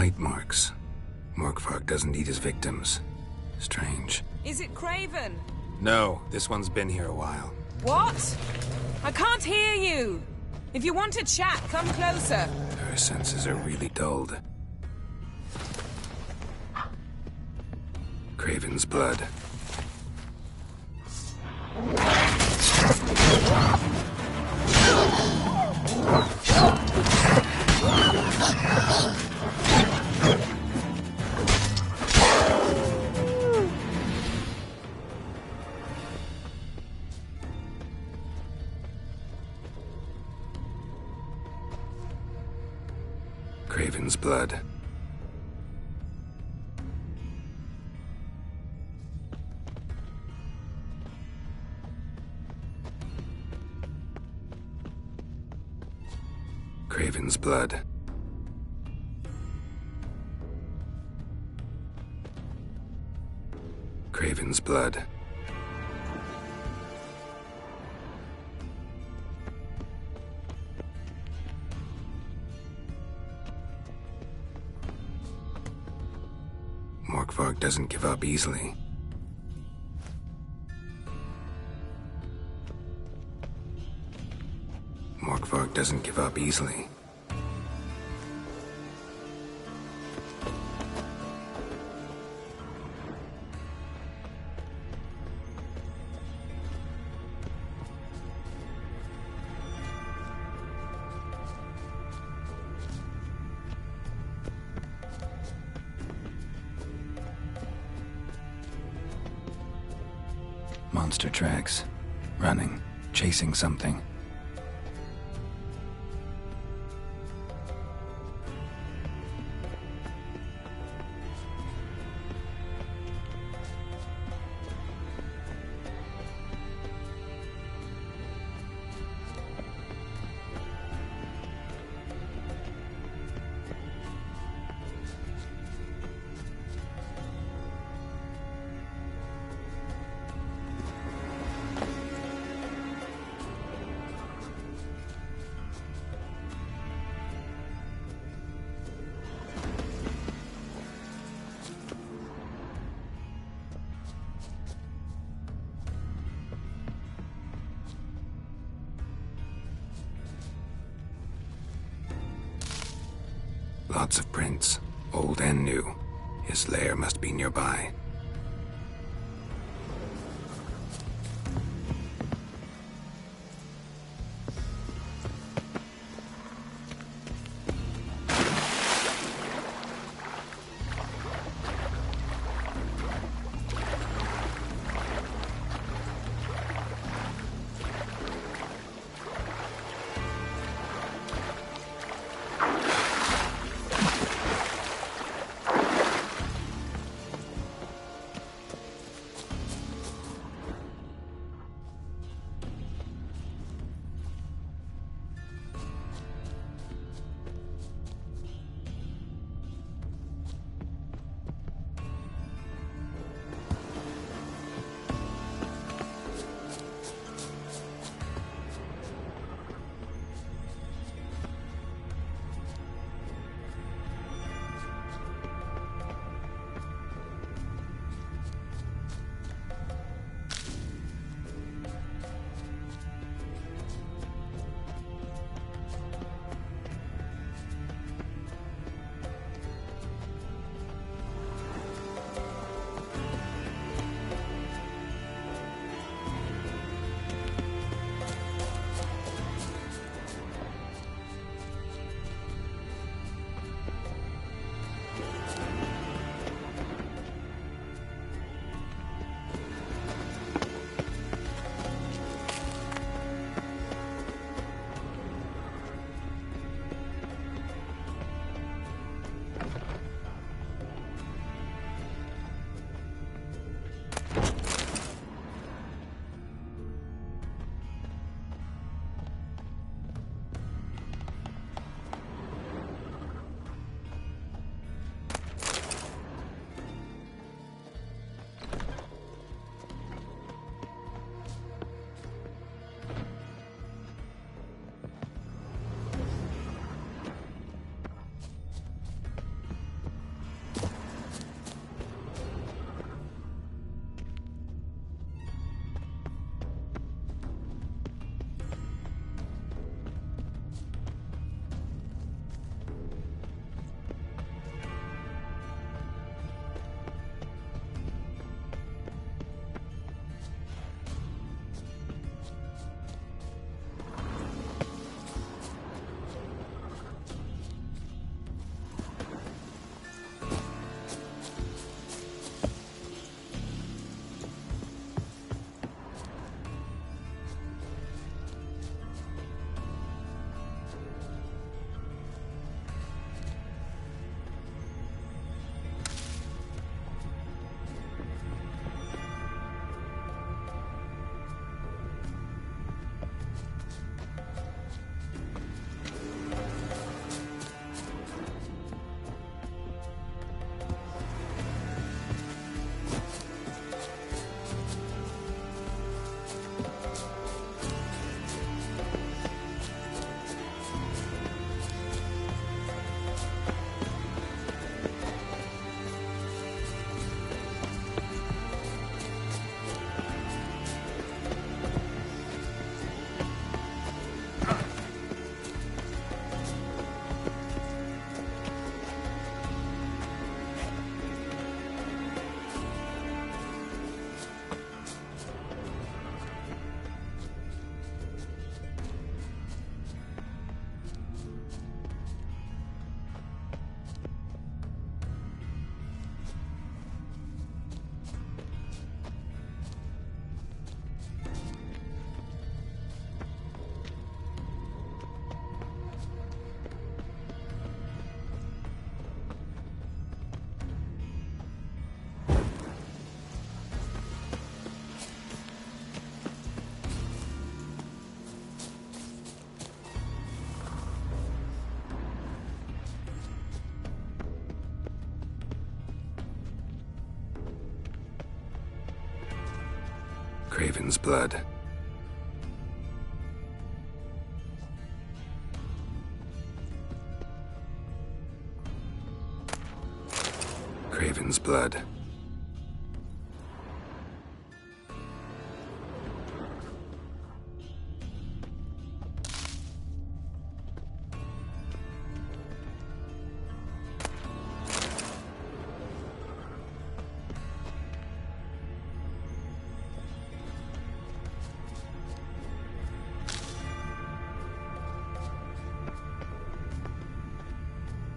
Bite marks. Morkvarg doesn't eat his victims. Strange. Is it Craven? No, this one's been here a while. What? I can't hear you. If you want to chat, come closer. Her senses are really dulled. Craven's blood. Craven's blood. Craven's blood. Craven's blood. Morkvarg doesn't give up easily. Morkvarg doesn't give up easily. Monster tracks. Running. Chasing something. Lots of prints, old and new. His lair must be nearby. Craven's blood. Craven's blood.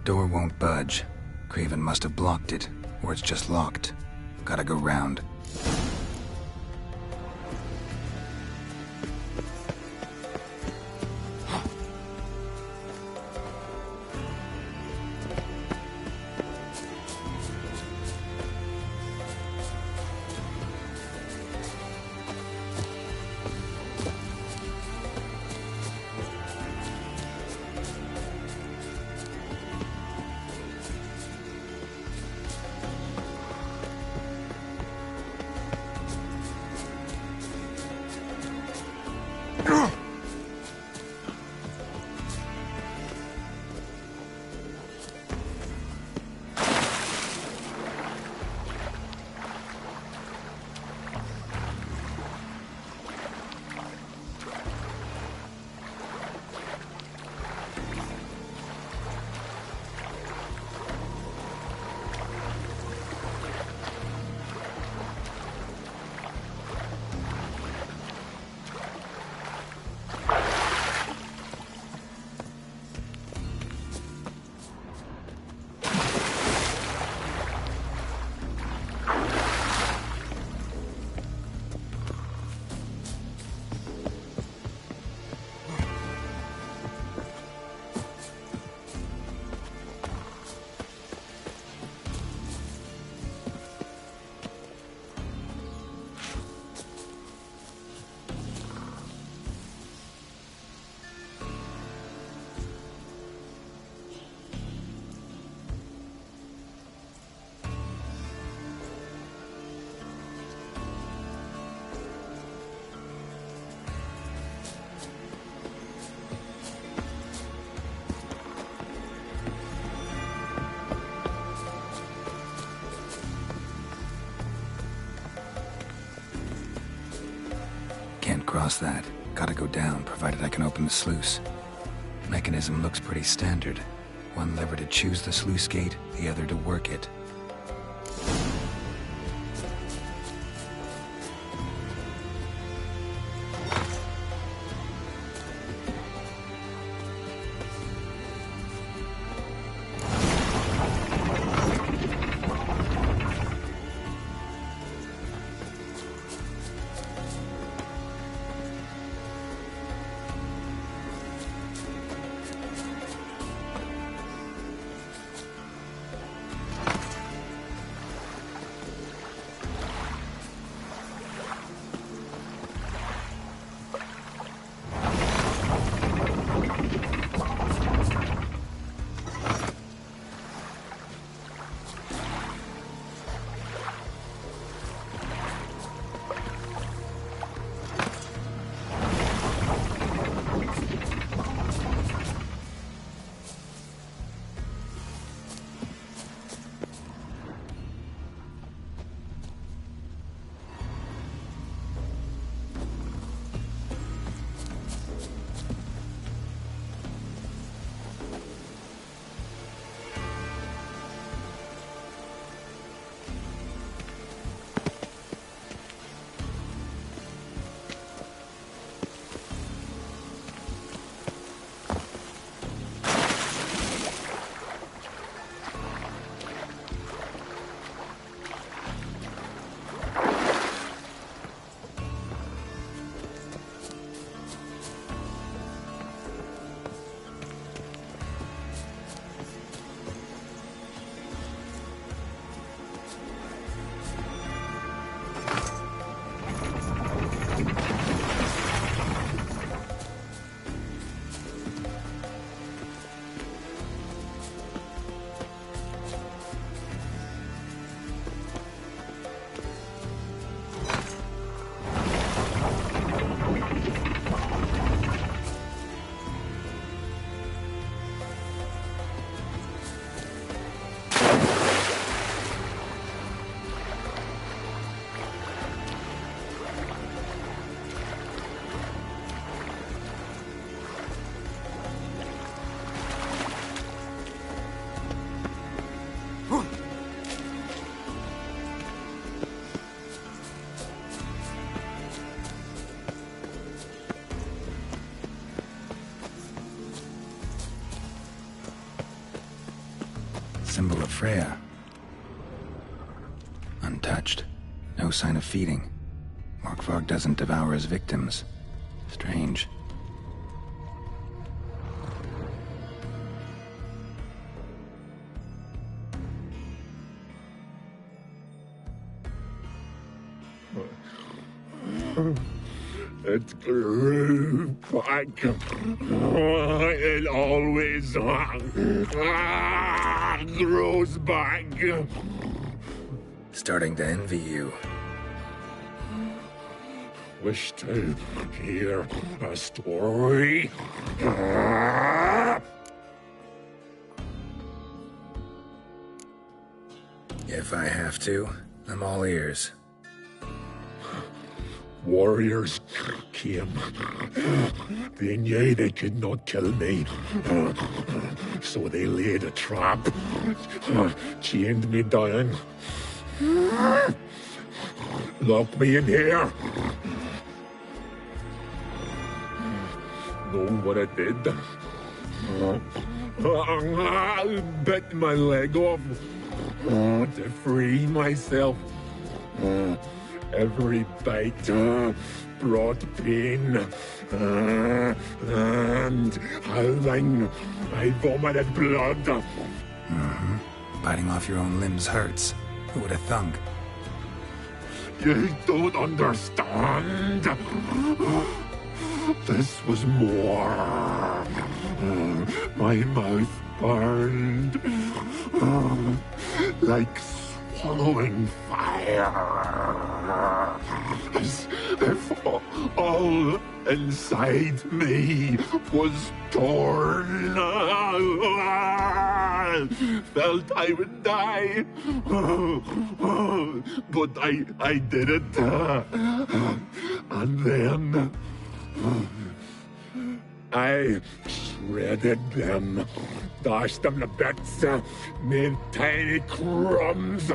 Door won't budge. Craven must have blocked it, or it's just locked. Gotta go round. Cross that. Gotta go down, provided I can open the sluice. Mechanism looks pretty standard. One lever to choose the sluice gate, the other to work it. symbol of Freya. Untouched. No sign of feeding. Morkvarg doesn't devour his victims. Strange. It grew back. It always grows back. Starting to envy you. Wish to hear a story. If I have to, I'm all ears. Warriors came. They knew they could not kill me. So they laid a trap. Chained me down. Locked me in here. Know what I did? I bit my leg off to free myself. Every bite brought pain, and howling, I vomited blood. Biting off your own limbs hurts. Who would have thunk? You don't understand. This was more. My mouth burned like swallowing fire. As if all inside me was torn. Felt I would die. But I did it. And then I shredded them, dashed them to bits, made tiny crumbs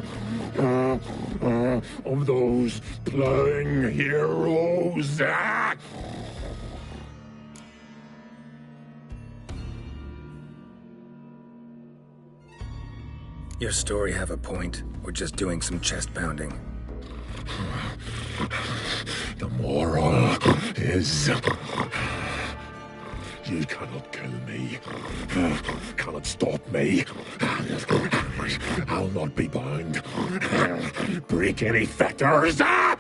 of those plowing heroes. Your story have a point. We're just doing some chest pounding. The moral is... You cannot kill me. Cannot stop me. I'll not be bound. Break any fetters. The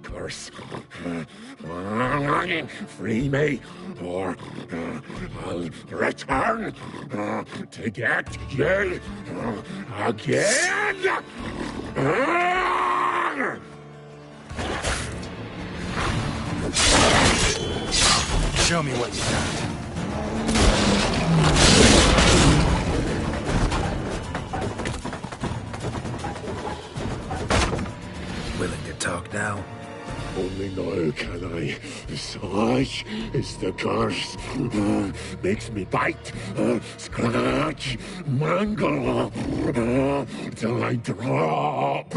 curse. Free me, or I'll return to get you again. Show me what you got. Willing to talk now? Only now can I. Such is the curse. Makes me bite, scratch, mangle, till I drop.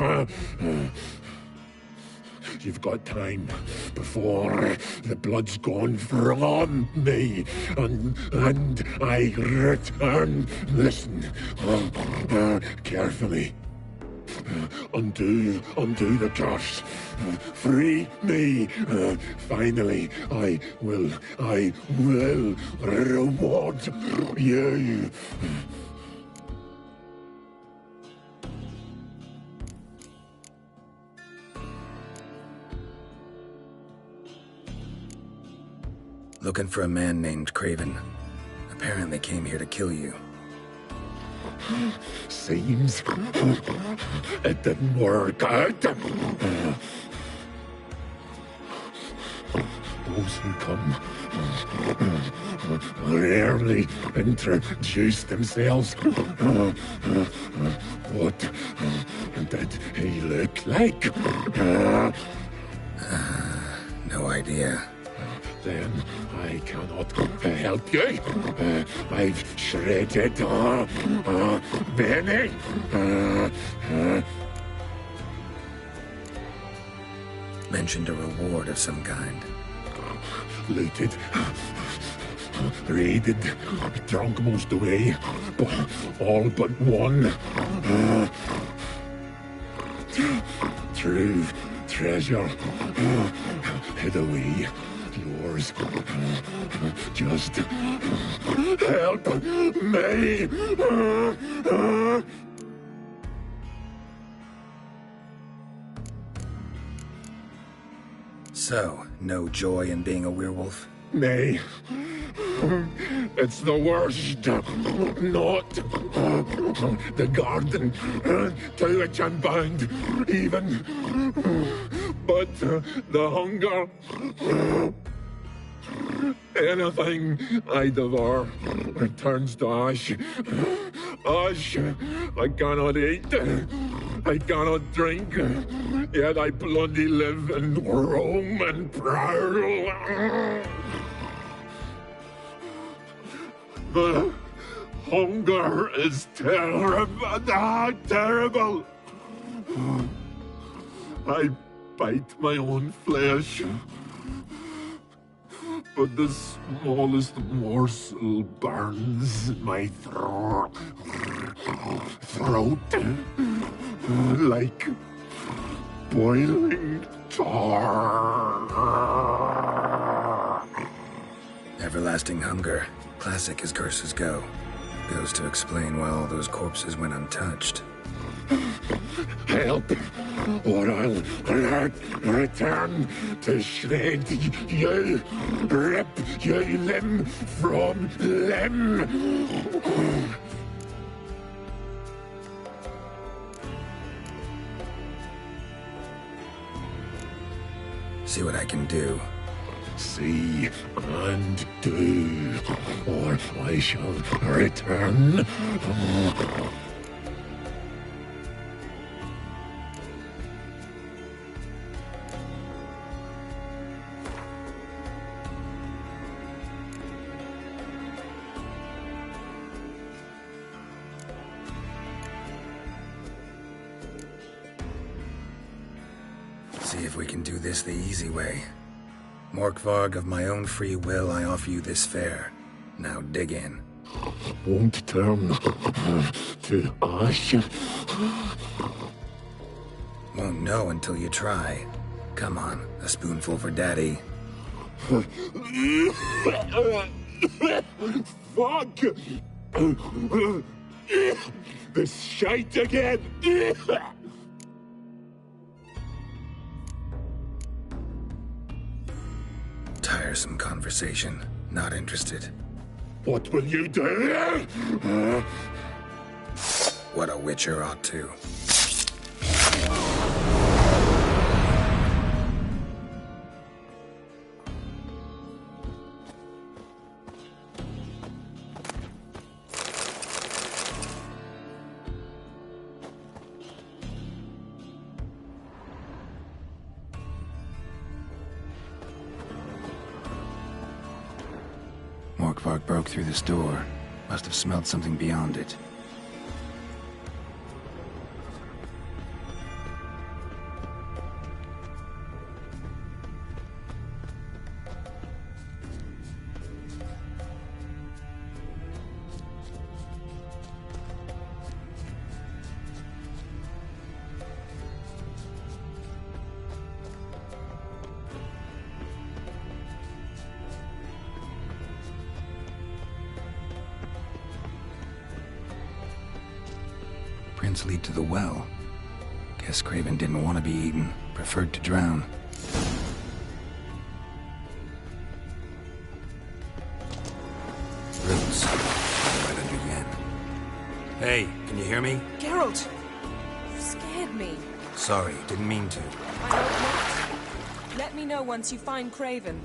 You've got time before the blood's gone from me, and I return. Listen, carefully. Undo the curse. Free me. Finally, I will reward you. Looking for a man named Craven. Apparently came here to kill you. Seems it didn't work out. Those who come rarely introduce themselves. What did he look like? No idea. Then I cannot help you. I've shredded many. Mentioned a reward of some kind. Looted raided, drunk most away, all but one. True treasure hid away. Yours. Just help me. So, no joy in being a werewolf? Nay. It's the worst. Not the garden to which I'm bound, even. But the hunger. Anything I devour returns to ash. Ash I cannot eat. I cannot drink. Yet I bloody live and roam and prowl. The hunger is terrible. Terrible. I bite my own flesh. But the smallest morsel burns my throat like boiling tar. Everlasting hunger, classic as curses go. Goes to explain why all those corpses went untouched. Help, or I'll return to shred you, rip you limb from limb. See what I can do. See and do, or I shall return. See if we can do this the easy way. Morkvarg, of my own free will, I offer you this fare. Now dig in. Won't turn to ash. Won't know until you try. Come on, a spoonful for Daddy. Fuck! This shite again! Tiresome conversation. Not interested. What will you do? What a witcher ought to. Morkvarg broke through this door. Must have smelled something beyond it. Prints lead to the well. Guess Craven didn't want to be eaten. Preferred to drown. Roots. Right under Yen. Hey, can you hear me? Geralt! You scared me. Sorry, didn't mean to. I hope not. Let me know once you find Craven.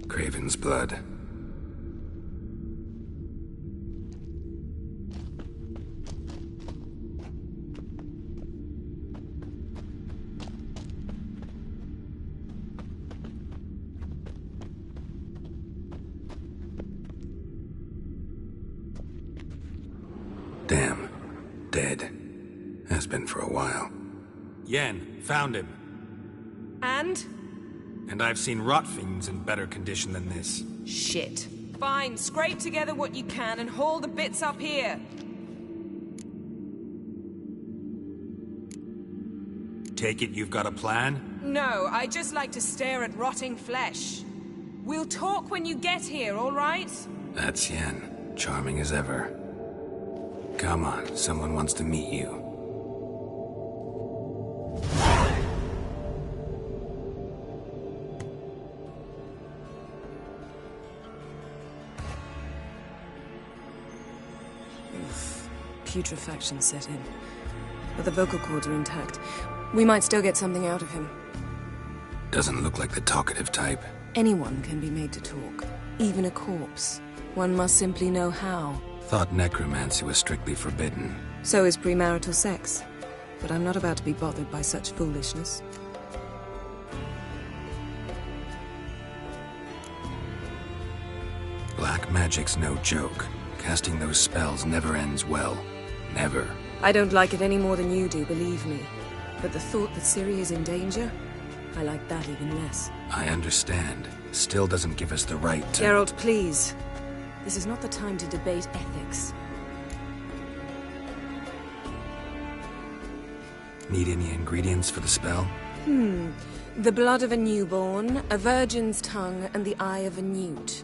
Craven's blood. Damn. Dead. Has been for a while. Yen, found him. And? And I've seen rot fiends in better condition than this. Shit. Fine, scrape together what you can and haul the bits up here. Take it you've got a plan? No, I just like to stare at rotting flesh. We'll talk when you get here, all right? That's Yen. Charming as ever. Come on, someone wants to meet you. Putrefaction set in. But the vocal cords are intact. We might still get something out of him. Doesn't look like the talkative type. Anyone can be made to talk. Even a corpse. One must simply know how. Thought necromancy was strictly forbidden. So is premarital sex. But I'm not about to be bothered by such foolishness. Black magic's no joke. Casting those spells never ends well. Never. I don't like it any more than you do, believe me. But the thought that Ciri is in danger, I like that even less. I understand. Still doesn't give us the right to— Geralt, please. This is not the time to debate ethics. Need any ingredients for the spell? The blood of a newborn, a virgin's tongue, and the eye of a newt.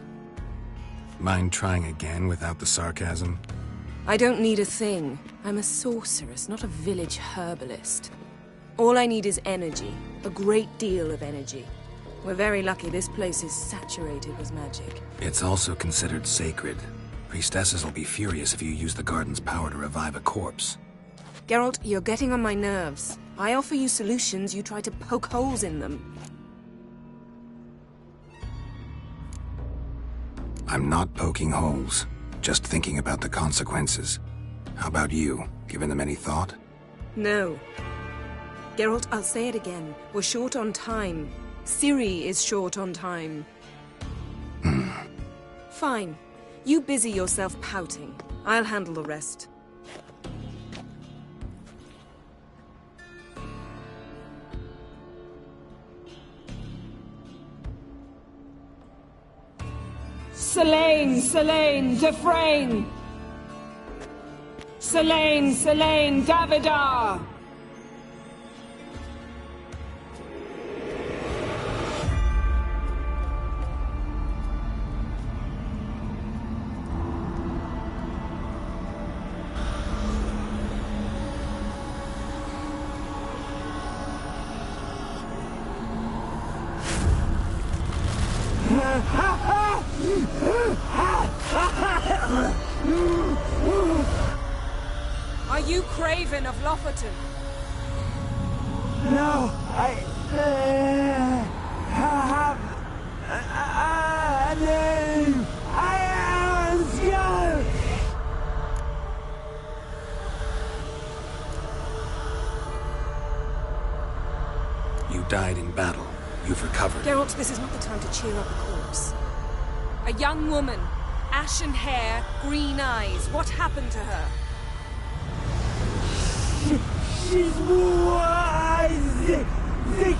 Mind trying again without the sarcasm? I don't need a thing. I'm a sorceress, not a village herbalist. All I need is energy. A great deal of energy. We're very lucky this place is saturated with magic. It's also considered sacred. Priestesses will be furious if you use the garden's power to revive a corpse. Geralt, you're getting on my nerves. I offer you solutions, you try to poke holes in them. I'm not poking holes. Just thinking about the consequences. How about you? Given them any thought? No. Geralt, I'll say it again. We're short on time. Ciri is short on time. Fine. You busy yourself pouting. I'll handle the rest. Selene, Selene, Defrain! Selene, Selene, Davidar! Are you Craven of Lofoten? No, I have a name. I am Skull. You died in battle. You've recovered. Geralt, this is not the time to cheer up a corpse. A young woman. Ashen hair, green eyes. What happened to her? She's wise. They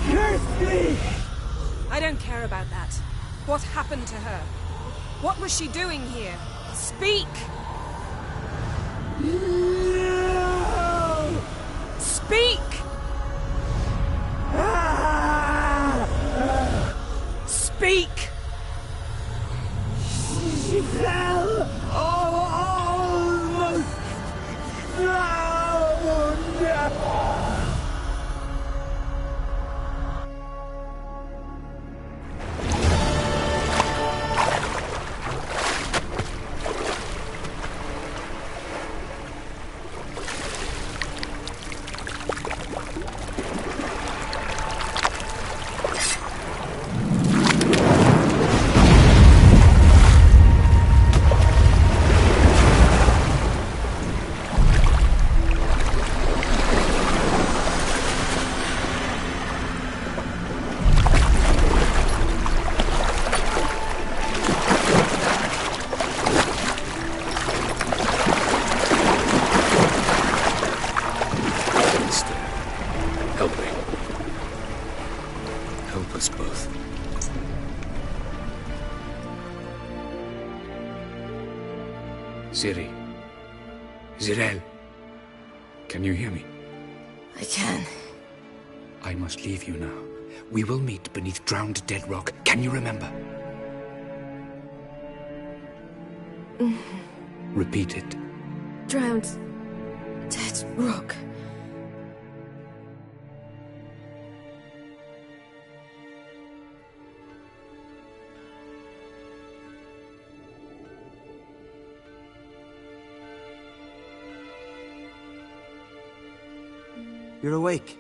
cursed me. I don't care about that. What happened to her? What was she doing here? Speak! No! Speak! Speak! She fell almost drowned. Ciri. Zirael. Can you hear me? I can. I must leave you now. We will meet beneath drowned dead rock. Can you remember? Repeat it. Drowned. Dead rock. You're awake.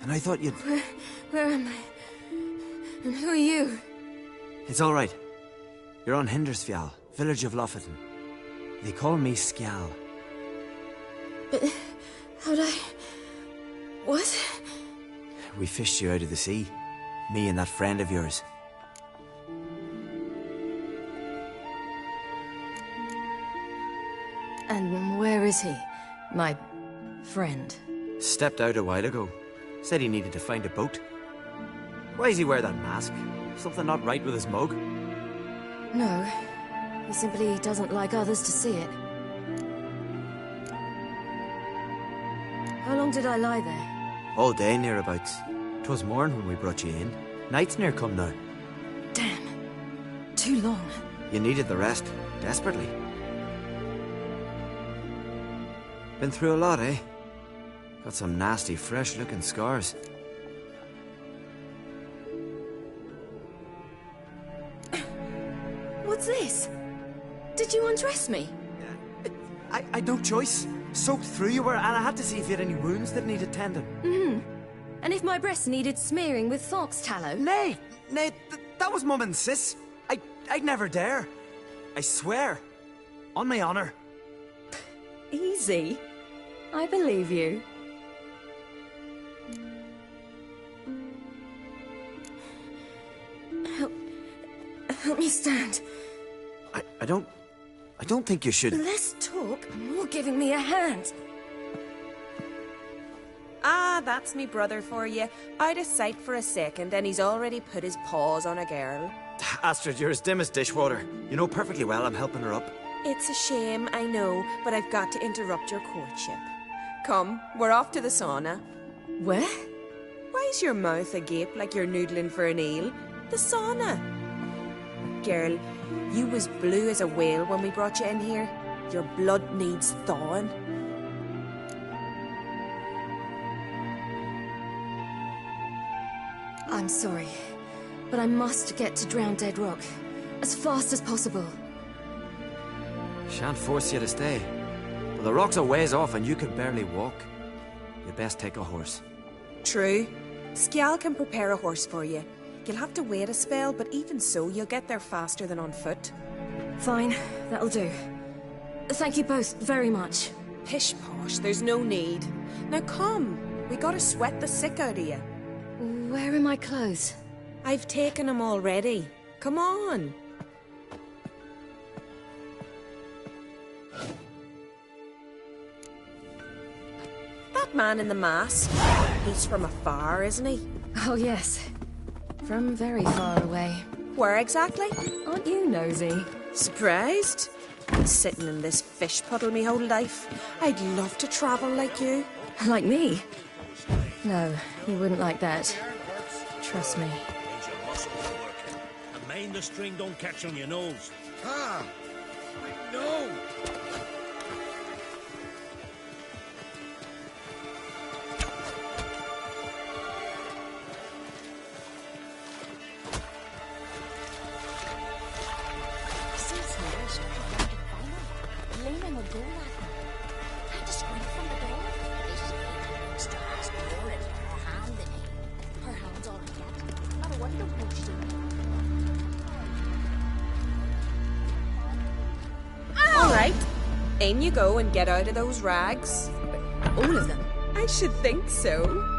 And I thought you'd... Where am I? And who are you? It's all right. You're on Hindersfjall, village of Lofoten. They call me Skjal. But how'd I... What? We fished you out of the sea. Me and that friend of yours. And where is he? My friend. Stepped out a while ago. Said he needed to find a boat. Why does he wear that mask? Something not right with his mug? No. He simply doesn't like others to see it. How long did I lie there? All day, nearabouts. 'Twas morn when we brought you in. Night's near come now. Damn. Too long. You needed the rest, desperately. Been through a lot, eh? Got some nasty, fresh-looking scars. What's this? Did you undress me? I had no choice. Soaked through you were, and I had to see if you had any wounds that needed tending. And if my breasts needed smearing with fox tallow? Nay, that was Mum and Sis. I'd never dare. I swear. On my honor. Easy. I believe you. Help me stand. I don't think you should... Less talk, more giving me a hand. Ah, that's me brother for you. Out of sight for a second, and he's already put his paws on a girl. Astrid, you're as dim as dishwater. You know perfectly well I'm helping her up. It's a shame, I know, but I've got to interrupt your courtship. Come, we're off to the sauna. Where? Why is your mouth agape like you're noodling for an eel? The sauna. Girl, you was blue as a whale when we brought you in here. Your blood needs thawing. I'm sorry, but I must get to Drowned Dead Rock as fast as possible. Shan't force you to stay. But the rock's a ways off and you can barely walk. You'd best take a horse. True. Skjal can prepare a horse for you. You'll have to wait a spell, but even so, you'll get there faster than on foot. Fine, that'll do. Thank you both very much. Pish-posh, there's no need. Now come, we gotta sweat the sick out of you. Where are my clothes? I've taken them already. Come on. That man in the mask, he's from afar, isn't he? Oh, yes. From very far away. Where exactly? Aren't you nosy? Surprised? Been sitting in this fish puddle me whole life. I'd love to travel like you. Like me? No, you wouldn't like that. Trust me. Means your muscles are working. And mind the string don't catch on your nose. Ah! No! Leaning a door at me. Had to scream from the door. This is to ask more at her hand than he. Her hand's all right. Not a wonder pushed her. All right. In you go and get out of those rags. All of them? I should think so.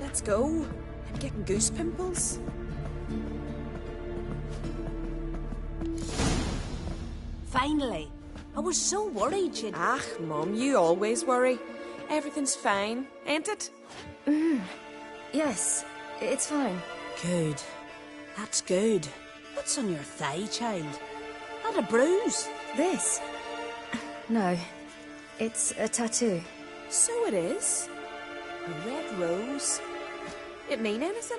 let's go. I'm getting goose pimples. Finally. I was so worried you'd... Ah, Mum, you always worry. Everything's fine, ain't it? Yes, it's fine. Good. That's good. What's on your thigh, child? Not a bruise. This? No. It's a tattoo. So it is. A red rose. It mean anything?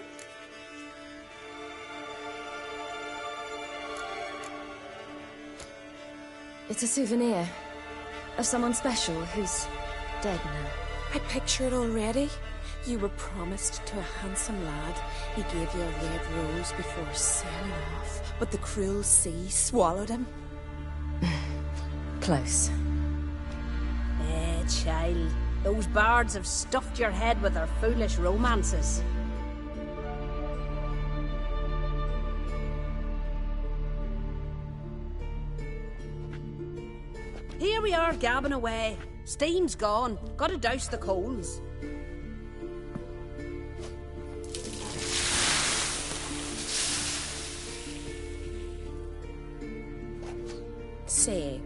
It's a souvenir of someone special who's dead now. I picture it already. You were promised to a handsome lad. He gave you a red rose before sailing off, but the cruel sea swallowed him. Close. Child. Those bards have stuffed your head with their foolish romances. Here we are, gabbing away. Steam's gone. Gotta douse the coals. Say,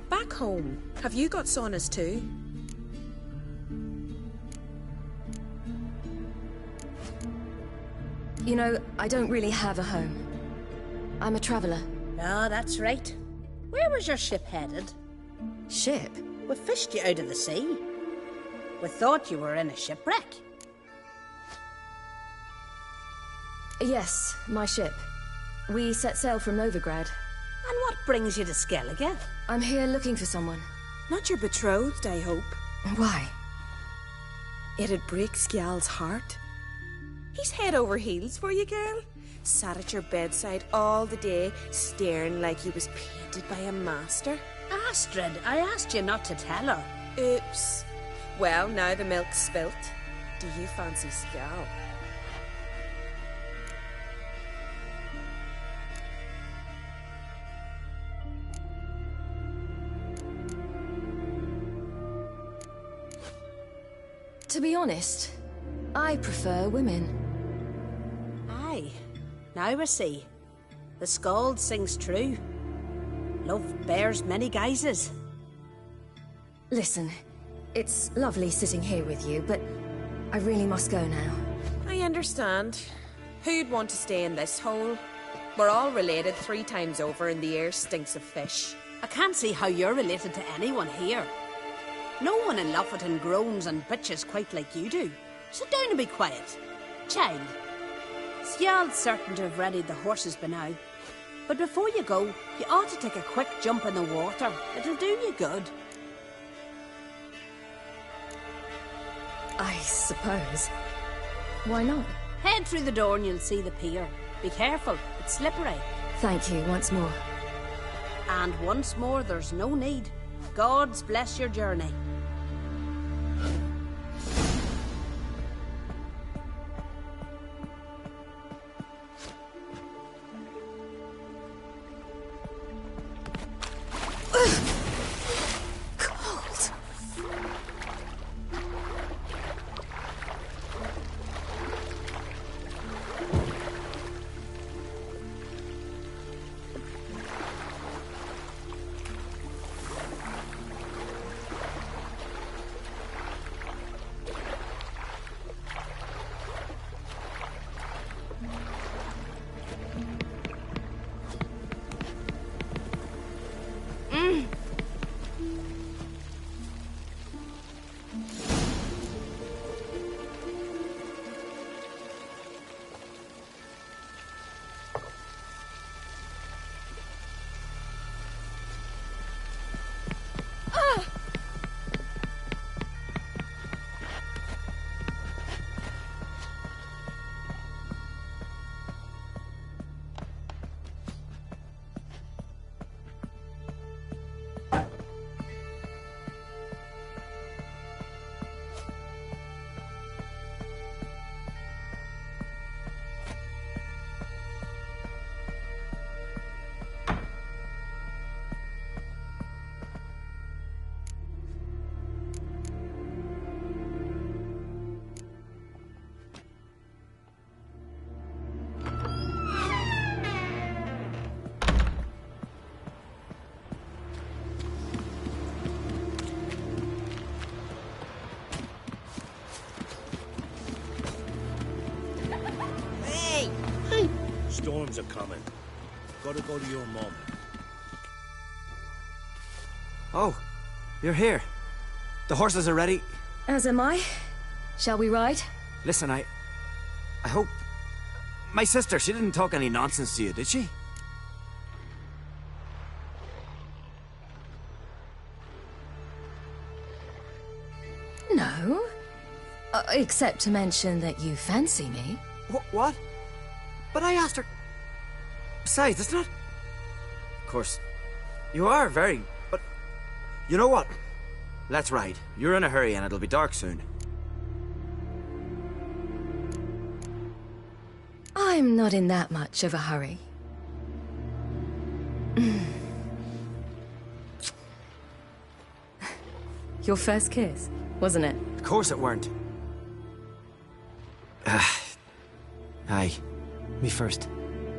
back home, have you got saunas too? You know, I don't really have a home. I'm a traveller. Ah, that's right. Where was your ship headed? Ship? We fished you out of the sea. We thought you were in a shipwreck. Yes, my ship. We set sail from Novigrad. And what brings you to Skellige? I'm here looking for someone. Not your betrothed, I hope. Why? It'd break Skjald's heart. He's head over heels for you, girl. Sat at your bedside all the day, staring like he was painted by a master. Astrid, I asked you not to tell her. Oops. Well, now the milk's spilt. Do you fancy Skjald? To be honest, I prefer women. Aye. Now I see. The Skald sings true. Love bears many guises. Listen, it's lovely sitting here with you, but I really must go now. I understand. Who'd want to stay in this hole? We're all related 3 times over and the air stinks of fish. I can't see how you're related to anyone here. No one in Lofferton groans and bitches quite like you do. Sit down and be quiet. Child, Skjald's certain to have readied the horses by now. But before you go, you ought to take a quick jump in the water. It'll do you good. I suppose. Why not? Head through the door and you'll see the pier. Be careful, it's slippery. Thank you once more. And once more, there's no need. God's bless your journey. Hey! Storms are coming. Gotta go to your mom. Oh, you're here. The horses are ready. As am I. Shall we ride? Listen, I hope... My sister, she didn't talk any nonsense to you, did she? No. Except to mention that you fancy me. What? But I asked her... Besides, it's not... Of course, you are very... But... You know what? Let's ride. You're in a hurry and it'll be dark soon. I'm not in that much of a hurry. Your first kiss, wasn't it? Of course it weren't. Aye. Me first.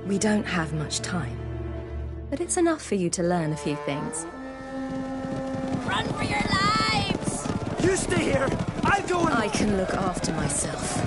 We don't have much time. But it's enough for you to learn a few things. Run for your lives! You stay here! I'll go and... I can look after myself.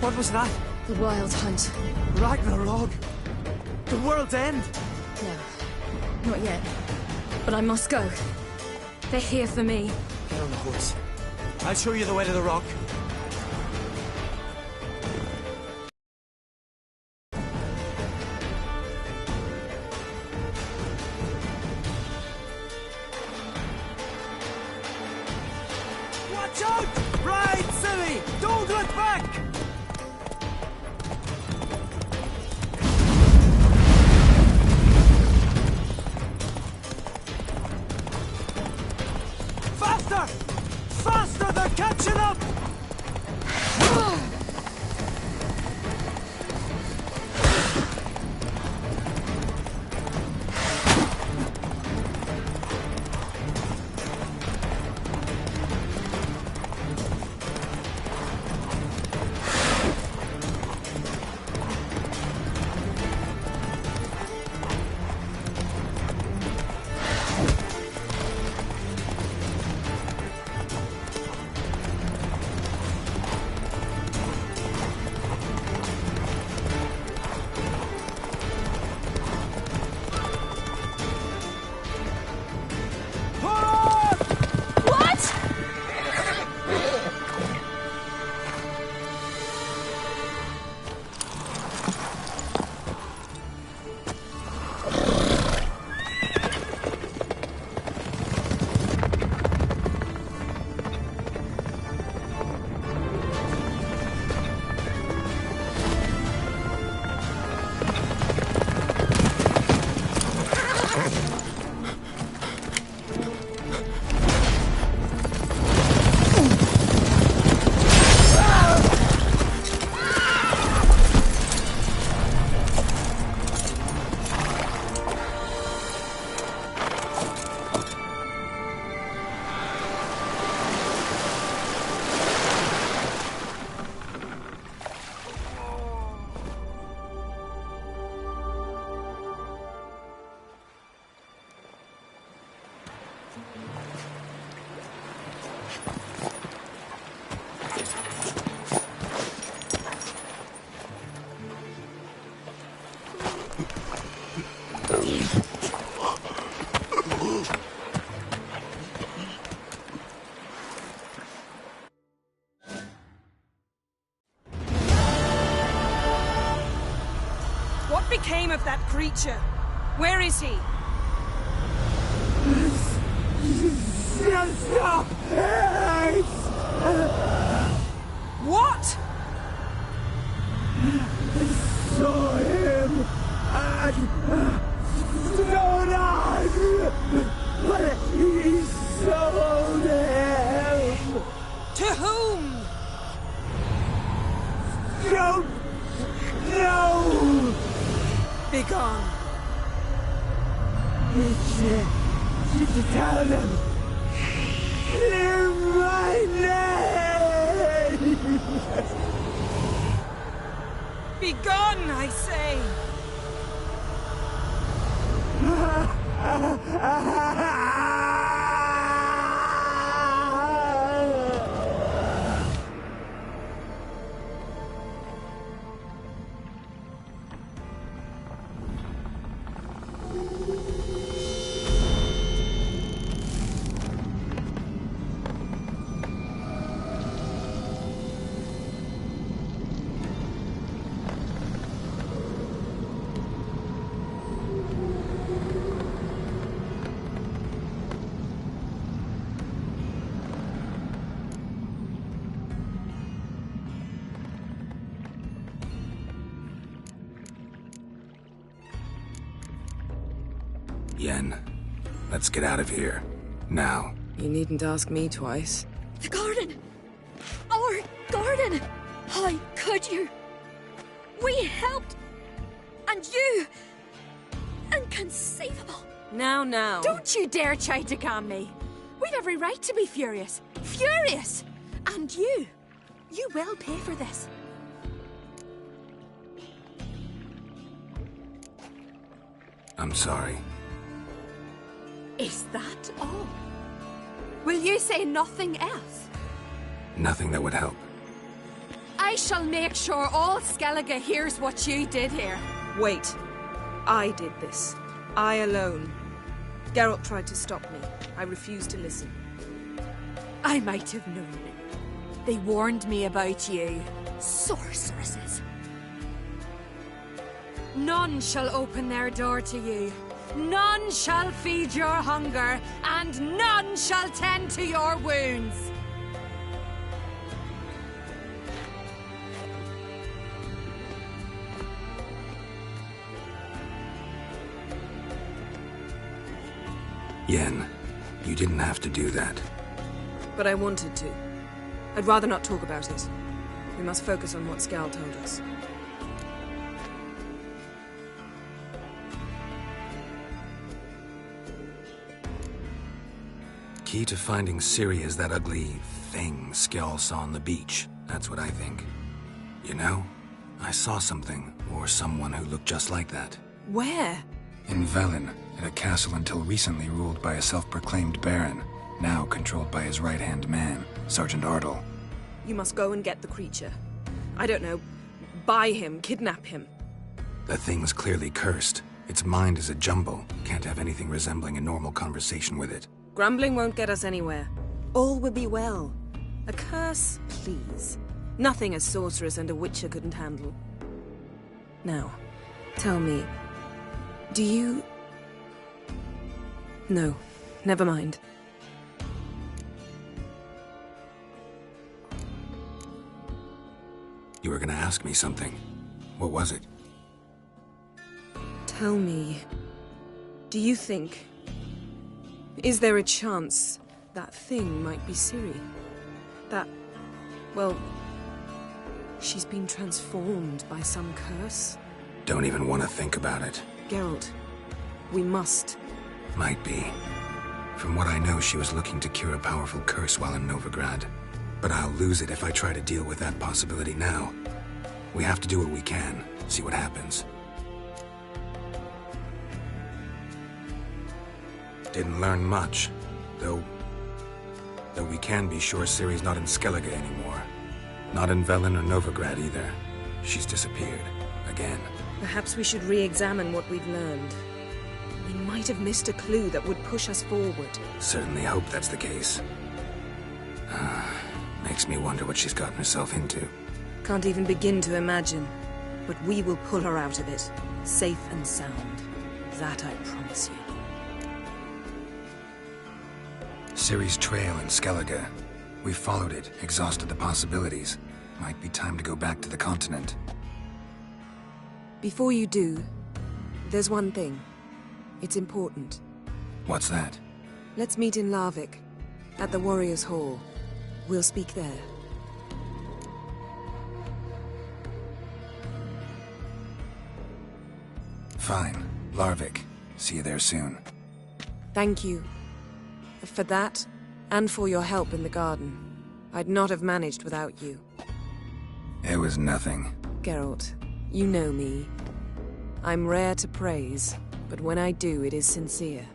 What was that? The Wild Hunt. Ragnarok! The world's end! No, not yet. But I must go. They're here for me. Get on the horse. I'll show you the way to the rock. Watch out! Ride, silly! Don't look back! Faster! Faster! They're catching up! became of that creature? Where is he? Stop! What? Saw him at Stonan, but he sold him. To whom? Don't know. Begone. To tell them. Clear my name. Begone, I say. Yen, let's get out of here. Now. You needn't ask me twice. The garden! Our garden! How could you? We helped! And you! Inconceivable! Now. Don't you dare try to calm me. We've every right to be furious. Furious! And you will pay for this. I'm sorry. Is that all? Will you say nothing else? Nothing that would help. I shall make sure all Skellige hears what you did here. Wait. I did this. I alone. Geralt tried to stop me. I refused to listen. I might have known. They warned me about you. Sorceresses. None shall open their door to you. None shall feed your hunger, and none shall tend to your wounds. Yen, you didn't have to do that. But I wanted to. I'd rather not talk about it. We must focus on what Skal told us. Key to finding Ciri is that ugly thing Skell saw on the beach. That's what I think. You know, I saw something, or someone who looked just like that. Where? In Velen, at a castle until recently ruled by a self-proclaimed baron, now controlled by his right-hand man, Sergeant Ardle. You must go and get the creature. I don't know, buy him, kidnap him. The thing's clearly cursed. Its mind is a jumble. Can't have anything resembling a normal conversation with it. Grumbling won't get us anywhere. All will be well. A curse, please. Nothing a sorceress and a witcher couldn't handle. Now, tell me, do you... No, never mind. You were gonna ask me something. What was it? Tell me, do you think... Is there a chance that thing might be Ciri? That... well... she's been transformed by some curse? Don't even want to think about it. Geralt, we must. Might be. From what I know, she was looking to cure a powerful curse while in Novigrad. But I'll lose it if I try to deal with that possibility now. We have to do what we can, see what happens. Didn't learn much, though we can be sure Ciri's not in Skellige anymore. Not in Velen or Novigrad either. She's disappeared. Again. Perhaps we should re-examine what we've learned. We might have missed a clue that would push us forward. Certainly hope that's the case. Makes me wonder what she's gotten herself into. Can't even begin to imagine. But we will pull her out of it. Safe and sound. That I promise you. Ciri's trail in Skellige. We followed it, exhausted the possibilities. Might be time to go back to the continent. Before you do, there's one thing. It's important. What's that? Let's meet in Larvik, at the Warriors' Hall. We'll speak there. Fine. Larvik. See you there soon. Thank you. For that, and for your help in the garden. I'd not have managed without you. It was nothing. Geralt, you know me. I'm rare to praise, but when I do, it is sincere.